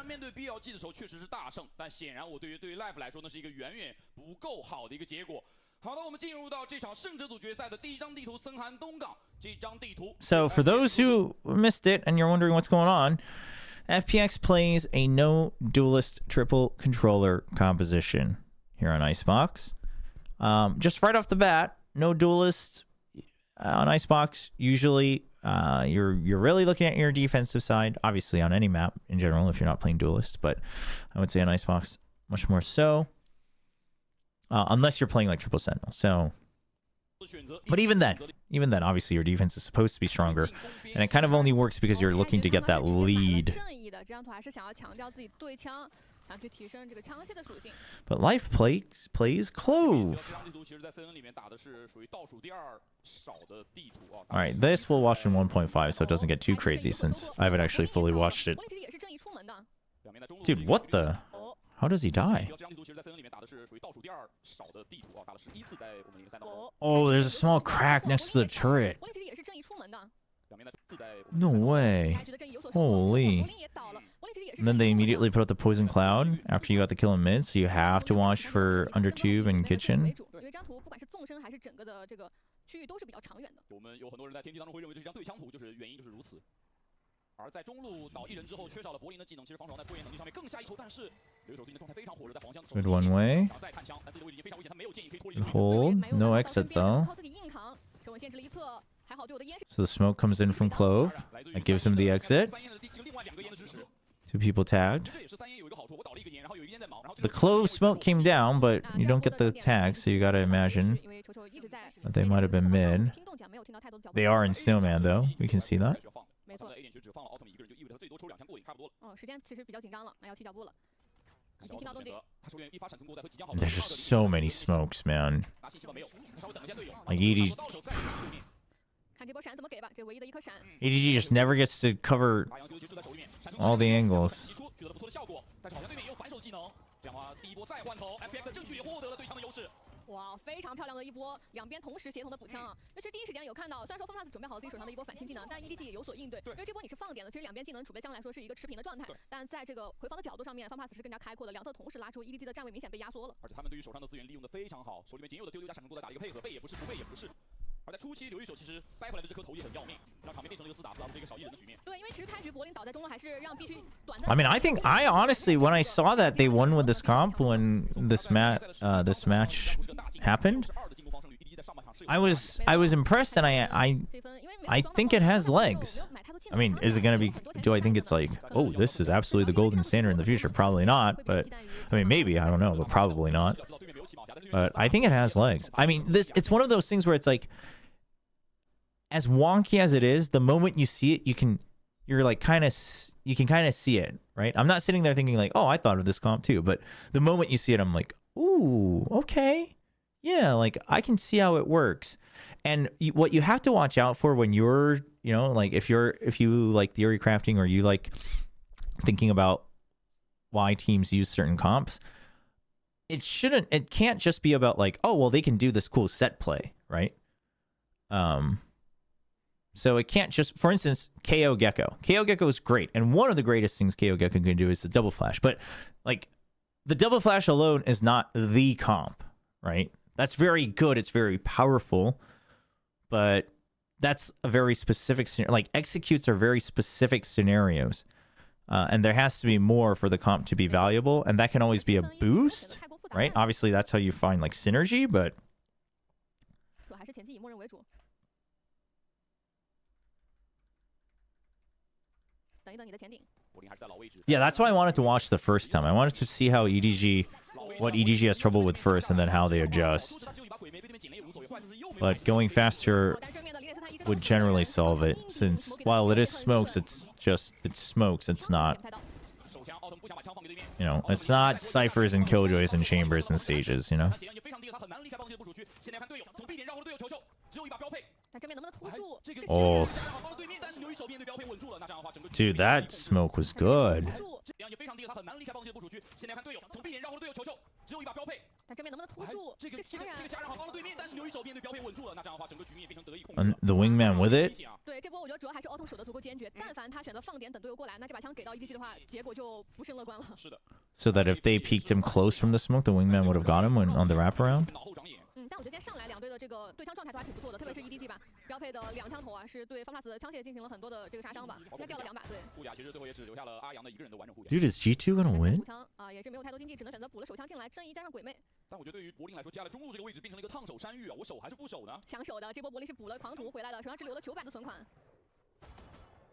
So for those who missed it and you're wondering what's going on, FPX plays a no duelist triple controller composition here on Icebox. Just right off the bat, no duelist on Icebox. Usually, you're really looking at your defensive side. Obviously, on any map in general, if you're not playing duelist, but I would say on Icebox much more so, unless you're playing like Triple Sentinel. So, but even then, obviously your defense is supposed to be stronger, and it kind of only works because you're looking to get that lead. But Life plays Clove. Alright, this we'll watch in 1.5 so it doesn't get too crazy since I haven't actually fully watched it. Dude, what the? How does he die? Oh, there's a small crack next to the turret. No way. Holy. And then they immediately put up the poison cloud after you got the kill in mid, so you have to watch for undertube and kitchen. Good one way. Good hold. No exit though. So the smoke comes in from Clove. That gives him the exit. 2 people tagged. The Clove smoke came down, but you don't get the tag, so you gotta imagine that they might have been mid. They are in Snowman though. We can see that. There's just so many smokes, man. Like 80. EDG just never gets to cover all the angles. 哇，非常漂亮的一波，两边同时协同的补枪啊！那其实第一时间有看到，虽然说方 plus 准备好了自己手上的一波反清技能，但 EDG 也有所应对。因为这波你是放点的，其实两边技能储备相对来说是一个持平的状态。但在这个回防的角度上面，方 plus 是更加开阔的，两侧同时拉出 EDG 的站位明显被压缩了。而且他们对于手上的资源利用的非常好，手里面仅有的丢丢加闪光都在打一个配合，背也不是，不背也不是。 而在初期留一手，其实掰回来的这颗头也很要命，让场面变成了一个4打4的这个少一人的局面。对，因为其实开局柏林倒在中路，还是让必须短暂。I mean, I honestly, when I saw that they won with this comp when this match happened, I was impressed, and I think it has legs. I mean, is it gonna be? Do I think it's like, oh, this is absolutely the golden standard in the future? Probably not, but I mean, maybe, I don't know, but probably not. But I think it has legs. I mean, it's one of those things where it's like, as wonky as it is, the moment you see it, you can kind of see it, right? I'm not sitting there thinking like, oh, I thought of this comp too, but the moment you see it, I'm like, ooh, okay, yeah, like I can see how it works. And what you have to watch out for when you're, you know, like if you like theory crafting or you like thinking about why teams use certain comps, it can't just be about like, oh, well, they can do this cool set play, right? So it can't just, for instance, KO Gecko. KO Gecko is great, and one of the greatest things KO Gecko can do is the double flash. But like, the double flash alone is not the comp, right? That's very good. It's very powerful, but that's a very specific scenario. Like, executes are very specific scenarios, and there has to be more for the comp to be valuable, and that can always be a boost, right? Obviously, that's how you find like synergy, but. Yeah, that's why I wanted to watch the first time. I wanted to see how what EDG has trouble with first, and then how they adjust. But going faster would generally solve it, since while it is smokes, it's smokes. It's not, you know, it's not ciphers and killjoys and chambers and sages, you know. Oh, dude, that smoke was good. And the wingman with it. So that if they peeked him close from the smoke, the wingman would have got him on the wraparound. 但我觉得今天上来两队的这个对枪状态都还挺不错的，特别是 EDG 吧，标配的2枪头啊，是对方 plus 的枪械进行了很多的这个杀伤吧，应该掉了2把。对。护甲其实最后也只留下了阿阳的一个人的完整护甲。Dude, is G2 gonna win? 补枪啊，也是没有太多经济，只能选择补了手枪进来，正义加上鬼魅。但我觉得对于柏林来说，加了中路这个位置变成了一个烫手山芋啊，我守还是不守呢？想守的，这波柏林是补了狂徒回来的，手上只留了900的存款。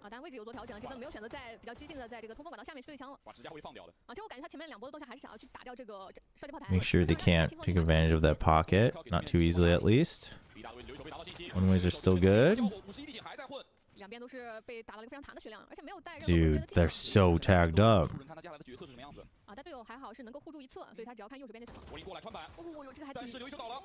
啊，但位置有所调整，这分没有选择在比较激进的在这个通风管道下面去对枪了。把指甲会放掉的。啊，其实我感觉他前面2波的动向还是想要去打掉这个射击炮台。Make sure they can't take advantage of that pocket, not too easily at least. One ways are still good. Dude, they're so tagged up. 啊，但队友还好是能够护住一侧，所以他只要看右手边的情况。柏林过来穿板，哦哟，这个还挺。但是留一手倒了。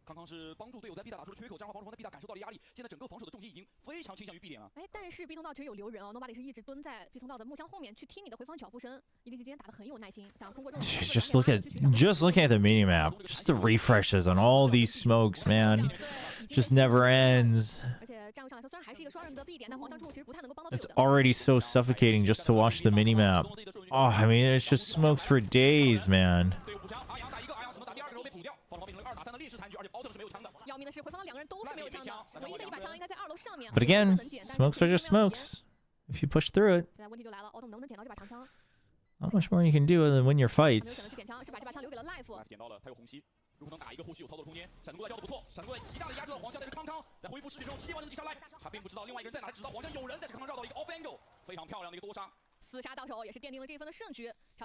刚刚是帮助队友在 B 大打出了缺口，这样的话防守方在 B 大感受到了压力。现在整个防守的重心已经非常倾向于 B 点了。哎，但是 B 通道其实有留人哦 ，Nobody 是一直蹲在 B 通道的木箱后面去听你的回防脚步声。EDG 今天打得很有耐心，想通过这种。Just looking at the mini map, just the refreshes on all these smokes, man, just never ends. 而且战术上来说，虽然还是一个双人的 B 点，但黄香处其实不太能够帮到队友。It's already so suffocating just to watch the mini map. Oh, I mean, it's just smokes for days, man. But again, smokes are just smokes. If you push through it, not much more you can do other than win your fights.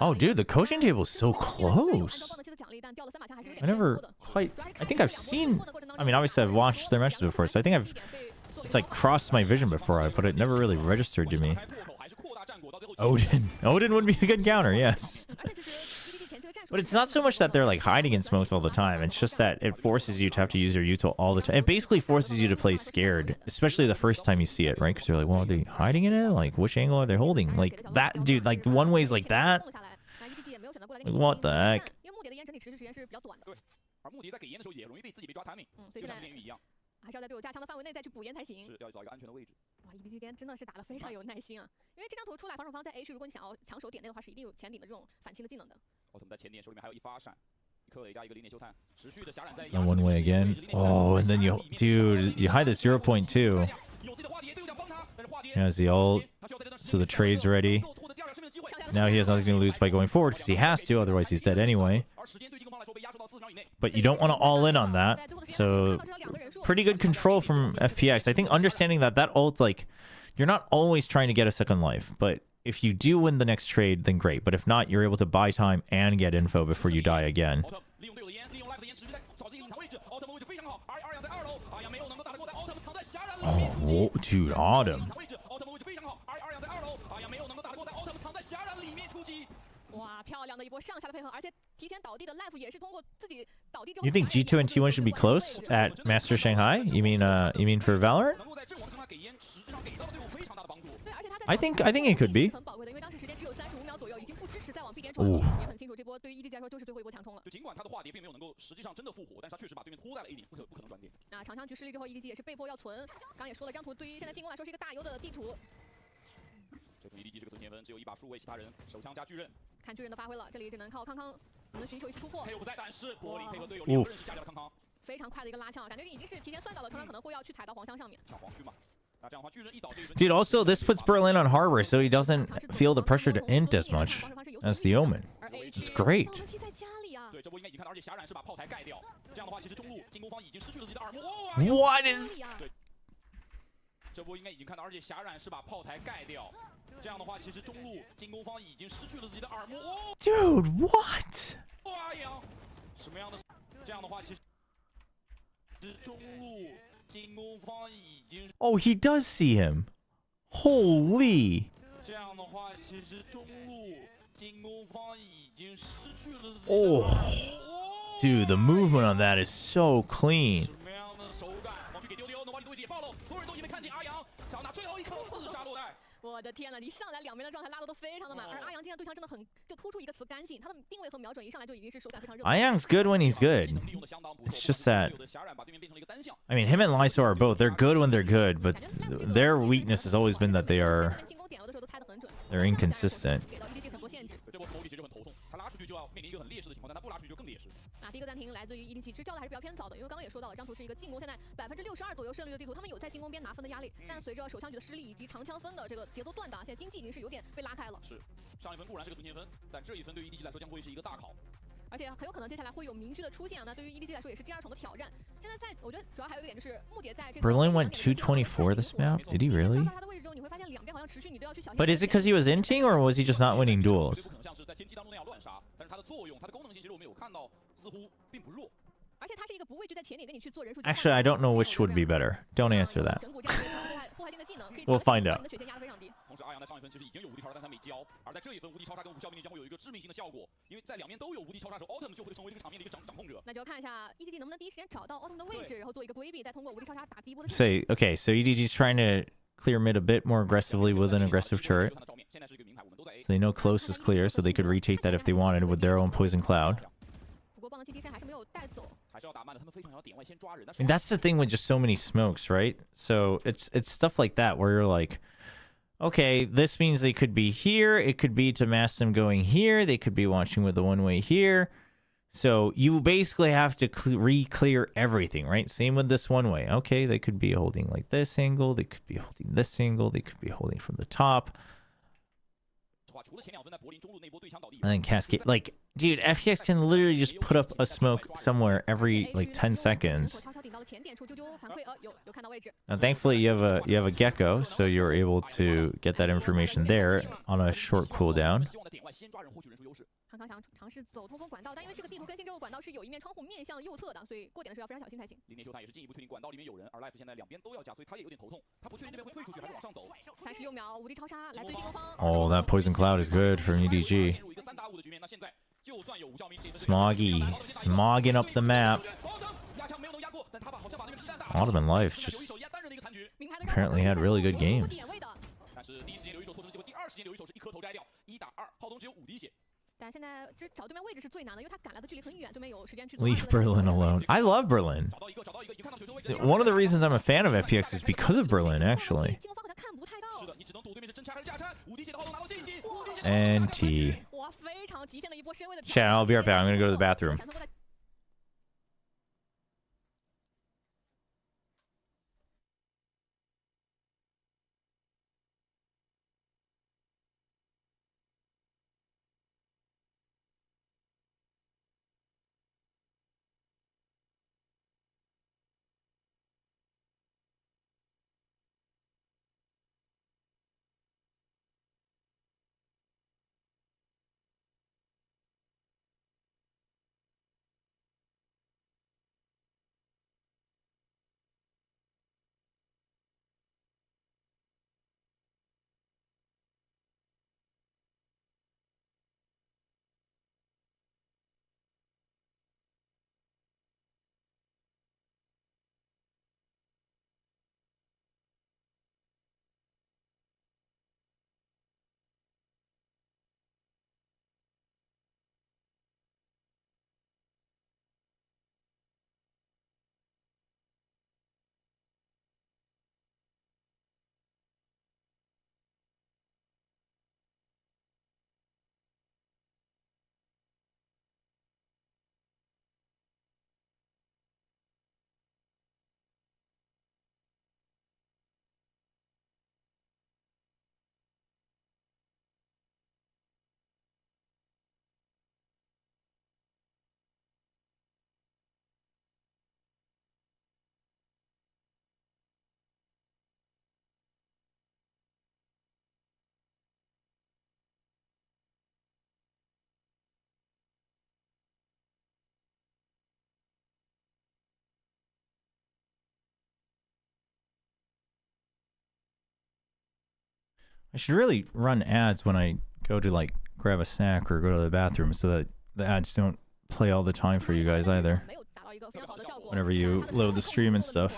Oh, dude, the coaching table is so close. I think I've seen, I mean, obviously I've watched their matches before, so I think it's like crossed my vision before, but it never really registered to me. Odin would be a good counter, yes. But it's not so much that they're like hiding in smokes all the time. It's just that it forces you to have to use your util all the time. It basically forces you to play scared, especially the first time you see it, right? Because you're like, well, are they hiding in it? Like, which angle are they holding? Like that, dude. Like one way's like that. Like, what the heck? 而目的在给烟的时候也容易被自己被抓 timing， 就像之前鱼一样。还是要在队友架枪的范围内再去补烟才行。是要找一个安全的位置。哇 ，EDG 今天真的是打得非常有耐心啊！因为这张图出来，防守方在 H， 如果你想要抢手点内的话，是一定有前顶的这种反清的技能的。奥特曼在前点手里面还有一发闪，一颗雷加一个零点修探，持续的狭闪在。And one way again. Oh, and then you, dude, you hide the 0.2. Has the ult, so the trade's ready. Now he has nothing to lose by going forward because he has to, otherwise he's dead anyway. But you don't want to all in on that. So pretty good control from FPX. I think understanding that ult, like, you're not always trying to get a second life, but if you do win the next trade, then great. But if not, you're able to buy time and get info before you die again. Oh, whoa, dude, Autumn. 哇，漂亮的一波上下的配合，而且提前倒地的 Life 也是通过自己倒地之后。You think G2 and T1 should be close at Master Shanghai? You mean for Valorant? I think it could be. 很宝贵的，因为当时时间只有35秒左右，已经不支持再往 B 点冲了。也很清楚，这波对于 EDG 来说就是最后一波强冲了。就尽管他的化蝶并没有能够实际上真的复活，但是他确实把对面拖在了 A 点，不可能转点。那长枪局失利之后 ，EDG 也是被迫要存。刚也说了，这张图对于现在进攻来说是一个大优的地图。 这图 EDG 这个存钱分只有一把数位，其他人手枪加巨刃。看巨人的发挥了，这里只能靠康康能寻求一次突破。配合不在，但是玻璃配合队友2个人下掉了康康。非常快的一个拉枪，感觉已经是提前算到了，康康可能会要去踩到黄箱上面。抢黄区嘛。那这样的话，巨人一倒这一轮。 Dude, also this puts Berlin on Harbor, so he doesn't feel the pressure to int as much as the Omen. It's great. 对，这波应该已经看到，而且狭冉是把炮台盖掉。这样的话，其实中路进攻方已经失去了自己的耳目。What is? 对，这波应该已经看到，而且狭冉是把炮台盖掉。 这样的话，其实中路进攻方已经失去了自己的耳目。Dude, what? 哇呀，什么样的？这样的话，其实中路进攻方已经。Oh, he does see him. Holy. 这样的话，其实中路进攻方已经失去了自己的。Oh, dude, the movement on that is so clean. 什么样的手感？往去给丢丢，能把你的位置也爆了，所有人都已经没看见阿阳，想拿最后一颗4杀落袋。 我的天呐，一上来两边的状态拉的都非常的满，而阿阳今天对枪真的很就突出一个词干净，他的定位和瞄准一上来就已经是手感非常热。Ayang's good when he's good. It's just that, I mean, him and Lysor are both. They're good when they're good, but their weakness has always been that they're inconsistent. 第一个暂停来自于 EDG， 其实掉的还是比较偏早的，因为刚刚也说到了，这张图是一个进攻现在62%左右胜率的地图，他们有在进攻边拿分的压力，但随着手枪局的失利以及长枪分的这个节奏断档，现在经济已经是有点被拉开了。是，上一分固然是个存钱分，但这一分对于 EDG 来说将会是一个大考。 而且很有可能接下来会有明区的出现啊，那对于 EDG 来说也是第2重的挑战。现在我觉得主要还有一点就是木蝶在这个 Berlin went 224 this map. Did he really? 他的位置之后，你会发现两边好像持续你都要去小心。 But is it because he was inting or was he just not winning duels? 不可能像是在天机当中那样乱杀，但是它的作用、它的功能性，其实我们有看到，似乎并不弱。 而且它是一个不畏惧在前点跟你去做人数。 Actually, I don't know which would be better. Don't answer that. We'll find out. 同时，阿阳在上一分其实已经有无敌超杀，但他没交。而在这一分，无敌超杀跟无效命令将会有一个致命性的效果，因为在两边都有无敌超杀的时候 ，Autumn 就会成为这个场面的一个掌控者。那就要看一下 EDG 能不能第一时间找到 Autumn 的位置，然后做一个规避，再通过无敌超杀打第一波的。 Say, okay, so EDG's trying to clear mid a bit more aggressively with an aggressive turret. So they know close is clear, so they could retake that if they wanted with their own poison cloud. And that's the thing with just so many smokes, right? So it's stuff like that where you're like, okay, this means they could be here. It could be to mask them going here. They could be watching with the one-way here. So you basically have to re-clear everything, right? Same with this one-way. Okay, they could be holding like this angle. They could be holding this angle. They could be holding from the top. And then cascade. Like, dude, FPX can literally just put up a smoke somewhere every like 10 seconds. Now, thankfully, you have a gecko, so you're able to get that information there on a short cooldown. 康康想尝试走通风管道，但因为这个地图更新之后，管道是有一面窗户面向右侧的，所以过点的时候要非常小心才行。零点修探也是进一步确定管道里面有人，而 Life 现在两边都要加，所以他也有点头痛。他不确定这边会退出去还是往上走。36秒，无敌超杀来自于进攻方。Oh, that poison cloud is good from EDG. Smoggy. Smogging up the map. Autumn Life just apparently had really good games. Leave Berlin alone. I love Berlin. One of the reasons I'm a fan of FPX is because of Berlin, actually. And T. Chat, I'll be right back. I'm gonna go to the bathroom. I should really run ads when I go to like grab a snack or go to the bathroom so that the ads don't play all the time for you guys either. Whenever you load the stream and stuff.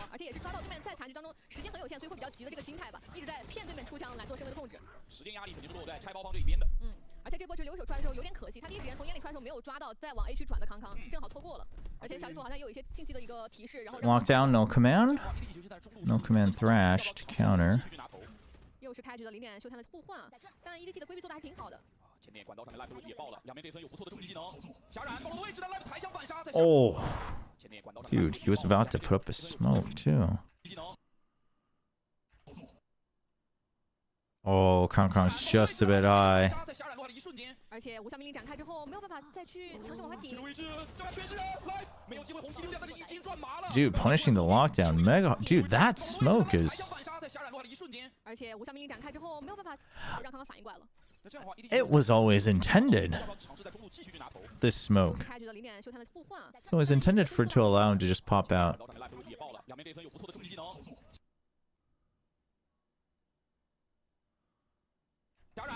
Lockdown, no command. No command thrashed. Counter. 又是开局的零点秀探的互换啊，但 EDG 的规避做的还是挺好的。前面管道上面 live 也爆了，两边对分有不错的冲击技能。戛然暴露位置的 live 抬枪反杀。Oh, dude, he was about to put up a smoke too. Oh, Kong's just a bit high. 而且无效命令展开之后，没有办法再去强行往外顶。Dude, punishing the lockdown, mega. Dude, that smoke is. It was always intended. This smoke. So it was intended for it to allow him to just pop out.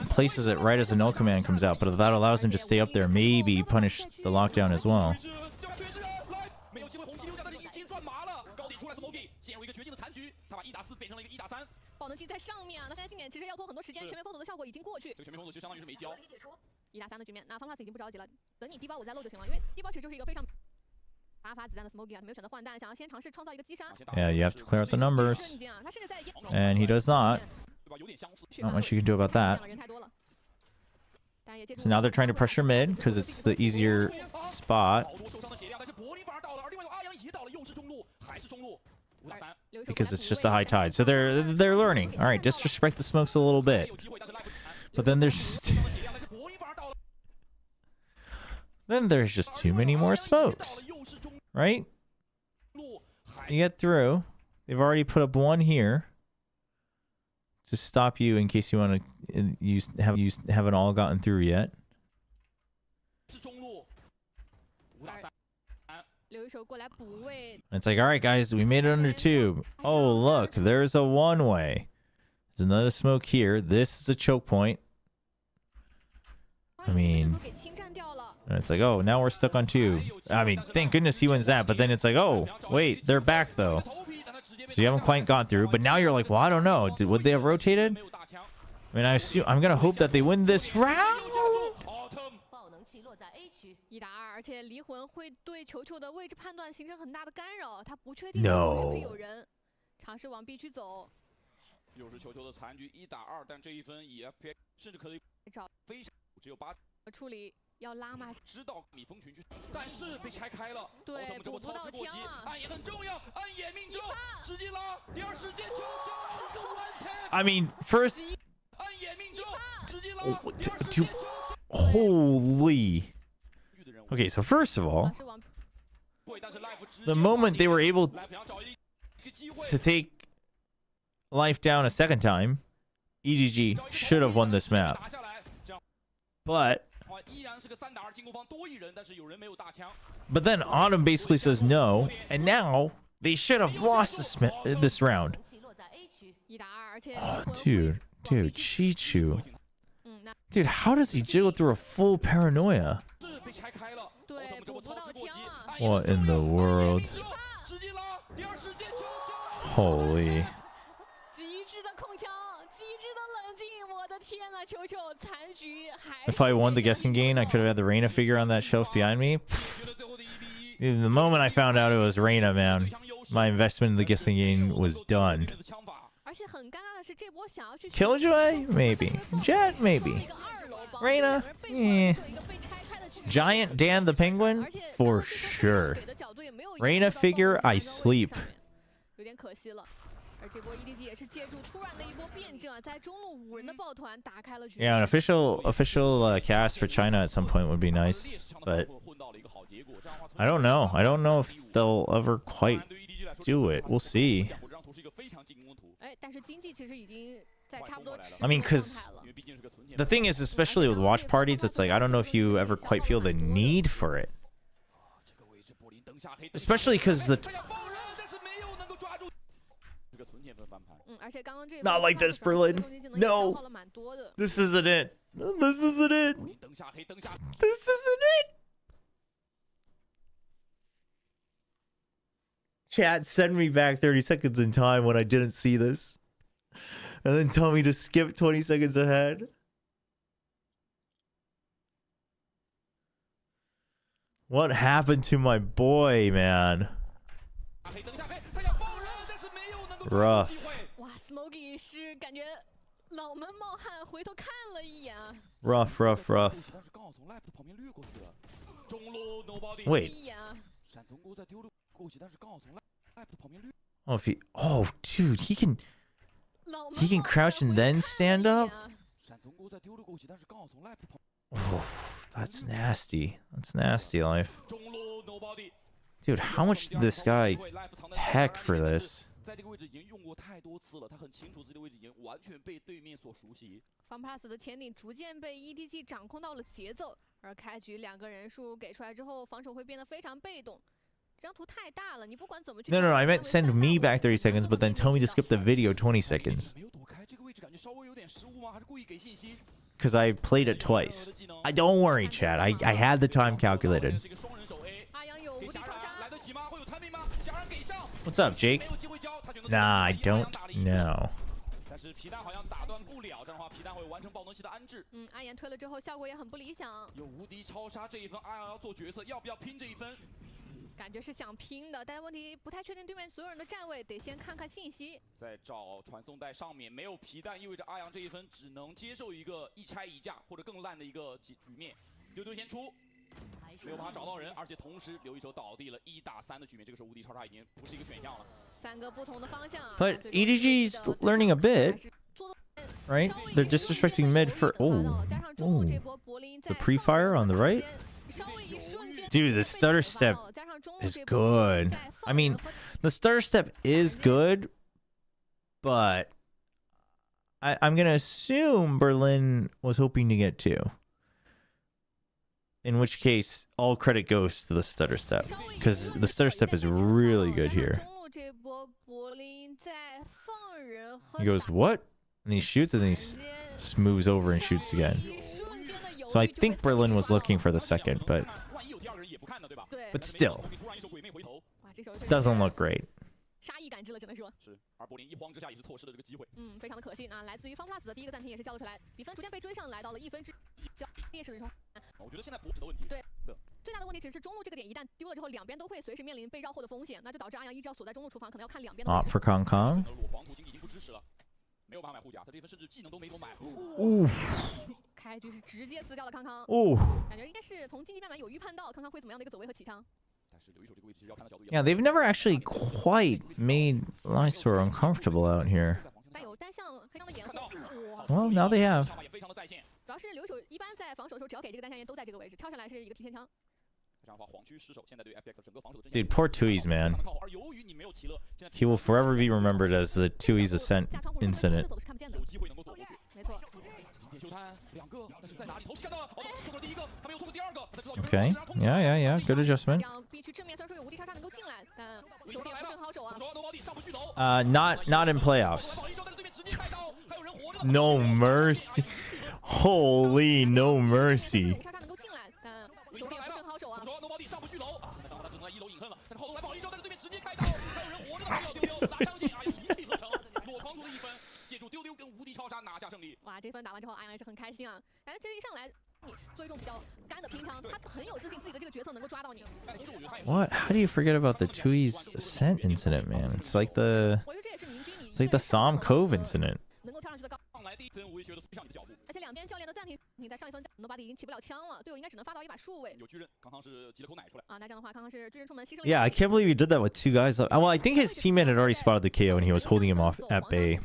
Places it right as the null command comes out, but that allows him to stay up there, maybe punish the lockdown as well. Yeah, you have to clear out the numbers. And he does not. Not much you can do about that. So now they're trying to pressure mid because it's the easier spot. Because it's just a high tide. So they're learning. All right, disrespect the smokes a little bit. But then there's just too many more smokes. Right? You get through. They've already put up one here to stop you in case you want to haven't all gotten through yet. It's like, all right, guys, we made it under 2. Oh, look, there's a one-way. There's another smoke here. This is a choke point. I mean, And it's like, oh, now we're stuck on 2. I mean, thank goodness he wins that. But then it's like, oh, wait, they're back, though. So you haven't quite gone through. But now you're like, well, I don't know. Would they have rotated? I mean, I'm going to hope that they win this round. 1打2，而且离魂会对球球的位置判断形成很大的干扰，他不确定 No 是不是有人，尝试往 B 区走。又是球球的残局1打2，但这一分以 FPA 甚至可以找非常只有8。处理要拉吗？知道蜜蜂群去，但是被拆开了。对，补不到枪啊！暗野很重要，暗野命中，直接拉。第2时间球球 one tap。 I mean, first. 暗野命中，直接拉。第2时间球球。 Holy. Okay, so first of all, the moment they were able to take life down a second time, EDG should have won this map. But then Autumn basically says no, and now they should have lost this round. Oh, dude, Chichu. Dude, how does he jiggle through a full paranoia? What in the world? Holy. If I won the guessing game, I could have had the Reyna figure on that shelf behind me. Dude, the moment I found out it was Reyna, man, my investment in the guessing game was done. Killjoy? Maybe. Jet? Maybe. Reyna? Eh. Giant Dan the Penguin? For sure. Reyna figure, I sleep. Yeah, an official cast for China at some point would be nice, but I don't know. I don't know if they'll ever quite do it. We'll see. I mean, because the thing is, especially with watch parties, it's like, I don't know if you ever quite feel the need for it. Especially because the... Not like this, Berlin. No. This isn't it. This isn't it. This isn't it. Chat, send me back 30 seconds in time when I didn't see this. And then tell me to skip 20 seconds ahead. What happened to my boy, man? Rough. Rough, rough, rough. Wait. Oh, if he... Oh, dude, he can crouch and then stand up? Oh, that's nasty. That's nasty, life. Dude, how much did this guy tech for this? FunPlus 的前顶逐渐被 EDG 掌控到了节奏，而开局2个人数给出来之后，防守会变得非常被动。这张图太大了，你不管怎么去。No, I meant send me back 30 seconds, but then tell me to skip the video 20 seconds. Because I played it twice. Don't worry, chat. I had the time calculated. What's up, Jake? Nah, I don't know. 但是皮蛋好像打断不了，这样的话皮蛋会完成爆能器的安置。阿岩推了之后效果也很不理想。有无敌超杀这一分，阿阳要做决策，要不要拼这一分？感觉是想拼的，但是问题不太确定对面所有人的站位，得先看看信息。在找传送带上面没有皮蛋，意味着阿阳这一分只能接受一个一拆一架或者更烂的一个局面。丢丢先出。 没有办法找到人，而且同时留一手倒地了，1打3的局面，这个时候无敌超杀已经不是一个选项了。3个不同的方向。But EDG's learning a bit, right? They're just restricting mid for the pre-fire on the right. Dude, the stutter step is good. I mean, the stutter step is good, but I'm gonna assume Berlin was hoping to get 2. In which case, all credit goes to the stutter step, because the stutter step is really good here. He goes, what? And he shoots, and then he just moves over and shoots again. So I think Berlin was looking for the second, but still, 哇，这手确实 doesn't look great. 杀意感知了，只能说，是，而柏林一慌之下也是错失了这个机会。非常的可惜啊！来自于方 plus 的第一个暂停也是交了出来，比分逐渐被追上来到了1分之劣势的时候。我觉得现在博指的问题，对，最大的问题其实是中路这个点一旦丢了之后，两边都会随时面临被绕后的风险，那就导致阿阳一直要锁在中路厨房，可能要看两边的位 Opt 置。 for Kong Kong. 裸皇途经已经不支持了，没有办法买护甲，他这一分甚至技能都没给我买。 Oof. 开局是直接撕掉了康康， Ooh. 感觉应该是从竞技慢慢有预判到康康会怎么样的一个走位和起枪。 但是留一手这个位置其实要看的角度也 Yeah, they've never actually quite made Lysor uncomfortable out here. 带有单向黑枪的掩护，哇！ Well, now they have. 也非常的在线。 主要是留一手一般在防守的时候，只要给这个单向烟都在这个位置，跳上来是一个提前枪。 这样的话，黄区失守，现在对 FPX 整个防守的 Dude, poor Tui's, man. 而由于你没有骑勒，现在 He will forever be remembered as the Tui's Ascent 下窗户 incident. 走是看不见的有，机会能够躲过去。没错。 点秀摊两个，但是在哪里？头是看到了，哦，错过第一个，他没有错过第二个，他知道有 Okay. Yeah, yeah, yeah. Good 这 adjustment. 样 B 区正面虽然说有无敌叉叉能够进来，但手点不是很好手啊。 Not in playoffs. No mercy. Holy no mercy. 无敌叉叉能够进来，但手点不是很好手啊。 上不去楼，那当然他只能在1楼隐恨了。但是后头来保利之后，在对面直接开刀，还有人活着的看到丢丢，打相信，哎呀，一气呵成，裸狂徒的一分，借助丢丢跟无敌超杀拿下胜利。哇，这分打完之后，阿阳也是很开心啊。感觉这一上来，你做一种比较干的拼枪，他很有自信自己的这个角色能够抓到你。 What? How do you forget about the Tui's Ascent incident, man? It's like the 我觉得这也是明军你 it's like the Som Cove incident. 能够跳上去的高。 上来第一真无威胁的推向你的脚步，而且两边教练的暂停，你在上一分，Nobody 已经起不了枪了，队友应该只能发到一把数位。有巨人，刚刚是挤了口奶出来。啊，那这样的话，刚刚是巨人出门牺牲了。 Yeah, I can't believe he did that with two guys up. Well, I think his teammate had already spotted the KO and he was holding him off at bay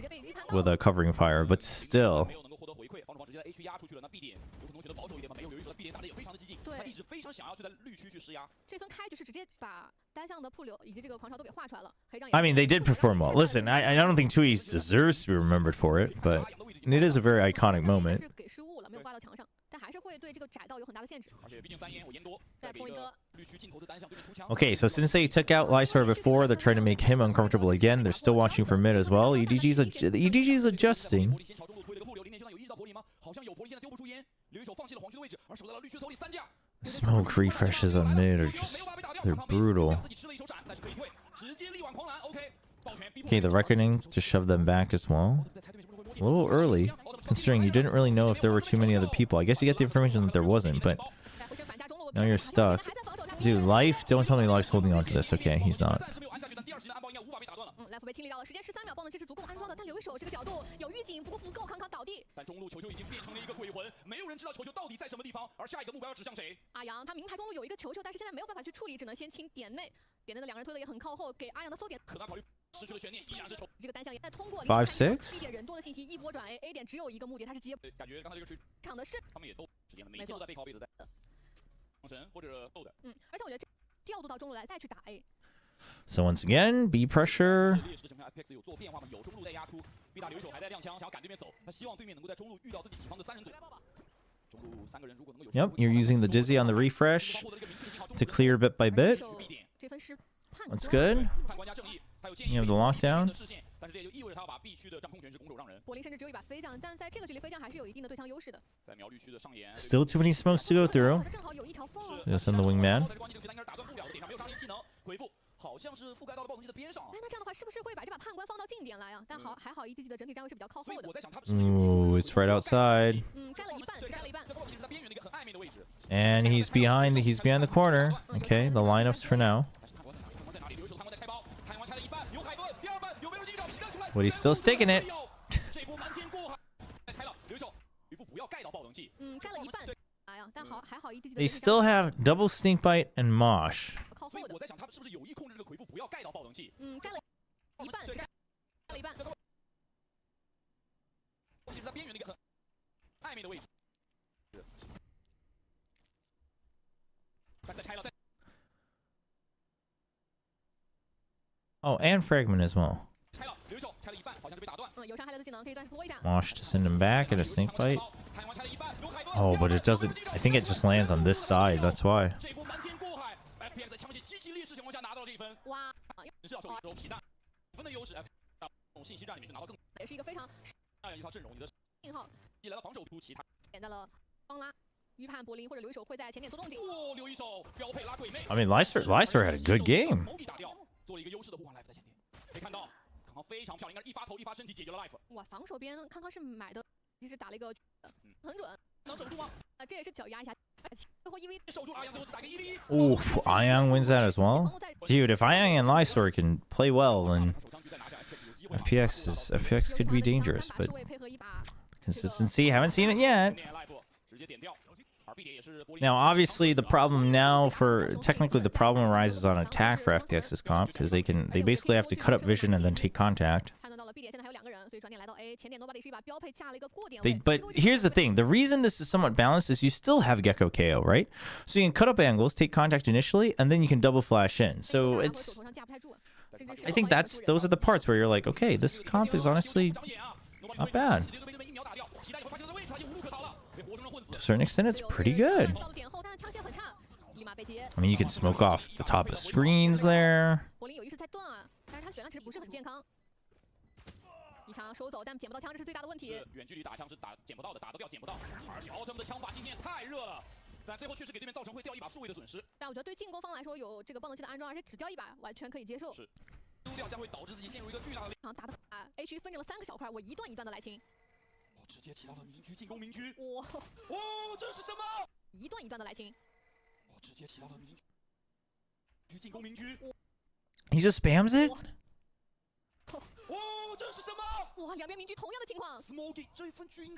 with a covering fire, but still. 没有能够获得回馈，防守方直接在 A 区压出去了。那 B 点，有可能选择保守一点吗？没有，有一手的 B 点打的也非常的激进，他一直非常想要去在绿区去施压。这分开就是直接把单向的铺流以及这个狂潮都给画出来了。 I mean, they did perform well. Listen, I don't think Tui deserves to be remembered for it, but it is a very iconic moment. 是给失误了，没有挂到墙上，但还是会对这个窄道有很大的限制。而且毕竟3烟我烟多，再封一个。 绿区镜头的单向对面出枪。 Okay, so since they took out Lysor before, they're trying to make him uncomfortable again. They're still watching for mid as well. EDG's adjusting. 先朝中路推了个护流，林点秀弹有意识到柏林吗？好像有，柏林现在丢不出烟，留一手放弃了黄区的位置，而守在了绿区的手里3架。 Smoke refreshes on mid are just they're brutal. Okay, the Reckoning just shoved them back as well. A little early, considering you didn't really know if there were too many other people. I guess you get the information that there wasn't, but now you're stuck. Dude, Life, don't tell me Life's holding on to this. Okay, he's not. 来福被清理掉了，时间13秒，爆能器是足够安装的，但留一手这个角度有预警，不过不够，康康倒地。但中路球球已经变成了一个鬼魂，没有人知道球球到底在什么地方，而下一个目标要指向谁？阿阳他明牌中路有一个球球，但是现在没有办法去处理，只能先清点内，点内的两人推的也很靠后，给阿阳的搜点。可能考虑失去了悬念，依然是球。这个单向也在通过 5 6 B 点人多的信息一波转 A 点只有一个目的，他是接感觉刚才这个区场的是他们也都时间了，每一天都在背靠背的在神或者斗的。而且我觉得这调度到中路来再去打 A。 So once again, B pressure. 劣势的情况下 ，FPX 有做变化吗？有中路在压出 ，B 大留一手还在踉跄，想要赶对面走，他希望对面能够在中路遇到自己己方的3人组。中路3个人如果能够有 Yep, you're using the Dizzy on the refresh to clear bit by bit. 这分是 That's good. 判官加正义，他有建 You 议 have the lockdown. 但是这也就意味着他要把 B 区的掌控权是拱手让人。柏林甚至只有一把飞将，但在这个距离飞将还是有一定的对枪优势的。在苗绿区的上沿 Still too many smokes to go through. 正好有一条缝。 They'll send the wingman. 在这关键这个阶段应该是打断不了的，点上没有杀人技能，回复好像是覆盖到了爆能器的边上。哎，那这样的话是不是会把这把判官放到近点来啊？但还好 EDG 的整体站位是比较靠后的。我在想他是不是 Ooh, it's right outside. 占了一半，只占了一半。在爆能器是在边缘的一个很暧昧的位置。 And he's behind the corner. Okay, the lineups for now. 判官在哪里？留一手的判官在拆包，判官拆了一半，有海盾，第2半有没有进找皮蛋出来？ But he's still sticking it. 这波瞒天过海，拆了，留一手，回复不要盖到爆能器。占了一半。哎呀，但还好 EDG 的 They still have double snake bite and mosh. 靠后的。我在想他们是不是有意控制这个回复不要盖到爆能器？占了一半，占了一半。是在边缘的一个很暧昧的位置。再拆了，再。 Oh, and fragment as well. 拆了，留一手，拆了一半，好像是被打断。有伤害类的技能可以暂时拖一下。 Mosh to send him back at a snake bite. Oh, but it doesn't. I think it just lands on this side. That's why. 这波瞒天过海 ，FPX 在枪械极其劣势情况下拿到了这一分。哇！是要手里皮蛋分的优势，这种信息战里面是拿到更也是一个非常这样一套阵容，你的信号一来到防守突其他点在了方拉。预判柏林或者留一手会在前点做动静。哦，留一手标配拉鬼妹。 I mean, Lyser had a good game. 手底打掉，做了一个优势的护航 Life 在前点，可以看到康康非常漂亮，应该是一发头一发身体解决了 Life。哇，防守边康康是买的，其实打了一个很准，能守住吗？这也是脚压一下，最后因为守住阿阳，最后只打个1v1。 Ooh, Ayang wins that as well. Dude, if Ayang and Lysor can play well, then FPX could be dangerous, but consistency, haven't seen it yet. Now, obviously, the problem now technically the problem arises on attack for FPX's comp because they basically have to cut up vision and then take contact. But here's the thing: the reason this is somewhat balanced is you still have Gecko KO, right? So you can cut up angles, take contact initially, and then you can double flash in. So I think those are the parts where you're like, okay, this comp is honestly not bad. To a certain extent, it's pretty good. I mean, you can smoke off the top of screens there. 一枪收走，但捡不到枪，这是最大的问题。远距离打枪是捡不到的，打得掉捡不到。而且奥特曼的枪法今天太热了，但最后确实给对面造成会掉一把数位的损失。但我觉得对进攻方来说，有这个爆能器的安装，而且只掉一把，完全可以接受。是，丢掉将会导致自己陷入一个巨大的。好，打的H 分成了3个小块，我一段一段的来清。哦，直接起到了民居进攻民居。哇！哦，这是什么？一段一段的来清。哦，直接起到了民居进攻民居。He just spams it. 哦，这是什么？哇，两边民居同样的情况。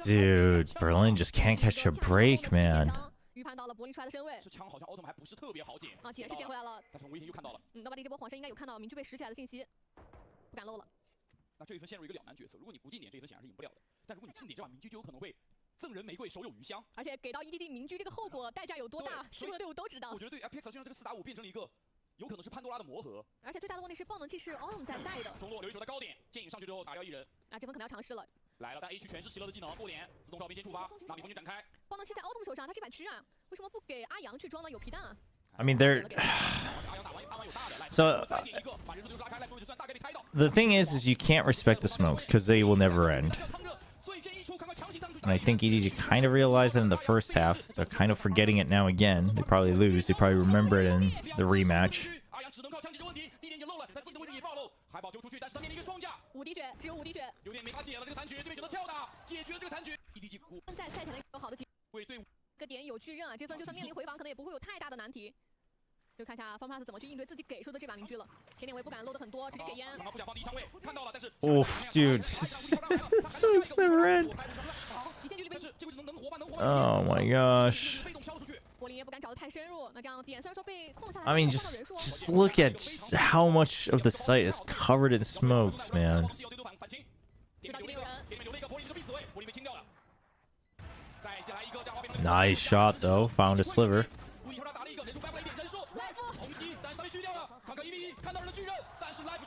Dude, Berlin just can't catch a break, man. 预判到了柏林出来的身位。这枪好像奥特曼还不是特别好捡。啊，捡是捡回来了，但是从危险又看到了。Nobody 这波晃神应该有看到民居被拾起来的信息，不敢漏了。那这一分陷入一个两难角色，如果你不进点，这一分显然是赢不了的。但如果你进点，这把民居就有可能会赠人玫瑰，手有余香。而且给到 EDG 民居这个后果代价有多大，输的队伍都知道。我觉得对 FPX 现在这个4打5变成了一个。 有可能是潘多拉的魔盒，而且最大的问题是爆能器是 Autumn 在带的。中路留一手的高点，剑影上去之后打掉一人。啊，这分可能要尝试了。来了，但 A 区全是齐乐的技能，过点，自动照边先触发，纳米风卷展开。爆能器在 Autumn 手上，他是一把狙啊，为什么不给阿阳去装呢？有皮弹啊。I mean, they're so. The thing is you can't respect the smokes because they will never end. And I think EDG kind of realized that in the first half. They're kind of forgetting it now again. They probably lose. They probably remember it in the rematch. 5滴血，只有5滴血。有点没法解了这个残局，对面选择跳打，解决了这个残局。EDG 在赛前的有好的机会队伍个点有巨刃啊，这分就算面临回防，可能也不会有太大的难题。就看一下方 plus 怎么去应对自己给出的这把民居了。前点我也不敢漏的很多，直接给烟。刚刚不想放第一枪位，看到了，但是 Oof, dude, smokes never end. Oh my gosh. I mean, just look at how much of the site is covered in smokes, man. Nice shot, though. Found a sliver.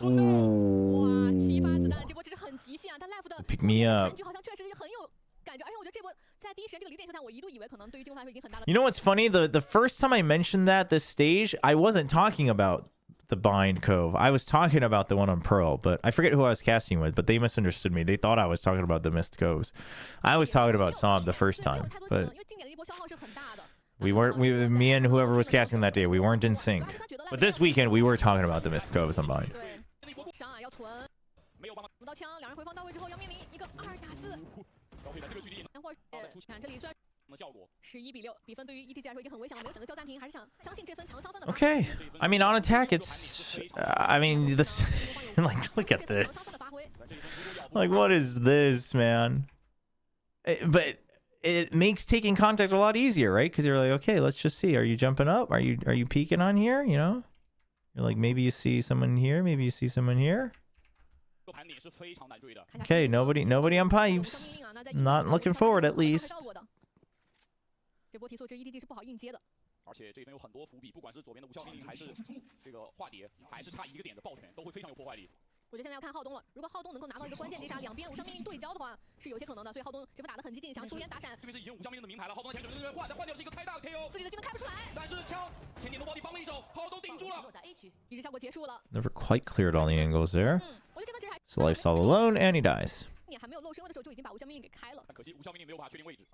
Ooh. Pick me up. You know what's funny? The first time I mentioned this stage, I wasn't talking about the Bind Cove. I was talking about the one on Pearl, but I forget who I was casting with, but they misunderstood me. They thought I was talking about the Mist Coves. I was talking about Sob the first time, but me and whoever was casting that day, we weren't in sync. But this weekend, we were talking about the Mist Coves on Bind. ，Okay. I mean, on attack, it's. I mean, this. Like, look at this. Like, what is this, man? But it makes taking contact a lot easier, right? Because you're like, okay, let's just see. Are you jumping up? Are you peeking on here? You know, you're like, maybe you see someone here. Maybe you see someone here. Okay, nobody on pipes. Not looking forward, at least. 这波提速这 EDG 是不好硬接的。而且这一分有很多伏笔，不管是左边的无效命令，还是这个化蝶，还是差一个点的爆拳，都会非常有破坏力。我觉得现在要看浩东了，如果浩东能够拿到一个关键击杀，两边无效命令对焦的话，是有些可能的。所以浩东这波打得很激进，想要出烟打闪。对面是已经无效命令的名牌了，浩东的前手换掉是一个太大的 KO， 自己的技能开不出来。但是枪前点龙宝地帮了一手，浩东顶住了。一直效果结束了。Never quite cleared all the angles there. So life's all alone, and he dies. 还没有露身位的时候就已经把无效命令给开了。可惜无效命令没有把他确定位置。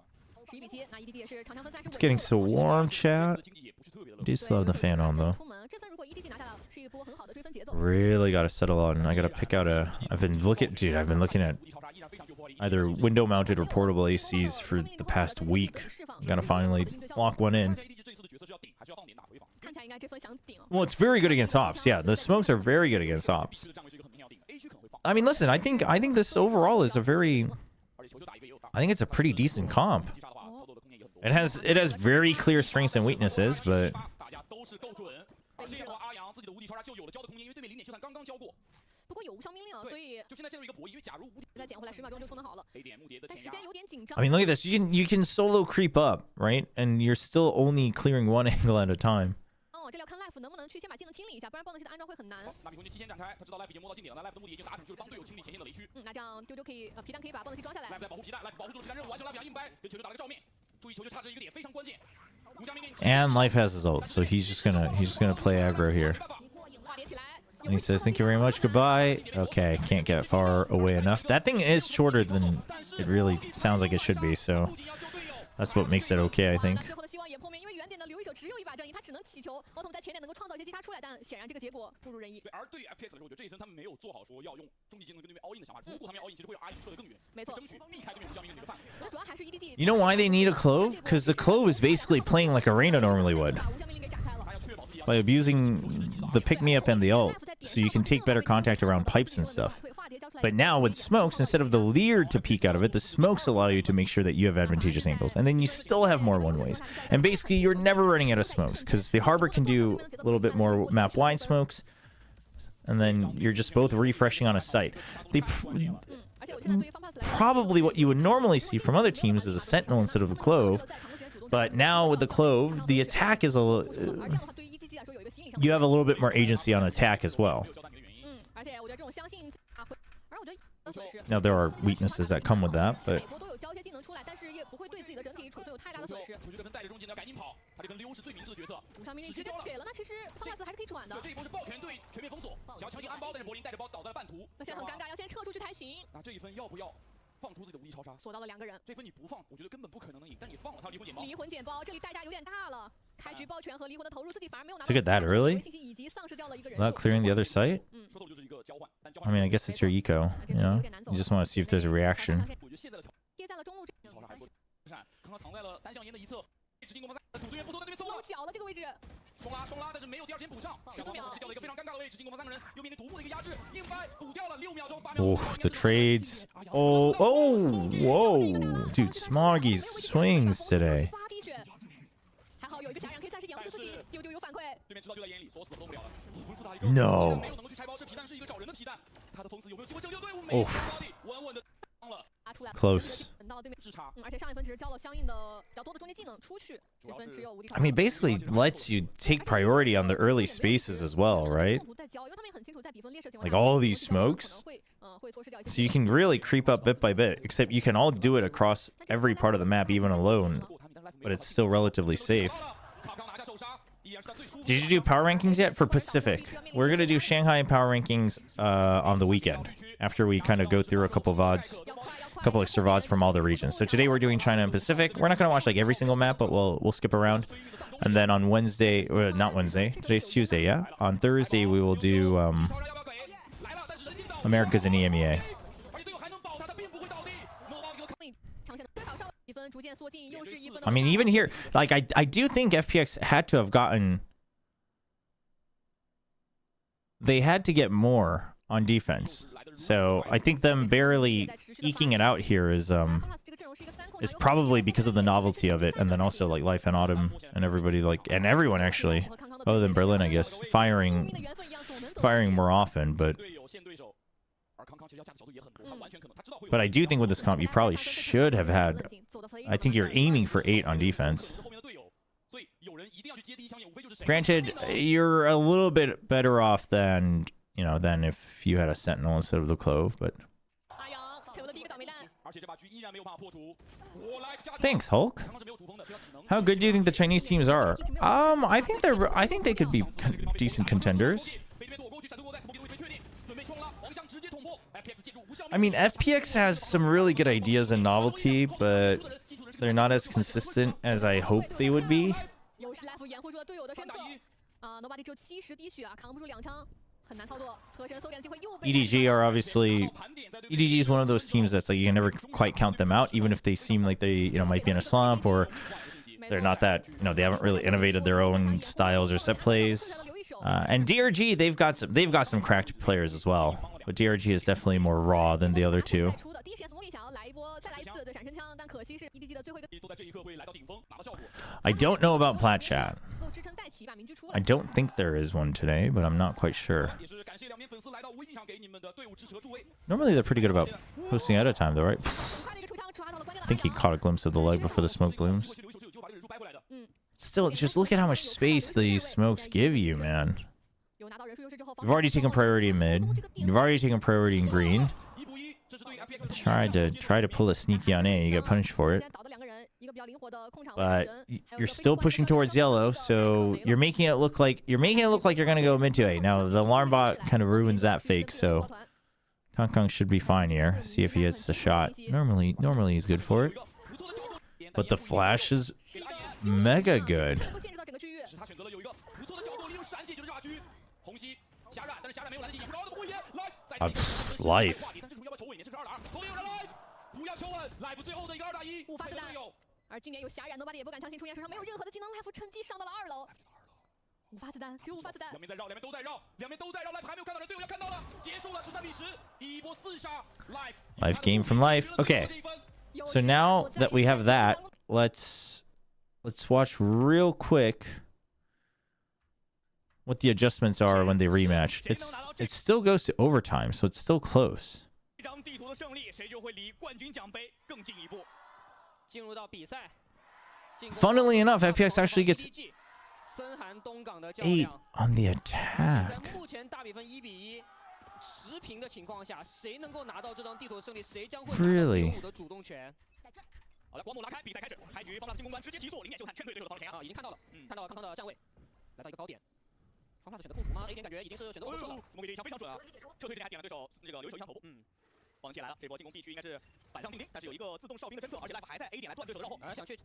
It's getting so warm, chat. I do still have the fan on though. Really gotta settle on. I gotta pick out a. I've been looking at either window-mounted or portable ACs for the past week. Gotta finally lock one in. Well, it's very good against ops. Yeah, the smokes are very good against ops. I mean, listen, I think this overall is a very. I think it's a pretty decent comp. It has very clear strengths and weaknesses, but. I mean, look at this. You can solo creep up, right? And you're still only clearing one angle at a time. And Life has his ult, so he's just gonna play aggro here. And he says, "Thank you very much. Goodbye." Okay, can't get far away enough. That thing is shorter than it really sounds like it should be, so that's what makes it okay, I think. You know why they need a clove? Because the clove is basically playing like Arena normally would. By abusing the pick-me-up and the ult, so you can take better contact around pipes and stuff. But now with smokes, instead of the leer to peek out of it, the smokes allow you to make sure that you have advantageous angles. And then you still have more one-ways. And basically, you're never running out of smokes, because the Harbor can do a little bit more map-wide smokes, and then you're just both refreshing on a site. Probably what you would normally see from other teams is a Sentinel instead of a Clove. But now with the Clove, the attack is you have a little bit more agency on attack as well. Now there are weaknesses that come with that, but look at that early without clearing the other site. I mean, I guess it's your eco, you know? You just want to see if there's a reaction. Oh, the trades. Oh, whoa. Dude, Smoggy's swings today. No. Oh. Close. I mean, basically lets you take priority on the early spaces as well, right? Like all these smokes. So you can really creep up bit by bit, except you can all do it across every part of the map, even alone. But it's still relatively safe. Did you do power rankings yet for Pacific? We're going to do Shanghai power rankings on the weekend, after we kind of go through a couple VODs. Couple extra VODs from all the regions. So today we're doing China and Pacific. We're not going to watch like every single map, but we'll skip around. And then on Wednesday, or not Wednesday, today's Tuesday, yeah? On Thursday we will do Americas and EMEA. I mean, even here, like I do think FPX had to have gotten... They had to get more on defense. So I think them barely eking it out here is probably because of the novelty of it, and then also like Life and Autumn and everybody, like, and everyone actually, other than Berlin, I guess, firing more often. But I do think with this comp, you probably should have had. I think you're aiming for 8 on defense. Granted, you're a little bit better off than, you know, than if you had a Sentinel instead of the Clove, but... Thanks, Hulk. How good do you think the Chinese teams are? I think they could be decent contenders. I mean, FPX has some really good ideas and novelty, but they're not as consistent as I hoped they would be. 又是 Life 掩护住了队友的身侧啊 ，Nobody 只有70滴血啊，扛不住2枪，很难操作。侧身搜点机会又被 EDG are obviously EDG is one of those teams that's like you can never quite count them out, even if they seem like they might be in a slump or they're not that they haven't really innovated their own styles or set plays. And DRG they've got some cracked players as well, but DRG is definitely more raw than the other two. I don't know about plat chat. I don't think there is one today, but I'm not quite sure. Normally they're pretty good about posting out of time though, right? I think he caught a glimpse of the leg before the smoke blooms. Still, just look at how much space these smokes give you, man. You've already taken priority in mid. You've already taken priority in green. Try to pull a sneaky on A. You get punished for it. But you're still pushing towards yellow, so you're making it look like you're gonna go mid to A. Now the alarm bot kind of ruins that fake, so Kong should be fine here. See if he hits the shot. Normally he's good for it. But the flash is mega good. Life. 而今年有霞染 ，Nobody 也不敢相信出现手上没有任何的技能 ，Life 趁机上到了2楼。5发子弹，只有5发子弹。两边在绕，两边都在绕，两边都在绕 ，Life 还没有看到人，队友要看到了，结束了13比10，第一波4杀 Life game from Life. Okay. So now that we have that, let's watch real quick what the adjustments are when they rematch. It still goes to overtime, so it's still close. Funnily enough, FPX actually gets 8 on the attack. 持平的情况下，谁能够拿到这张地图的胜利，谁将会拿到Really? 队伍的主动权。好的，光幕拉开，比赛开始，开局方法进攻端直接提速，0点就看劝退对手的防守权啊，已经看到了，看到了康康的站位，来到一个高点。方法是选择控图吗 ？A 点感觉已经是选择后撤了。攻击枪非常准啊，撤退这还点了对手留一手影响头部。光剑来了，这波进攻必须应该是板上钉钉，但是有一个自动哨兵的侦测，而且 Life 还在 A 点来断对手的绕后。想去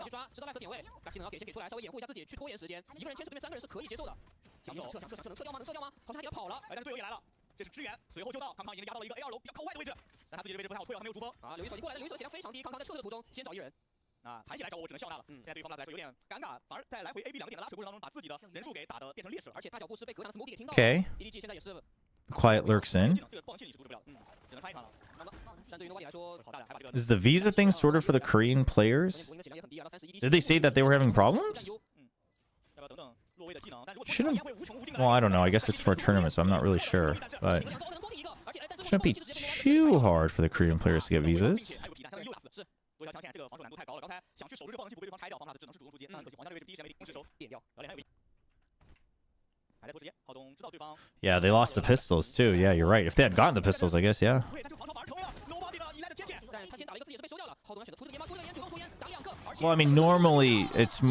抓，知道 Life 的点位，把技能要给先给出来，稍微掩护一下自己，去拖延时间。一个人牵制对面3个人是可以接受的。想撤，能撤掉吗？能撤掉吗？好像还给他跑了。但是队友也来了。 这是支援，随后就到康康已经压到了一个 A2 楼比较靠外的位置，但他自己的位置不太好退，还没有主峰啊。刘一手已经过来了，刘一手血量非常低，康康在撤退途中先找一人啊，踩起来找我只能笑纳了。现在对于方来说有点尴尬，反而在来回 A、B 2个点的拉扯过程当中，把自己的人数给打得变成劣势了。而且大脚步是被隔挡的 Smokey 给听到了。Okay. EDG 现在也是 Quiet lurks in. 这个暴气你是阻止不了，只能插一场了。但对于 Nobody 来说， Is the visa thing sorted for the Korean players? Did they say that they were having problems? Shouldn't. Well, I don't know. I guess it's for a tournament, so I'm not really sure. But shouldn't be too hard for the Korean players to get visas. Yeah, they lost the pistols too. Yeah, you're right. If they had gotten the pistols, I guess, yeah. Well, I mean, normally it's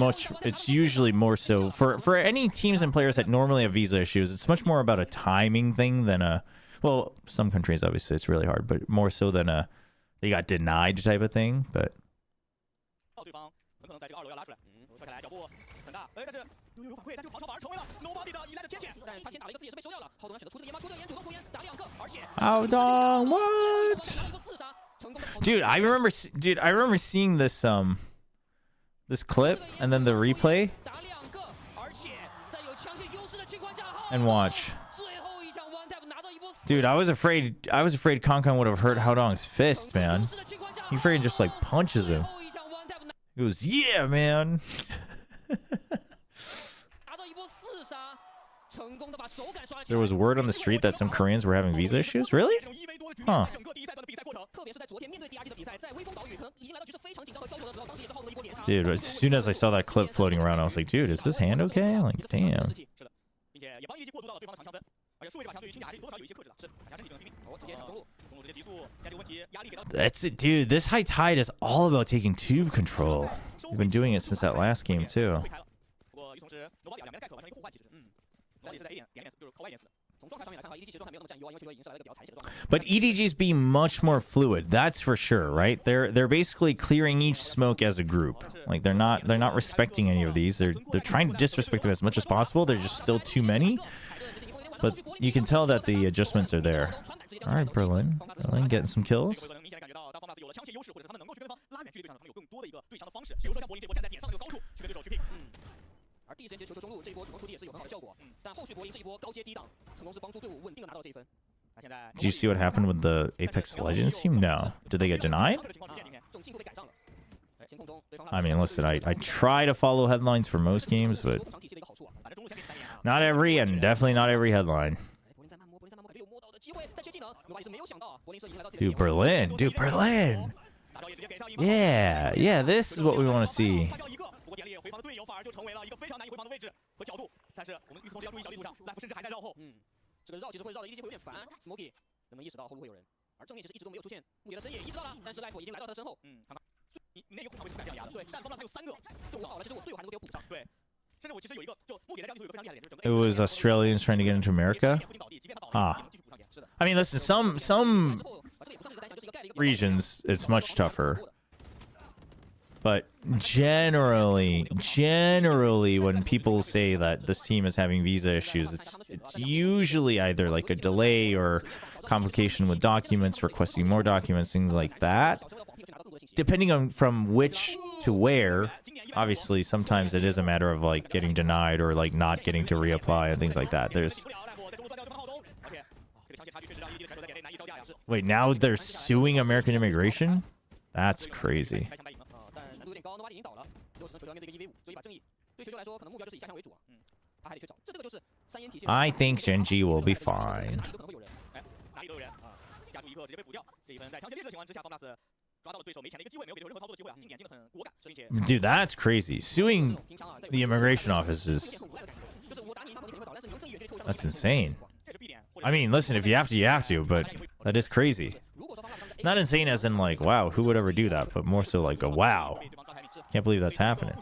usually more so for any teams and players that normally have visa issues. It's much more about a timing thing than a, well, some countries obviously it's really hard, but more so than a they got denied type of thing. But what? Dude, I remember seeing this this clip and then the replay. And watch. Dude, I was afraid Kong would have hurt Haodong's fist, man. He afraid just like punches him. He goes, yeah, man. There was word on the street that some Koreans were having visa issues? Really? Huh. Dude, as soon as I saw that clip floating around, I was like, dude, is his hand okay? Like, damn. That's it, dude. This high tide is all about taking tube control. We've been doing it since that last game, too. But EDG's being much more fluid, that's for sure, right? They're basically clearing each smoke as a group. Like they're not respecting any of these. They're trying to disrespect them as much as possible. They're just still too many. But you can tell that the adjustments are there. All right, Berlin getting some kills. Did you see what happened with the Apex Legends team? No. Did they get denied? I mean, listen, I try to follow headlines for most games, but not every, and definitely not every headline. Dude, Berlin. Dude, Berlin. Yeah, this is what we want to see. It was Australians trying to get into America? Ah. I mean, listen, some regions, it's much tougher. But generally, when people say that this team is having visa issues, it's usually either like a delay or complication with documents, requesting more documents, things like that. Depending on from which to where, obviously, sometimes it is a matter of like getting denied or like not getting to reapply and things like that. Wait, now they're suing American immigration? That's crazy. I think Genji will be fine. Dude, that's crazy. Suing the immigration office is... That's insane. I mean, listen, if you have to, you have to, but that is crazy. Not insane as in like, wow, who would ever do that, but more so like a wow. Can't believe that's happening.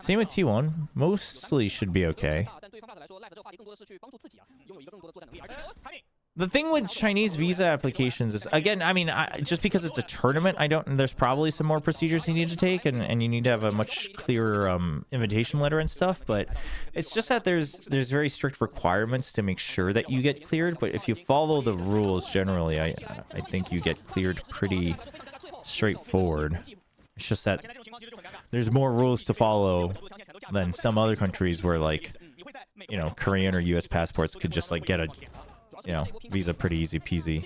Same with T1. Mostly should be okay. The thing with Chinese visa applications is, again, I mean, just because it's a tournament, there's probably some more procedures you need to take, and you need to have a much clearer invitation letter and stuff, but it's just that there's very strict requirements to make sure that you get cleared, but if you follow the rules generally, I think you get cleared pretty straightforward. It's just that there's more rules to follow than some other countries where, like, you know, Korean or US passports could just, like, get a, you know, visa pretty easy peasy.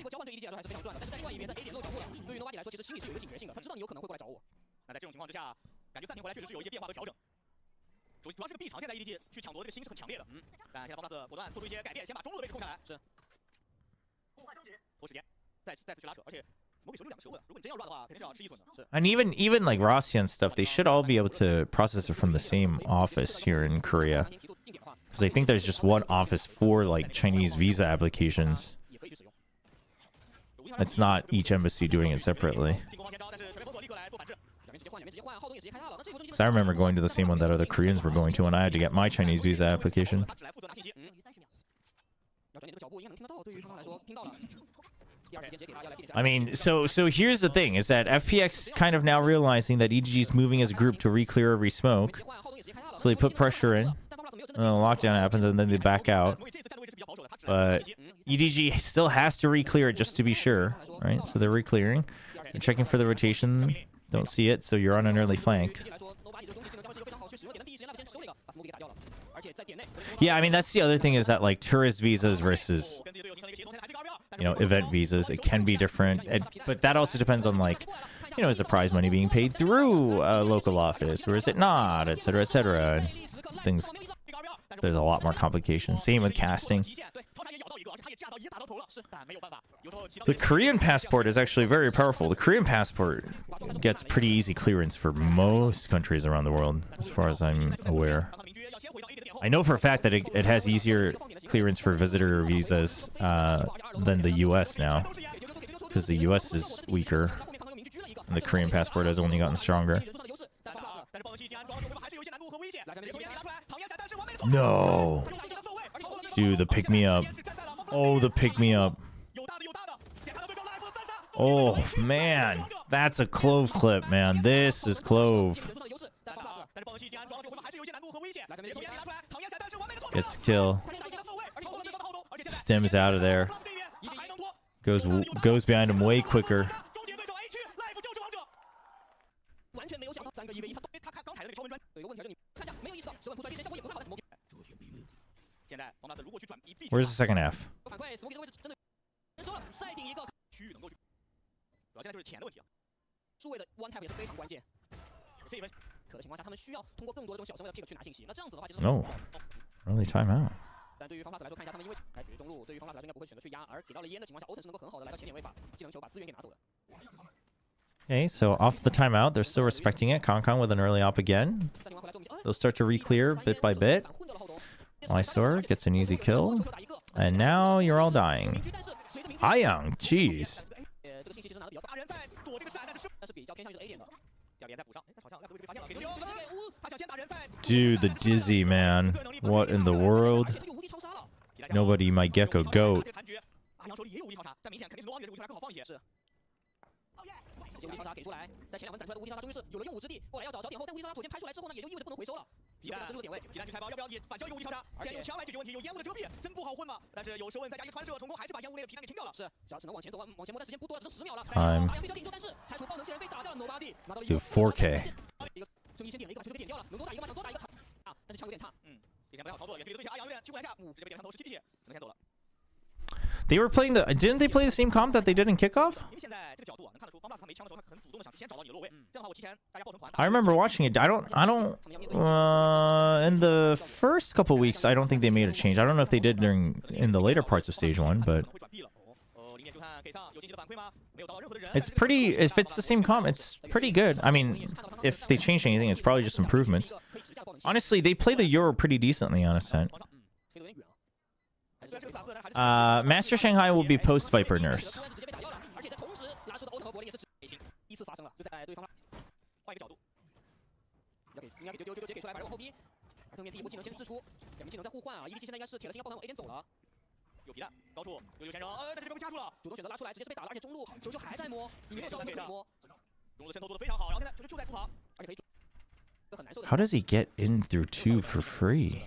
And even like Russia and stuff, they should all be able to process it from the same office here in Korea. Because I think there's just one office for like Chinese visa applications. It's not each embassy doing it separately. Because I remember going to the same one that other Koreans were going to when I had to get my Chinese visa application. I mean, so here's the thing, is that FPX kind of now realizing that EDG is moving as a group to re-clear every smoke. So they put pressure in, and then the lockdown happens, and then they back out. But EDG still has to re-clear it just to be sure, right? So they're re-clearing. They're checking for the rotation. Don't see it, so you're on an early flank. Yeah, I mean, that's the other thing, is that like tourist visas versus, you know, event visas, it can be different. But that also depends on, like, you know, is the prize money being paid through a local office, or is it not, etc., etc., and things. There's a lot more complications. Same with casting. The Korean passport is actually very powerful. The Korean passport gets pretty easy clearance for most countries around the world, as far as I'm aware. I know for a fact that it has easier clearance for visitor visas than the US now, because the US is weaker, and the Korean passport has only gotten stronger. No. Dude, the pick me up. Oh, the pick me up. Oh, man. That's a Clove clip, man. This is Clove. Gets kill. Stems out of there. Goes behind him way quicker. Where's the second half? No. Early timeout. Okay, so off the timeout, they're still respecting it. Concon with an early op again. They'll start to re-clear bit by bit. Lysor gets an easy kill. And now you're all dying. Young, jeez. Dude, the dizzy, man. What in the world? Nobody, my gecko goat. Time. Dude, 4K. They were playing the... Didn't they play the same comp that they did in kickoff? I remember watching it. I don't... in the first couple weeks, I don't think they made a change. I don't know if they did in the later parts of Stage 1, but... It's pretty... If it's the same comp, it's pretty good. I mean, if they changed anything, it's probably just improvements. Honestly, they play the Euro pretty decently on Ascent. Master Shanghai will be post Viper nerfs. How does he get in through tube for free?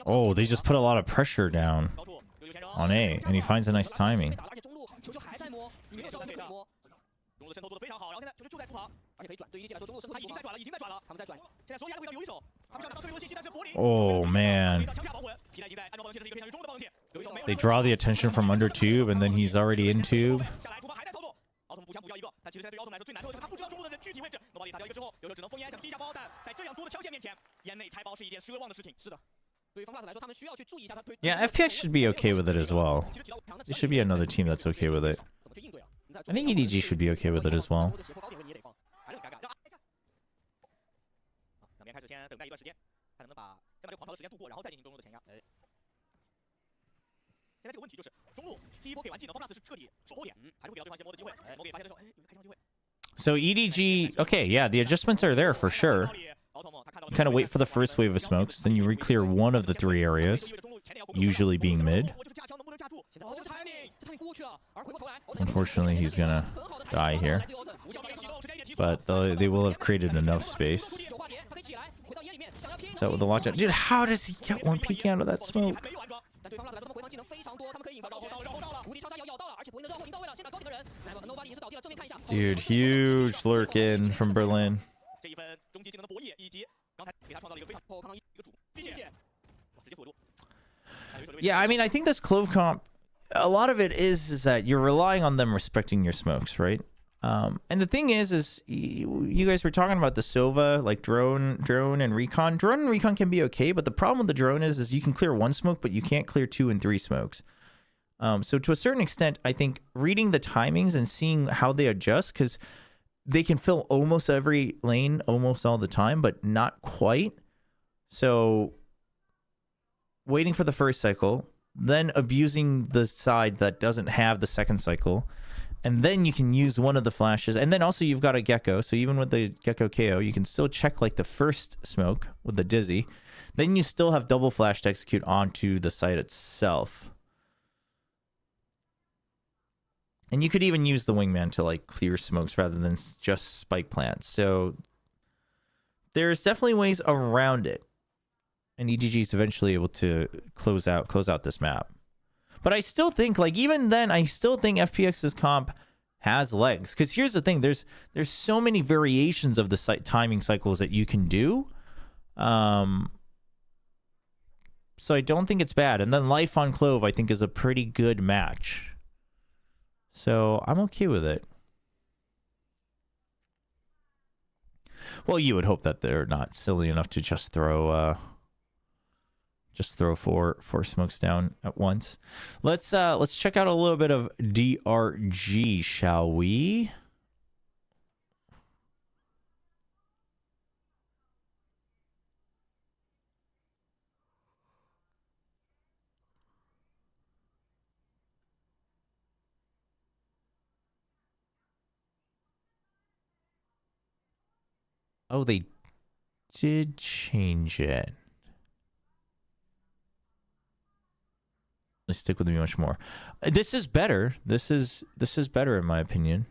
Oh, they just put a lot of pressure down on A, and he finds a nice timing. Oh, man. They draw the attention from under tube, and then he's already in tube. Yeah, FPX should be okay with it as well. There should be another team that's okay with it. I think EDG should be okay with it as well. So EDG, okay, yeah, the adjustments are there for sure. You kind of wait for the first wave of smokes, then you re-clear one of the 3 areas, usually being mid. Unfortunately, he's gonna die here. But they will have created enough space. Is that with the lockdown? Dude, how does he get one peeking out of that smoke? Dude, huge lurk in from Berlin. Yeah, I mean, I think this Clove comp, a lot of it is that you're relying on them respecting your smokes, right? And the thing is you guys were talking about the Sova, like drone and recon. Drone and recon can be okay, but the problem with the drone is you can clear 1 smoke, but you can't clear 2 and 3 smokes. So to a certain extent, I think reading the timings and seeing how they adjust, because they can fill almost every lane almost all the time, but not quite. So waiting for the first cycle, then abusing the side that doesn't have the second cycle, And then you can use one of the flashes. And then also you've got a Gecko. So even with the Gecko KO, you can still check like the first smoke with the Dizzy. Then you still have double flash to execute onto the site itself. And you could even use the Wingman to like clear smokes rather than just spike plants. So there's definitely ways around it. And EDG is eventually able to close out this map. But I still think, like, even then, I still think FPX's comp has legs. Because here's the thing, there's so many variations of the timing cycles that you can do. So I don't think it's bad. And then Life on Clove, I think, is a pretty good match. So I'm okay with it. Well, you would hope that they're not silly enough to just throw four smokes down at once. Let's check out a little bit of DRG, shall we? Oh, they did change it. Let's stick with me much more. This is better. This is better in my opinion.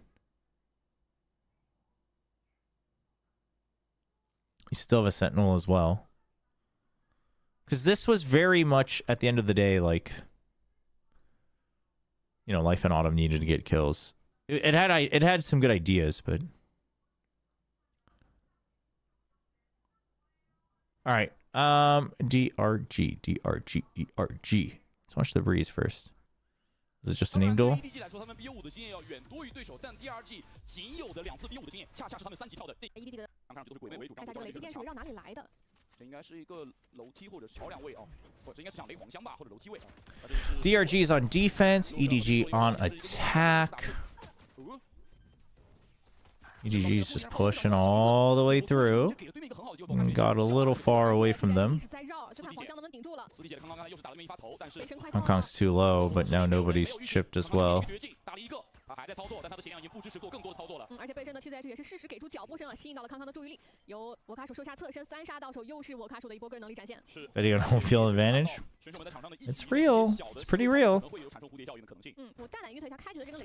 You still have a Sentinel as well. Because this was very much, at the end of the day, like, you know, Life in Autumn needed to get kills. It had some good ideas, but... All right. DRG. Let's watch the Breeze first. Is it just a name duel? DRG is on defense, EDG on attack. EDG is just pushing all the way through. And got a little far away from them. Hong Kong's too low, but now nobody's chipped as well. Betting on home field advantage. It's real. It's pretty real.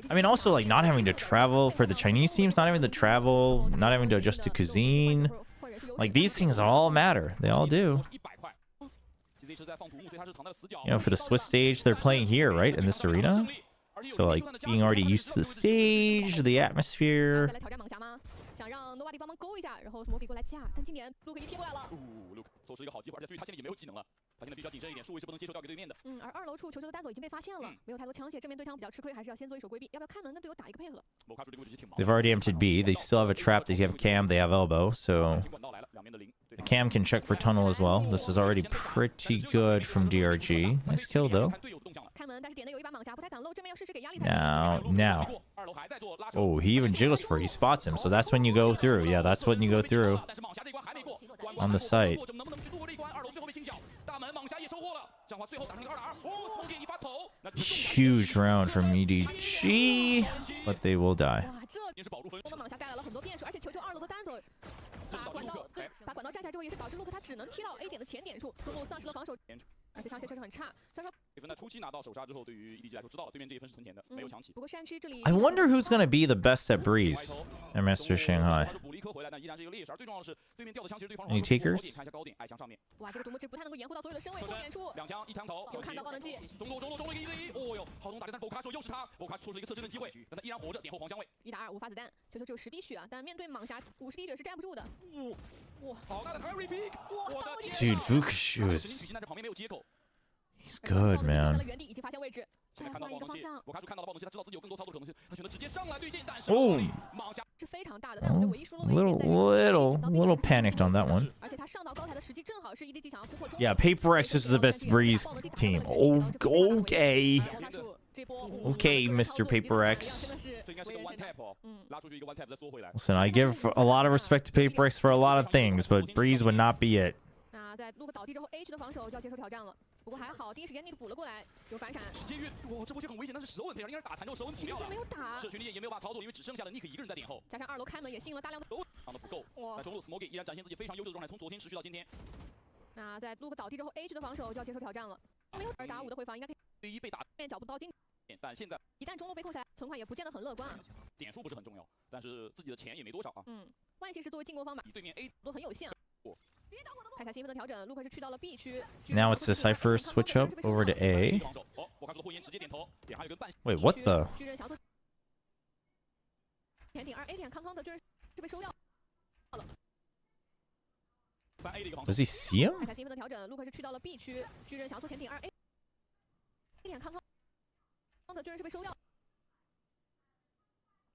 I mean, also, like, not having to travel for the Chinese teams, not having to travel, not having to adjust to cuisine. Like, these things all matter. They all do. You know, for the Swiss stage, they're playing here, right? In this arena? So, like, being already used to the stage, the atmosphere. They've already emptied B. They still have a trap. They have cam. They have elbow. So the cam can check for tunnel as well. This is already pretty good from DRG. Nice kill, though. Now. Oh, he even jiggles for it. He spots him. So that's when you go through. Yeah, that's when you go through on the site. Huge round from EDG, but they will die. I wonder who's going to be the best at Breeze at Master Shanghai. Any takers? Dude, Vukashu is... He's good, man. Oh! Little panicked on that one. Yeah, Paper X is the best Breeze team. Oh, okay. Okay, Mr. Paper X. Listen, I give a lot of respect to Paper X for a lot of things, but Breeze would not be it. 不过还好，第一时间那个补了过来，有反闪。直接越，哇，这波就很危险，但是蛇稳非常，应该是打残之后蛇稳补掉了。没有打，是群力也没有办法操作，因为只剩下了 Nick 一个人在点后。加上2楼开门也吸引了大量的。放的不够。哇！中路 Smoky 依然展现自己非常优秀的状态，从昨天持续到今天。那在 Luke 倒地之后 ，H 的防守就要接受挑战了。没有2打5的回防，应该可以。第一被打，面脚步到进。但现在一旦中路被扣下来，存款也不见得很乐观啊。点数不是很重要，但是自己的钱也没多少啊。万幸是作为进攻方吧，对面 A 都很有限啊。看一下新分的调整，Luke是去到了 B 区。 Now it's the Cypher switch up over to A. Wait, what the? 巨人想做前顶2 A 点康康的巨人是被收掉了。Does he see him? 看一下新分的调整，Luke是去到了 B 区，巨人想要做前顶2 A 点康康的巨人是被收掉。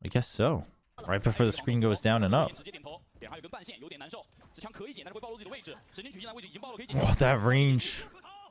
I guess so. Right before the screen goes down and up. 直接点头，点还有根半线，有点难受。这枪可以捡，但是会暴露自己的位置。神经曲线的位置已经暴露，可以捡。Oh, that range.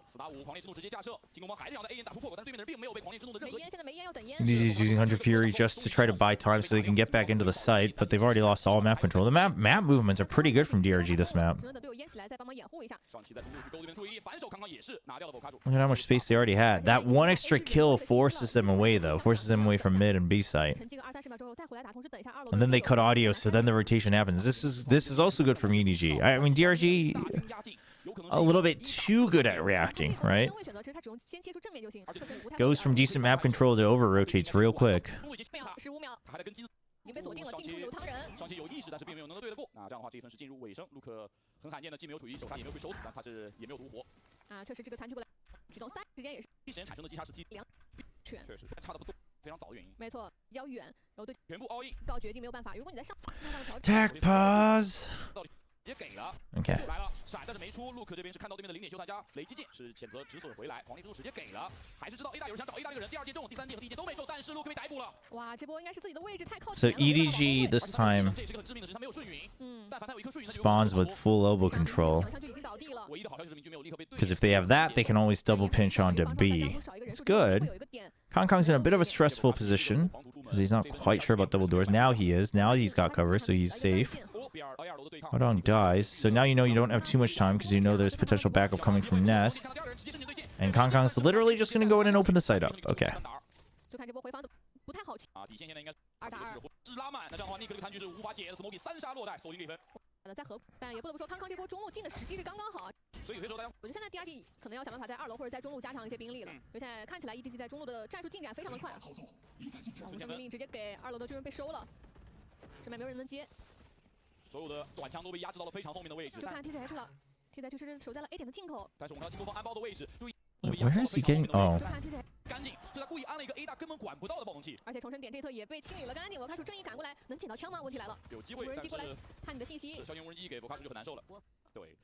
4打5，狂烈之怒直接架设，进攻方还是想在 A 眼打出破口，但是对面的人并没有被狂烈之怒的任何。现在没烟要等烟。EDG's using Hunter Fury just to try to buy time so they can get back into the site, but they've already lost all map control. The map movements are pretty good from DRG this map. 只能等队友淹起来再帮忙掩护一下。上期在中路去勾对面注意，反手刚刚也是拿掉了卡主。 Look at how much space they already had. That one extra kill forces them away, though. Forces them away from mid and B site. 沉寂个20-30秒之后再回来打，同时等一下2楼。 And then they cut audio, so then the rotation happens. This is also good from EDG. I mean, DRG a little bit too good at reacting, right? Goes from decent map control to over rotates real quick. 15秒，已经被锁定了，近处有藏人。上期有意识，但是并没有能对得过。那这样的话，这一分是进入尾声。卢克很罕见的既没有处于手杀，也没有被手死，但他是也没有独活。啊，确实这个残局过来，举动3时间也是。第一时间产生的击杀时机2拳，确实差的不多，非常早的原因。没错，比较远，然后对全部 all in， 告绝境没有办法。如果你在上， Tag pause. 也给了 Okay. 来了，闪但是没出。Luke 这边是看到对面的零点修弹家雷击剑，是选择止损回来。狂烈之怒直接给了，还是知道 A 大有人想找 A 大这个人。第2剑中，第3剑和第1剑都没中，但是 Luke 被逮捕了。哇，这波应该是自己的位置太靠 So 前了。 EDG this time 这是个很致命的，是他没有顺允。但凡他有一颗顺允 spawns with full elbow control. 想象就已经倒地了。唯一的好消息是明军没有立刻被对。 Because if they have that, they can always double pinch onto B. It's good. Kongkong's in a bit of a stressful position because he's not quite sure about double doors. Now he is. Now he's got cover, so he's safe. Hodong dies, so now you know you don't have too much time because you know there's potential backup coming from Nest. And Kongkong's literally just going to go in and open the site up. Okay. 就看这波回防的不太好起。底线现在应该2打2。是拉满，那这样的话，尼克这个残局是无法解的。Smoky 3杀落袋，锁定这分。在河，但也不得不说，康康这波中路进的时机是刚刚好。所以有些时候大家，我觉得现在 DRG 可能要想办法在2楼或者在中路加强一些兵力了。因为现在看起来 EDG 在中路的战术进展非常的快。无声命令直接给2楼的巨人被收了，这边没有人能接。 所有的短枪都被压制到了非常后面的位置。就看 TZH 了 ，TZH 是守在了 A 点的进口。但是我们看进攻方安包的位置，注意。 Where is he getting? Oh. 就看 TZH 干净，是他故意安了一个 A 大根本管不到的暴风器。而且重生点这一侧也被清理了干净。我看出正义赶过来，能捡到枪吗？问题来了。有机会，无人机过来看你的信息。消炎无人机给博卡就很难受了。对。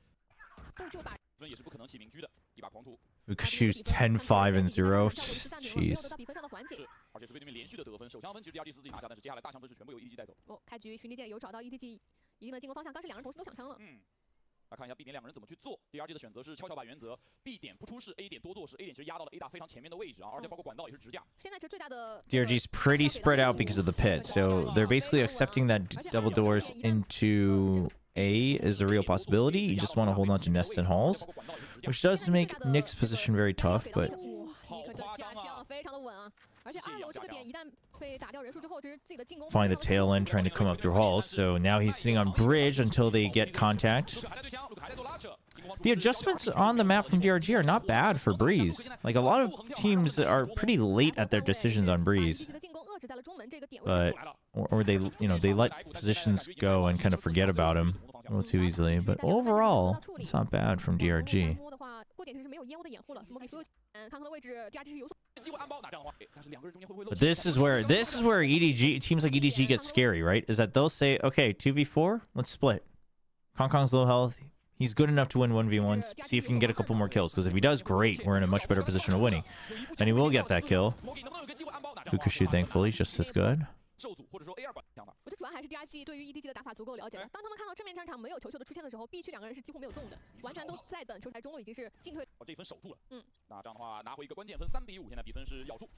不就把分也是不可能起明居的，一把狂徒。 Luke shoots 10, 5, and 0. Jeez. 是，而且是被对面连续的得分，首枪分其实 DRG 自己拿下，但是接下来大枪分是全部由 EDG 带走。哦，开局巡击舰有找到 EDG 一定的进攻方向，刚是2人同时都抢枪了。来看一下 B 点2个人怎么去做。DRG 的选择是跷跷板原则 ，B 点不出事 ，A 点多做事。A 点其实压到了 A 大非常前面的位置啊，而且包括管道也是直架。现在其实最大的 DRG's pretty spread out because of the pit, so they're basically accepting that double doors into A is a real possibility. You just want to hold on to nests and halls, which does make Nick's position very tough, but 非常的稳啊。而且2楼这个点一旦被打掉人数之后，就是自己的进攻。 find the tail end trying to come up through halls, so now he's sitting on bridge until they get contact. The adjustments on the map from DRG are not bad for Breeze. Like, a lot of teams are pretty late at their decisions on Breeze. But, or they, you know, they let positions go and kind of forget about him a little too easily. But overall, it's not bad from DRG. But this is where EDG teams like EDG get scary, right? Is that they'll say, okay, 2v4, let's split. Kongkong's low health. He's good enough to win 1v1s. See if he can get a couple more kills. Because if he does, great. We're in a much better position of winning. And he will get that kill. Fukushu, thankfully, just as good. 我觉得主要还是 DRG 对于 EDG 的打法足够了解了。当他们看到正面战场没有球球的出现的时候 ，B 区2个人是几乎没有动的，完全都在等球台中路已经是进退。这一分守住了。那这样的话拿回一个关键分，3比5，现在比分是咬住。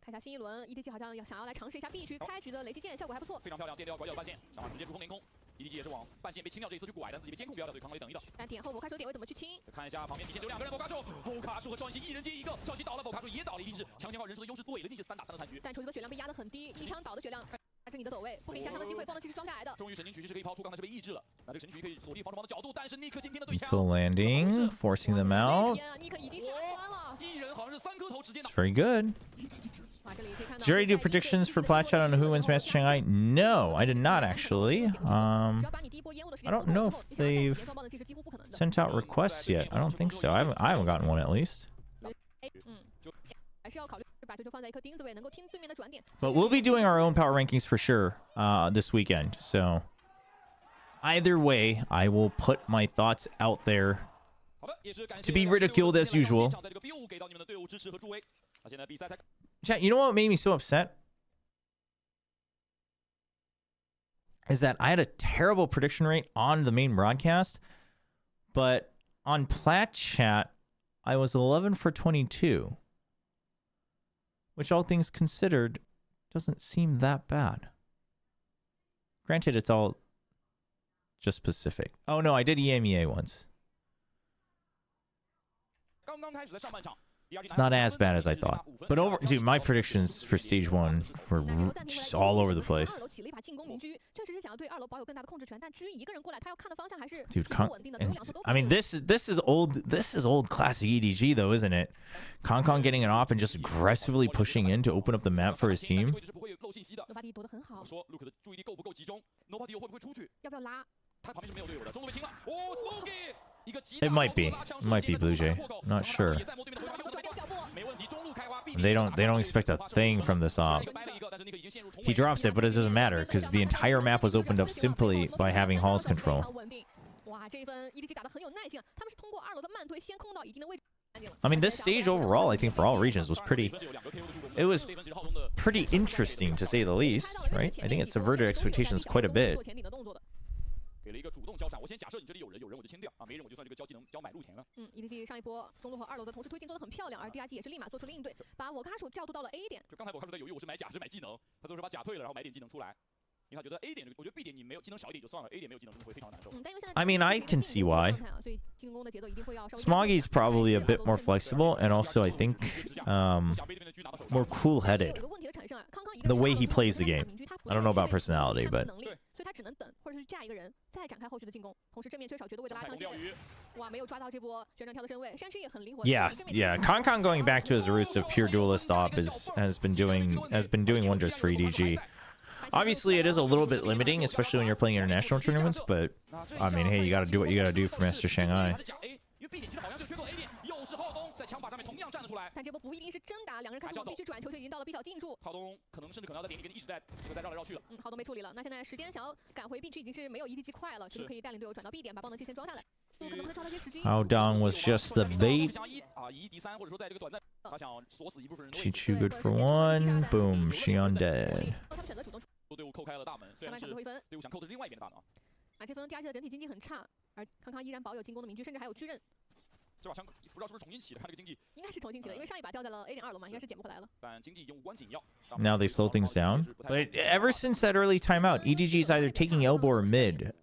看一下新一轮 ，EDG 好像想要来尝试一下 B 区开局的雷击剑，效果还不错。非常漂亮，电掉拐角半线，想法直接直冲连空。EDG 也是往半线被清掉，这一次去拐，但自己被监控标掉，所以康威等一等。但点后摩卡手点位怎么去清？看一下旁边底线只有两个人，摩卡手和少熙一人接一个，少熙倒了，摩卡手也倒了，一致强化人数的优势怼了进去，3打3的残局。但球球的血量被压得很低，一枪倒的血量。还是你的走位，不给下枪的机会，风能其实装下来的。终于神经曲是可以抛出，刚才是被抑制了。那这个神经曲可以锁定防守方的角度，但是尼克今天的对枪。So landing, forcing them out. 尼克已经杀穿了。一人好像是3颗头直接打。It's very good. 哇，这里可以看到。Did you already do predictions for Platchat on who wins Master Shanghai? No, I did not actually. I don't know if they've sent out requests yet. I don't think so. I haven't gotten one at least. But we'll be doing our own power rankings for sure this weekend. So either way, I will put my thoughts out there to be ridiculed as usual. Chat, you know what made me so upset? Is that I had a terrible prediction rate on the main broadcast, but on Plat Chat, I was 11 for 22. Which, all things considered, doesn't seem that bad. Granted, it's all just Pacific. Oh no, I did EMEA once. It's not as bad as I thought. But dude, my predictions for stage 1 were just all over the place. Dude, I mean, this is old classic EDG though, isn't it? Kong getting an op and just aggressively pushing in to open up the map for his team. It might be Blue Jay. I'm not sure. They don't expect a thing from this op. He drops it, but it doesn't matter because the entire map was opened up simply by having Hall's control. I mean, this stage overall, I think for all regions was pretty interesting to say the least, right? I think it subverted expectations quite a bit. 给了一个主动交闪，我先假设你这里有人我就清掉啊，没人我就算这个交技能交买路钱了。EDG 上一波中路和2楼的同时推进做得很漂亮，而 DRG 也是立马做出了应对，把我卡手调度到了 A 点。就刚才我卡手在犹豫，我是买甲还是买技能，他最后是把甲退了，然后买点技能出来。因为他觉得 A 点，我觉得 B 点你没有技能少一点就算了 ，A 点没有技能真的会非常难受。I mean, I can see why. Smoggy's probably a bit more flexible, and also I think more cool-headed. The way he plays the game. I don't know about personality, but. Yeah. Kong going back to his roots of pure duelist op has been doing wonders for EDG. Obviously, it is a little bit limiting, especially when you're playing international tournaments, but I mean, hey, you gotta do what you gotta do for Master Shanghai. 在枪法上面同样站了出来，但这波不一定是真打，两人开始往 B 区转，球就已经到了 B 小近处。浩东甚至可能要在点里面一直在绕来绕去了。浩东被处理了。那现在时间想要赶回 B 区已经是没有 EDG 快了，就是可以带领队友转到 B 点，把爆能器先装下来。可能不能抓到一些时机。How down was just the bait. 啊，1敌3或者说在这个短暂，他想锁死一部分人。She too good for one. Boom, she undead. 他们选择主动。队伍扣开了大门，虽然是队伍想扣的是另外一边的大门。啊，这分第2期的整体经济很差，而康康依然保有进攻的明区，甚至还有巨刃。 这把枪不知道是不是重新起的，看这个经济应该是重新起的，因为上一把掉在了 A 点2楼嘛，应该是捡不回来了。但经济已经无关紧要。Now they slow things down. But ever since that early timeout, EDG is either taking elbow or mid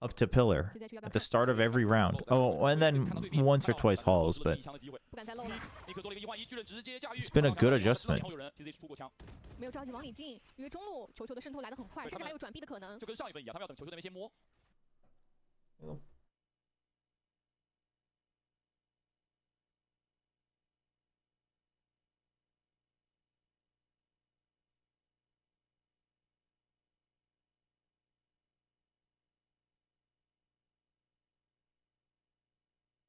up to pillar at the start of every round. Oh, and then once or twice Halls, but it's been a good adjustment. 没有着急往里进，因为中路球球的渗透来得很快，甚至还有转臂的可能。就跟上一分一样，他们要等球球那边先摸。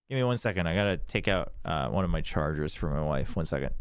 Give me 1 second. I gotta take out one of my chargers for my wife. 1 second.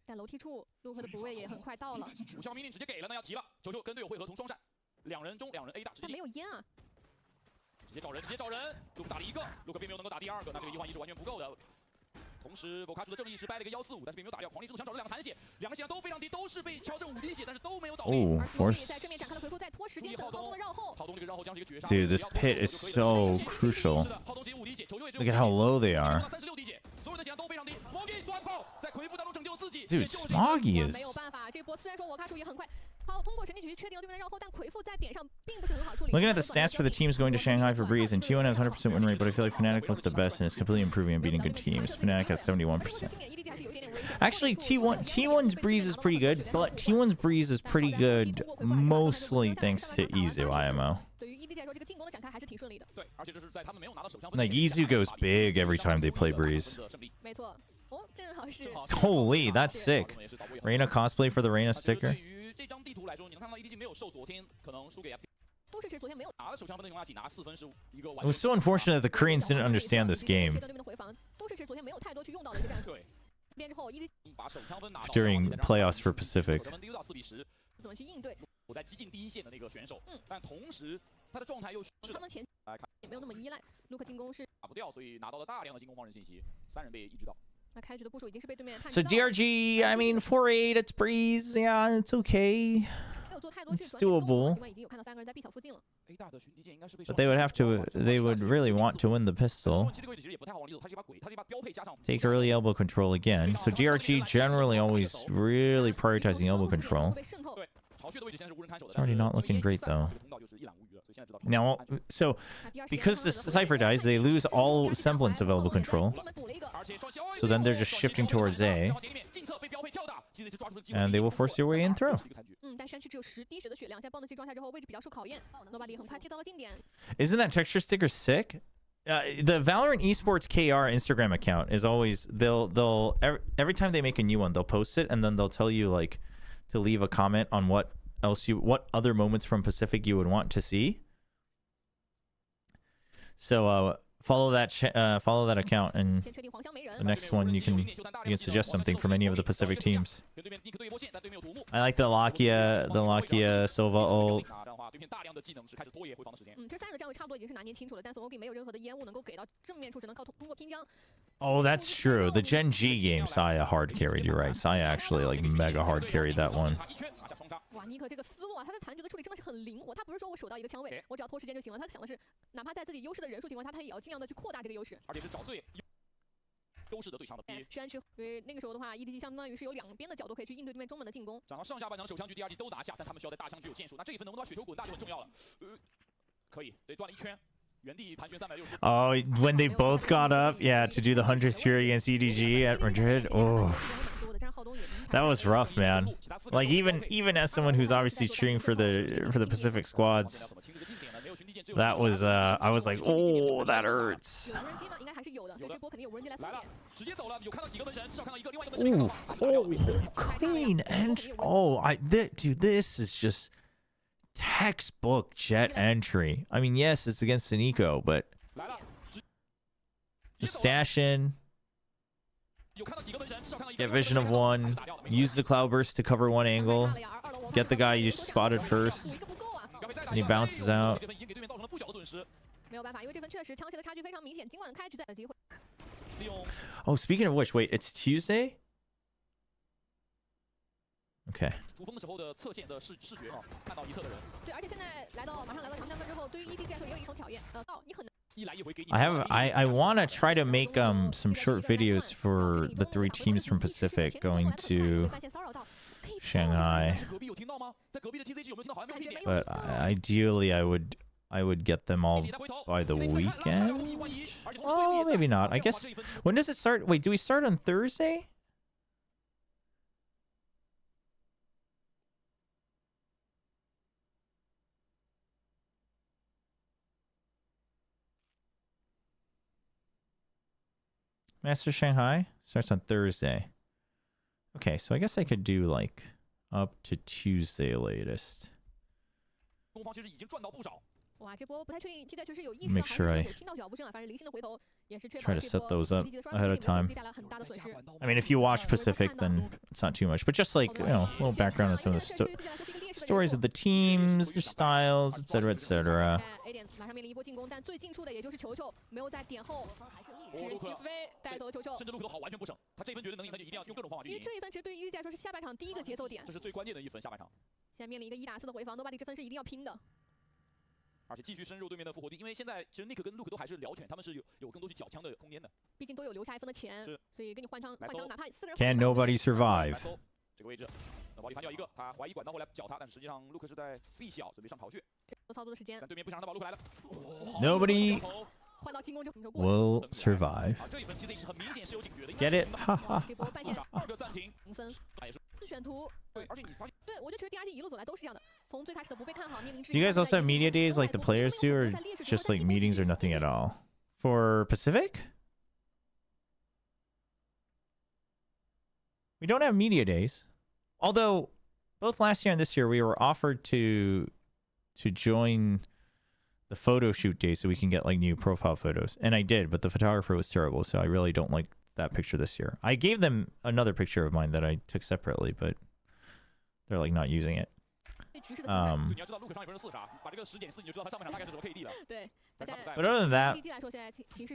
但楼梯处陆克的补位也很快到了，五项命令直接给了，那要急了。球球跟队友汇合同双扇，两人中两人 A 大，直但接没有烟啊。直接找人，直接找人。陆克打了一个，陆克并没有能够打第二个，那这个1换1是完全不够的。同时，WillChobra的正义是掰了一个145，但是并没有打掉。狂力之路想找这两个残血，两个血量都非常低，都是被敲剩5滴血，但是都没有倒地。Oh, 而 force. 在正面展开的回复，在拖时间等浩东的绕后。浩东这个绕后将是一个绝杀。 Dude, this pit is so crucial. 浩东只有5滴血，球球也只 Look 有 at how low they are. 36滴血，所有的血量都非常低。Smoggy 断炮，在回复当中拯救自己。 Dude, Smoggy 没有 is. 办法，这波虽然说我卡数也很快，好通过神经局确定了对面的绕后，但魁父在点上并不是很好处理。 Looking at the stats for the teams going to Shanghai for Breeze, and T1 has 100% win rate, but I feel like Fnatic looked the best and is completely improving and beating good teams. Fnatic has 71%. Actually, T1's Breeze is pretty good, but T1's Breeze is pretty good mostly thanks to Izu IMO. 对于 EDG 来说，这个进攻的展开还是挺顺利的。对，而且这是在他们没有拿到首枪分 Like Izu goes big every time they play Breeze. 没错，哦，正好是。 Holy, that's sick. Reina cosplay for the Reina sticker. 对于这张地图来说，你能看到 EDG 没有受昨天可能输给都是其实昨天没有拿了首枪分的情况下，仅拿4分是一个 It was so unfortunate that the Koreans didn't understand this game 对面的回防都是其实昨天没有太多去用到的一个战术。对。 边之后，EDG 把首枪分拿到 during playoffs for Pacific. 丢到4比10，怎么去应对？我在激进第一线的那个选手，但同时他的状态又是他们前也没有那么依赖。卢克进攻是打不掉，所以拿到了大量的进攻方人信息，3人被抑制到。 那开局的部署已经是被对面探 So 知到了。 DRG, I mean 4-8, it's Breeze. Yeah, it's okay. 没有做太多去 It's 转进攻 doable. 尽管已经有看到3个人在 B 小附近了。 A 大的巡击舰应该是被 But they would have to. They would really want to win the pistol. 这个位置其实也不太好理解，他是把鬼，他是把标配加上 Take early elbow control again. So DRG generally always really prioritizing elbow control. 被渗透。 对，巢穴的位置现在是无人看守的。 It's already not looking great though. 这个通道就是一览无余了，所以现在知道。 Now, so 那第二时间 because the Cypher dies, they lose all semblance of elbow control. 他们补了一个。 So then they're just shifting towards A, and they will force their way in through. 但山区只有10滴血的血量，在爆能器状态之后，位置比较受考验。Nobody 很快踢到了近点。 Isn't that texture sticker sick? The Valorant esports KR Instagram account is always they'll every time they make a new one, they'll post it and then they'll tell you like to leave a comment on what other moments from Pacific you would want to see. So follow that account, and 先确定黄香没人 the。next one you can suggest something from any of the Pacific teams. I like the Lakia Silva ult. 对面大量的技能是开始拖延回防的时间。这3人的站位差不多已经是拿捏清楚了，但 Smoggy 没有任何的烟雾能够给到正面处，只能靠通过拼将。 Oh, that's true. The Gen G game, Saya hard carried. You're right. Saya actually like mega hard carried that one. 哇，尼克这个思路啊，他的残局的处理真的是很灵活。他不是说我守到一个枪位，我只要拖时间就行了。他想的是，哪怕在自己优势的人数情况下，他也要尽量的去扩大这个优势。而且是找最优势的对象的。山区，因为那个时候的话 ，EDG 相当于是有两边的角度可以去应对对面中门的进攻。然后上下半场首枪局第2局都拿下，但他们需要在大枪局有建树。那这一分能不能把雪球滚大就很重要了。可以，对，转了一圈。 Oh, when they both got up, yeah, to do the Hunter's Fury against EDG at Madrid. Oh, that was rough, man. Like even as someone who's obviously cheering for the Pacific squads, that was I was like, oh, that hurts. Ooh, oh, clean and dude, this is just textbook Jet entry. I mean, yes, it's against an eco, but just dash in, get vision of one, use the cloudburst to cover one angle, get the guy you spotted first, and he bounces out. Oh, speaking of which, wait, it's Tuesday? Okay. I want to try to make some short videos for the 3 teams from Pacific going to Shanghai. But ideally I would get them all by the weekend. Oh, maybe not. I guess when does it start? Wait, do we start on Thursday? Master Shanghai starts on Thursday. Okay, so I guess I could do like up to Tuesday latest. Make sure I Try to set those up ahead of time. I mean, if you watch Pacific, then it's not too much. But just like, you know, a little background on some of the stories of the teams, their styles, etc., etc. 马上面临一波进攻，但最近出的也就是球球，没有在点后，只是起飞带走了球球。甚至陆克都好完全不省，他这一分绝对能赢，他就一定要用各种方法去赢。因为这一分其实对于 EZ 来说是下半场第一个节奏点，这是最关键的一分，下半场。现在面临一个1打4的回防 ，Nobody 这分是一定要拼的。 而且继续深入对面的复活地，因为现在其实 Nick 跟 Luke 都还是聊拳，他们是有更多去缴枪的空间的。毕竟都有留下一分的钱，所以给你换张，哪怕4人。 Can nobody survive? 这个位置，那保利盘掉一个，他怀疑管道后来缴他，但实际上 Luke 是在避小，准备上逃穴。操作的时间，但对面不想让他把 Luke 来了。Nobody 换到进攻之后 will survive. 这一分其实是很明显是有警觉的。 Get it? 哈哈。这波半线2个暂停，0分。选图，对，而且你发现，对我觉得其实 DRG 一路走来都是这样的，从最开始的不被看好，面临 Do you guys also have media days like the players do, or just like meetings or nothing at all? For Pacific? We don't have media days. Although, both last year and this year, we were offered to join the photo shoot day so we can get like new profile photos. And I did, but the photographer was terrible, so I really don't like that picture this year. I gave them another picture of mine that I took separately, but they're like not using it. But other than that,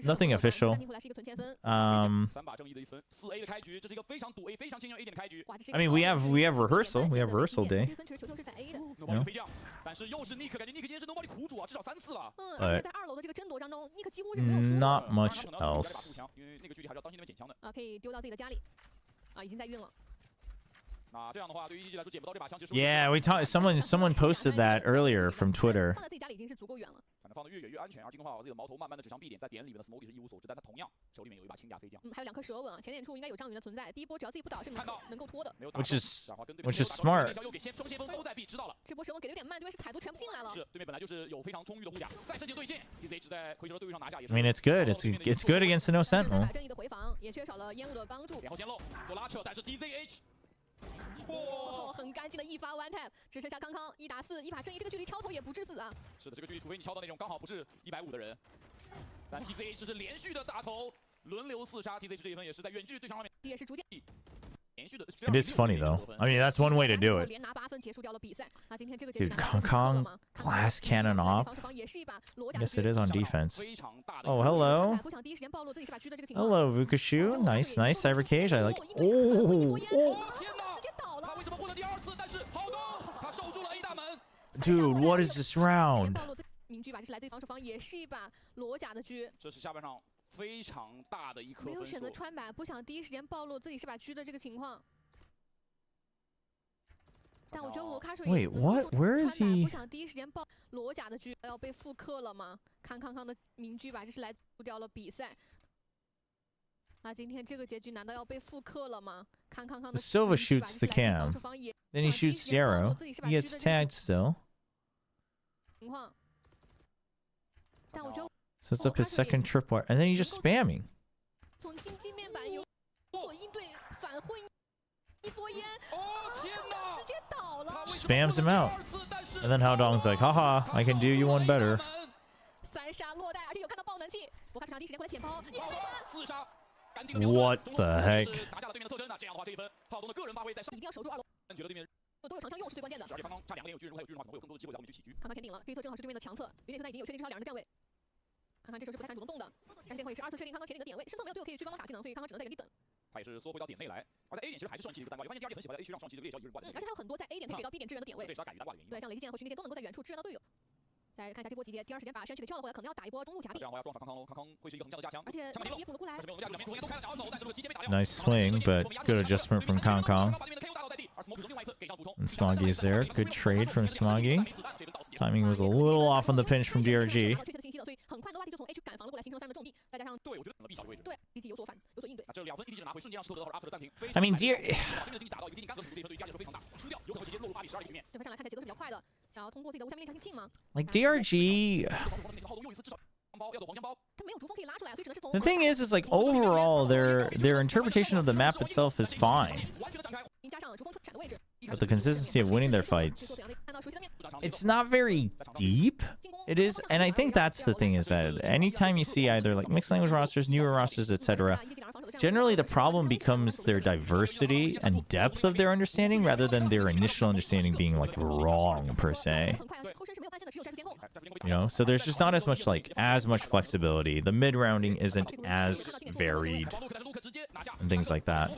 nothing official. I mean, we have rehearsal. We have rehearsal day. You know? But not much else. Yeah, we talked. Someone posted that earlier from Twitter. 放得越远越安全，而金块把自己的矛头慢慢的指向 B 点，在点里面的 Smoky 是一无所知，但他同样手里面有一把轻甲飞将，还有2颗蛇吻，前点处应该有张云的存在，第一波只要自己不倒是能够拖的。Which is smart. 双先锋都在 B 知道了。这波蛇吻给的有点慢，对面是踩图全部进来了。是，对面本来就是有非常充裕的护甲，再申请对线 ，TCH 在奎蛇的对位上拿下也是。I mean, it's good. It's good against the No Sentinel. 正义的回防也缺少了烟雾的帮助。然后先漏做拉扯，但是 TCH。 很干净的一发 one tap， 只剩下康康1打4，一把正义，这个距离敲头也不致死啊。是的，这个距离，除非你敲到那种刚好不是150的人。但 TCH 是连续的打头，轮流4杀 ，TCH 这一分也是在远距离对象上面。也是逐渐。 It is funny though. I mean, that's one way to do it. 连拿8分结束掉了比赛。那今天这个 Dude, Kong glass cannon off. Yes, it is on defense. Oh, hello. Hello, Vukashu. Nice, nice. Cyber Cage. I like. Oh. Dude, what is this round? 名狙吧，这是来自于防守方，也是一把裸甲的狙。这是下半场非常大的一颗分数。没有选择穿板，不想第一时间暴露自己是把狙的这个情况。但我觉得我卡手也 Wait, what? Where is he? 不想第一时间暴裸甲的狙要被复刻了吗？看康康的名狙吧，这是来输掉了比赛。那今天这个结局难道要被复刻了吗？看康康的 Silva shoots the cam. Then he shoots Zero. He gets tagged still. 情况。但我觉得 Sets up his second tripwire, and then he's just spamming. 从经济面板有所应对，反混一波烟，天哪，直接倒了。Spams him out, and then Haodong's like, haha, I can do you one better. 3杀落袋，而且有看到爆能器，我看场第一时间过来捡包，4杀。 What the heck? 拿下了对面的侧身，那这样的话，这一分浩东的个人发挥在上，一定要守住2楼。觉得对面都有长枪用是最关键的。而且刚刚差2个人有巨人，还有巨人的话，可能会有更多的机会在后面去起狙。康康前顶了，这一侧正好是对面的强侧，有点现在已经有确定至少2人的站位。康康这时候是不太敢主动动的，但是这块也是2次确定康康前顶的点位，身后没有队友可以去帮忙打技能，所以康康只能在原地等。他也是缩回到点内来，而在 A 点其实还是顺其一个单挂，我发现第2点很喜欢在 A 区让顺其这个猎招一个人挂的。而且还有很多在 A 点可以给到 B 点支援的点位，这也是他改单挂的原因。对，像雷击剑和徐宁剑都能够在远处支援到队友。 再看一下这波集结，第2时间把山区给撬了回来，可能要打一波中路夹壁。这样的话要撞上康康喽，康康会是一个横向的加强。而且也补了过来。Nice swing, but good adjustment from Kong Kong. And Smoggy's there. Good trade from Smoggy. Timing was a little off on the pinch from DRG. 很快的话就从 A 区赶防了过来，形成3人的重壁，再加上对，我觉得B 小的位置。对，立即有所应对。这2分一滴拿回，瞬间让石头得到 after 的暂停。 I mean, dear. 打到一个刚刚这一分对于 DRG 非常大，输掉有可能直接落入8比12的局面。对，上来看起来节奏是比较快的，想要通过自己的无下命令强行进吗 Like DRG. The thing is like overall, their interpretation of the map itself is fine. but the consistency of winning their fights, it's not very deep. It is, and I think that's the thing, is that anytime you see either like mixed language rosters, newer rosters, etc., generally the problem becomes their diversity and depth of their understanding rather than their initial understanding being like wrong per se. You know, so there's just not as much flexibility. The mid rounding isn't as varied and things like that.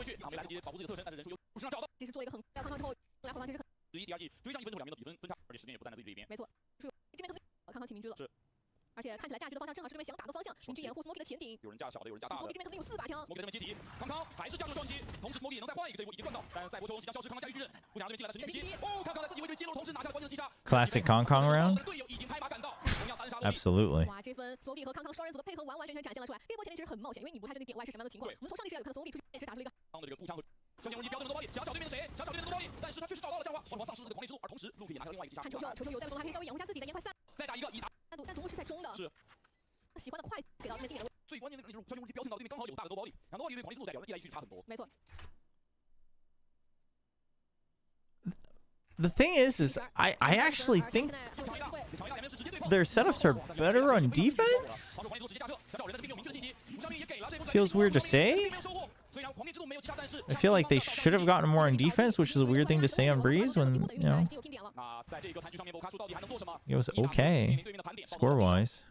而且看起来架局的方向正好是这边想打的方向，邻居掩护 Smoky 的前顶，有人架小的，有人架大的。 Smoky 这边可能有4把枪 ，Smoky 这边接题，康康还是架住双击，同时 Smoky 也能再换一个，这一波已经赚到，但赛博球即将消失，康康驾驭巨人，不想这边进来的是狙击，哦，康康在自己位置接入，同时拿下了关键的击杀。Classic Kong Kong round. 队友已经拍马赶到，同样3杀。Absolutely. 哇，这分 Smoky 和康康双人组的配合完完全全展现了出来。这波前面其实很冒险，因为你不太确定点外是什么样的情况。我们从上帝视角有看到 Smoky 出现时打出了一个。 康的这个步枪和交剑攻击标准的多暴力，想找对面的谁？想找对面的多暴力，但是他确实找到了战花，黄黄丧失了这个狂烈之路，而同时陆可以拿下另外一个击杀。看球球有在路中，他可以稍微掩护一下自己的，延快3。再打一个一打。但独木是在中的。是。喜欢的快给到对面进点的位。最关键的那种交剑攻击标准到对面刚好有大的多暴力，然后多暴力对狂烈之路代表一来一去差很多。没错。 The thing is I actually think their setups are better on defense. Feels weird to say. I feel like they should have gotten more on defense, which is a weird thing to say on Breeze when, you know, it was okay score-wise.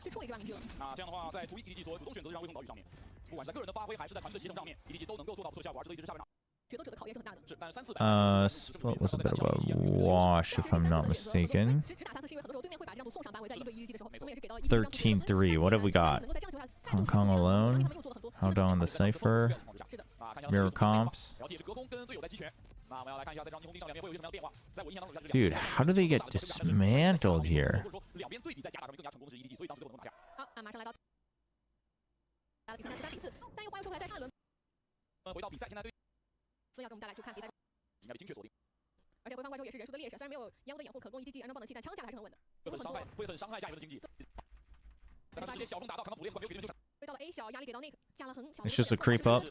去处理这把名句了。那这样的话，在图一 EDG 所主动选择让威风岛屿上面，不管是在个人的发挥还是在团队协同上面 ，EDG 都能够做到不错的效果，而这都一直是下半场。决斗者的考验是很大的。是，但是3次。Split was a bit of a wash, if I'm not mistaken. 只打3次是因为很多时候对面会把这张图送上班，在1对1 EDG 的时候，我们也是给到 13-3. What have we got? Hong Kong alone. How down the cipher. Mirror comps. Dude, how do they get dismantled here? 好，那马上来到。打了比赛13比4，但又话又说回来，在上一轮。回到比赛，现在对。所以要给我们带来就看比赛。应该被精确锁定。而且回防怪兽也是人数的劣势，虽然没有烟雾的掩护可供 EDG 安装放冷气，但枪架还是很稳的。会很伤害下一轮的经济。但是直接小风打到，康康补裂，没有给对面就。 回到了 A 小，压力给到 Nick， 加了很小。 It's just a creep up.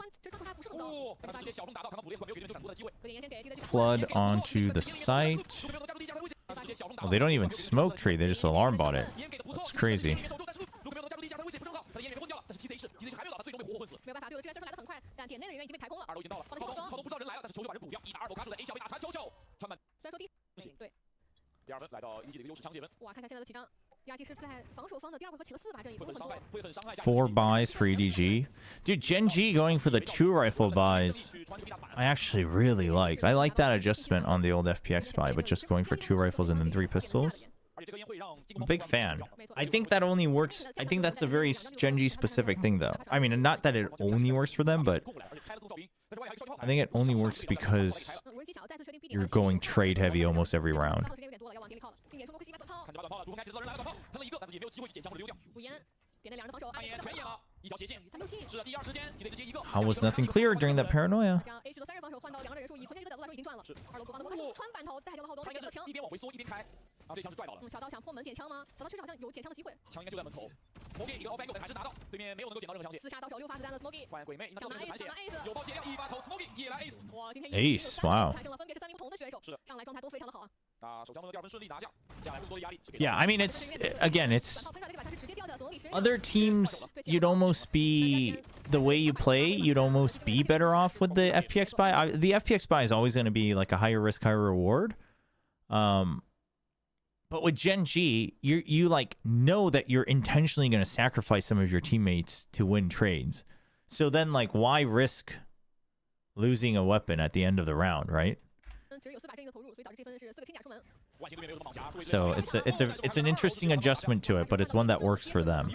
Flood onto the site. Oh, they don't even smoke tree, they just alarm bot it. That's crazy. 没有办法，队友支援战术来得很快，但点内的人员已经被排空了。2楼已经到了，炮都不知道人来了，但是球就把人补掉，1打2卡住了 A 小被打残，球传满。虽然说对。第2分来到 EDG 的一个优势，抢解分。哇，看一下现在的起张。 DRG 是在防守方的第2回合起了4把阵，也不很多。 4 buys for EDG. Dude, Gen G going for the 2 rifle buys. I actually really like. I like that adjustment on the old FPX buy, but just going for 2 rifles and then 3 pistols. Big fan. I think that only works. I think that's a very Gen G specific thing, though. I mean, not that it only works for them, but I think it only works because you're going trade heavy almost every round. How was nothing clear during that paranoia? Ace, wow. Yeah, I mean, it's again, it's other teams. You'd almost be the way you play. You'd almost be better off with the FPX buy. The FPX buy is always going to be like a higher risk, higher reward. But with Gen G, you like know that you're intentionally going to sacrifice some of your teammates to win trades. So then, like, why risk losing a weapon at the end of the round, right? So it's an interesting adjustment to it, but it's one that works for them.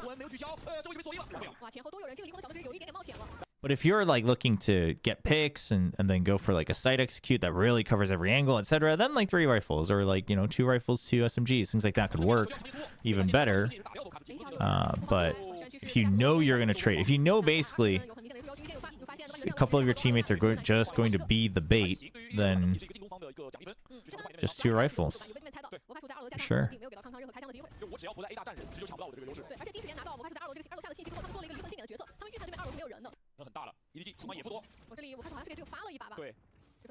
But if you're like looking to get picks and then go for like a site execute that really covers every angle, etc., then like 3 rifles or like, you know, 2 rifles, 2 SMGs, things like that could work even better. But if you know you're going to trade, if you know basically a couple of your teammates are just going to be the bait, then just 2 rifles. For sure. 我只要不在 A 大站人，其实就抢不到我的这个优势。对，而且第一时间拿到我开始在2楼这个2楼下的信息之后，他们做了一个离合近点的决策，他们预判对面2楼是没有人的。那很大了 ，EDG 出关也不多。我这里我开始好像是给这个发了一把吧。对。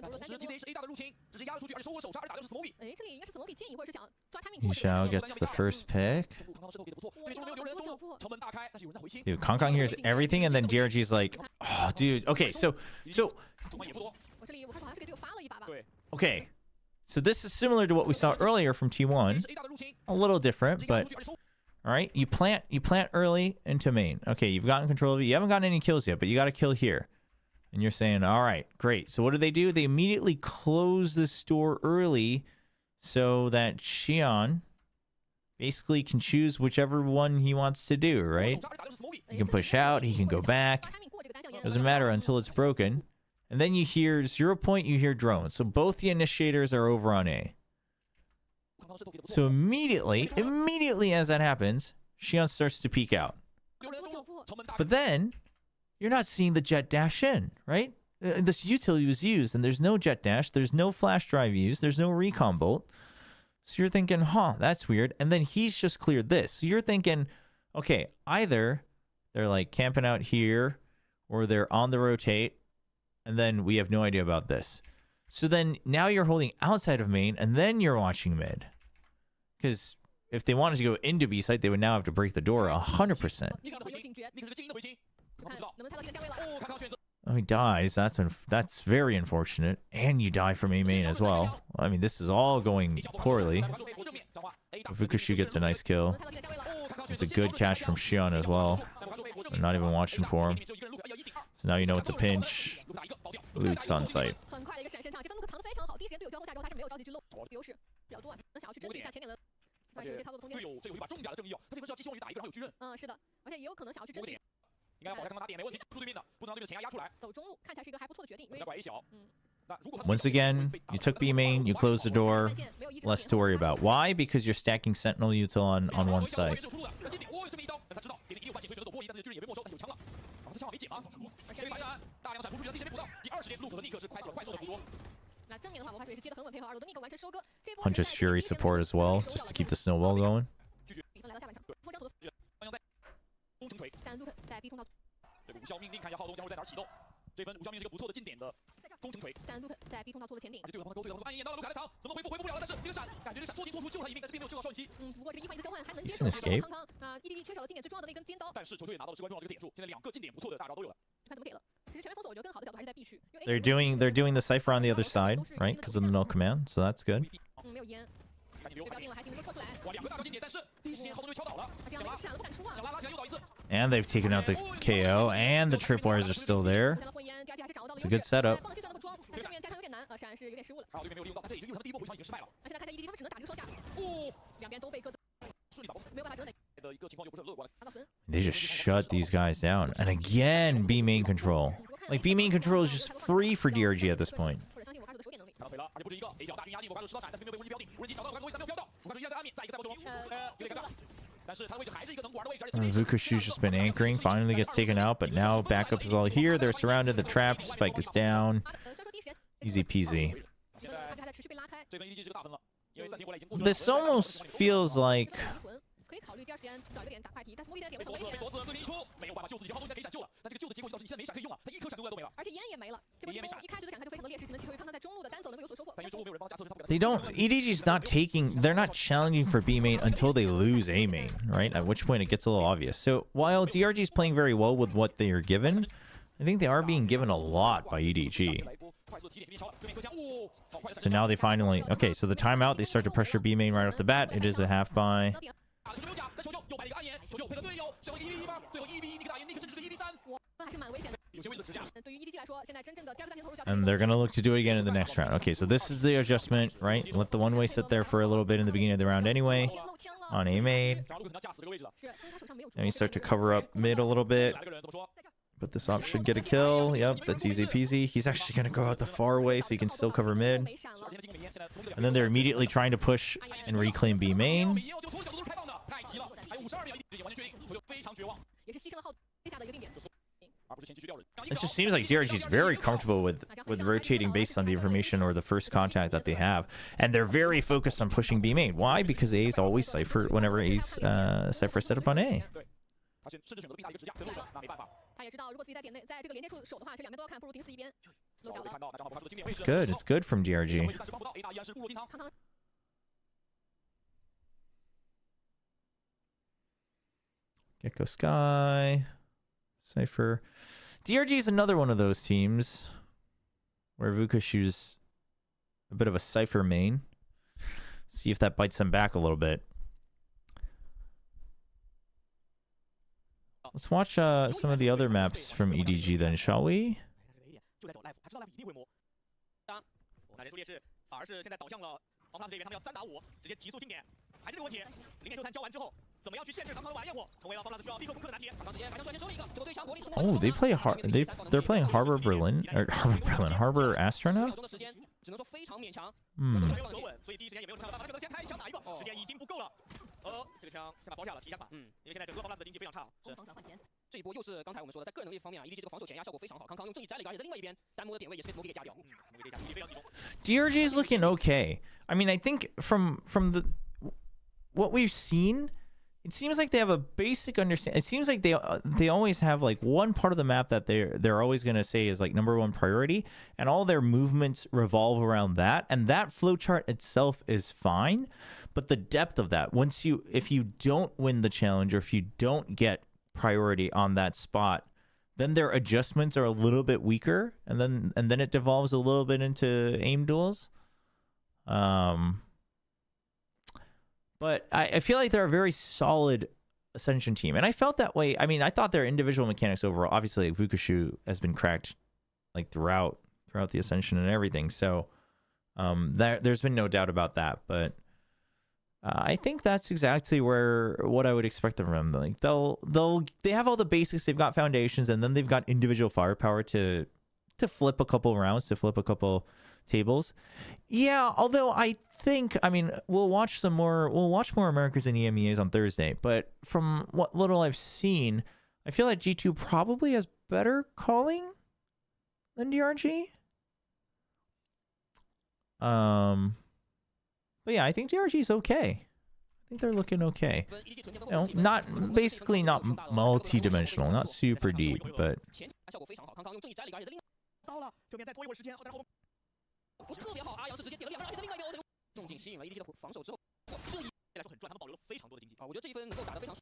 但同时 GZ 是 A 大的入侵，直接压了出去，而且收我手上，而打的是 Smoky。哎，这里应该是 Smoky 建议或者是想抓 timing。Yishao gets the first pick. Dude, Kong hears everything, and then DRG's like, oh, dude. Okay, so. Okay, so this is similar to what we saw earlier from T1. A little different, but all right. You plant early into main. Okay, you've gotten control of it. You haven't gotten any kills yet, but you got a kill here. And you're saying, all right, great. So what do? They immediately close this door early so that Xion basically can choose whichever one he wants to do, right? He can push out, he can go back. Doesn't matter until it's broken. And then you hear 0 point, you hear drone. So both the initiators are over on A. So immediately as that happens, Xion starts to peek out. But then you're not seeing the jet dash in, right? This utility was used, and there's no jet dash, there's no flash drive used, there's no recon bolt. So you're thinking, huh, that's weird. And then he's just cleared this. So you're thinking, okay, either they're like camping out here, or they're on the rotate, and then we have no idea about this. So then now you're holding outside of main, and then you're watching mid. Because if they wanted to go into B site, they would now have to break the door 100%. Oh, he dies. That's very unfortunate. And you die from A main as well. I mean, this is all going poorly. Vukushu gets a nice kill. It's a good catch from Xion as well. They're not even watching for him. So now you know it's a pinch. Luke's on site. Once again, you took B main, you closed the door. Less to worry about. Why? Because you're stacking Sentinel Util on one side. Punches Fury support as well, just to keep the snowball going. Decent escape. They're doing the cipher on the other side, right? Because of the no command, so that's good. And they've taken out the KO, and the tripwires are still there. It's a good setup. They just shut these guys down. And again, B main control. Like, B main control is just free for DRG at this point. Vukushu's just been anchoring, finally gets taken out, but now backup is all here. They're surrounded, the trap, Spike is down. Easy peasy. This almost feels like... EDG's not taking... They're not challenging for B main until they lose A main, right? At which point it gets a little obvious. So while DRG's playing very well with what they are given, I think they are being given a lot by EDG. So now they finally... Okay, so the timeout, they start to pressure B main right off the bat. It is a half buy. And they're going to look to do it again in the next round. Okay, so this is the adjustment, right? Let the one-way sit there for a little bit in the beginning of the round anyway. On A main. And you start to cover up mid a little bit. But this op should get a kill. Yep, that's easy peasy. He's actually going to go out the far way so he can still cover mid. And then they're immediately trying to push and reclaim B main. It just seems like DRG is very comfortable with rotating based on the information or the first contact that they have, and they're very focused on pushing B main. Why? Because A is always Cypher whenever A's Cypher set up on A. 他也知道，如果自己在点内，在这个连接处守的话，这两边都要看，不如顶死一边。漏脚了。 It's good. It's good from DRG. Gecko Sky, Cypher. DRG is another one of those teams where Vukushu's a bit of a Cypher main. See if that bites them back a little bit. Let's watch some of the other maps from EDG then, shall we? 怎么样去限制刚刚的晚焰火，成为了方老师需要立刻攻克的难题。刚直接反正率先收了一个，这波对强国力。Oh, they play they're playing Harbor Berlin or Harbor Astronaut. 只能说非常勉强。没有手稳，所以第一时间也没有看到方老师先开一枪打一个，时间已经不够了。这个枪先把包下了，提前把。因为现在整个方老师的经济非常差。是。这一波又是刚才我们说的，在个人能力方面啊 ，EDG 这个防守减压效果非常好。康康用正义摘了一个，而且在另外一边，弹幕的点位也是被魔给夹掉。DRG is looking okay. I mean, I think from what we've seen. It seems like they have a basic understanding. It seems like they always have like one part of the map that they're always going to say is like #1 priority, and all their movements revolve around that. And that flowchart itself is fine, but the depth of that, if you don't win the challenge or if you don't get priority on that spot, then their adjustments are a little bit weaker, and then it devolves a little bit into aim duels. But I feel like they're a very solid Ascension team. And I felt that way. I mean, I thought their individual mechanics overall, obviously, like, Vukushu has been cracked like throughout the Ascension and everything. So there's been no doubt about that. But I think that's exactly what I would expect from them. Like they have all the basics. They've got foundations, and then they've got individual firepower to flip a couple rounds, to flip a couple tables. Yeah, although I mean, we'll watch more Americas and EMEAs on Thursday, but from what little I've seen, I feel like G2 probably has better calling than DRG. But yeah, I think DRG is okay. I think they're looking okay. You know, not multi-dimensional, not super deep, but 不是特别好，阿阳是直接点了2分，而且在另外一边动静吸引了 EDG 的防守之后，这一来说很赚，他们保留了非常多的经济啊，我觉得这一分能够打得非常，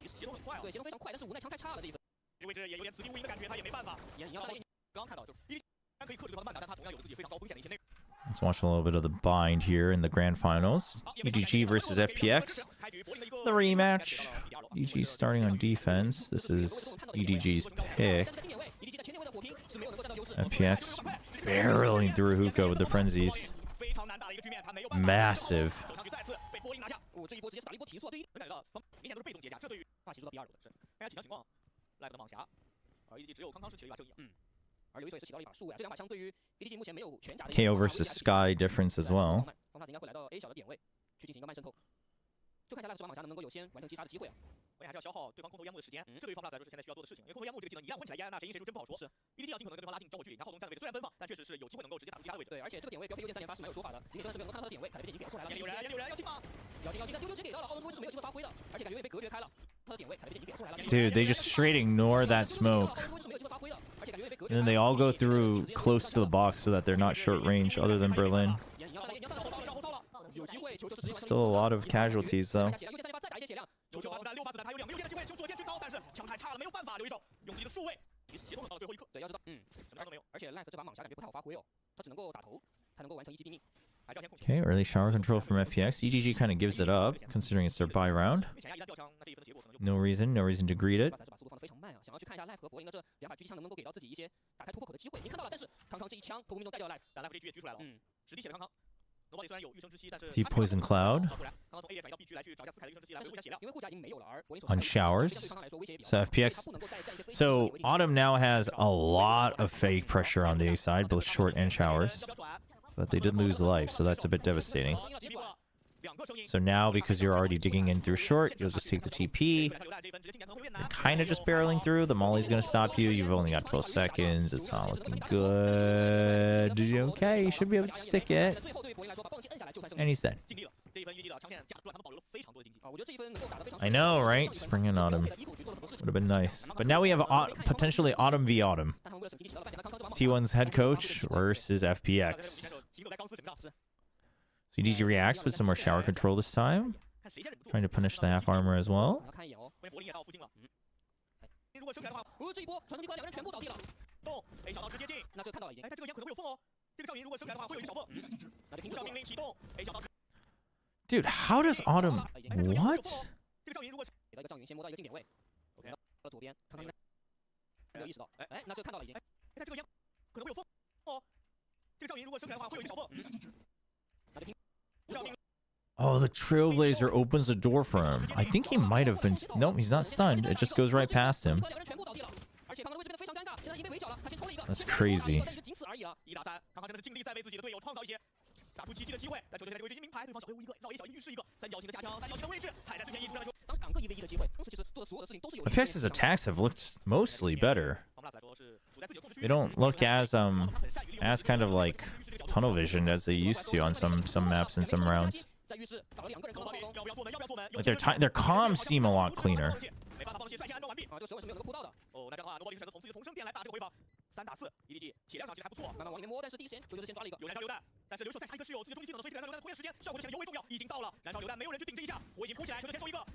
节奏很快，对，节奏非常快，但是无奈枪太差了这一分，这位置也有点此地无银的感觉，他也没办法。你要再来，刚刚看到就是 EDG 可以克制对方的慢打，但他同样有自己非常高风险的一些内容。 Let's watch a little bit of the bind here in the grand finals. EDG versus FPX. The rematch. EDG starting on defense. This is EDG's pick. FPX barreling through hookah with the frenzies. Massive. 这一波直接是打了一波提速，对于明显都是被动叠加，这对于发起出到 B2的是，看下起枪情况 ，Live 的蟒侠，EDG 只有康康是起了一把正义，而刘一手也是起到了一把数位，这2把枪对于 EDG 目前没有全甲的 KO versus Sky difference as well. 方法应该会来到 A 小的点位去进行一个慢渗透，就看一下 Live 这把蟒侠能不能够有先完成击杀的机会啊。 我也还是要消耗对方空投烟幕的时间，这对于方大来说是现在需要做的事情。因为空投烟幕这个技能一旦混起来，那谁赢谁输真不好说。是 EDG 要尽可能跟对方拉近交火距离，然后从站的位置虽然奔放，但确实是有机会能够直接打出其他的位置。对，而且这个点位标配右键3连发是蛮有说法的，你真的是没有能看到他的点位，凯特已经给了过来了。有人要进吗？要进，但丢丢直接给到了，奥伦威是没有机会发挥的，而且感觉也被隔绝开了。他的点位凯特已经给了过来了。Dude, they just straight ignore that smoke. And then they all go through close to the box so that they're not short range other than Berlin. Still a lot of casualties though. 球发子弹6发子弹，他有2枚右键的机会，球左键去刀，但是枪太差了，没有办法，留一手用自己的数位，也是协同到了最后一刻。对，要知道，什么伤都没有。而且 Life 这把蟒侠感觉不太好发挥哦，他只能够打头，才能够完成一击毙命。 Okay, early shower control from FPX. EDG kind of gives it up, considering it's their buy round. No reason to greet it. 速度放得非常慢啊，想要去看一下 Life 和博赢的这2把狙击枪能不能够给到自己一些打开突破口的机会。你看到了，但是康康这一枪头部命中带掉了 Life， 但 Life 这狙也狙出来了，实地血的康康。 Deep Poison Cloud on showers. So FPX. So Autumn now has a lot of fake pressure on the A side, both short and showers. But they did lose life, so that's a bit devastating. So now, because you're already digging in through short, you'll just take the TP. You're kind of just barreling through. The molly's going to stop you. You've only got 12 seconds. It's not looking good. Okay, you should be able to stick it. And he's dead. I know, right? Springing Autumn. Would have been nice. But now we have potentially Autumn v Autumn. T1's head coach versus FPX. So DG reacts with some more shower control this time. Trying to punish the half armor as well. Dude, how does Autumn... What? Oh, the Trailblazer opens the door for him. I think he might have been... Nope, he's not stunned. It just goes right past him. That's crazy. FPX's attacks have looked mostly better. They don't look as kind of like tunnel vision as they used to on some maps and some rounds. Like their comms seem a lot cleaner.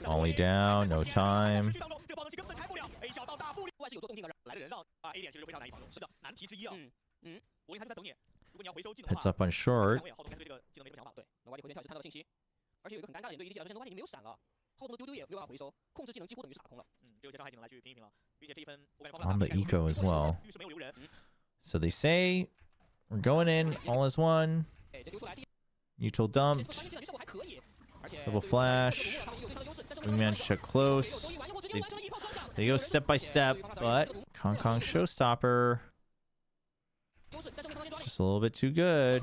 Ollie down, no time. Heads up on short. On the eco as well. So they say we're going in, all is one. Neutral dumped. Double flash. Wingman check close. They go step by step, but Kong Kong showstopper. Just a little bit too good.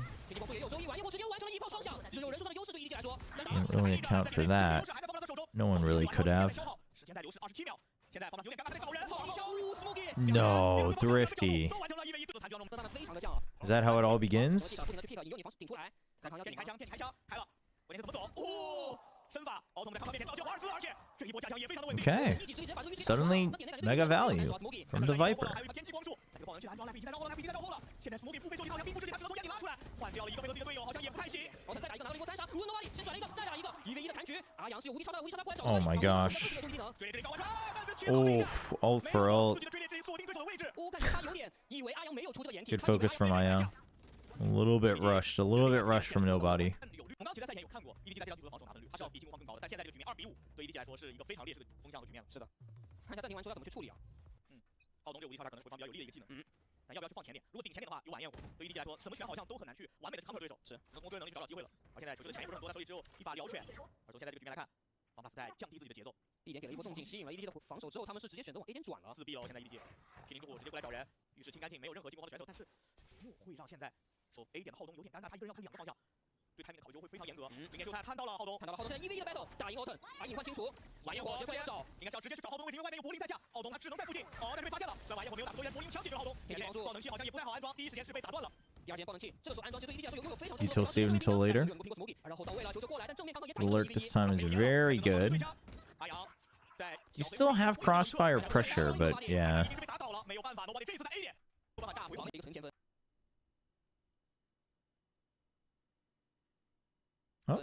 Didn't really account for that. No one really could have. No, Thrifty. Is that how it all begins? Okay. Suddenly, mega value from the Viper. Oh my gosh. Oh, ult for ult. Good focus from Ayang. A little bit rushed from nobody. Detail saved until later. The lurk this time is very good. You still have crossfire pressure, but yeah. Oh.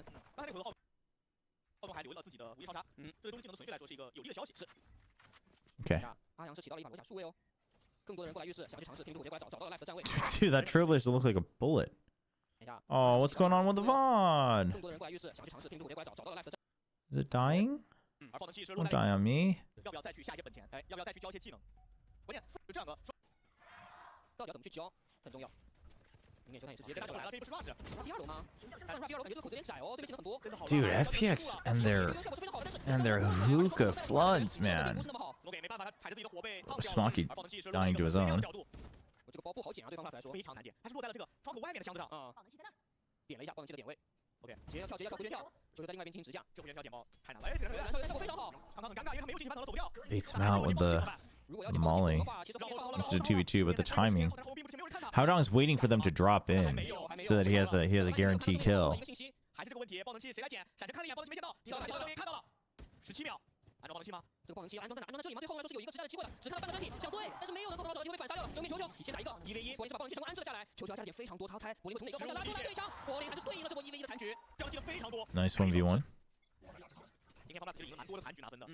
Okay. Dude, that Trailblazer look like a bullet. Oh, what's going on with the Vaughn? Is it dying? Don't die on me. Dude, FPX and their hookah floods, man. Smoky dying to his own. OK， 直接跳，直接跳，回旋跳，球在另外一边进行直降。这回旋跳点爆太难了，哎，这个燃烧效果非常好。刚刚很尴尬，因为他没有进去反走走不掉。 Baits him out with the 如果要捡爆 Molly. 的话，其实后面放 This is a 2v2, but the timing. Haodong is waiting for them to drop in so that he has a guaranteed kill. 还是这个问题，爆能器谁来捡？闪身看了一眼，爆能器没捡到，听到了，看到了，17秒，按照爆能器吗？这个爆能器安装在哪？安装在这里吗？对后来说是有一个直下的机会的，只看到半个身体，想对，但是没有能够找到机会被反杀掉了。正面球球，一起打一个1v1，柏林是把爆能器成功安置了下来，球球要加的点非常多，他猜柏林会从哪个方向拉出来对枪？柏林还是对应了这波1v1的残局，掉进了非常多。Nice 1v1. 今天方大其实赢了蛮多的残局拿分的。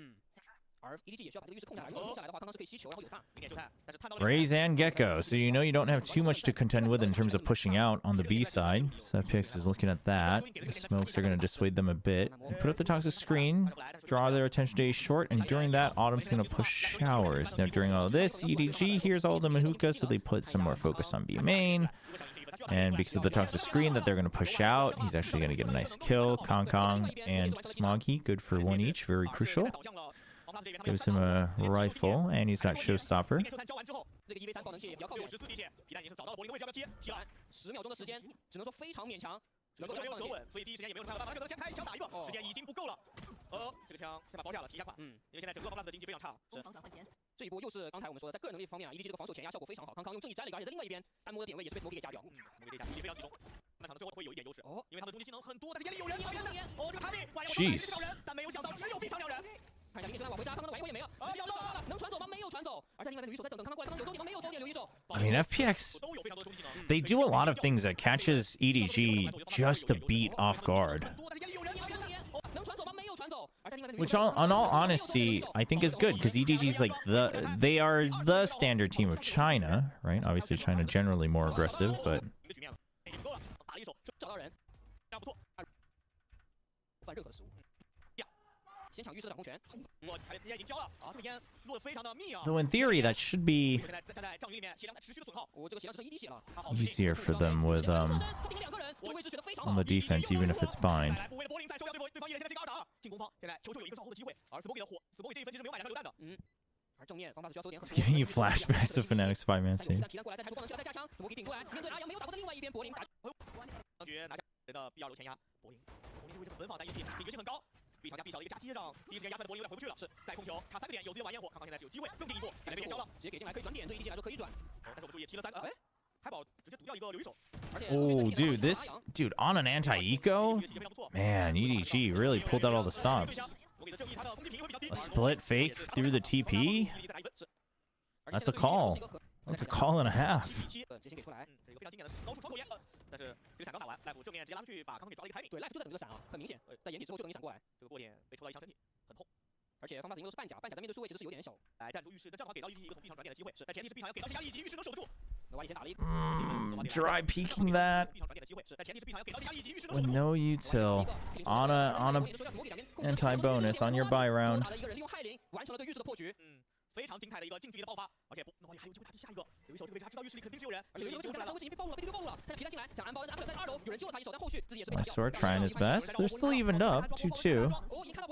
而 EDG 也需要把这个浴室控下来，如果控下来的话，刚刚是可以吸球，然后有大。明显就看，但是看到了。 Raze and Gecko, so you know you don't have too much to contend with in terms of pushing out on the B side. So FPX is looking at that. The smokes are going to dissuade them a bit. Put up the toxic screen, draw their attention to A short, and during that, Autumn's going to push showers. Now during all of this, EDG hears all the Mahuka, so they put some more focus on B main. And because of the toxic screen that they're going to push out, he's actually going to get a nice kill. Kong Kong and Smoggy, good for one each, very crucial. Gives him a rifle, and he's got Showstopper. 这个1v3爆能器比较靠远。64滴血，皮蛋也是找到了柏林的位置，要不要贴？贴完10秒钟的时间，只能说非常勉强。能够没有舌吻，所以第一时间也没有什么太大的选择，先开一枪打一个，时间已经不够了。这个枪先把包下了，提一下款。因为现在整个方 plus 的经济非常差。是。这一波又是刚才我们说的，在个人能力方面啊 ，EDG 这个防守前压效果非常好。康康用正义摘了一个，而且在另外一边，弹幕的点位也是被 Smokey 给夹掉。Smokey 这一下力非常集中，漫场的最后会有一点优势。因为他们攻击技能很多，但是眼里有人，这个塔米，晚上我找人，但没有想到只有B场2人。 看一下林野就在往回扎，刚刚的晚一会也没了，要了，能传走吗？没有传走。而在另外一边刘一手在等，康康过来，康康有走点吗？没有走点，刘一手。 I mean, FPX, they do a lot of things that catches EDG just to beat off guard. Which, on all honesty, I think is good, because EDG's like they are the standard team of China, right? Obviously, China generally more aggressive, but 找到人，犯任何失误。 先抢浴室的掌控权，我烟已经交了啊，这个烟落得非常的密啊。 though in theory that should be 现在站在帐云里面，血量在持续的损耗。我这个血量只剩1滴血了。 easier for them with on the defense, even if it's bind. 为了柏林再收掉对方一人，现在这个2打2，进攻方现在球球有一个上后的机会，而 Smokey 的火 ，Smokey 这一分其实没有买2条榴弹的。而正面方法需要收点很 It's giving you flashbacks of Fnatic's 5-man save. 皮蛋过来，再抬出爆能器，再加枪 ，Smokey 顶过来，面对阿阳没有打过，在另外一边柏林打。当局拿下人的 B2 流前压，柏林这位置很稳防单一体，警觉性很高。 B 场加 B 小的一个夹击上，第一时间压在柏林有点回不去了。是，再控球，差3个点，有资源玩烟火，康康现在是有机会更进一步，感觉被烟交了，直接给进来可以转点，对 EDG 来说可以转。但是我们注意踢了3个，哎，海宝直接毒掉一个留一手。Oh, dude, on an anti-eco? Man, EDG really pulled out all the stops. A split fake through the TP? That's a call. That's a call and a half. 直接给出来，这个非常经典的高处窗口烟，但是这个闪刚打完，Life 正面直接拉出去把康康给抓了一个 timing。对 ，Life 就在等这个闪啊，很明显，在掩体之后就等你闪过来。这个过点被抽到一枪身体，很痛。而且方法赢的是半甲，半甲在面对数位其实是有点小。来站住浴室，正好给到 EDG 一个从 B 场转点的机会，但前提是 B 场要给到压力以及浴室能守得住。那我以前打了一个dry peeking that with no util on a anti-bonus on your buy round. 完成了对浴室的破局。非常精彩的一个近距离的爆发，而且诺里还有机会打下一个。有一手这个位置，他知道浴室里肯定是有人，而且有人位置已经被暴露了，被对方暴露了。但是皮蛋进来抢安包，但是安保在2楼，有人救了他一手，但后续自己也是被打掉。Sword trying his best. They're still evened up, 2-2.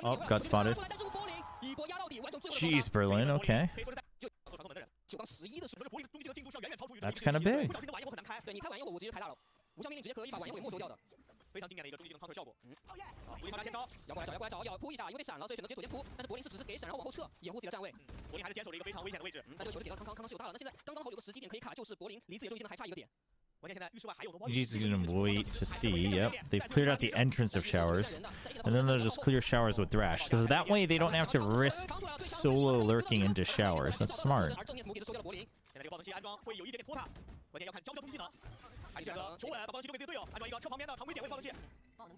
Oh, got spotted. Jeez, Berlin. Okay. That's kind of big. 对你开晚烟火，我直接开大了。无效命令直接可以把晚烟火给没收掉的。 非常经典的一个终极技能抗射效果。柏林先招，摇过来找，扑一下，因为被闪了，所以选择直接左肩扑。但是柏林是只是给闪，然后往后撤，掩护自己的站位。柏林还是坚守了一个非常危险的位置。但这个球是给到康康是有大了。那现在刚刚好有个时机点可以卡，就是柏林离自己的终极技能还差一个点。关键现在浴室外还有的。He's gonna wait to see. Yep, they've cleared out the entrance of showers, and then they'll just clear showers with Thrash. So that way they don't have to risk solo lurking into showers. That's smart. 现在这个爆能器安装会有一点点拖沓，关键要看交终极技能。还是选择求稳，把爆能器丢给自己队友，安装一个车旁边的常规点位爆能器。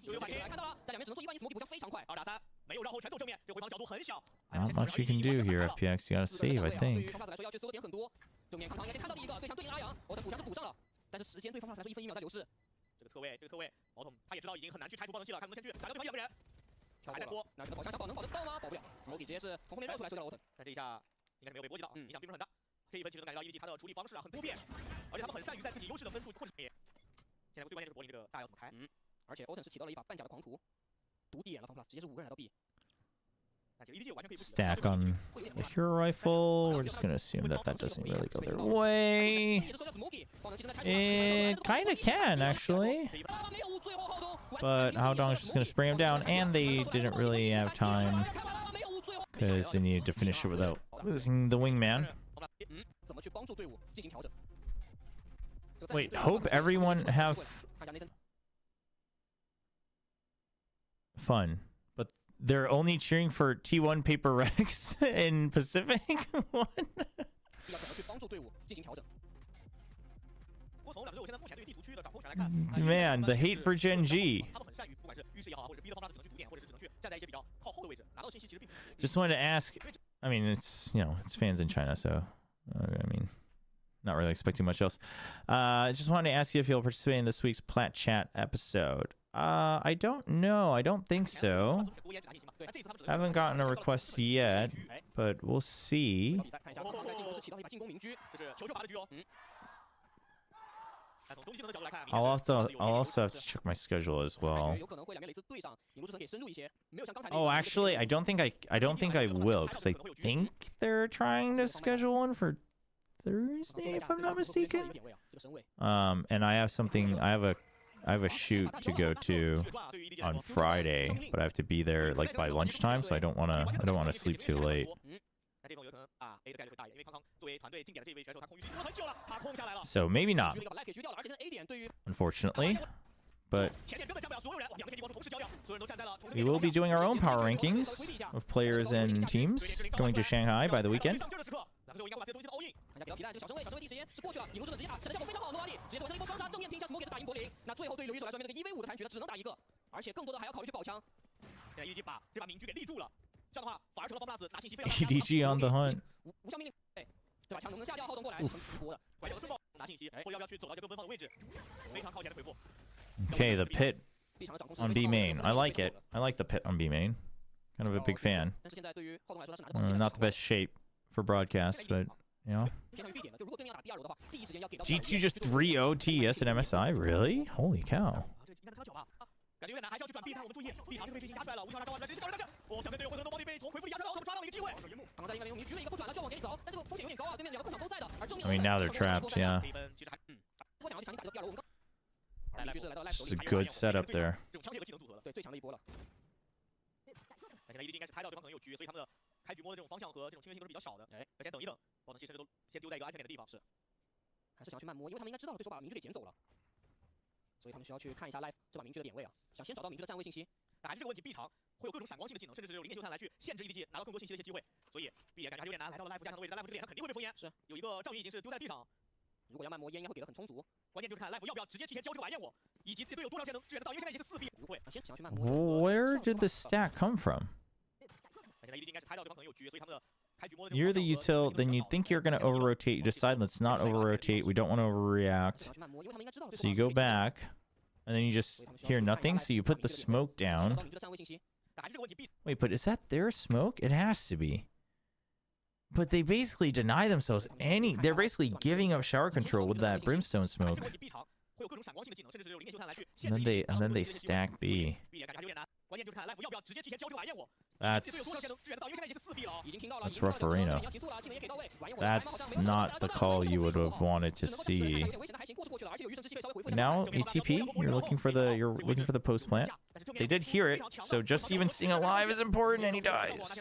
有反击，看到了，但两边只能做1-1，Smokey补枪非常快。2打3，没有绕后全走正面，这回防角度很小。Not much you can do here, FPX. You gotta save, I 对 think. 于方法来说要去搜点很多。正面康康应该先看到第一个，对枪对应阿阳，他补枪是补上了，但是时间对方来说1分1秒在流逝。这个侧位，毛桶他也知道已经很难去拆除爆能器了，看能不能先去打到对方2个人。还在拖，那这个跑枪小宝能保得到吗？保不了。Smokey 直接是从后面绕出来收掉了 Autumn。但这一下应该是没有被波及到，影响并不是很大。这一分其实能感觉到 EDG 他的处理方式啊很多变，而且他们很善于在自己优势的分数控制。现在最关键就是柏林这个大要怎么开？而且 Autumn 是起到了一把半甲的狂徒，毒点了方 plus， 直接是5个人来到 B。 Stack on the hero rifle. We're just gonna assume that doesn't really go their way. It kinda can, actually. But Haodong is just going to spray him down, and they didn't really have time because they needed to finish it without losing the wingman. Wait, hope everyone have fun, but they're only cheering for T1 Paper Rex in Pacific? What? Man, the hate for Gen G. Just wanted to ask, I mean, it's, you know, it's fans in China, so, I mean, not really expecting much else. Just wanted to ask you if you'll participate in this week's Plat Chat episode. I don't know. I don't think so. Haven't gotten a request yet, but we'll see. I'll also have to check my schedule as well. Oh, actually, I don't think I will, because I think they're trying to schedule one for Thursday, if I'm not mistaken. And I have a shoot to go to on Friday, but I have to be there like by lunchtime, so I don't want to sleep too late. So maybe not, unfortunately, but we will be doing our own power rankings of players and teams going to Shanghai by the weekend. EDG on the hunt. Okay, the pit on B main. I like it. I like the pit on B main. Kind of a big fan. Not the best shape for broadcast, but you know. G2 just 3-0 TES at MSI? Really? Holy cow. I mean, now they're trapped, yeah. It's a good setup there. Where did the stack come from? You're the util, then you think you're going to over-rotate. You decide, let's not over-rotate. We don't want to overreact. So you go back, and then you just hear nothing, so you put the smoke down. Wait, but is that their smoke? It has to be. But they basically deny themselves any... They're basically giving up shower control with that brimstone smoke. And then they stack B. That's Rufferino. That's not the call you would have wanted to see. Now ATP, you're looking for the post plant. They did hear it, so just even seeing it live is important, and he dies.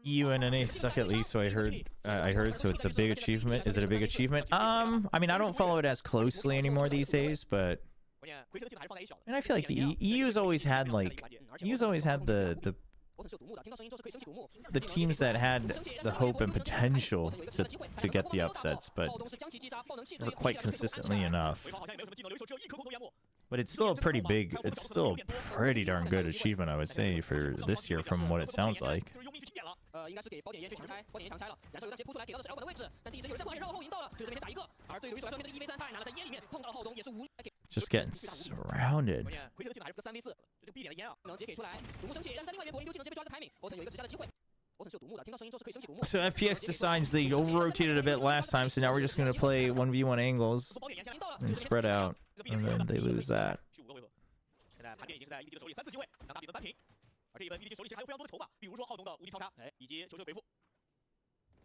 UNNA suck at least, so I heard, so it's a big achievement. Is it a big achievement? I mean, I don't follow it as closely anymore these days, but and I feel like EU's always had the teams that had the hope and potential to get the upsets, but never quite consistently enough. But it's still a pretty darn good achievement, I would say, for this year from what it sounds like. Just getting surrounded. So FPX decides they over-rotated a bit last time, so now we're just going to play 1v1 angles and spread out, and then they lose that. 现在盘点已经是在 EDG 的手里3-4机位，想打比分扳平。而这一分 EDG 手里其实还有非常多的筹码，比如说浩东的无敌超杀，以及球球回复。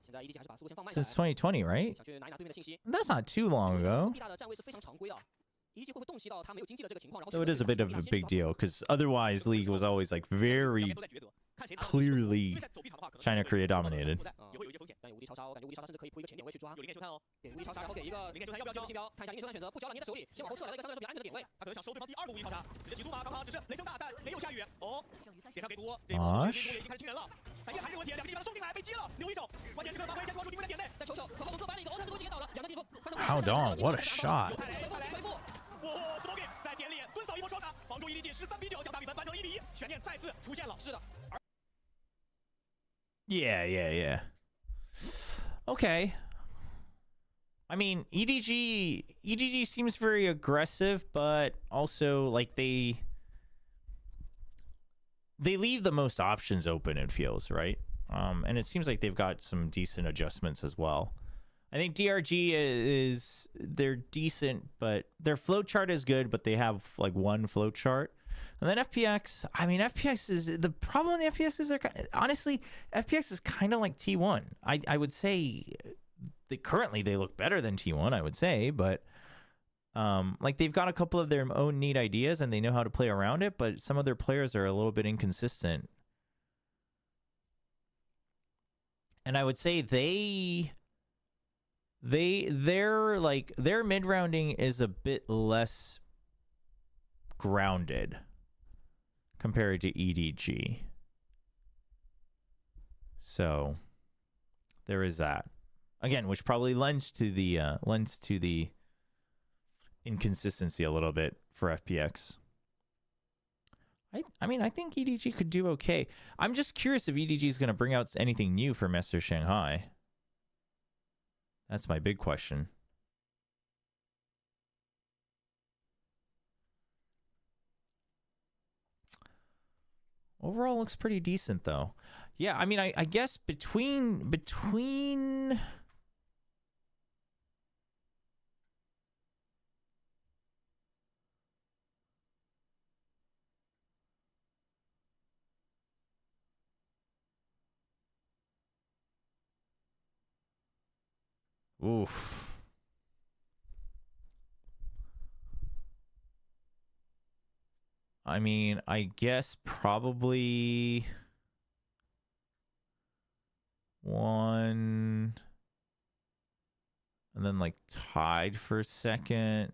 现在 EDG 还是把速度先放慢下来。Since 2020, right? 想去拿一拿对面的信息。 That's not too long ago. 地大的站位是非常常规的。EDG 会不会洞悉到他没有经济的这个情况，然后 So it is a bit of a big deal because otherwise League was always like very clearly China Korea dominated. 也会有一些风险。但有无敌超杀，我感觉无敌超杀甚至可以铺一个前点位去抓。有零点球探哦，点无敌超杀，然后给一个零点球探要不要交？信标，看一下零点球探选择不交了，捏在手里，先往后撤，来到一个相对来说比较安全的点位。他可能想收对方第2个无敌超杀，直接起速吧，刚好只是雷声大，但没有下雨。哦，点上给毒，这波也已经开始清人了。但依然还是有问题，两个地方送进来被击了，留一手，关键时刻发挥，将抓住定位在点内。但球球和浩东各搬了一个，欧太都给接到了，两个进攻。Hold on, what a shot! 哇 ，Smoking 在点里蹲扫一波双杀，帮助 EDG 13-9，将大比分扳成1-1，悬念再次出现了。是的。Yeah. Okay. I mean, EDG seems very aggressive, but also like they leave the most options open, it feels, right? And it seems like they've got some decent adjustments as well. I think DRG they're decent, but their flowchart is good, but they have like one flowchart. And then FPX, I mean, FPX is the problem with the FPX is honestly, FPX is kind of like T1. I would say currently they look better than T1, I would say, but like they've got a couple of their own neat ideas and they know how to play around it, but some of their players are a little bit inconsistent. And I would say their mid-rounding is a bit less grounded compared to EDG. So there is that. Again, which probably lends to the inconsistency a little bit for FPX. I mean, I think EDG could do okay. I'm just curious if EDG is going to bring out anything new for Mester Shanghai. That's my big question. Overall looks pretty decent though. Yeah, I mean, I guess between oof. I mean, I guess probably one and then like tied for second.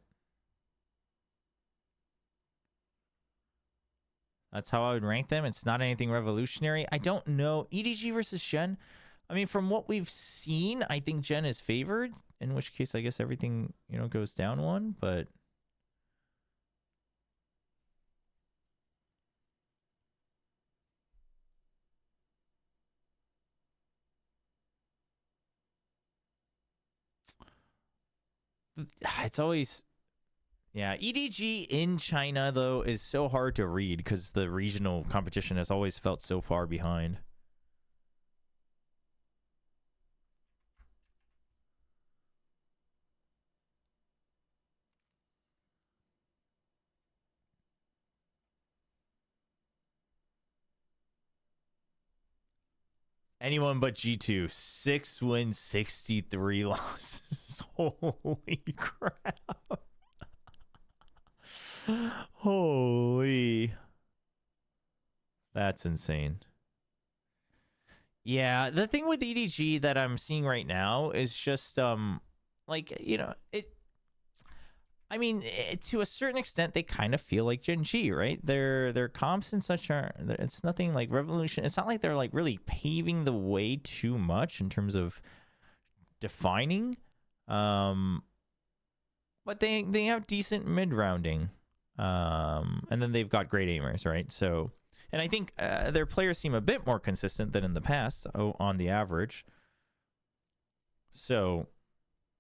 That's how I would rank them. It's not anything revolutionary. I don't know. EDG versus Shen. I mean, from what we've seen, I think Gen is favored, in which case I guess everything, goes down one, but it's always, yeah, EDG in China though is so hard to read because the regional competition has always felt so far behind. Anyone but G2. 6 wins, 63 losses. Holy crap. Holy. That's insane. Yeah, the thing with EDG that I'm seeing right now is just, I mean, to a certain extent, they kind of feel like Gen G, right? Their comps and such are, it's nothing like revolution. It's not like they're like really paving the way too much in terms of defining. But they have decent mid rounding. And then they've got great aimers, right? So, and I think their players seem a bit more consistent than in the past on the average. So,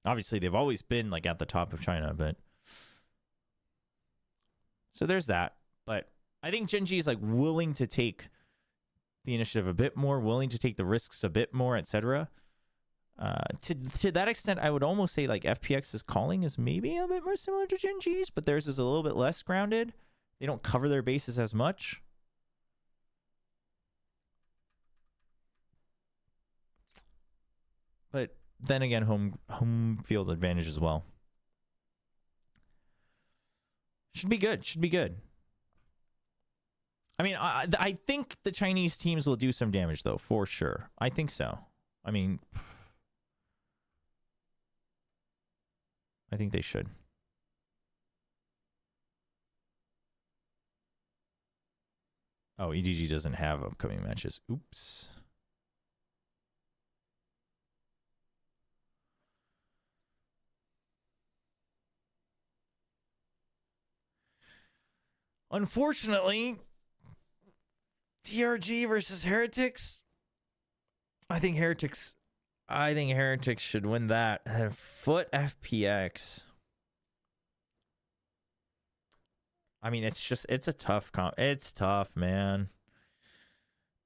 obviously they've always been like at the top of China, but so there's that. But I think Gen G is like willing to take the initiative a bit more, willing to take the risks a bit more, etc. To that extent, I would almost say like FPX's calling is maybe a bit more similar to Gen G's, but theirs is a little bit less grounded. They don't cover their bases as much. But then again, home field advantage as well. Should be good. Should be good. I mean, I think the Chinese teams will do some damage, though, for sure. I think so. I mean, I think they should. Oh, EDG doesn't have upcoming matches. Oops. Unfortunately, TRG versus Heretics. I think Heretics should win that. Foot FPX. I mean, it's a tough comp. It's tough, man.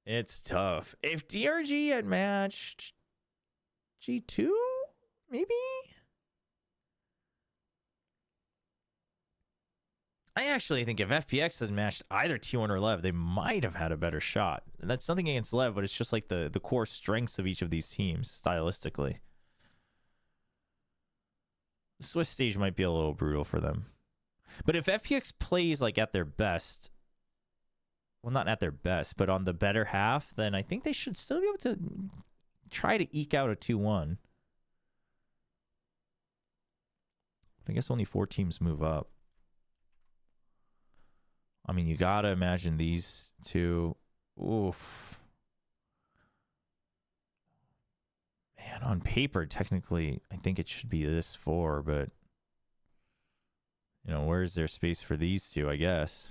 It's tough. If DRG had matched G2, maybe? I actually think if FPX has matched either T1 or Lev, they might have had a better shot. And that's nothing against Lev, but it's just like the core strengths of each of these teams, stylistically. The Swiss stage might be a little brutal for them. But if FPX plays like at their best, well, not at their best, but on the better half, then I think they should still be able to try to eke out a 2-1. I guess only 4 teams move up. I mean, you gotta imagine these two. Oof. Man, on paper, technically, I think it should be this 4, but you know, where is there space for these two, I guess?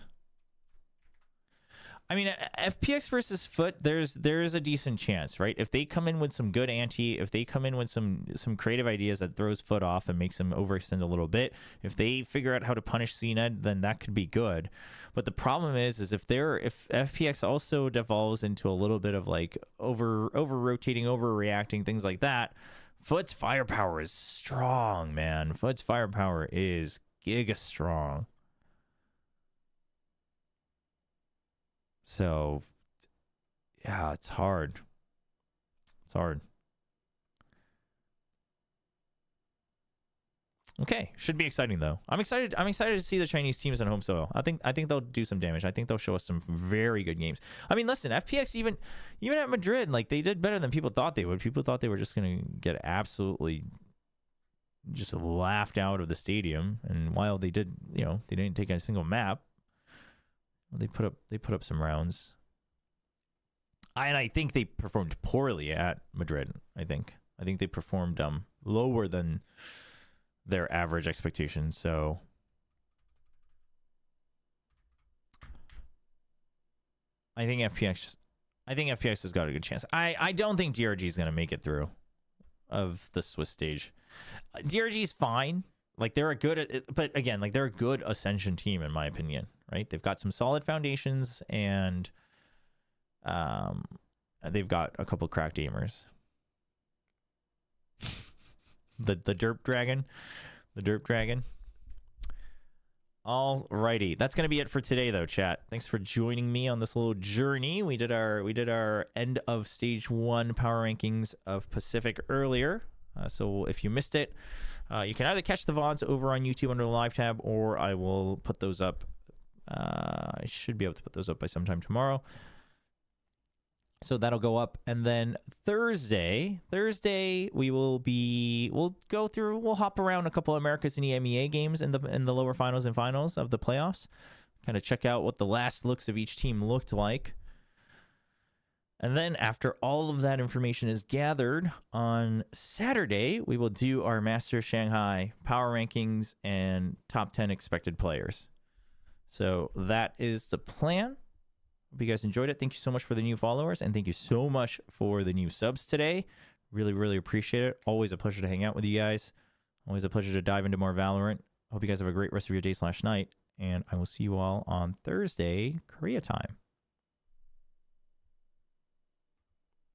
I mean, FPX versus Foot, there is a decent chance, right? If they come in with some good ante, if they come in with some creative ideas that throws Foot off and makes them overextend a little bit, if they figure out how to punish CNED, then that could be good. But the problem is if FPX also devolves into a little bit of like over rotating, overreacting, things like that, Foot's firepower is strong, man. Foot's firepower is giga strong. So, yeah, it's hard. It's hard. Okay, should be exciting though. I'm excited to see the Chinese teams on home soil. I think they'll do some damage. I think they'll show us some very good games. I mean, listen, FPX even at Madrid, like they did better than people thought they would. People thought they were just going to get absolutely just laughed out of the stadium, and while they did, you know, they didn't take a single map. They put up some rounds. And I think they performed poorly at Madrid. I think they performed lower than their average expectations. So I think FPX has got a good chance. I don't think DRG is going to make it through of the Swiss stage. DRG is fine. Like they're a good Ascension team in my opinion, right? They've got some solid foundations and they've got a couple cracked aimers. the derp dragon. Alrighty, that's gonna be it for today though, chat. Thanks for joining me on this little journey. We did our end of stage 1 power rankings of Pacific earlier. So if you missed it, you can either catch the VODs over on YouTube under the live tab, or I will put those up. I should be able to put those up by sometime tomorrow. So that'll go up. And then Thursday we'll hop around a couple of Americas and EMEA games in the lower finals and finals of the playoffs. Kind of check out what the last looks of each team looked like. And then after all of that information is gathered, on Saturday, we will do our Master Shanghai power rankings and top 10 expected players. So that is the plan. Hope you guys enjoyed it. Thank you so much for the new followers, and thank you so much for the new subs today. Really, really appreciate it. Always a pleasure to hang out with you guys. Always a pleasure to dive into more Valorant. Hope you guys have a great rest of your day/night, and I will see you all on Thursday, Korea time.